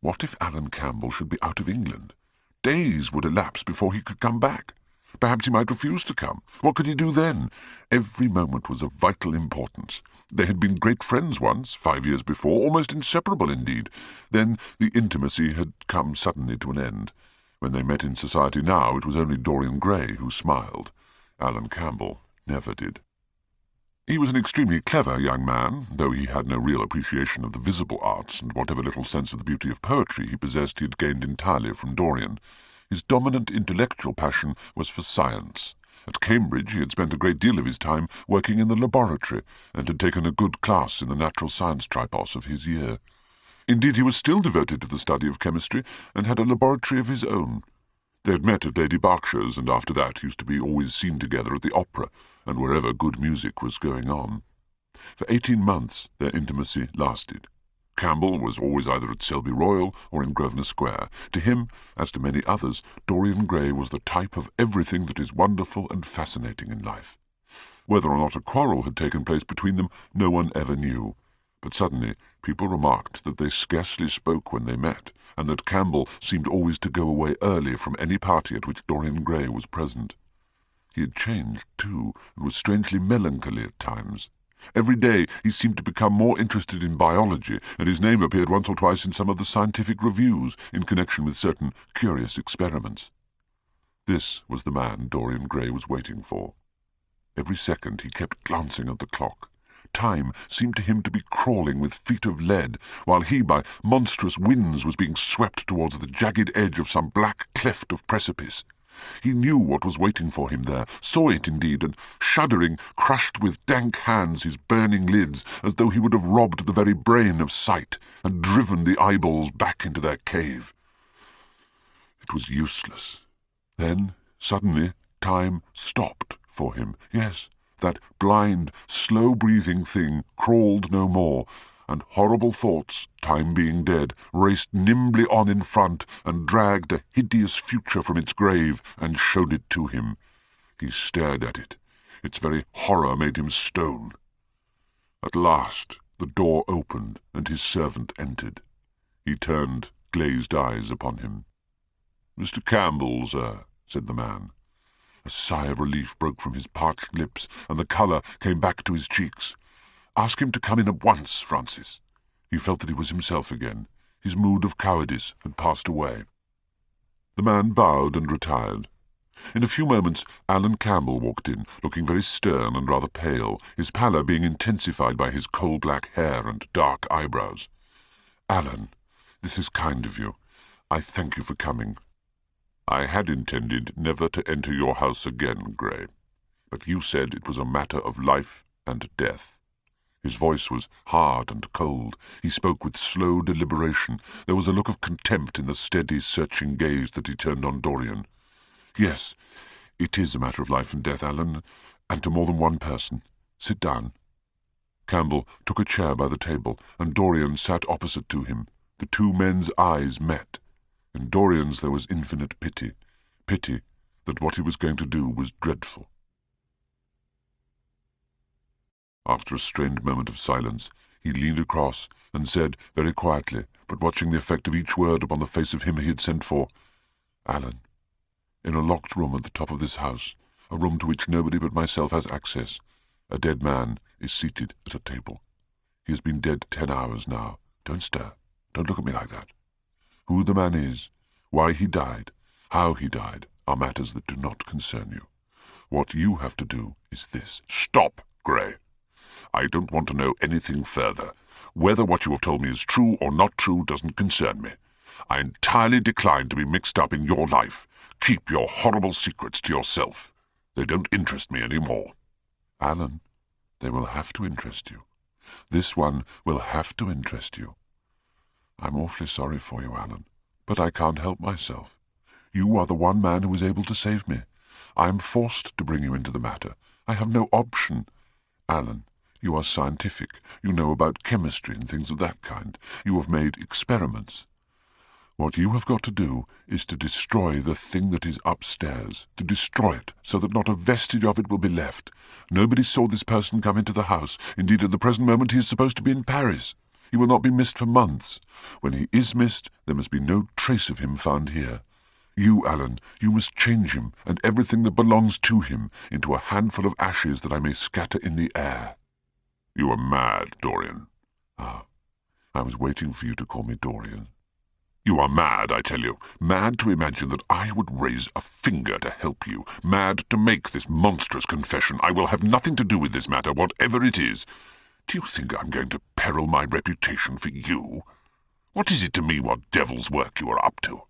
What if Alan Campbell should be out of England? Days would elapse before he could come back. Perhaps he might refuse to come. What could he do then? Every moment was of vital importance. They had been great friends once, 5 years before, almost inseparable indeed. Then the intimacy had come suddenly to an end. When they met in society now, it was only Dorian Gray who smiled. Alan Campbell never did. He was an extremely clever young man, though he had no real appreciation of the visible arts, and whatever little sense of the beauty of poetry he possessed he had gained entirely from Dorian. His dominant intellectual passion was for science. At Cambridge he had spent a great deal of his time working in the laboratory, and had taken a good class in the natural science tripos of his year. Indeed, he was still devoted to the study of chemistry, and had a laboratory of his own. They had met at Lady Berkshire's, and after that used to be always seen together at the opera, and wherever good music was going on. For 18 months their intimacy lasted. Campbell was always either at Selby Royal or in Grosvenor Square. To him, as to many others, Dorian Gray was the type of everything that is wonderful and fascinating in life. Whether or not a quarrel had taken place between them, no one ever knew. But suddenly people remarked that they scarcely spoke when they met, and that Campbell seemed always to go away early from any party at which Dorian Gray was present. He had changed, too, and was strangely melancholy at times. Every day he seemed to become more interested in biology, and his name appeared once or twice in some of the scientific reviews in connection with certain curious experiments. This was the man Dorian Gray was waiting for. Every second he kept glancing at the clock. Time seemed to him to be crawling with feet of lead, while he, by monstrous winds, was being swept towards the jagged edge of some black cleft of precipice. He knew what was waiting for him there, saw it indeed, and, shuddering, crushed with dank hands his burning lids, as though he would have robbed the very brain of sight, and driven the eyeballs back into their cave. It was useless. Then, suddenly, time stopped for him. Yes, that blind, slow-breathing thing crawled no more, and horrible thoughts, time being dead, raced nimbly on in front and dragged a hideous future from its grave and showed it to him. He stared at it. Its very horror made him stone. At last the door opened and his servant entered. He turned glazed eyes upon him. "Mr. Campbell, sir," said the man. A sigh of relief broke from his parched lips, and the colour came back to his cheeks. "Ask him to come in at once, Francis." He felt that he was himself again. His mood of cowardice had passed away. The man bowed and retired. In a few moments Alan Campbell walked in, looking very stern and rather pale, his pallor being intensified by his coal-black hair and dark eyebrows. "Alan, this is kind of you. I thank you for coming." "I had intended never to enter your house again, Gray, but you said it was a matter of life and death." His voice was hard and cold. He spoke with slow deliberation. There was a look of contempt in the steady, searching gaze that he turned on Dorian. "Yes, it is a matter of life and death, Alan, and to more than one person. Sit down." Campbell took a chair by the table, and Dorian sat opposite to him. The two men's eyes met. In Dorian's there was infinite pity that what he was going to do was dreadful. After a strained moment of silence, he leaned across and said, very quietly, but watching the effect of each word upon the face of him he had sent for, "Alan, in a locked room at the top of this house, a room to which nobody but myself has access, a dead man is seated at a table. He has been dead 10 hours now. Don't stir. Don't look at me like that. Who the man is, why he died, how he died, are matters that do not concern you. What you have to do is this." "Stop, Gray. I don't want to know anything further. Whether what you have told me is true or not true doesn't concern me. I entirely decline to be mixed up in your life. Keep your horrible secrets to yourself. They don't interest me any more." "Alan, they will have to interest you. This one will have to interest you. I'm awfully sorry for you, Alan, but I can't help myself. You are the one man who is able to save me. I am forced to bring you into the matter. I have no option. Alan, you are scientific. You know about chemistry and things of that kind. You have made experiments. What you have got to do is to destroy the thing that is upstairs, to destroy it so that not a vestige of it will be left. Nobody saw this person come into the house. Indeed, at the present moment he is supposed to be in Paris. He will not be missed for months. When he is missed, there must be no trace of him found here. You, Alan, you must change him, and everything that belongs to him, into a handful of ashes that I may scatter in the air." "You are mad, Dorian." "Ah, I was waiting for you to call me Dorian." "You are mad, I tell you. Mad to imagine that I would raise a finger to help you. Mad to make this monstrous confession. I will have nothing to do with this matter, whatever it is. Do you think I'm going to peril my reputation for you? What is it to me what devil's work you are up to?"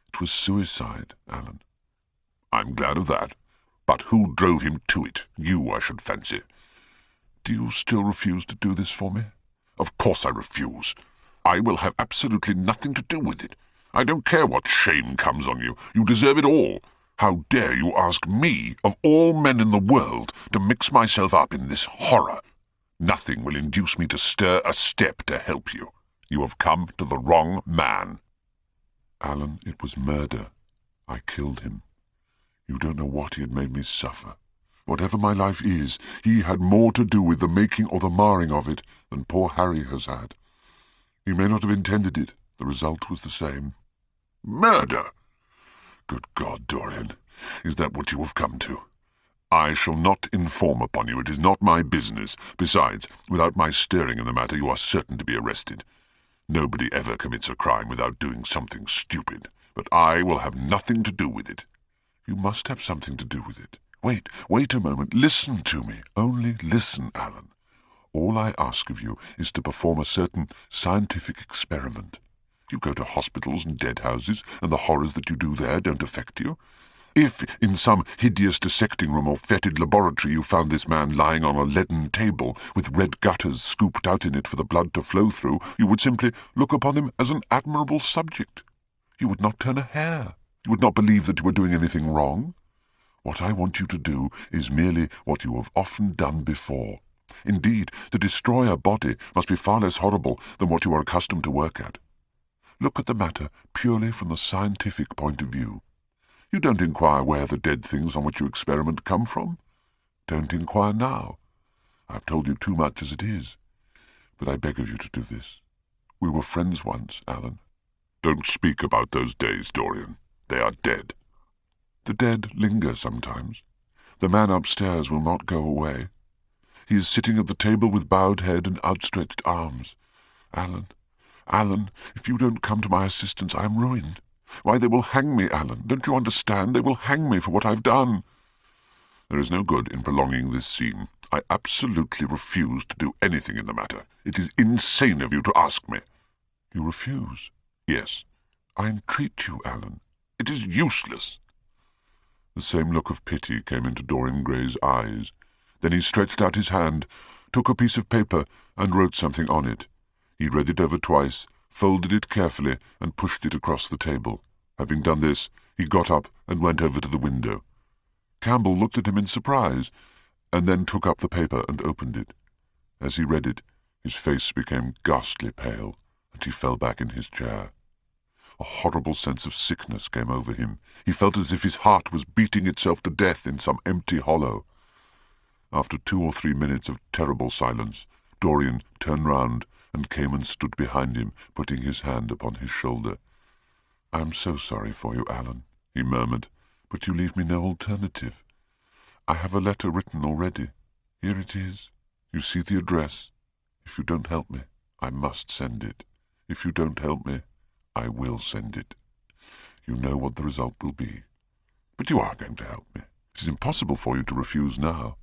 "It was suicide, Alan." "I'm glad of that. But who drove him to it? You, I should fancy." "Do you still refuse to do this for me?" "Of course I refuse. I will have absolutely nothing to do with it. I don't care what shame comes on you. You deserve it all. How dare you ask me, of all men in the world, to mix myself up in this horror? Nothing will induce me to stir a step to help you. You have come to the wrong man." "Alan, it was murder. I killed him. You don't know what he had made me suffer. Whatever my life is, he had more to do with the making or the marring of it than poor Harry has had. He may not have intended it. The result was the same." "Murder!" "Good God, Dorian, is that what you have come to?" "I shall not inform upon you. It is not my business. Besides, without my stirring in the matter, you are certain to be arrested. Nobody ever commits a crime without doing something stupid. But I will have nothing to do with it." "You must have something to do with it. Wait a moment. Listen to me. Only listen, Alan. All I ask of you is to perform a certain scientific experiment. You go to hospitals and dead houses, and the horrors that you do there don't affect you. If, in some hideous dissecting room or fetid laboratory, you found this man lying on a leaden table, with red gutters scooped out in it for the blood to flow through, you would simply look upon him as an admirable subject. You would not turn a hair. You would not believe that you were doing anything wrong. What I want you to do is merely what you have often done before. Indeed, to destroy a body must be far less horrible than what you are accustomed to work at. Look at the matter purely from the scientific point of view. You don't inquire where the dead things on which you experiment come from. Don't inquire now. I've told you too much as it is. But I beg of you to do this. We were friends once, Alan." "Don't speak about those days, Dorian. They are dead." "The dead linger sometimes. The man upstairs will not go away. He is sitting at the table with bowed head and outstretched arms. Alan, if you don't come to my assistance, I am ruined. Why, they will hang me, Alan. Don't you understand? They will hang me for what I've done." "There is no good in prolonging this scene. I absolutely refuse to do anything in the matter. It is insane of you to ask me." "You refuse?" "Yes." "I entreat you, Alan." "It is useless." The same look of pity came into Dorian Gray's eyes. Then he stretched out his hand, took a piece of paper, and wrote something on it. He read it over twice, folded it carefully, and pushed it across the table. Having done this, he got up and went over to the window. Campbell looked at him in surprise, and then took up the paper and opened it. As he read it, his face became ghastly pale, and he fell back in his chair. A horrible sense of sickness came over him. He felt as if his heart was beating itself to death in some empty hollow. After 2 or 3 minutes of terrible silence, Dorian turned round and came and stood behind him, putting his hand upon his shoulder. "I am so sorry for you, Alan," he murmured, "but you leave me no alternative. I have a letter written already. Here it is. You see the address. If you don't help me, I must send it. If you don't help me, I will send it. You know what the result will be. But you are going to help me. It is impossible for you to refuse now.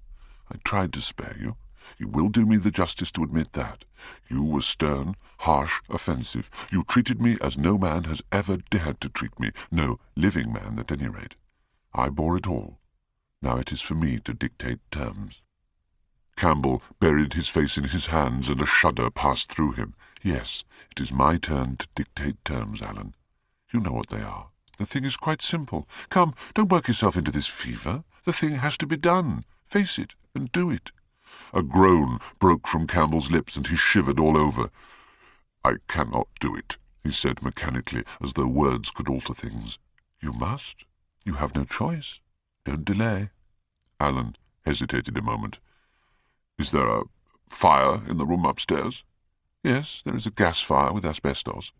I tried to spare you. You will do me the justice to admit that. You were stern, harsh, offensive. You treated me as no man has ever dared to treat me, no living man at any rate. I bore it all. Now it is for me to dictate terms." Campbell buried his face in his hands, and a shudder passed through him. "Yes, it is my turn to dictate terms, Alan. You know what they are. The thing is quite simple. Come, don't work yourself into this fever. The thing has to be done. Face it, and do it." A groan broke from Campbell's lips, and he shivered all over. "I cannot do it," he said mechanically, as though words could alter things. "You must. You have no choice. Don't delay." Alan hesitated a moment. "Is there a fire in the room upstairs?" "Yes, there is a gas fire with asbestos."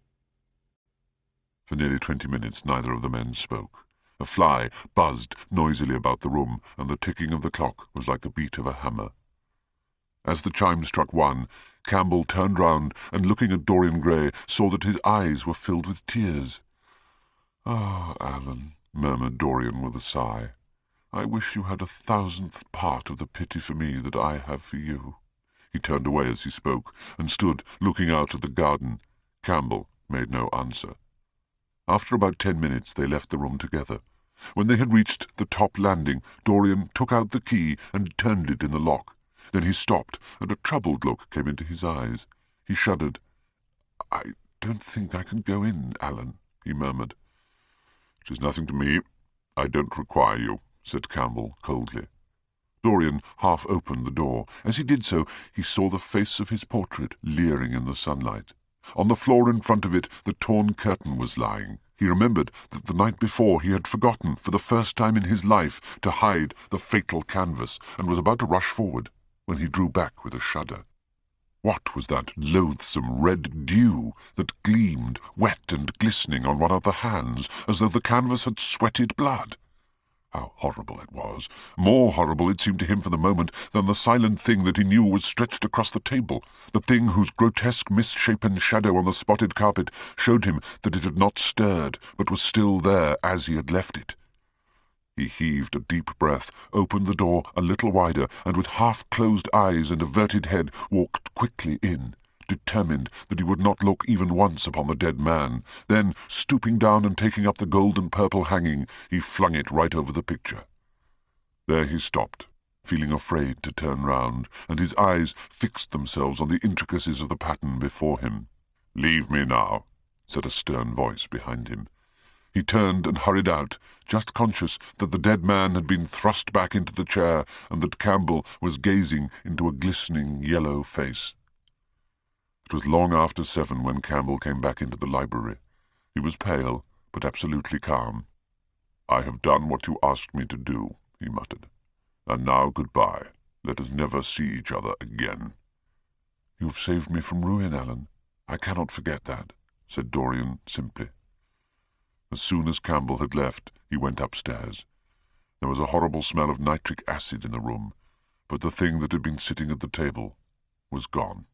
For nearly 20 minutes neither of the men spoke. A fly buzzed noisily about the room, and the ticking of the clock was like the beat of a hammer. As the chime struck 1, Campbell turned round and, looking at Dorian Gray, saw that his eyes were filled with tears. "Ah, Alan," murmured Dorian with a sigh, "I wish you had 1,000th part of the pity for me that I have for you." He turned away as he spoke, and stood looking out at the garden. Campbell made no answer. After about 10 minutes they left the room together. When they had reached the top landing, Dorian took out the key and turned it in the lock. Then he stopped, and a troubled look came into his eyes. He shuddered. "I don't think I can go in, Alan," he murmured. "It is nothing to me. I don't require you," said Campbell coldly. Dorian half opened the door. As he did so, he saw the face of his portrait leering in the sunlight. On the floor in front of it the torn curtain was lying. He remembered that the night before he had forgotten, for the first time in his life, to hide the fatal canvas, and was about to rush forward, when he drew back with a shudder. What was that loathsome red dew that gleamed, wet and glistening, on one of the hands, as though the canvas had sweated blood? How horrible it was! More horrible it seemed to him for the moment than the silent thing that he knew was stretched across the table, the thing whose grotesque misshapen shadow on the spotted carpet showed him that it had not stirred, but was still there as he had left it. He heaved a deep breath, opened the door a little wider, and with half-closed eyes and averted head walked quickly in, determined that he would not look even once upon the dead man. Then, stooping down and taking up the gold and purple hanging, he flung it right over the picture. There he stopped, feeling afraid to turn round, and his eyes fixed themselves on the intricacies of the pattern before him. "Leave me now," said a stern voice behind him. He turned and hurried out, just conscious that the dead man had been thrust back into the chair and that Campbell was gazing into a glistening yellow face. It was long after 7 when Campbell came back into the library. He was pale, but absolutely calm. "I have done what you asked me to do," he muttered. "And now goodbye. Let us never see each other again." "You have saved me from ruin, Alan. I cannot forget that," said Dorian simply. As soon as Campbell had left, he went upstairs. There was a horrible smell of nitric acid in the room, but the thing that had been sitting at the table was gone.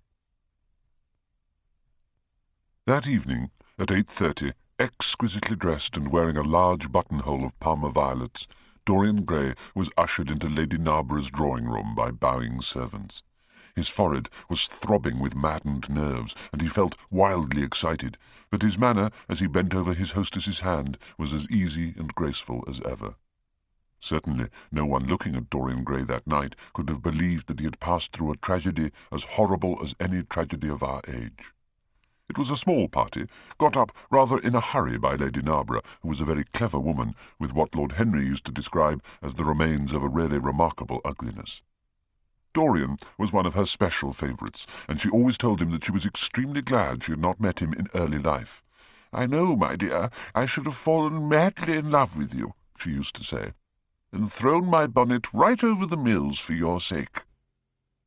That evening, at 8:30, exquisitely dressed and wearing a large buttonhole of Parma violets, Dorian Gray was ushered into Lady Narborough's drawing-room by bowing servants. His forehead was throbbing with maddened nerves, and he felt wildly excited, but his manner, as he bent over his hostess's hand, was as easy and graceful as ever. Certainly no one looking at Dorian Gray that night could have believed that he had passed through a tragedy as horrible as any tragedy of our age. It was a small party, got up rather in a hurry by Lady Narborough, who was a very clever woman, with what Lord Henry used to describe as the remains of a really remarkable ugliness. Dorian was one of her special favourites, and she always told him that she was extremely glad she had not met him in early life. "I know, my dear, I should have fallen madly in love with you," she used to say, "and thrown my bonnet right over the mills for your sake."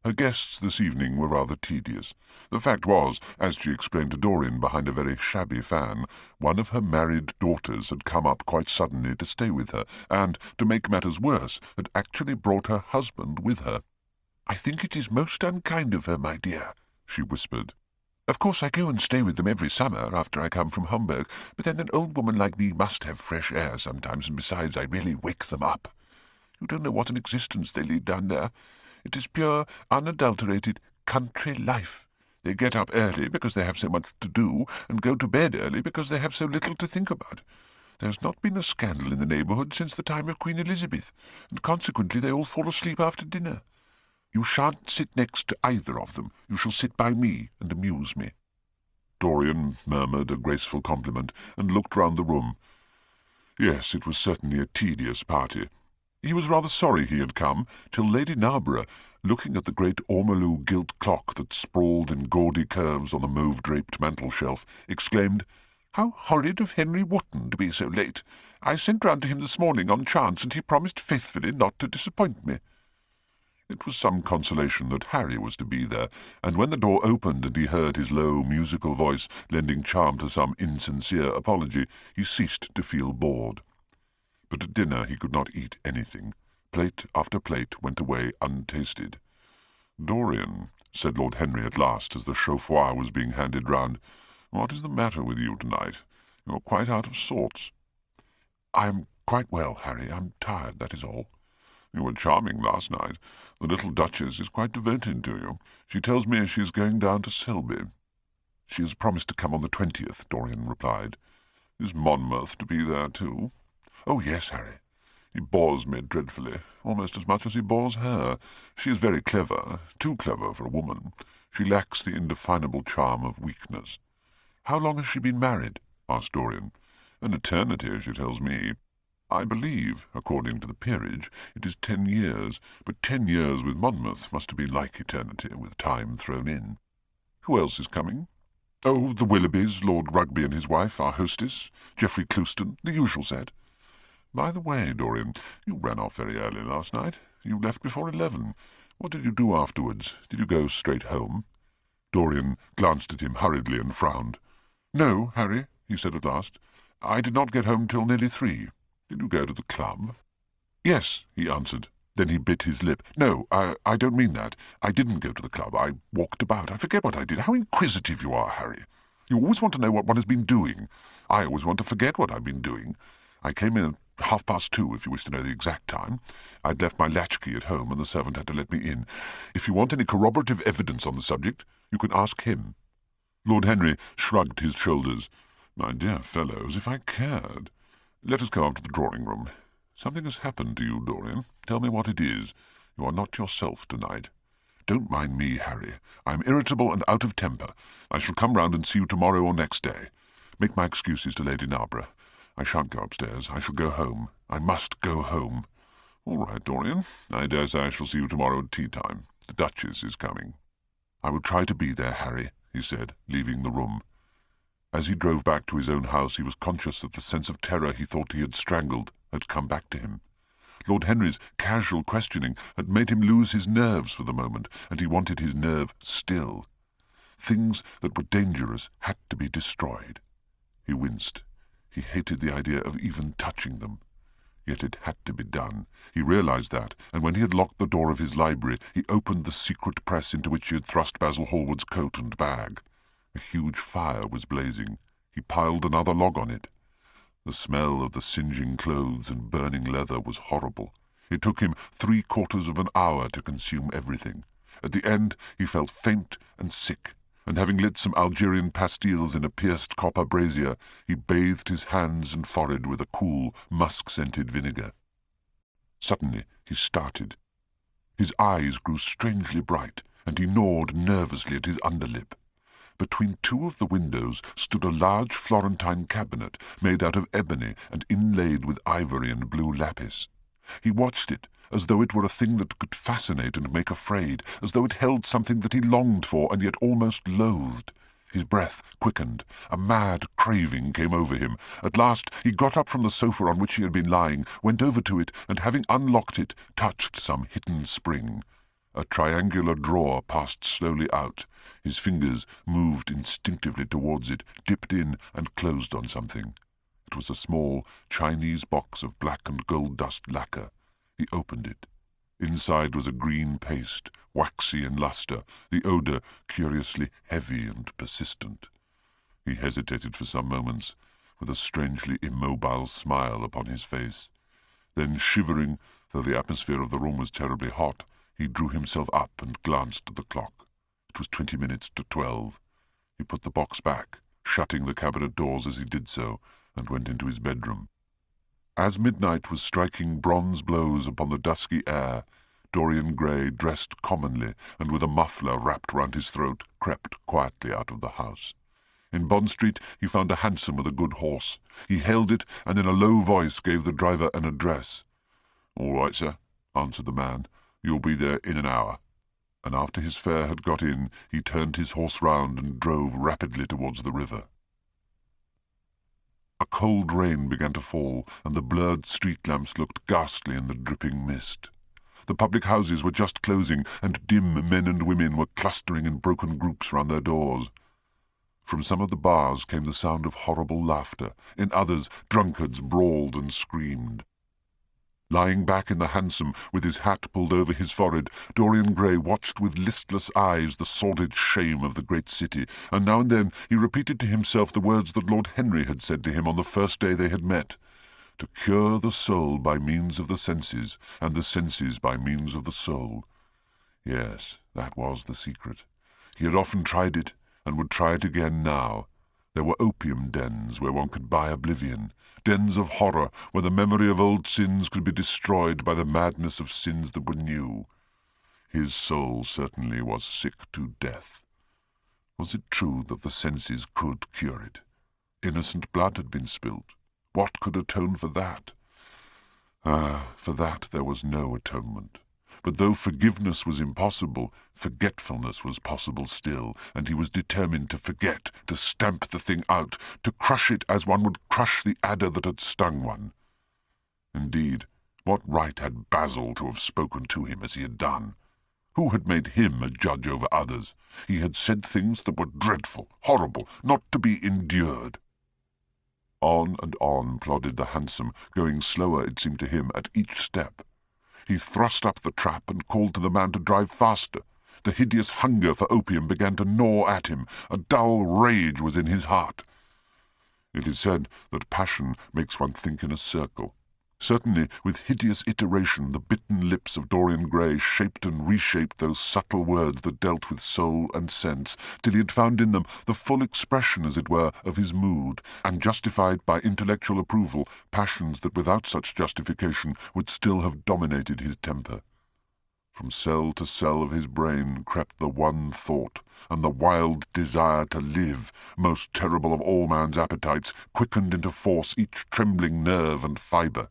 Her guests this evening were rather tedious. The fact was, as she explained to Dorian behind a very shabby fan, one of her married daughters had come up quite suddenly to stay with her, and, to make matters worse, had actually brought her husband with her. "I think it is most unkind of her, my dear," she whispered. "Of course I go and stay with them every summer after I come from Homburg, but then an old woman like me must have fresh air sometimes, and besides I really wake them up. You don't know what an existence they lead down there. It is pure, unadulterated country life. They get up early because they have so much to do, and go to bed early because they have so little to think about. There has not been a scandal in the neighbourhood since the time of Queen Elizabeth, and consequently they all fall asleep after dinner. You shan't sit next to either of them. You shall sit by me and amuse me." Dorian murmured a graceful compliment and looked round the room. Yes, it was certainly a tedious party. He was rather sorry he had come, till Lady Narborough, looking at the great ormolu gilt clock that sprawled in gaudy curves on the mauve-draped mantel-shelf, exclaimed, "How horrid of Henry Wotton to be so late! I sent round to him this morning on chance, and he promised faithfully not to disappoint me." It was some consolation that Harry was to be there, and when the door opened and he heard his low, musical voice lending charm to some insincere apology, he ceased to feel bored. But at dinner he could not eat anything. Plate after plate went away untasted. "Dorian," said Lord Henry at last, as the chauffoir was being handed round, "what is the matter with you tonight? You are quite out of sorts." "I am quite well, Harry. I am tired, that is all." "You were charming last night. The little Duchess is quite devoted to you. She tells me she is going down to Selby." "She has promised to come on the 20th, Dorian replied. "Is Monmouth to be there too?" "Oh, yes, Harry." "He bores me dreadfully, almost as much as he bores her. She is very clever, too clever for a woman. She lacks the indefinable charm of weakness." "How long has she been married?" asked Dorian. "An eternity, she tells me. I believe, according to the peerage, it is 10 years, but 10 years with Monmouth must have been like eternity, with time thrown in." "Who else is coming?" "Oh, the Willoughbys, Lord Rugby and his wife, our hostess, Geoffrey Clouston, the usual set." "By the way, Dorian, you ran off very early last night. You left before 11. What did you do afterwards? Did you go straight home?" Dorian glanced at him hurriedly and frowned. "No, Harry," he said at last. "I did not get home till nearly 3. Did you go to the club?" "Yes," he answered. Then he bit his lip. "No, I don't mean that. I didn't go to the club. I walked about. I forget what I did. How inquisitive you are, Harry. You always want to know what one has been doing. I always want to forget what I've been doing. I came in at 2:30, if you wish to know the exact time. I'd left my latchkey at home, and the servant had to let me in. If you want any corroborative evidence on the subject, you can ask him." Lord Henry shrugged his shoulders. "My dear fellow, as if I cared. Let us go up to the drawing-room. Something has happened to you, Dorian. Tell me what it is. You are not yourself tonight. Don't mind me, Harry. I am irritable and out of temper. I shall come round and see you tomorrow or next day. Make my excuses to Lady Narborough. I shan't go upstairs. I shall go home. I must go home." "All right, Dorian. I dare say I shall see you tomorrow at tea-time. The Duchess is coming." "I will try to be there, Harry," he said, leaving the room. As he drove back to his own house, he was conscious that the sense of terror he thought he had strangled had come back to him. Lord Henry's casual questioning had made him lose his nerves for the moment, and he wanted his nerve still. Things that were dangerous had to be destroyed. He winced. He hated the idea of even touching them. Yet it had to be done. He realized that, and when he had locked the door of his library, he opened the secret press into which he had thrust Basil Hallward's coat and bag. A huge fire was blazing. He piled another log on it. The smell of the singeing clothes and burning leather was horrible. It took him 3/4 of an hour to consume everything. At the end he felt faint and sick, and having lit some Algerian pastilles in a pierced copper brazier, he bathed his hands and forehead with a cool, musk-scented vinegar. Suddenly he started. His eyes grew strangely bright, and he gnawed nervously at his underlip. Between 2 of the windows stood a large Florentine cabinet made out of ebony and inlaid with ivory and blue lapis. He watched it as though it were a thing that could fascinate and make afraid, as though it held something that he longed for and yet almost loathed. His breath quickened. A mad craving came over him. At last he got up from the sofa on which he had been lying, went over to it, and having unlocked it, touched some hidden spring. A triangular drawer passed slowly out. His fingers moved instinctively towards it, dipped in, and closed on something. It was a small Chinese box of black and gold dust lacquer. He opened it. Inside was a green paste, waxy in lustre, the odour curiously heavy and persistent. He hesitated for some moments, with a strangely immobile smile upon his face. Then, shivering, though the atmosphere of the room was terribly hot, he drew himself up and glanced at the clock. It was 20 minutes to 12. He put the box back, shutting the cabinet doors as he did so, and went into his bedroom. As midnight was striking bronze blows upon the dusky air, Dorian Gray, dressed commonly and with a muffler wrapped round his throat, crept quietly out of the house. In Bond Street he found a hansom with a good horse. He hailed it, and in a low voice gave the driver an address. "All right, sir," answered the man. "You'll be there in an hour." And after his fare had got in, he turned his horse round and drove rapidly towards the river. A cold rain began to fall, and the blurred street lamps looked ghastly in the dripping mist. The public houses were just closing, and dim men and women were clustering in broken groups round their doors. From some of the bars came the sound of horrible laughter. In others, drunkards brawled and screamed. Lying back in the hansom, with his hat pulled over his forehead, Dorian Gray watched with listless eyes the sordid shame of the great city, and now and then he repeated to himself the words that Lord Henry had said to him on the first day they had met: to cure the soul by means of the senses, and the senses by means of the soul. Yes, that was the secret. He had often tried it, and would try it again now. There were opium dens where one could buy oblivion, dens of horror where the memory of old sins could be destroyed by the madness of sins that were new. His soul certainly was sick to death. Was it true that the senses could cure it? Innocent blood had been spilt. What could atone for that? For that there was no atonement. But though forgiveness was impossible, forgetfulness was possible still, and he was determined to forget, to stamp the thing out, to crush it as one would crush the adder that had stung one. Indeed, what right had Basil to have spoken to him as he had done? Who had made him a judge over others? He had said things that were dreadful, horrible, not to be endured. On and on plodded the hansom, going slower, it seemed to him, at each step. He thrust up the trap and called to the man to drive faster. The hideous hunger for opium began to gnaw at him. A dull rage was in his heart. It is said that passion makes one think in a circle. Certainly, with hideous iteration, the bitten lips of Dorian Gray shaped and reshaped those subtle words that dealt with soul and sense, till he had found in them the full expression, as it were, of his mood, and justified by intellectual approval passions that without such justification would still have dominated his temper. From cell to cell of his brain crept the one thought, and the wild desire to live, most terrible of all man's appetites, quickened into force each trembling nerve and fibre.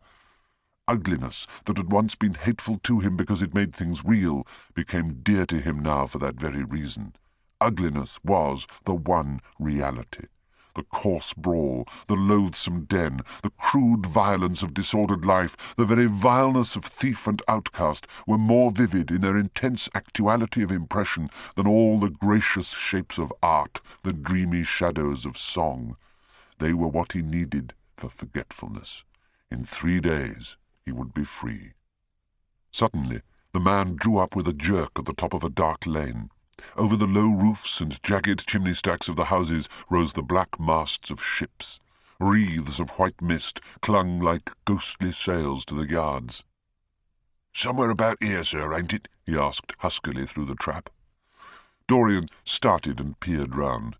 Ugliness, that had once been hateful to him because it made things real, became dear to him now for that very reason. Ugliness was the one reality. The coarse brawl, the loathsome den, the crude violence of disordered life, the very vileness of thief and outcast were more vivid in their intense actuality of impression than all the gracious shapes of art, the dreamy shadows of song. They were what he needed for forgetfulness. In 3 days he would be free. Suddenly the man drew up with a jerk at the top of a dark lane. Over the low roofs and jagged chimney-stacks of the houses rose the black masts of ships. Wreaths of white mist clung like ghostly sails to the yards. "Somewhere about here, sir, ain't it?" he asked huskily through the trap. Dorian started and peered round.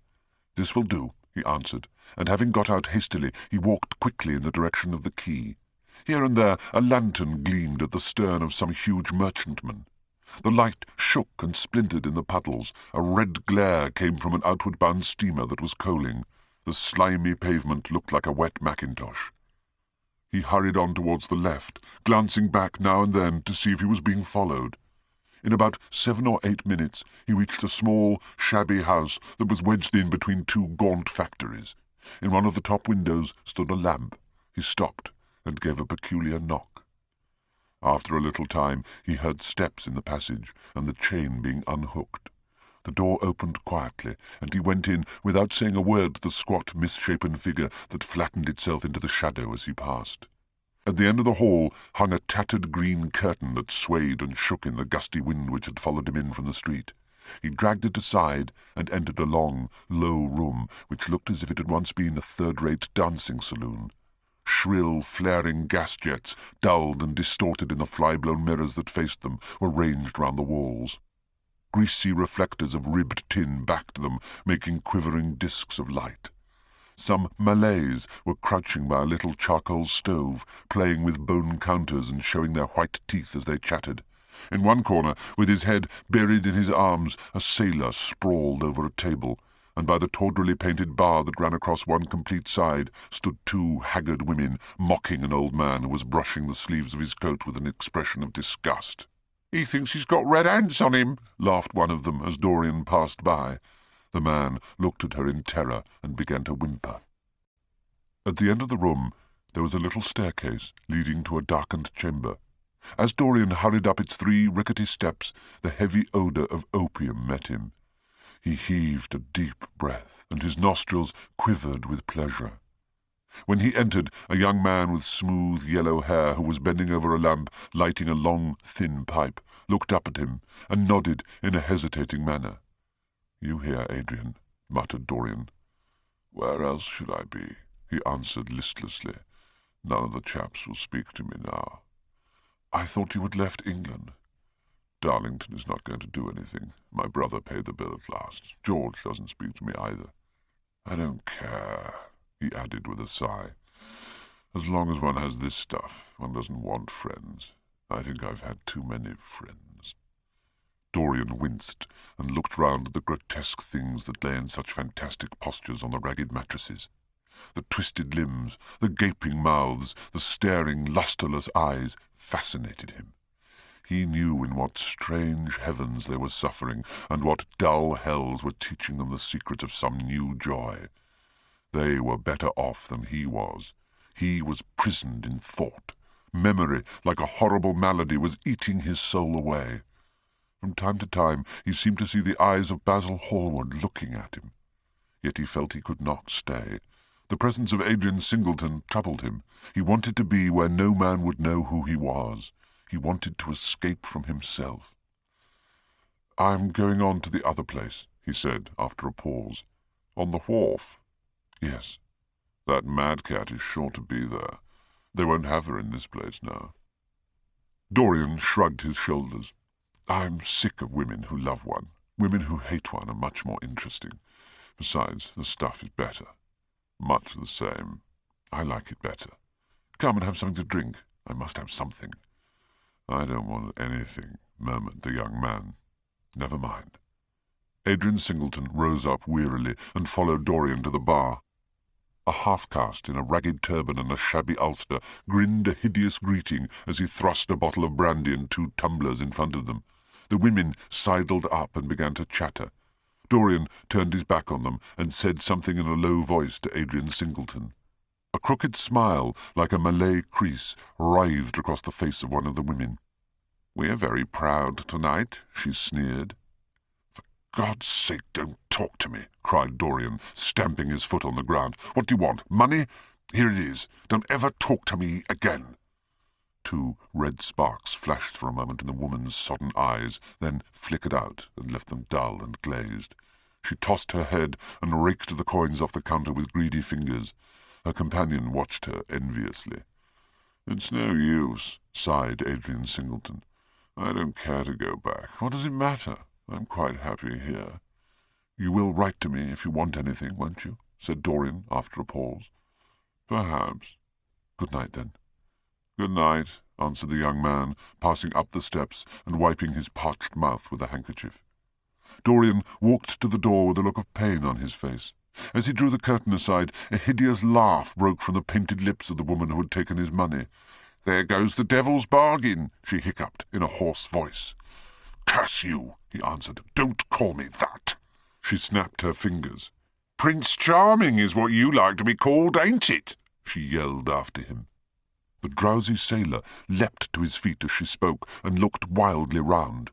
"This will do," he answered, and having got out hastily, he walked quickly in the direction of the quay. Here and there a lantern gleamed at the stern of some huge merchantman. The light shook and splintered in the puddles. A red glare came from an outward-bound steamer that was coaling. The slimy pavement looked like a wet mackintosh. He hurried on towards the left, glancing back now and then to see if he was being followed. In about 7 or 8 minutes he reached a small, shabby house that was wedged in between 2 gaunt factories. In one of the top windows stood a lamp. He stopped and gave a peculiar knock. After a little time he heard steps in the passage and the chain being unhooked. The door opened quietly, and he went in without saying a word to the squat, misshapen figure that flattened itself into the shadow as he passed. At the end of the hall hung a tattered green curtain that swayed and shook in the gusty wind which had followed him in from the street. He dragged it aside and entered a long, low room which looked as if it had once been a third-rate dancing saloon. Shrill, flaring gas jets, dulled and distorted in the fly-blown mirrors that faced them, were ranged round the walls. Greasy reflectors of ribbed tin backed them, making quivering discs of light. Some Malays were crouching by a little charcoal stove, playing with bone counters and showing their white teeth as they chattered. In one corner, with his head buried in his arms, a sailor sprawled over a table, and by the tawdrily painted bar that ran across one complete side stood 2 haggard women, mocking an old man who was brushing the sleeves of his coat with an expression of disgust. "He thinks he's got red ants on him," laughed one of them as Dorian passed by. The man looked at her in terror and began to whimper. At the end of the room there was a little staircase leading to a darkened chamber. As Dorian hurried up its 3 rickety steps, the heavy odour of opium met him. He heaved a deep breath, and his nostrils quivered with pleasure. When he entered, a young man with smooth yellow hair, who was bending over a lamp, lighting a long, thin pipe, looked up at him and nodded in a hesitating manner. "You here, Adrian?" muttered Dorian. "Where else should I be?" he answered listlessly. "None of the chaps will speak to me now." "I thought you had left England." "Darlington is not going to do anything. My brother paid the bill at last. George doesn't speak to me either. I don't care," he added with a sigh. "As long as one has this stuff, one doesn't want friends. I think I've had too many friends." Dorian winced and looked round at the grotesque things that lay in such fantastic postures on the ragged mattresses. The twisted limbs, the gaping mouths, the staring, lustreless eyes fascinated him. He knew in what strange heavens they were suffering, and what dull hells were teaching them the secret of some new joy. They were better off than he was. He was prisoned in thought. Memory, like a horrible malady, was eating his soul away. From time to time he seemed to see the eyes of Basil Hallward looking at him. Yet he felt he could not stay. The presence of Adrian Singleton troubled him. He wanted to be where no man would know who he was. He wanted to escape from himself. "I'm going on to the other place," he said after a pause. "On the wharf?" "Yes." "That madcat is sure to be there. They won't have her in this place now." Dorian shrugged his shoulders. "I'm sick of women who love one. Women who hate one are much more interesting. Besides, the stuff is better. Much the same. I like it better. Come and have something to drink. I must have something." "I don't want anything," murmured the young man. "Never mind." Adrian Singleton rose up wearily and followed Dorian to the bar. A half-caste in a ragged turban and a shabby ulster grinned a hideous greeting as he thrust a bottle of brandy and 2 tumblers in front of them. The women sidled up and began to chatter. Dorian turned his back on them and said something in a low voice to Adrian Singleton. A crooked smile, like a Malay crease, writhed across the face of one of the women. "We're very proud tonight," she sneered. "For God's sake, don't talk to me," cried Dorian, stamping his foot on the ground. "What do you want? Money? Here it is. Don't ever talk to me again." 2 red sparks flashed for a moment in the woman's sodden eyes, then flickered out and left them dull and glazed. She tossed her head and raked the coins off the counter with greedy fingers. Her companion watched her enviously. "It's no use," sighed Adrian Singleton. "I don't care to go back. What does it matter? I'm quite happy here." "You will write to me if you want anything, won't you?" said Dorian after a pause. "Perhaps." "Good night, then." "Good night," answered the young man, passing up the steps and wiping his parched mouth with a handkerchief. Dorian walked to the door with a look of pain on his face. As he drew the curtain aside, a hideous laugh broke from the painted lips of the woman who had taken his money. "There goes the devil's bargain," she hiccuped in a hoarse voice. "Curse you," he answered. "Don't call me that." She snapped her fingers. "Prince Charming is what you like to be called, ain't it?" she yelled after him. The drowsy sailor leapt to his feet as she spoke and looked wildly round.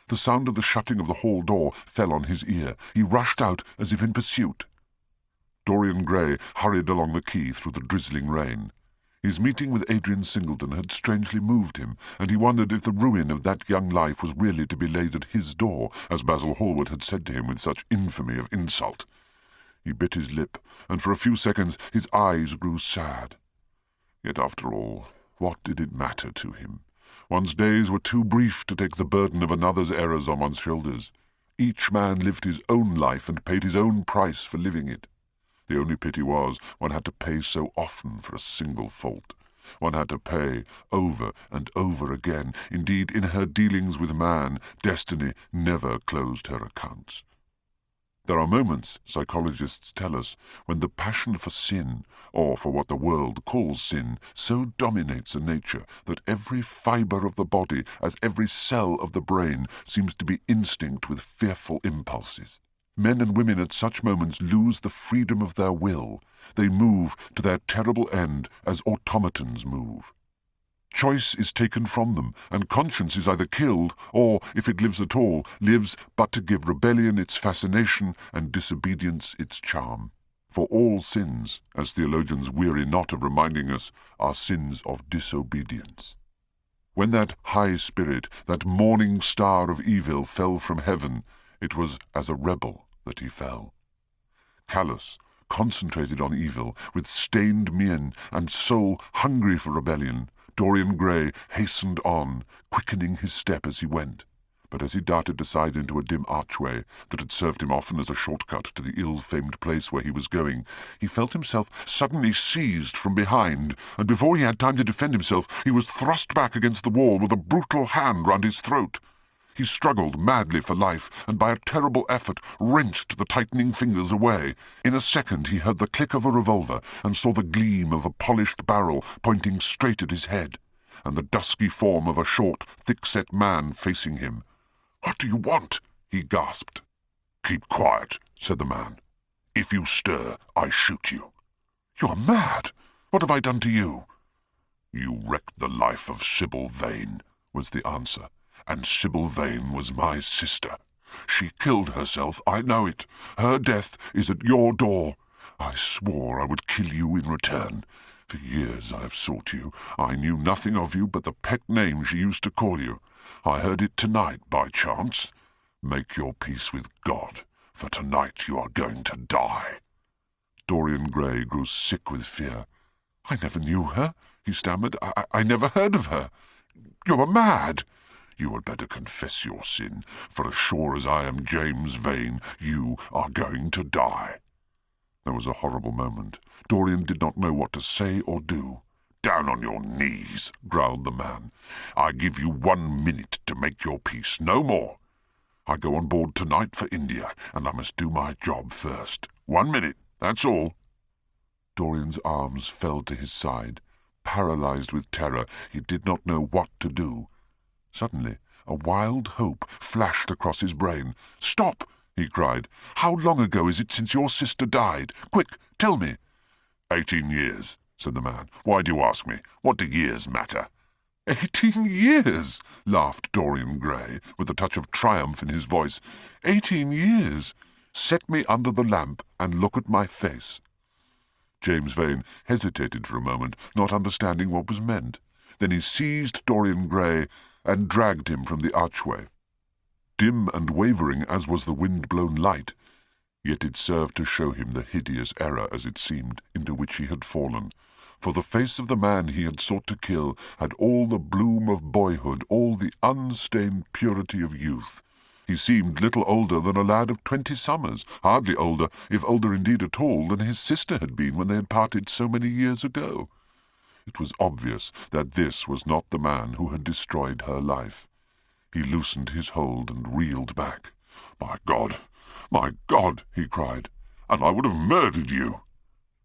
The sound of the shutting of the hall door fell on his ear. He rushed out as if in pursuit. Dorian Gray hurried along the quay through the drizzling rain. His meeting with Adrian Singleton had strangely moved him, and he wondered if the ruin of that young life was really to be laid at his door, as Basil Hallward had said to him with such infamy of insult. He bit his lip, and for a few seconds his eyes grew sad. Yet, after all, what did it matter to him? One's days were too brief to take the burden of another's errors on one's shoulders. Each man lived his own life and paid his own price for living it. The only pity was one had to pay so often for a single fault. One had to pay over and over again. Indeed, in her dealings with man, destiny never closed her accounts. There are moments, psychologists tell us, when the passion for sin, or for what the world calls sin, so dominates a nature that every fibre of the body, as every cell of the brain, seems to be instinct with fearful impulses. Men and women at such moments lose the freedom of their will. They move to their terrible end as automatons move. Choice is taken from them, and conscience is either killed, or, if it lives at all, lives but to give rebellion its fascination and disobedience its charm. For all sins, as theologians weary not of reminding us, are sins of disobedience. When that high spirit, that morning star of evil, fell from heaven, it was as a rebel that he fell. Callous, concentrated on evil, with stained mien and soul hungry for rebellion, Dorian Gray hastened on, quickening his step as he went. But as he darted aside into a dim archway that had served him often as a shortcut to the ill-famed place where he was going, he felt himself suddenly seized from behind, and before he had time to defend himself, he was thrust back against the wall with a brutal hand round his throat. He struggled madly for life, and by a terrible effort wrenched the tightening fingers away. In a second he heard the click of a revolver, and saw the gleam of a polished barrel pointing straight at his head, and the dusky form of a short, thick-set man facing him. "What do you want?" he gasped. "Keep quiet," said the man. "If you stir, I shoot you." "You are mad! What have I done to you?" "You wrecked the life of Sybil Vane," was the answer. "And Sybil Vane was my sister. She killed herself, I know it. Her death is at your door. I swore I would kill you in return. For years I have sought you. I knew nothing of you but the pet name she used to call you. I heard it tonight by chance. Make your peace with God, for tonight you are going to die." Dorian Gray grew sick with fear. "I never knew her," he stammered. I never heard of her. You are mad." "You had better confess your sin, for as sure as I am James Vane, you are going to die." There was a horrible moment. Dorian did not know what to say or do. "Down on your knees," growled the man. "I give you 1 minute to make your peace, no more. I go on board tonight for India, and I must do my job first. 1 minute, that's all." Dorian's arms fell to his side. Paralyzed with terror, he did not know what to do. Suddenly, a wild hope flashed across his brain. "Stop!" he cried. "How long ago is it since your sister died? Quick, tell me." 18 years, said the man. "Why do you ask me? What do years matter?" 18 years, laughed Dorian Gray, with a touch of triumph in his voice. 18 years! Set me under the lamp and look at my face." James Vane hesitated for a moment, not understanding what was meant. Then he seized Dorian Gray and dragged him from the archway. Dim and wavering as was the wind-blown light, yet it served to show him the hideous error, as it seemed, into which he had fallen. For the face of the man he had sought to kill had all the bloom of boyhood, all the unstained purity of youth. He seemed little older than a lad of 20 summers, hardly older, if older indeed at all, than his sister had been when they had parted so many years ago. It was obvious that this was not the man who had destroyed her life. He loosened his hold and reeled back. My God, he cried, "and I would have murdered you."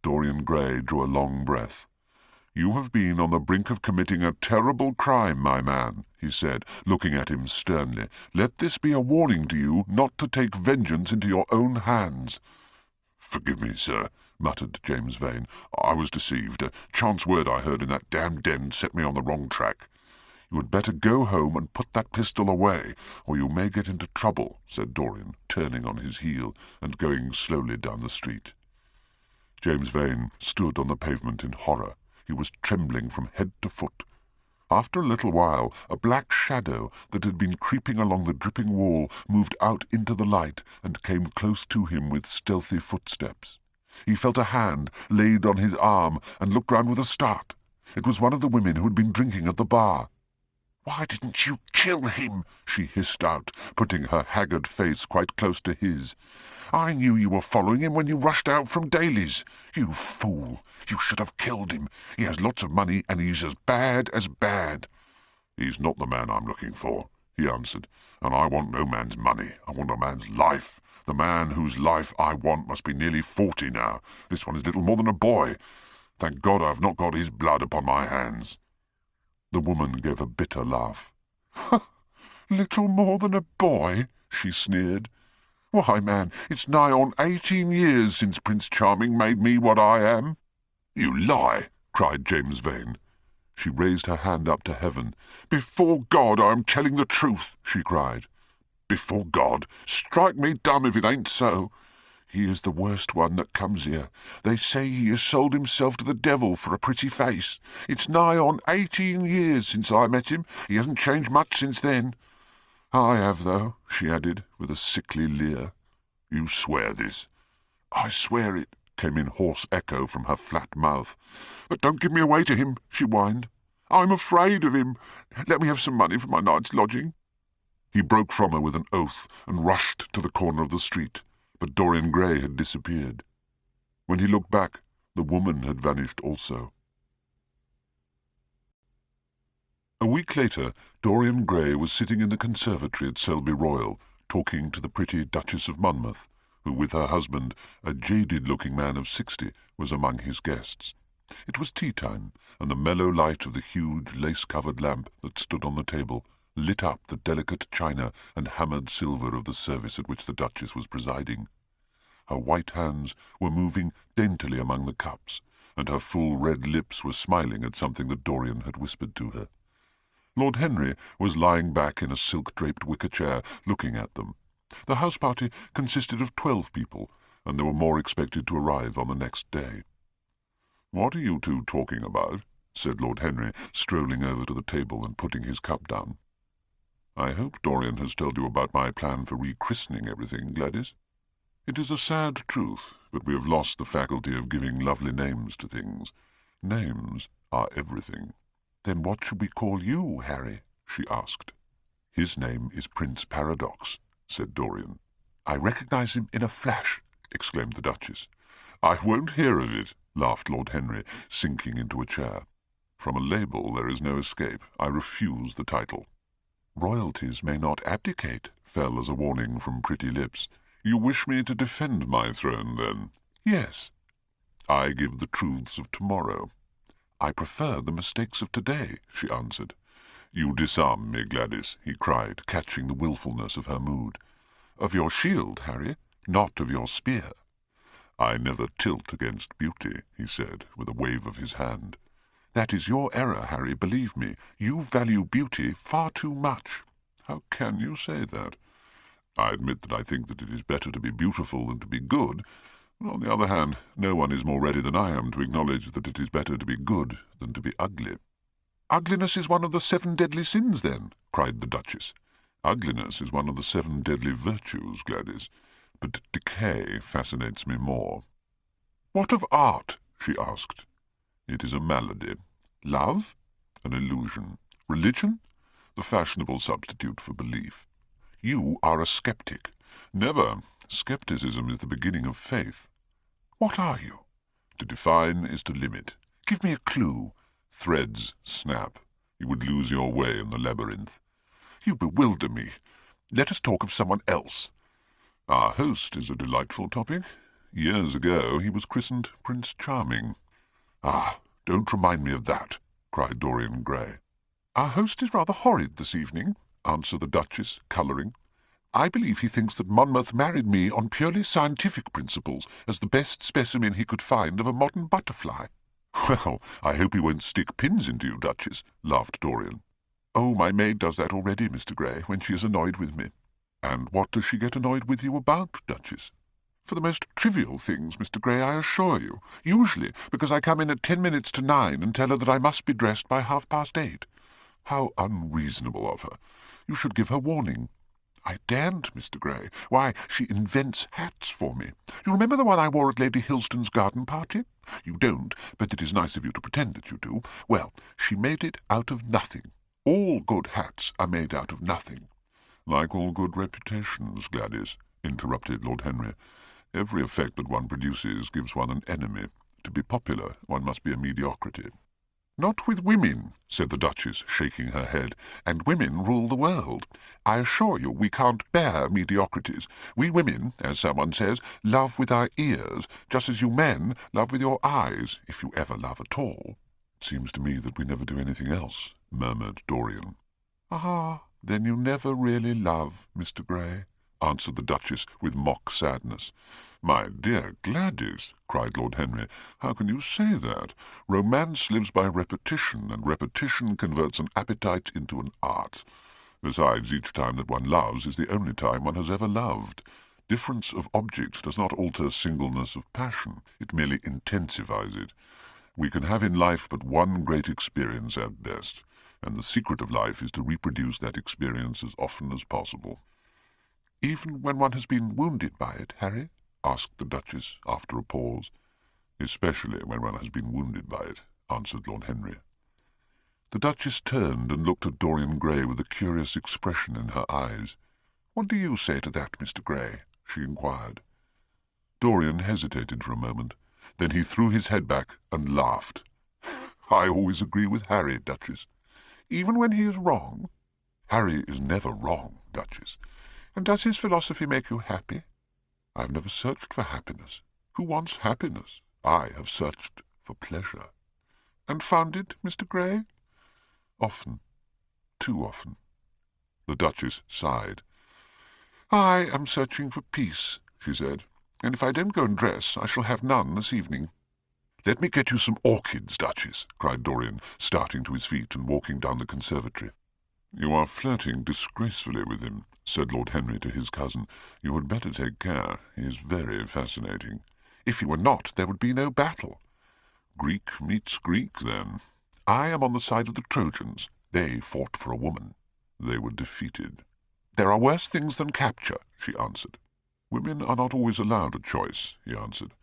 Dorian Gray drew a long breath. "You have been on the brink of committing a terrible crime, my man," he said, looking at him sternly. "Let this be a warning to you not to take vengeance into your own hands." "Forgive me, sir," muttered James Vane. "I was deceived. A chance word I heard in that damned den set me on the wrong track." "You had better go home and put that pistol away, or you may get into trouble," said Dorian, turning on his heel and going slowly down the street. James Vane stood on the pavement in horror. He was trembling from head to foot. After a little while, a black shadow that had been creeping along the dripping wall moved out into the light and came close to him with stealthy footsteps. He felt a hand laid on his arm and looked round with a start. It was one of the women who had been drinking at the bar. "Why didn't you kill him?" she hissed out, putting her haggard face quite close to his. "I knew you were following him when you rushed out from Daly's. You fool! You should have killed him. He has lots of money, and he's as bad as bad." "He's not the man I'm looking for," he answered, "and I want no man's money. I want a man's life. The man whose life I want must be nearly 40 now. This one is little more than a boy. Thank God I've not got his blood upon my hands." The woman gave a bitter laugh. "Little more than a boy?" she sneered. "Why, man, it's nigh on 18 years since Prince Charming made me what I am." "You lie!" cried James Vane. She raised her hand up to heaven. "Before God, I am telling the truth," she cried. "Before God, strike me dumb if it ain't so. He is the worst one that comes here. They say he has sold himself to the devil for a pretty face. It's nigh on 18 years since I met him. He hasn't changed much since then. I have, though," she added, with a sickly leer. "You swear this?" "I swear it," came in hoarse echo from her flat mouth. "But don't give me away to him," she whined. "I'm afraid of him. Let me have some money for my night's lodging." He broke from her with an oath and rushed to the corner of the street, but Dorian Gray had disappeared. When he looked back, the woman had vanished also. A week later, Dorian Gray was sitting in the conservatory at Selby Royal, talking to the pretty Duchess of Monmouth, who, with her husband, a jaded-looking man of 60, was among his guests. It was tea-time, and the mellow light of the huge lace-covered lamp that stood on the table lit up the delicate china and hammered silver of the service at which the Duchess was presiding. Her white hands were moving daintily among the cups, and her full red lips were smiling at something that Dorian had whispered to her. Lord Henry was lying back in a silk-draped wicker chair, looking at them. The house-party consisted of 12 people, and there were more expected to arrive on the next day. "What are you two talking about?" said Lord Henry, strolling over to the table and putting his cup down. "I hope Dorian has told you about my plan for rechristening everything, Gladys. It is a sad truth, but we have lost the faculty of giving lovely names to things. Names are everything." "Then what should we call you, Harry?" she asked. "His name is Prince Paradox," said Dorian. "I recognize him in a flash," exclaimed the Duchess. "I won't hear of it," laughed Lord Henry, sinking into a chair. "From a label there is no escape. I refuse the title." "Royalties may not abdicate," fell as a warning from pretty lips. "You wish me to defend my throne, then?" "Yes." "I give the truths of tomorrow." "I prefer the mistakes of today," she answered. "You disarm me, Gladys," he cried, catching the wilfulness of her mood. "Of your shield, Harry, not of your spear." "I never tilt against beauty," he said, with a wave of his hand. "That is your error, Harry, believe me. You value beauty far too much." "How can you say that?" "I admit that I think that it is better to be beautiful than to be good. But on the other hand, no one is more ready than I am to acknowledge that it is better to be good than to be ugly." "Ugliness is one of the 7 deadly sins, then?" cried the Duchess. "Ugliness is one of the 7 deadly virtues, Gladys, but decay fascinates me more." "What of art?" she asked. "It is a malady. Love? An illusion. Religion? The fashionable substitute for belief." "You are a sceptic." "Never. Scepticism is the beginning of faith." "What are you?" "To define is to limit." "Give me a clue." "Threads snap. You would lose your way in the labyrinth." "You bewilder me. Let us talk of someone else." "Our host is a delightful topic. Years ago he was christened Prince Charming." "Ah, don't remind me of that," cried Dorian Gray. "Our host is rather horrid this evening," answered the Duchess, colouring. "I believe he thinks that Monmouth married me on purely scientific principles, as the best specimen he could find of a modern butterfly." "Well, I hope he won't stick pins into you, Duchess," laughed Dorian. "Oh, my maid does that already, Mr. Gray, when she is annoyed with me." "And what does she get annoyed with you about, Duchess?" "For the most trivial things, Mr. Gray, I assure you. Usually because I come in at 10 minutes to 9 and tell her that I must be dressed by 8:30. "How unreasonable of her. You should give her warning." "I daren't, Mr. Gray. Why, she invents hats for me. You remember the one I wore at Lady Hilston's garden party? You don't, but it is nice of you to pretend that you do. Well, she made it out of nothing. All good hats are made out of nothing." "Like all good reputations, Gladys," interrupted Lord Henry. "Every effect that one produces gives one an enemy. To be popular, one must be a mediocrity." "Not with women," said the Duchess, shaking her head, "and women rule the world. I assure you we can't bear mediocrities. We women, as someone says, love with our ears, just as you men love with your eyes, if you ever love at all." "It seems to me that we never do anything else," murmured Dorian. "Ah, then you never really love, Mr. Gray," answered the Duchess with mock sadness. "My dear Gladys," cried Lord Henry, "how can you say that? Romance lives by repetition, and repetition converts an appetite into an art. Besides, each time that one loves is the only time one has ever loved. Difference of object does not alter singleness of passion. It merely intensifies it. We can have in life but one great experience at best, and the secret of life is to reproduce that experience as often as possible." "Even when one has been wounded by it, Harry?" asked the Duchess after a pause. "Especially when one has been wounded by it," answered Lord Henry. The Duchess turned and looked at Dorian Gray with a curious expression in her eyes. "What do you say to that, Mr. Gray?" she inquired. Dorian hesitated for a moment. Then he threw his head back and laughed. "I always agree with Harry, Duchess." "Even when he is wrong?" "Harry is never wrong, Duchess." "And does his philosophy make you happy?" "I have never searched for happiness." "Who wants happiness?" "I have searched for pleasure." "And found it, Mr. Gray?" "Often. Too often." The Duchess sighed. "I am searching for peace," she said, "and if I don't go and dress, I shall have none this evening." "Let me get you some orchids, Duchess," cried Dorian, starting to his feet and walking down the conservatory. "You are flirting disgracefully with him," said Lord Henry to his cousin. "You had better take care. He is very fascinating." "If he were not, there would be no battle." "Greek meets Greek, then. I am on the side of the Trojans. They fought for a woman. They were defeated." "There are worse things than capture," she answered. "Women are not always allowed a choice," he answered.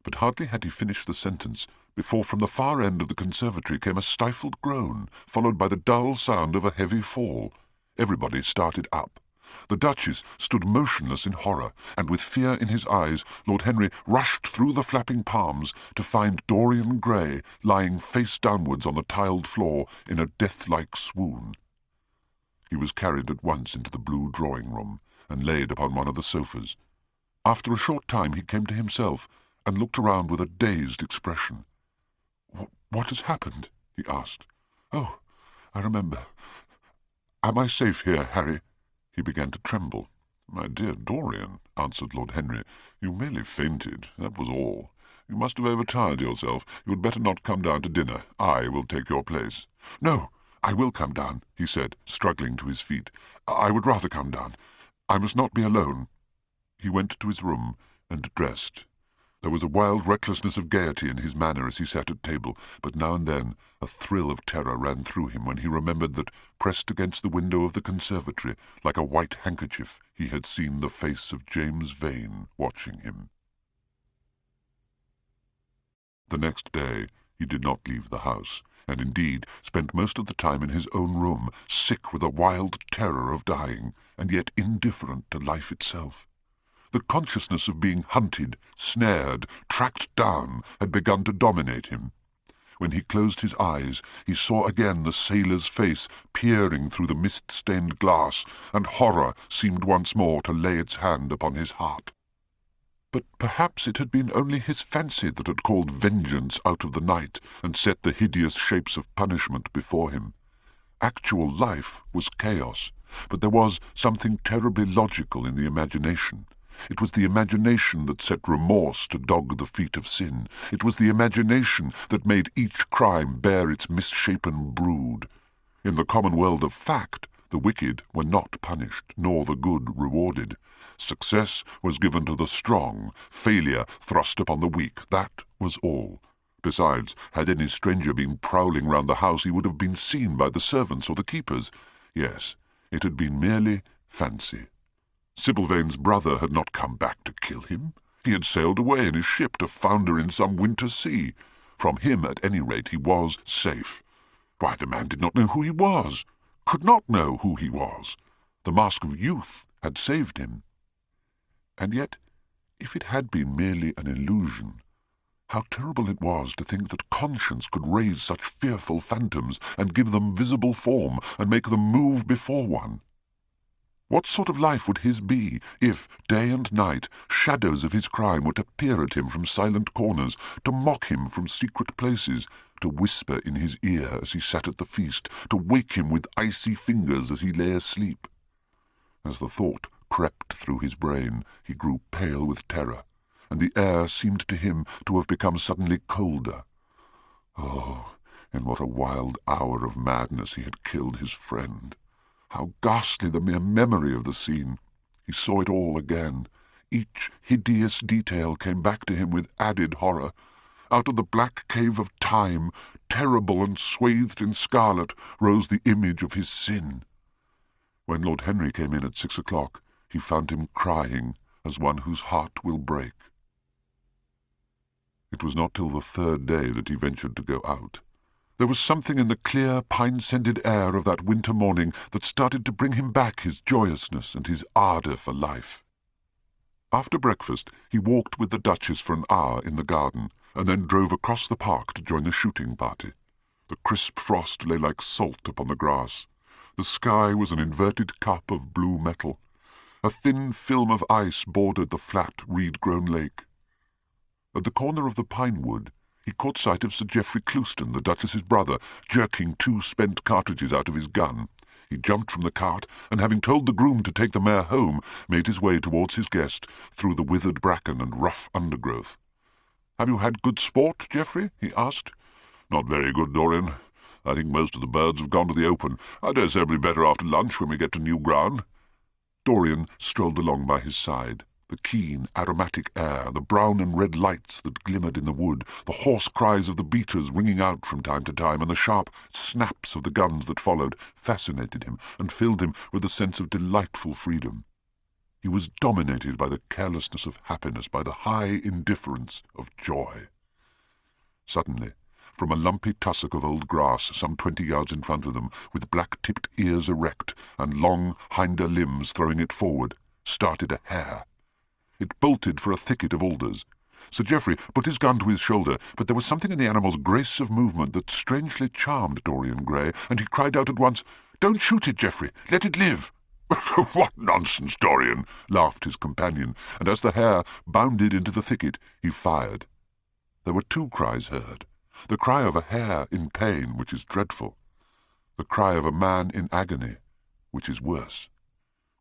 But hardly had he finished the sentence before from the far end of the conservatory came a stifled groan, followed by the dull sound of a heavy fall. Everybody started up. The Duchess stood motionless in horror, and with fear in his eyes Lord Henry rushed through the flapping palms to find Dorian Gray lying face downwards on the tiled floor in a death-like swoon. He was carried at once into the blue drawing-room and laid upon one of the sofas. After a short time he came to himself and looked around with a dazed expression. "What has happened?" he asked. "Oh, I remember. Am I safe here, Harry?" He began to tremble. "My dear Dorian," answered Lord Henry, "you merely fainted, that was all. You must have overtired yourself. You had better not come down to dinner. I will take your place." "No, I will come down," he said, struggling to his feet. "I would rather come down. I must not be alone." He went to his room and dressed. There was a wild recklessness of gaiety in his manner as he sat at table, but now and then a thrill of terror ran through him when he remembered that, pressed against the window of the conservatory, like a white handkerchief, he had seen the face of James Vane watching him. The next day he did not leave the house, and indeed spent most of the time in his own room, sick with a wild terror of dying, and yet indifferent to life itself. The consciousness of being hunted, snared, tracked down had begun to dominate him. When he closed his eyes, he saw again the sailor's face peering through the mist-stained glass, and horror seemed once more to lay its hand upon his heart. But perhaps it had been only his fancy that had called vengeance out of the night and set the hideous shapes of punishment before him. Actual life was chaos, but there was something terribly logical in the imagination. It was the imagination that set remorse to dog the feet of sin. It was the imagination that made each crime bear its misshapen brood. In the common world of fact, the wicked were not punished, nor the good rewarded. Success was given to the strong, failure thrust upon the weak. That was all. Besides, had any stranger been prowling round the house, he would have been seen by the servants or the keepers. Yes, it had been merely fancy. Sybil Vane's brother had not come back to kill him. He had sailed away in his ship to founder in some winter sea. From him, at any rate, he was safe. Why, the man did not know who he was, could not know who he was. The mask of youth had saved him. And yet, if it had been merely an illusion, how terrible it was to think that conscience could raise such fearful phantoms and give them visible form and make them move before one. What sort of life would his be if, day and night, shadows of his crime were to peer at him from silent corners, to mock him from secret places, to whisper in his ear as he sat at the feast, to wake him with icy fingers as he lay asleep? As the thought crept through his brain, he grew pale with terror, and the air seemed to him to have become suddenly colder. Oh, in what a wild hour of madness he had killed his friend! How ghastly the mere memory of the scene! He saw it all again. Each hideous detail came back to him with added horror. Out of the black cave of time, terrible and swathed in scarlet, rose the image of his sin. When Lord Henry came in at 6 o'clock, he found him crying as one whose heart will break. It was not till the third day that he ventured to go out. There was something in the clear, pine-scented air of that winter morning that started to bring him back his joyousness and his ardour for life. After breakfast, he walked with the Duchess for an hour in the garden, and then drove across the park to join the shooting party. The crisp frost lay like salt upon the grass. The sky was an inverted cup of blue metal. A thin film of ice bordered the flat, reed-grown lake. At the corner of the pine wood, he caught sight of Sir Geoffrey Clouston, the Duchess's brother, jerking 2 spent cartridges out of his gun. He jumped from the cart, and having told the groom to take the mare home, made his way towards his guest through the withered bracken and rough undergrowth. "Have you had good sport, Geoffrey?" he asked. "Not very good, Dorian. I think most of the birds have gone to the open. I dare say it'll be better after lunch when we get to new ground." Dorian strolled along by his side. The keen, aromatic air, the brown and red lights that glimmered in the wood, the hoarse cries of the beaters ringing out from time to time, and the sharp snaps of the guns that followed, fascinated him and filled him with a sense of delightful freedom. He was dominated by the carelessness of happiness, by the high indifference of joy. Suddenly, from a lumpy tussock of old grass some 20 yards in front of them, with black-tipped ears erect and long hinder limbs throwing it forward, started a hare. It bolted for a thicket of alders. Sir Geoffrey put his gun to his shoulder, but there was something in the animal's grace of movement that strangely charmed Dorian Gray, and he cried out at once, "Don't shoot it, Geoffrey! Let it live!" "What nonsense, Dorian!" laughed his companion, and as the hare bounded into the thicket, he fired. There were 2 cries heard. The cry of a hare in pain, which is dreadful. The cry of a man in agony, which is worse.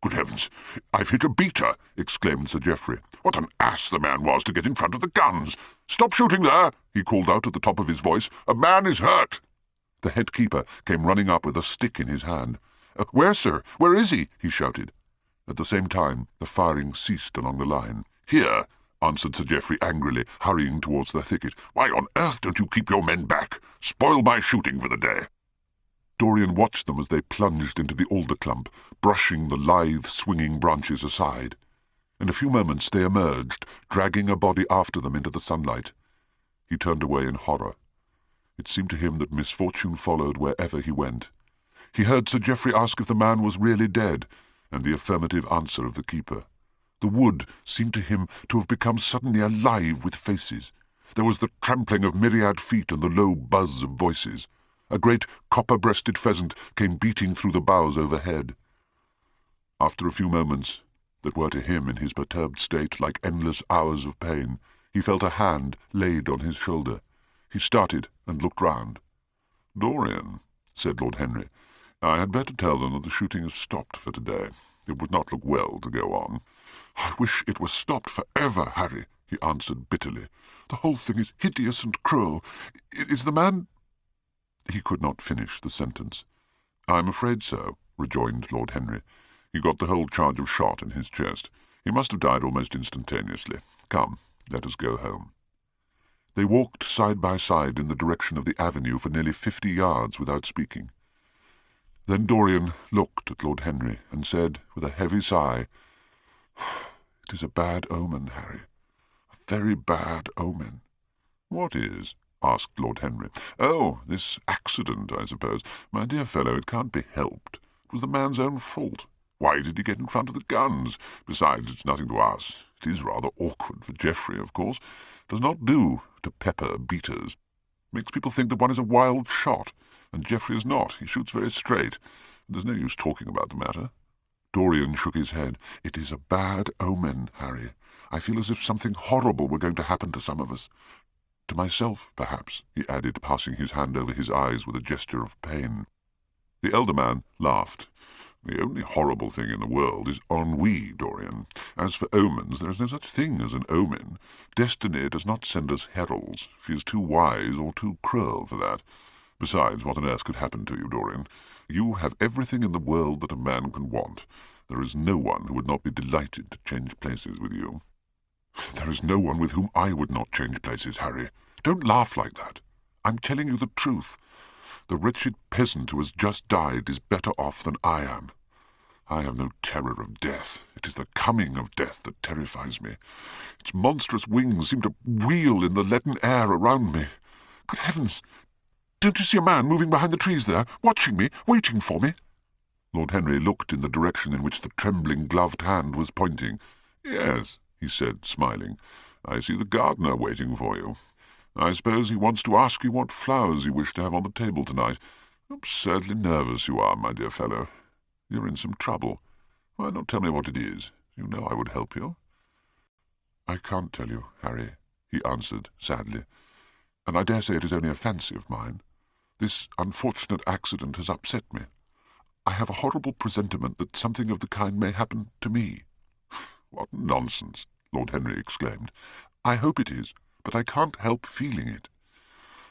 "Good heavens, I've hit a beater!" exclaimed Sir Geoffrey. "What an ass the man was to get in front of the guns! Stop shooting there!" he called out at the top of his voice. "A man is hurt!" The head keeper came running up with a stick in his hand. "Where, sir? Where is he?" he shouted. At the same time, the firing ceased along the line. "Here," answered Sir Geoffrey angrily, hurrying towards the thicket. "Why on earth don't you keep your men back? Spoil my shooting for the day." Dorian watched them as they plunged into the alder clump, brushing the lithe, swinging branches aside. In a few moments they emerged, dragging a body after them into the sunlight. He turned away in horror. It seemed to him that misfortune followed wherever he went. He heard Sir Geoffrey ask if the man was really dead, and the affirmative answer of the keeper. The wood seemed to him to have become suddenly alive with faces. There was the trampling of myriad feet and the low buzz of voices. A great copper-breasted pheasant came beating through the boughs overhead. After a few moments, that were to him in his perturbed state like endless hours of pain, he felt a hand laid on his shoulder. He started and looked round. "Dorian," said Lord Henry, "I had better tell them that the shooting is stopped for today. It would not look well to go on." "I wish it were stopped for ever, Harry," he answered bitterly. "The whole thing is hideous and cruel. Is the man—" He could not finish the sentence. "I'm afraid so," rejoined Lord Henry. "He got the whole charge of shot in his chest. He must have died almost instantaneously. Come, let us go home." They walked side by side in the direction of the avenue for nearly 50 yards without speaking. Then Dorian looked at Lord Henry and said, with a heavy sigh, "It is a bad omen, Harry, a very bad omen." "What is?" asked Lord Henry. "Oh, this accident, I suppose. My dear fellow, it can't be helped. It was the man's own fault. Why did he get in front of the guns? Besides, it's nothing to us. It is rather awkward for Geoffrey, of course. It does not do to pepper beaters. Makes people think that one is a wild shot, and Geoffrey is not. He shoots very straight. There's no use talking about the matter." Dorian shook his head. "It is a bad omen, Harry. I feel as if something horrible were going to happen to some of us. To myself, perhaps," he added, passing his hand over his eyes with a gesture of pain. The elder man laughed. The only horrible thing in the world is ennui, Dorian. As for omens, there is no such thing as an omen. Destiny does not send us heralds. She is too wise or too cruel for that. Besides, what on earth could happen to you, Dorian? You have everything in the world that a man can want. There is no one who would not be delighted to change places with you. There is no one with whom I would not change places, Harry. Don't laugh like that. I'm telling you the truth. The wretched peasant who has just died is better off than I am. I have no terror of death. It is the coming of death that terrifies me. Its monstrous wings seem to wheel in the leaden air around me. Good heavens! Don't you see a man moving behind the trees there, watching me, waiting for me? Lord Henry looked in the direction in which the trembling gloved hand was pointing. Yes, he said, smiling. I see the gardener waiting for you. I suppose he wants to ask you what flowers you wish to have on the table tonight. Absurdly nervous you are, my dear fellow. You're in some trouble. Why not tell me what it is? You know I would help you. I can't tell you, Harry, he answered sadly, and I dare say it is only a fancy of mine. This unfortunate accident has upset me. I have a horrible presentiment that something of the kind may happen to me. What nonsense, Lord Henry exclaimed. I hope it is, but I can't help feeling it.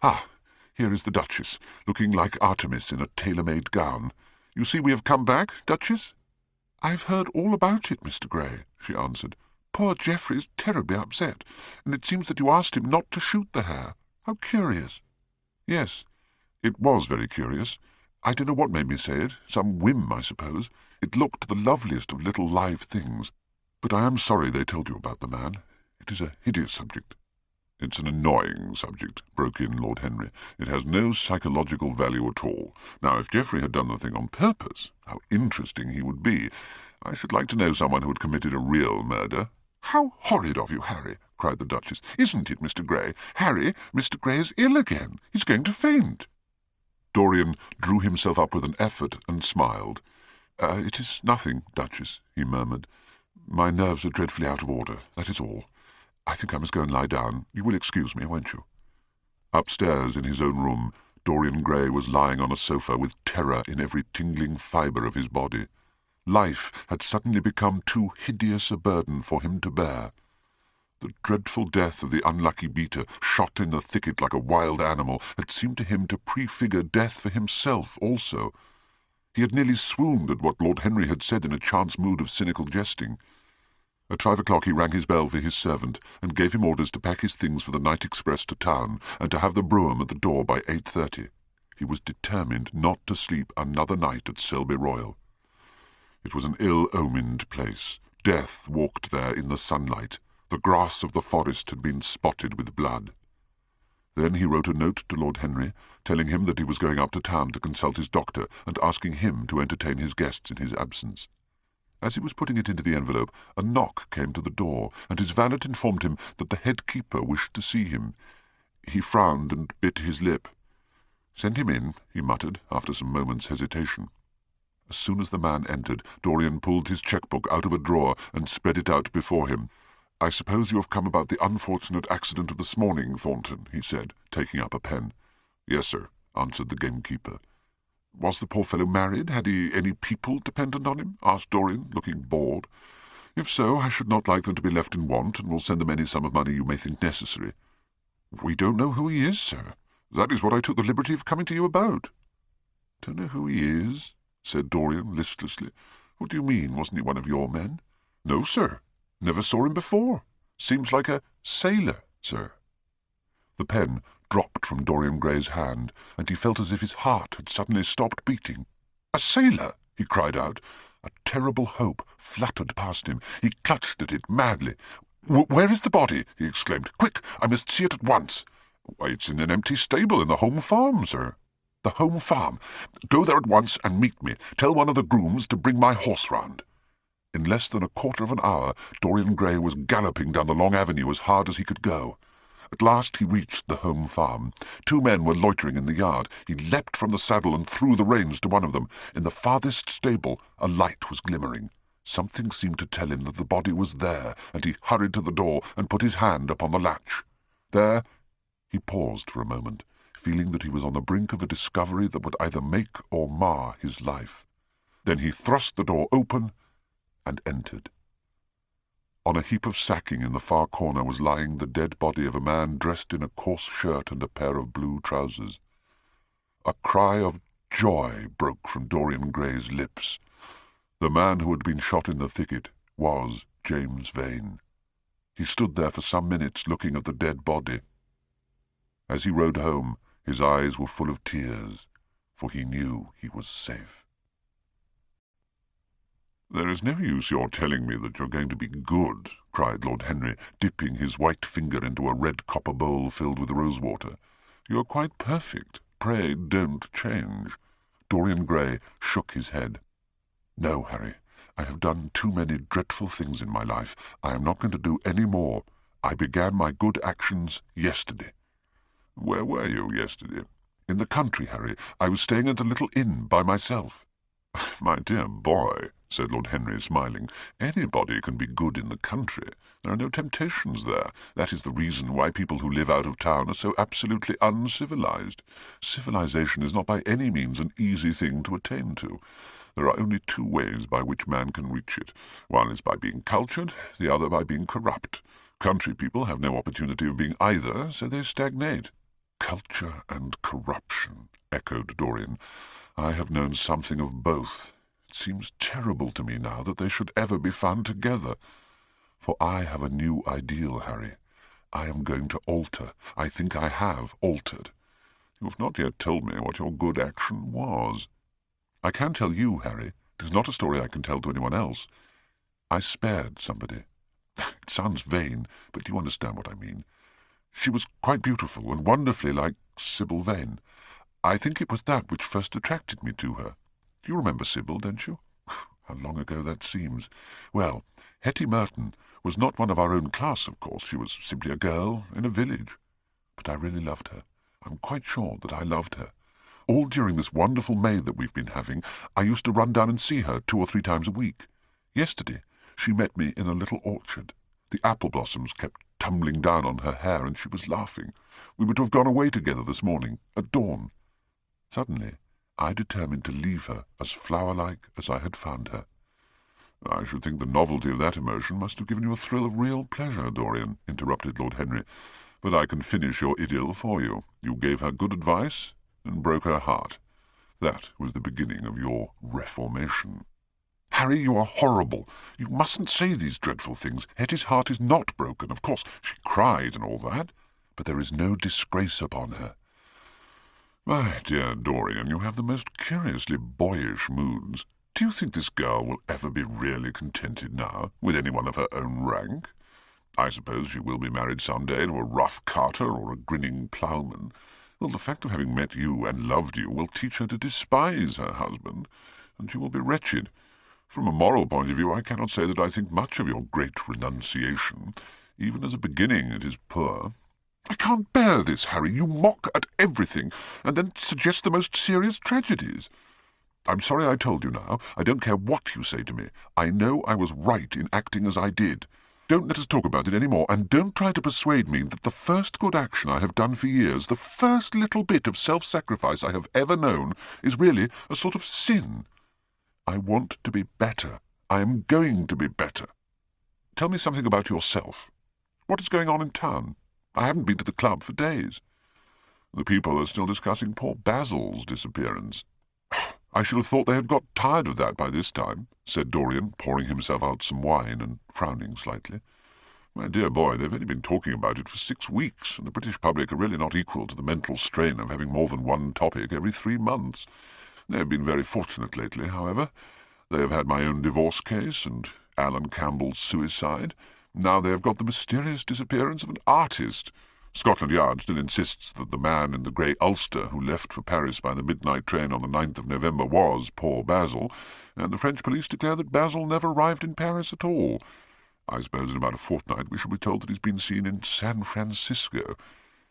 Ah, here is the Duchess, looking like Artemis in a tailor-made gown. You see we have come back, Duchess? I've heard all about it, Mr. Gray, she answered. Poor Geoffrey is terribly upset, and it seems that you asked him not to shoot the hare. How curious. Yes, it was very curious. I don't know what made me say it. Some whim, I suppose. It looked the loveliest of little live things. But I am sorry they told you about the man. It is a hideous subject. It's an annoying subject, broke in Lord Henry. It has no psychological value at all. Now, if Geoffrey had done the thing on purpose, how interesting he would be. I should like to know someone who had committed a real murder. How horrid of you, Harry, cried the Duchess. Isn't it, Mr. Gray? Harry, Mr. Gray is ill again. He's going to faint. Dorian drew himself up with an effort and smiled. It is nothing, Duchess, he murmured. My nerves are dreadfully out of order, that is all. I think I must go and lie down. You will excuse me, won't you? Upstairs in his own room, Dorian Gray was lying on a sofa with terror in every tingling fibre of his body. Life had suddenly become too hideous a burden for him to bear. The dreadful death of the unlucky beater, shot in the thicket like a wild animal, had seemed to him to prefigure death for himself also. He had nearly swooned at what Lord Henry had said in a chance mood of cynical jesting. At 5 o'clock he rang his bell for his servant, and gave him orders to pack his things for the night express to town, and to have the brougham at the door by 8:30. He was determined not to sleep another night at Selby Royal. It was an ill-omened place. Death walked there in the sunlight. The grass of the forest had been spotted with blood. Then he wrote a note to Lord Henry, telling him that he was going up to town to consult his doctor, and asking him to entertain his guests in his absence. As he was putting it into the envelope, a knock came to the door, and his valet informed him that the head keeper wished to see him. He frowned and bit his lip. "Send him in," he muttered, after some moments' hesitation. As soon as the man entered, Dorian pulled his cheque-book out of a drawer and spread it out before him. "I suppose you have come about the unfortunate accident of this morning, Thornton," he said, taking up a pen. "Yes, sir," answered the gamekeeper. "Was the poor fellow married? Had he any people dependent on him?" asked Dorian, looking bored. "If so, I should not like them to be left in want, and will send them any sum of money you may think necessary." "We don't know who he is, sir. That is what I took the liberty of coming to you about." "Don't know who he is?" said Dorian listlessly. "What do you mean? Wasn't he one of your men?" "No, sir. Never saw him before. Seems like a sailor, sir." The pen dropped from Dorian Gray's hand, and he felt as if his heart had suddenly stopped beating. "A sailor!" he cried out. A terrible hope fluttered past him. He clutched at it madly. "Where is the body?" he exclaimed. "Quick! I must see it at once." "Why, it's in an empty stable in the home farm, sir." "The home farm? Go there at once and meet me. Tell one of the grooms to bring my horse round." In less than a quarter of an hour, Dorian Gray was galloping down the long avenue as hard as he could go. At last he reached the home farm. 2 men were loitering in the yard. He leapt from the saddle and threw the reins to one of them. In the farthest stable a light was glimmering. Something seemed to tell him that the body was there, and he hurried to the door and put his hand upon the latch. There he paused for a moment, feeling that he was on the brink of a discovery that would either make or mar his life. Then he thrust the door open and entered. On a heap of sacking in the far corner was lying the dead body of a man dressed in a coarse shirt and a pair of blue trousers. A cry of joy broke from Dorian Gray's lips. The man who had been shot in the thicket was James Vane. He stood there for some minutes looking at the dead body. As he rode home, his eyes were full of tears, for he knew he was safe. "There is no use your telling me that you're going to be good," cried Lord Henry, dipping his white finger into a red copper bowl filled with rosewater. "You are quite perfect. Pray don't change." Dorian Gray shook his head. "No, Harry, I have done too many dreadful things in my life. I am not going to do any more. I began my good actions yesterday." "Where were you yesterday?" "In the country, Harry. I was staying at a little inn by myself." "My dear boy," said Lord Henry, smiling, "anybody can be good in the country. There are no temptations there. That is the reason why people who live out of town are so absolutely uncivilized. Civilization is not by any means an easy thing to attain to. There are only two ways by which man can reach it. One is by being cultured, the other by being corrupt. Country people have no opportunity of being either, so they stagnate." "Culture and corruption," echoed Dorian. "I have known something of both. It seems terrible to me now that they should ever be found together. For I have a new ideal, Harry. I am going to alter. I think I have altered." "You have not yet told me what your good action was." "I can tell you, Harry. It is not a story I can tell to anyone else. I spared somebody. It sounds vain, but you understand what I mean. She was quite beautiful and wonderfully like Sybil Vane. I think it was that which first attracted me to her. You remember Sybil, don't you? How long ago that seems. Well, Hetty Merton was not one of our own class, of course. She was simply a girl in a village. But I really loved her. I'm quite sure that I loved her. All during this wonderful May that we've been having, I used to run down and see her 2 or 3 times a week. Yesterday she met me in a little orchard. The apple blossoms kept tumbling down on her hair, and she was laughing. We were to have gone away together this morning, at dawn. Suddenly I determined to leave her as flower-like as I had found her." "I should think the novelty of that emotion must have given you a thrill of real pleasure, Dorian," interrupted Lord Henry. "But I can finish your idyll for you. You gave her good advice and broke her heart. That was the beginning of your reformation." "Harry, you are horrible. You mustn't say these dreadful things. Hetty's heart is not broken. Of course, she cried and all that, but there is no disgrace upon her." "My dear Dorian, you have the most curiously boyish moods. Do you think this girl will ever be really contented now, with anyone of her own rank? I suppose she will be married some day to a rough carter or a grinning ploughman. Well, the fact of having met you and loved you will teach her to despise her husband, and she will be wretched. From a moral point of view, I cannot say that I think much of your great renunciation. Even as a beginning, it is poor." "I can't bear this, Harry. You mock at everything, and then suggest the most serious tragedies." "I'm sorry I told you now. I don't care what you say to me. I know I was right in acting as I did. Don't let us talk about it any more, and don't try to persuade me that the first good action I have done for years, the first little bit of self-sacrifice I have ever known, is really a sort of sin. I want to be better. I am going to be better. Tell me something about yourself. What is going on in town? I haven't been to the club for days." "The people are still discussing poor Basil's disappearance." "I should have thought they had got tired of that by this time," said Dorian, pouring himself out some wine and frowning slightly. "My dear boy, they've only been talking about it for 6 weeks, and the British public are really not equal to the mental strain of having more than one topic every 3 months. They have been very fortunate lately, however. They have had my own divorce case and Alan Campbell's suicide. Now they have got the mysterious disappearance of an artist. Scotland Yard still insists that the man in the grey ulster who left for Paris by the midnight train on the 9th of November was poor Basil, and the French police declare that Basil never arrived in Paris at all. I suppose in about a fortnight we shall be told that he's been seen in San Francisco.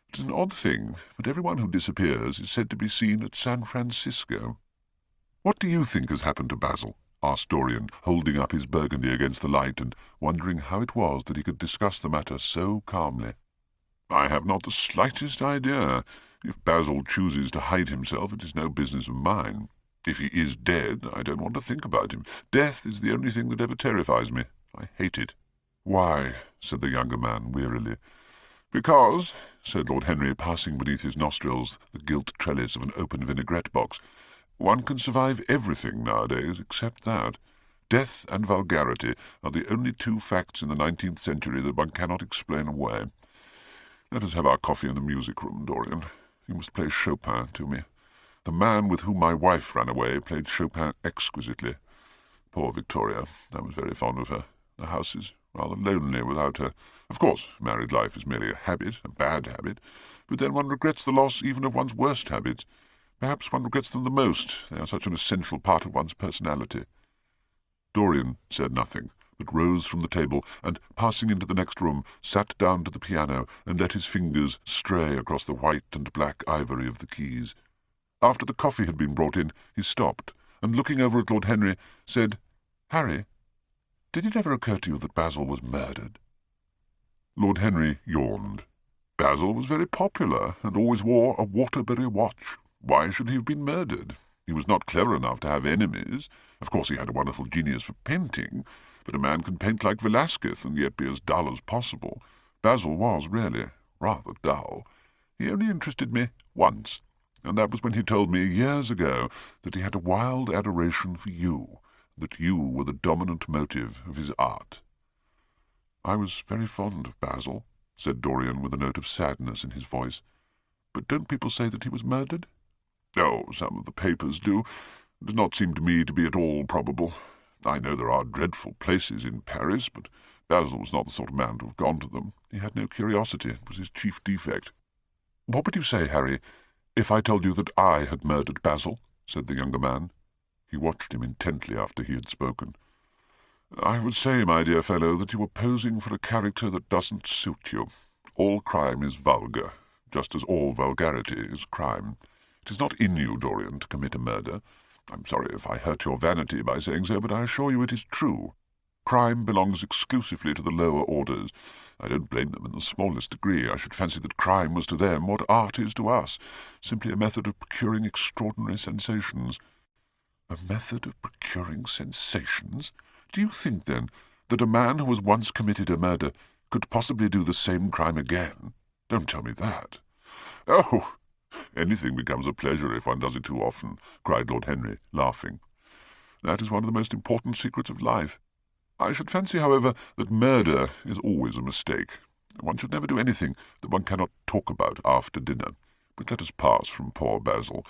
It is an odd thing, but everyone who disappears is said to be seen at San Francisco." "What do you think has happened to Basil?" asked Dorian, holding up his burgundy against the light and wondering how it was that he could discuss the matter so calmly. "I have not the slightest idea. If Basil chooses to hide himself, it is no business of mine. If he is dead, I don't want to think about him. Death is the only thing that ever terrifies me. I hate it." "Why?" said the younger man wearily. "Because," said Lord Henry, passing beneath his nostrils the gilt trellis of an open vinaigrette box, "one can survive everything nowadays except that. Death and vulgarity are the only two facts in the 19th century that one cannot explain away. Let us have our coffee in the music-room, Dorian. You must play Chopin to me. The man with whom my wife ran away played Chopin exquisitely. Poor Victoria. I was very fond of her. The house is rather lonely without her. Of course, married life is merely a habit, a bad habit, but then one regrets the loss even of one's worst habits. Perhaps one regrets them the most. They are such an essential part of one's personality." Dorian said nothing, but rose from the table and, passing into the next room, sat down to the piano and let his fingers stray across the white and black ivory of the keys. After the coffee had been brought in, he stopped, and looking over at Lord Henry, said, "Harry, did it ever occur to you that Basil was murdered?" Lord Henry yawned. Basil was very popular, and always wore a Waterbury watch. Why should he have been murdered? He was not clever enough to have enemies. Of course he had a wonderful genius for painting, but a man can paint like Velasquez and yet be as dull as possible. Basil was really rather dull. He only interested me once, and that was when he told me years ago that he had a wild adoration for you, that you were the dominant motive of his art." "I was very fond of Basil," said Dorian with a note of sadness in his voice. "But don't people say that he was murdered?" "Oh, some of the papers do. It does not seem to me to be at all probable. I know there are dreadful places in Paris, but Basil was not the sort of man to have gone to them. He had no curiosity. It was his chief defect." "What would you say, Harry, if I told you that I had murdered Basil?" said the younger man. He watched him intently after he had spoken. "I would say, my dear fellow, that you were posing for a character that doesn't suit you. All crime is vulgar, just as all vulgarity is crime. It is not in you, Dorian, to commit a murder. I'm sorry if I hurt your vanity by saying so, but I assure you it is true. Crime belongs exclusively to the lower orders. I don't blame them in the smallest degree. I should fancy that crime was to them what art is to us, simply a method of procuring extraordinary sensations." "A method of procuring sensations? Do you think, then, that a man who has once committed a murder could possibly do the same crime again? Don't tell me that." "Oh, anything becomes a pleasure if one does it too often," cried Lord Henry, laughing. "That is one of the most important secrets of life. I should fancy, however, that murder is always a mistake. One should never do anything that one cannot talk about after dinner. But let us pass from poor Basil.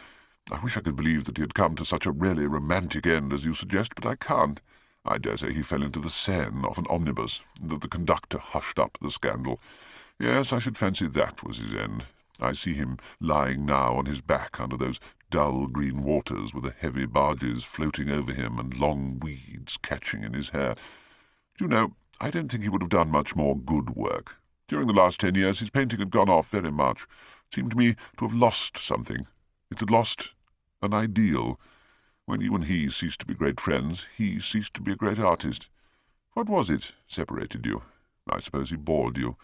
I wish I could believe that he had come to such a really romantic end as you suggest, but I can't. I dare say he fell into the Seine off an omnibus, and that the conductor hushed up the scandal. Yes, I should fancy that was his end. I see him lying now on his back under those dull green waters with the heavy barges floating over him and long weeds catching in his hair. Do you know, I don't think he would have done much more good work. During the last 10 years his painting had gone off very much. It seemed to me to have lost something. It had lost an ideal. When you and he ceased to be great friends, he ceased to be a great artist. What was it separated you? I suppose he bored you.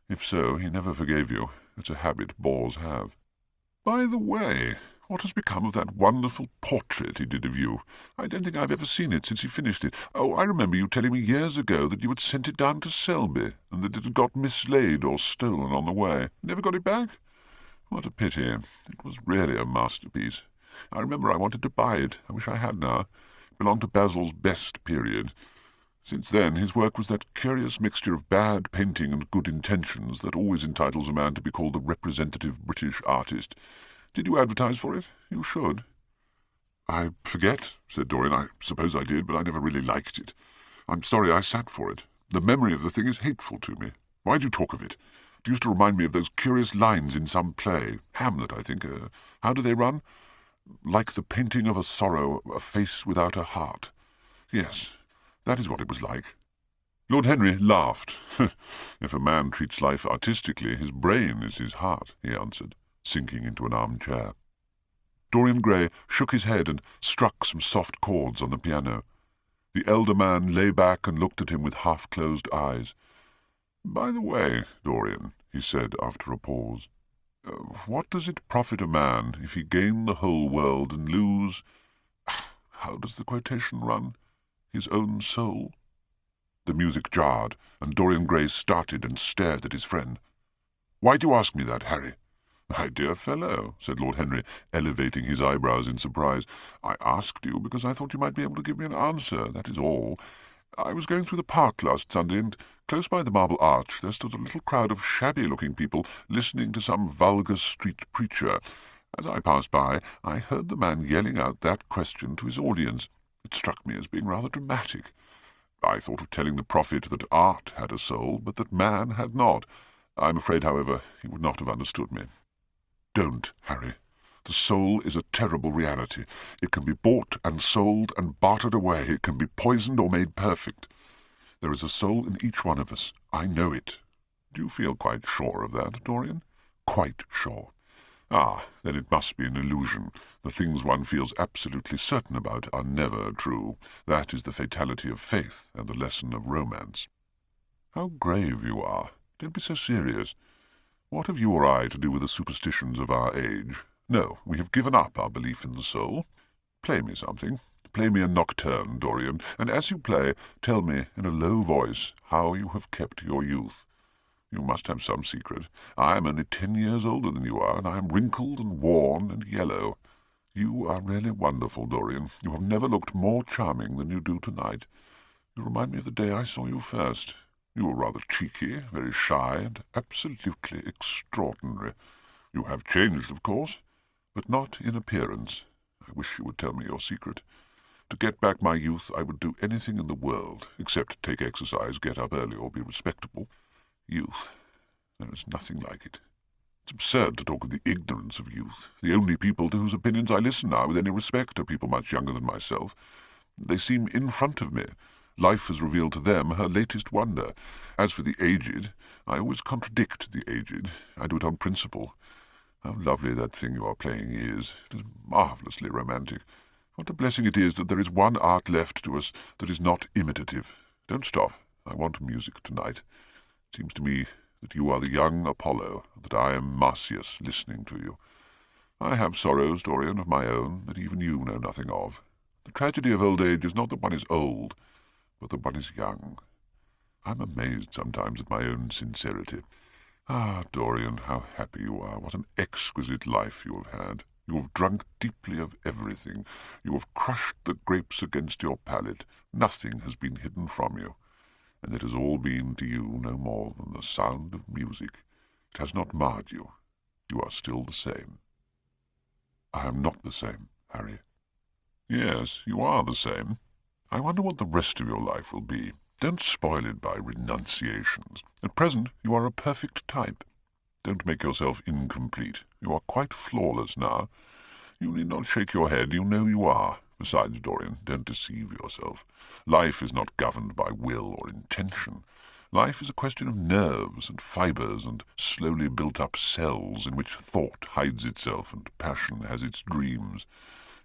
If so, he never forgave you. It's a habit bores have. By the way, what has become of that wonderful portrait he did of you? I don't think I've ever seen it since he finished it. Oh, I remember you telling me years ago that you had sent it down to Selby, and that it had got mislaid or stolen on the way. Never got it back? What a pity. It was really a masterpiece. I remember I wanted to buy it. I wish I had now. It belonged to Basil's best period. Since then, his work was that curious mixture of bad painting and good intentions that always entitles a man to be called the representative British artist. Did you advertise for it? You should." "I forget," said Dorian. "I suppose I did, but I never really liked it. I'm sorry I sat for it. The memory of the thing is hateful to me. Why do you talk of it? It used to remind me of those curious lines in some play. Hamlet, I think. How do they run? Like the painting of a sorrow, a face without a heart. Yes, that is what it was like." Lord Henry laughed. "If a man treats life artistically, his brain is his heart," he answered, sinking into an armchair. Dorian Gray shook his head and struck some soft chords on the piano. The elder man lay back and looked at him with half-closed eyes. "By the way, Dorian," he said after a pause, "what does it profit a man if he gain the whole world and lose How does the quotation run? His own soul? The music jarred, and Dorian Gray started and stared at his friend. "Why do you ask me that, Harry?" "My dear fellow," said Lord Henry, elevating his eyebrows in surprise, "I asked you because I thought you might be able to give me an answer, that is all. I was going through the park last Sunday, and close by the Marble Arch there stood a little crowd of shabby-looking people listening to some vulgar street preacher. As I passed by, I heard the man yelling out that question to his audience. It struck me as being rather dramatic. I thought of telling the prophet that art had a soul, but that man had not. I'm afraid, however, he would not have understood me." "Don't, Harry. The soul is a terrible reality. It can be bought and sold and bartered away. It can be poisoned or made perfect. There is a soul in each one of us. I know it." "Do you feel quite sure of that, Dorian?" "Quite sure." "Ah, then it must be an illusion. The things one feels absolutely certain about are never true. That is the fatality of faith and the lesson of romance." "How grave you are. Don't be so serious. What have you or I to do with the superstitions of our age? No, we have given up our belief in the soul. Play me something. Play me a nocturne, Dorian, and as you play, tell me in a low voice how you have kept your youth. You must have some secret. I am only 10 years older than you are, and I am wrinkled and worn and yellow. You are really wonderful, Dorian. You have never looked more charming than you do tonight. You remind me of the day I saw you first. You were rather cheeky, very shy, and absolutely extraordinary. You have changed, of course, but not in appearance. I wish you would tell me your secret. To get back my youth, I would do anything in the world, except take exercise, get up early, or be respectable. Youth, there is nothing like it. It's absurd to talk of the ignorance of youth. The only people to whose opinions I listen now with any respect are people much younger than myself. They seem in front of me. Life has revealed to them her latest wonder. As for the aged, I always contradict the aged. I do it on principle. How lovely that thing you are playing is. It is marvellously romantic. What a blessing it is that there is one art left to us that is not imitative. Don't stop. I want music tonight. It seems to me that you are the young Apollo, that I am Marsyas listening to you. I have sorrows, Dorian, of my own, that even you know nothing of. The tragedy of old age is not that one is old, but that one is young. I'm amazed sometimes at my own sincerity. Ah, Dorian, how happy you are. What an exquisite life you have had. You have drunk deeply of everything. You have crushed the grapes against your palate. Nothing has been hidden from you. And it has all been to you no more than the sound of music. It has not marred you. You are still the same." "I am not the same, Harry." "Yes, you are the same. I wonder what the rest of your life will be. Don't spoil it by renunciations. At present you are a perfect type. Don't make yourself incomplete. You are quite flawless now. You need not shake your head. You know you are. Besides, Dorian, don't deceive yourself. Life is not governed by will or intention. Life is a question of nerves and fibres and slowly built-up cells in which thought hides itself and passion has its dreams.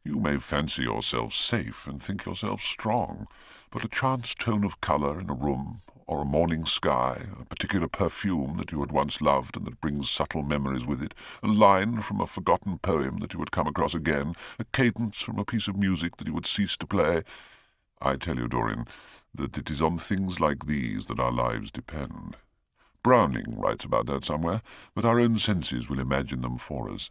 You may fancy yourself safe and think yourself strong, but a chance tone of colour in a room, or a morning sky, a particular perfume that you had once loved and that brings subtle memories with it, a line from a forgotten poem that you would come across again, a cadence from a piece of music that you would cease to play. I tell you, Dorian, that it is on things like these that our lives depend. Browning writes about that somewhere, but our own senses will imagine them for us.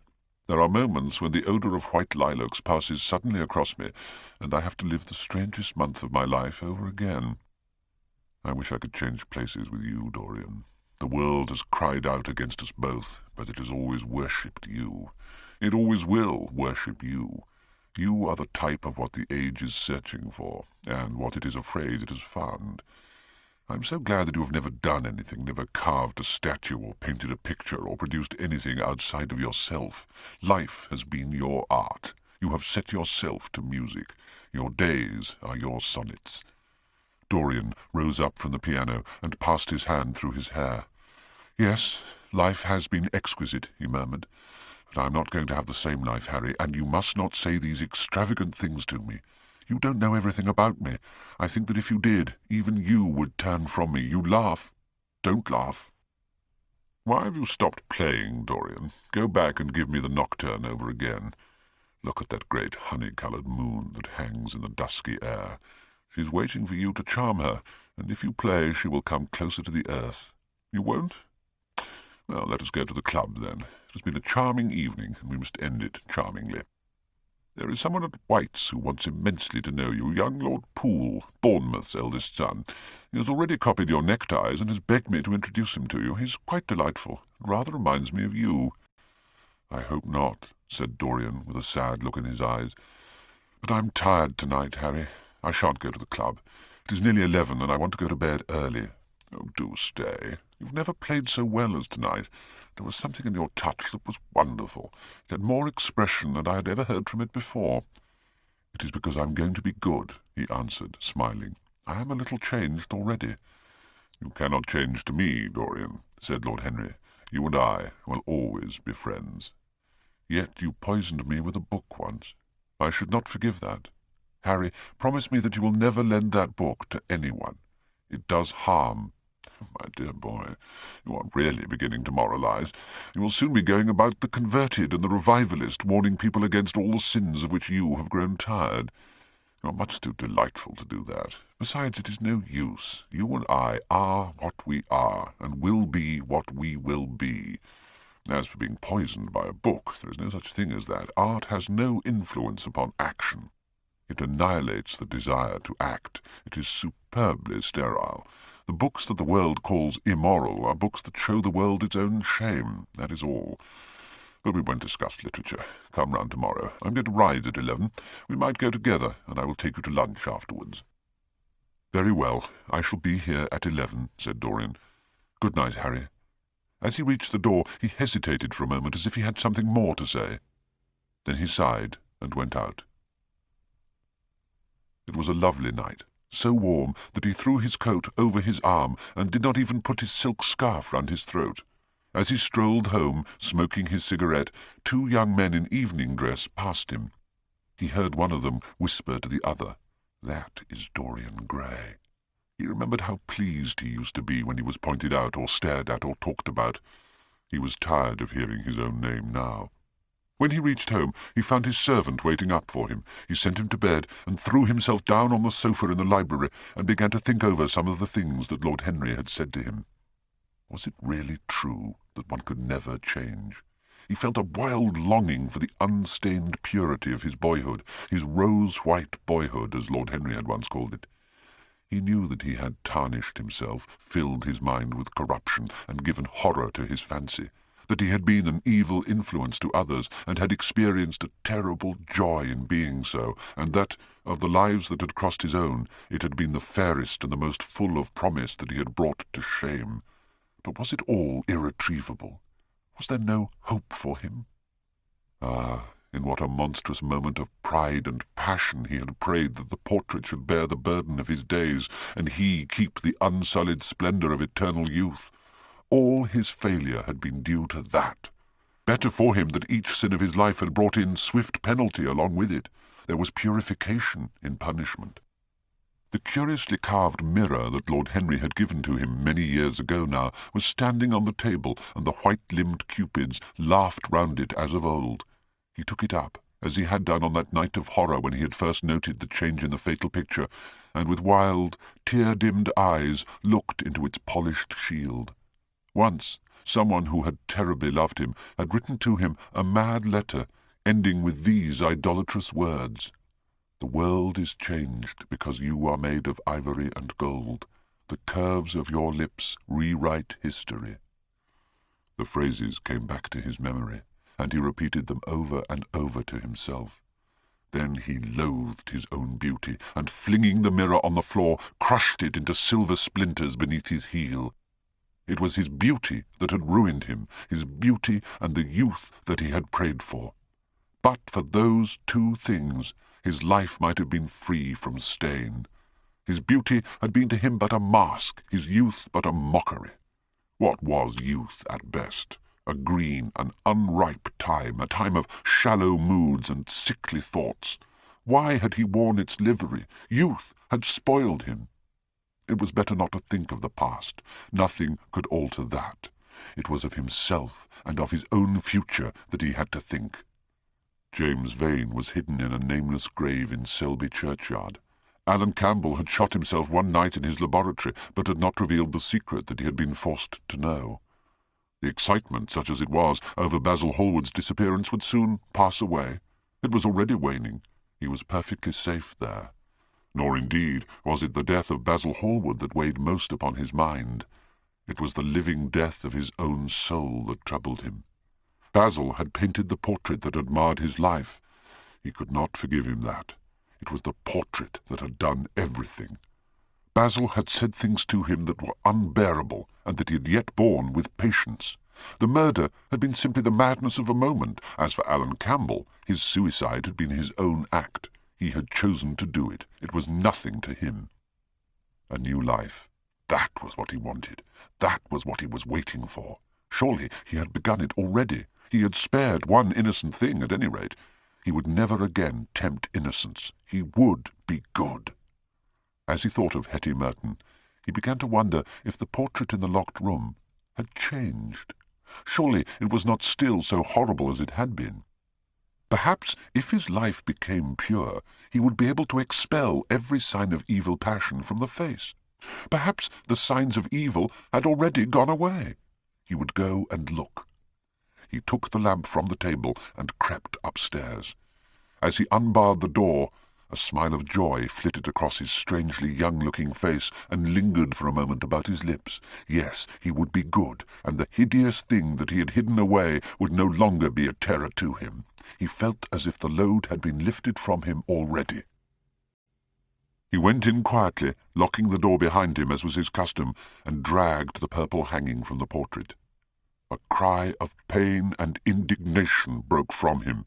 There are moments when the odour of white lilacs passes suddenly across me, and I have to live the strangest month of my life over again. I wish I could change places with you, Dorian. The world has cried out against us both, but it has always worshipped you. It always will worship you. You are the type of what the age is searching for, and what it is afraid it has found. I'm so glad that you have never done anything, never carved a statue or painted a picture or produced anything outside of yourself. Life has been your art. You have set yourself to music. Your days are your sonnets. Dorian rose up from the piano and passed his hand through his hair. "Yes, life has been exquisite," he murmured. "But I am not going to have the same life, Harry, and you must not say these extravagant things to me. You don't know everything about me. I think that if you did, even you would turn from me. You laugh. Don't laugh." "Why have you stopped playing, Dorian? Go back and give me the nocturne over again. Look at that great honey-coloured moon that hangs in the dusky air. She's waiting for you to charm her, and if you play, she will come closer to the earth. You won't? Well, let us go to the club, then. It has been a charming evening, and we must end it charmingly. There is someone at White's who wants immensely to know you, young Lord Poole, Bournemouth's eldest son. He has already copied your neckties and has begged me to introduce him to you. He's quite delightful. It rather reminds me of you." "I hope not," said Dorian, with a sad look in his eyes. "But I'm tired tonight, Harry. I shan't go to the club. It is nearly 11, and I want to go to bed early." "Oh, do stay. You've never played so well as tonight. There was something in your touch that was wonderful. It had more expression than I had ever heard from it before." "It is because I'm going to be good," he answered, smiling. "I am a little changed already." "You cannot change to me, Dorian," said Lord Henry. "You and I will always be friends." "Yet you poisoned me with a book once. I should not forgive that. Harry, promise me that you will never lend that book to anyone. It does harm." "My dear boy, you are really beginning to moralize. You will soon be going about the converted and the revivalist, warning people against all the sins of which you have grown tired. You are much too delightful to do that. Besides, it is no use. You and I are what we are, and will be what we will be. As for being poisoned by a book, there is no such thing as that. Art has no influence upon action. It annihilates the desire to act. It is superbly sterile. The books that the world calls immoral are books that show the world its own shame. That is all. But we won't discuss literature. Come round tomorrow. I'm going to ride at 11. We might go together, and I will take you to lunch afterwards." "Very well. I shall be here at 11, said Dorian. "Good night, Harry." As he reached the door, he hesitated for a moment as if he had something more to say. Then he sighed and went out. It was a lovely night, so warm that he threw his coat over his arm and did not even put his silk scarf round his throat. As he strolled home, smoking his cigarette, 2 young men in evening dress passed him. He heard one of them whisper to the other, "That is Dorian Gray." He remembered how pleased he used to be when he was pointed out or stared at or talked about. He was tired of hearing his own name now. When he reached home, he found his servant waiting up for him. He sent him to bed and threw himself down on the sofa in the library and began to think over some of the things that Lord Henry had said to him. Was it really true that one could never change? He felt a wild longing for the unstained purity of his boyhood, his rose-white boyhood, as Lord Henry had once called it. He knew that he had tarnished himself, filled his mind with corruption, and given horror to his fancy, that he had been an evil influence to others, and had experienced a terrible joy in being so, and that, of the lives that had crossed his own, it had been the fairest and the most full of promise that he had brought to shame. But was it all irretrievable? Was there no hope for him? Ah, in what a monstrous moment of pride and passion he had prayed that the portrait should bear the burden of his days, and he keep the unsullied splendour of eternal youth. All his failure had been due to that. Better for him that each sin of his life had brought in swift penalty along with it. There was purification in punishment. The curiously carved mirror that Lord Henry had given to him many years ago now was standing on the table, and the white-limbed cupids laughed round it as of old. He took it up, as he had done on that night of horror when he had first noted the change in the fatal picture, and with wild, tear-dimmed eyes looked into its polished shield. Once, someone who had terribly loved him had written to him a mad letter, ending with these idolatrous words: "The world is changed because you are made of ivory and gold. The curves of your lips rewrite history." The phrases came back to his memory, and he repeated them over and over to himself. Then he loathed his own beauty, and flinging the mirror on the floor, crushed it into silver splinters beneath his heel. It was his beauty that had ruined him, his beauty and the youth that he had prayed for. But for those 2 things, his life might have been free from stain. His beauty had been to him but a mask, his youth but a mockery. What was youth at best? A green and unripe time, a time of shallow moods and sickly thoughts. Why had he worn its livery? Youth had spoiled him. It was better not to think of the past. Nothing could alter that. It was of himself and of his own future that he had to think. James Vane was hidden in a nameless grave in Selby churchyard. Alan Campbell had shot himself one night in his laboratory, but had not revealed the secret that he had been forced to know. The excitement, such as it was, over Basil Hallward's disappearance would soon pass away. It was already waning. He was perfectly safe there. Nor, indeed, was it the death of Basil Hallward that weighed most upon his mind. It was the living death of his own soul that troubled him. Basil had painted the portrait that had marred his life. He could not forgive him that. It was the portrait that had done everything. Basil had said things to him that were unbearable, and that he had yet borne with patience. The murder had been simply the madness of a moment. As for Alan Campbell, his suicide had been his own act. He had chosen to do it. It was nothing to him. A new life. That was what he wanted. That was what he was waiting for. Surely he had begun it already. He had spared one innocent thing, at any rate. He would never again tempt innocence. He would be good. As he thought of Hetty Merton, he began to wonder if the portrait in the locked room had changed. Surely it was not still so horrible as it had been. Perhaps, if his life became pure, he would be able to expel every sign of evil passion from the face. Perhaps the signs of evil had already gone away. He would go and look. He took the lamp from the table and crept upstairs. As he unbarred the door, a smile of joy flitted across his strangely young-looking face and lingered for a moment about his lips. Yes, he would be good, and the hideous thing that he had hidden away would no longer be a terror to him. He felt as if the load had been lifted from him already. He went in quietly, locking the door behind him as was his custom, and dragged the purple hanging from the portrait. A cry of pain and indignation broke from him.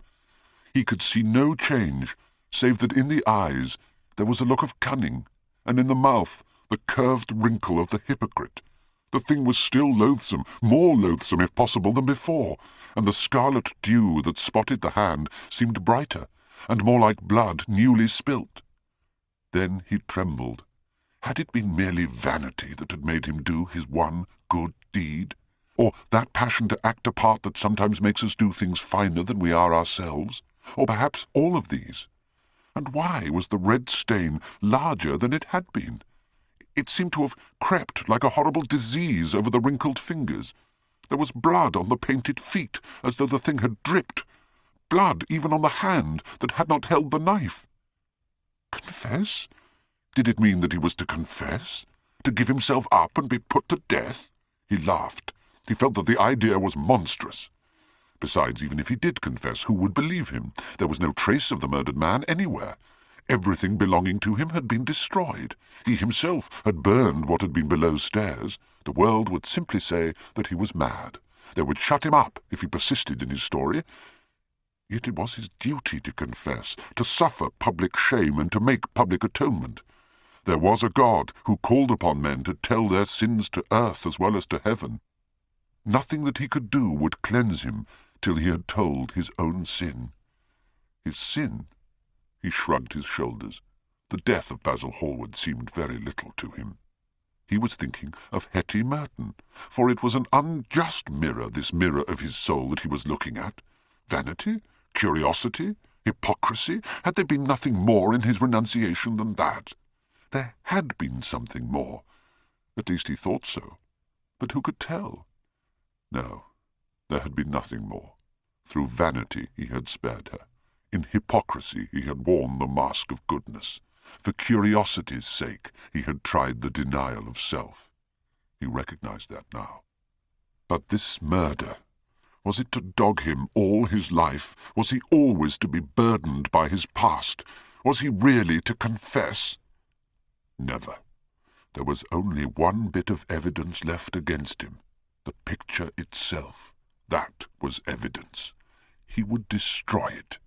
He could see no change, save that in the eyes there was a look of cunning, and in the mouth the curved wrinkle of the hypocrite. The thing was still loathsome, more loathsome if possible than before, and the scarlet dew that spotted the hand seemed brighter, and more like blood newly spilt. Then he trembled. Had it been merely vanity that had made him do his one good deed? Or that passion to act a part that sometimes makes us do things finer than we are ourselves? Or perhaps all of these? And why was the red stain larger than it had been? It seemed to have crept like a horrible disease over the wrinkled fingers. There was blood on the painted feet, as though the thing had dripped. Blood even on the hand that had not held the knife. Confess? Did it mean that he was to confess? To give himself up and be put to death? He laughed. He felt that the idea was monstrous. Besides, even if he did confess, who would believe him? There was no trace of the murdered man anywhere. Everything belonging to him had been destroyed. He himself had burned what had been below stairs. The world would simply say that he was mad. They would shut him up if he persisted in his story. Yet it was his duty to confess, to suffer public shame and to make public atonement. There was a God who called upon men to tell their sins to earth as well as to heaven. Nothing that he could do would cleanse him till he had told his own sin. His sin? He shrugged his shoulders. The death of Basil Hallward seemed very little to him. He was thinking of Hetty Merton, for it was an unjust mirror, this mirror of his soul that he was looking at. Vanity? Curiosity? Hypocrisy? Had there been nothing more in his renunciation than that? There had been something more. At least he thought so. But who could tell? No, there had been nothing more. Through vanity he had spared her. In hypocrisy he had worn the mask of goodness. For curiosity's sake he had tried the denial of self. He recognized that now. But this murder, was it to dog him all his life? Was he always to be burdened by his past? Was he really to confess? Never. There was only one bit of evidence left against him. The picture itself. That was evidence. He would destroy it.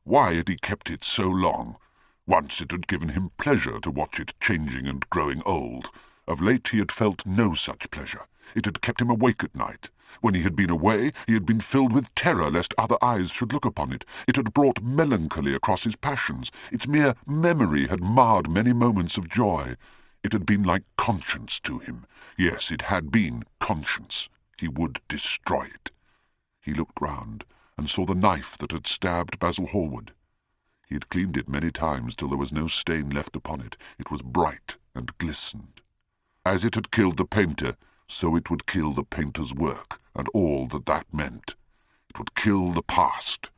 Why had he kept it so long? Once it had given him pleasure to watch it changing and growing old. Of late he had felt no such pleasure. It had kept him awake at night. When he had been away, he had been filled with terror lest other eyes should look upon it. It had brought melancholy across his passions. Its mere memory had marred many moments of joy. It had been like conscience to him. Yes, it had been conscience. He would destroy it. He looked round. and saw the knife that had stabbed Basil Hallward. He had cleaned it many times till there was no stain left upon it. It was bright and glistened. As it had killed the painter, so it would kill the painter's work, and all that that meant. It would kill the past,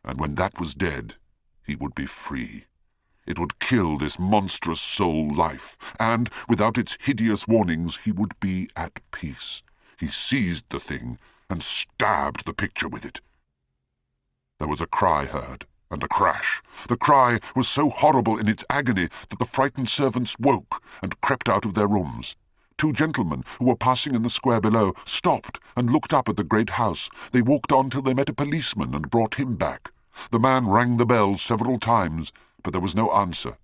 and when that was dead, he would be free. It would kill this monstrous soul life, and, without its hideous warnings, he would be at peace. He seized the thing and stabbed the picture with it. There was a cry heard, and a crash. The cry was so horrible in its agony that the frightened servants woke and crept out of their rooms. Two gentlemen who were passing in the square below stopped and looked up at the great house. They walked on till they met a policeman and brought him back. The man rang the bell several times, but there was no answer.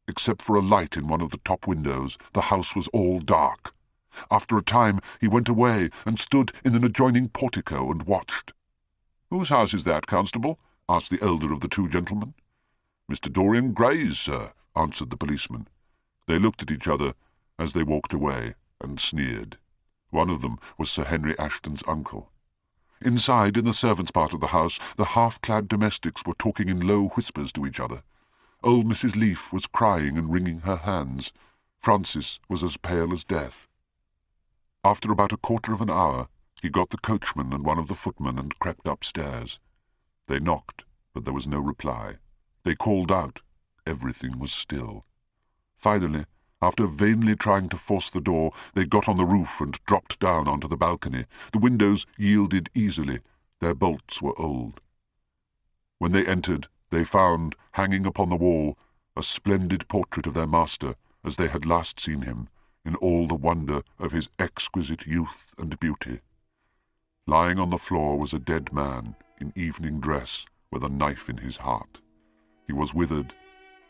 Except for a light in one of the top windows, the house was all dark. After a time he went away and stood in an adjoining portico and watched. "Whose house is that, constable?" asked the elder of the two gentlemen. "Mr. Dorian Gray's, sir," answered the policeman. They looked at each other as they walked away and sneered. One of them was Sir Henry Ashton's uncle. Inside, in the servants' part of the house, the half-clad domestics were talking in low whispers to each other. Old Mrs. Leaf was crying and wringing her hands. Francis was as pale as death. After about a quarter of an hour, he got the coachman and one of the footmen and crept upstairs. They knocked, but there was no reply. They called out. Everything was still. Finally, after vainly trying to force the door, they got on the roof and dropped down onto the balcony. The windows yielded easily. Their bolts were old. When they entered, they found, hanging upon the wall, a splendid portrait of their master, as they had last seen him, in all the wonder of his exquisite youth and beauty. Lying on the floor was a dead man, in evening dress, with a knife in his heart. He was withered,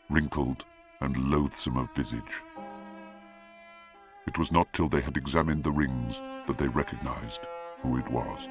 wrinkled, and loathsome of visage. It was not till they had examined the rings that they recognized who it was.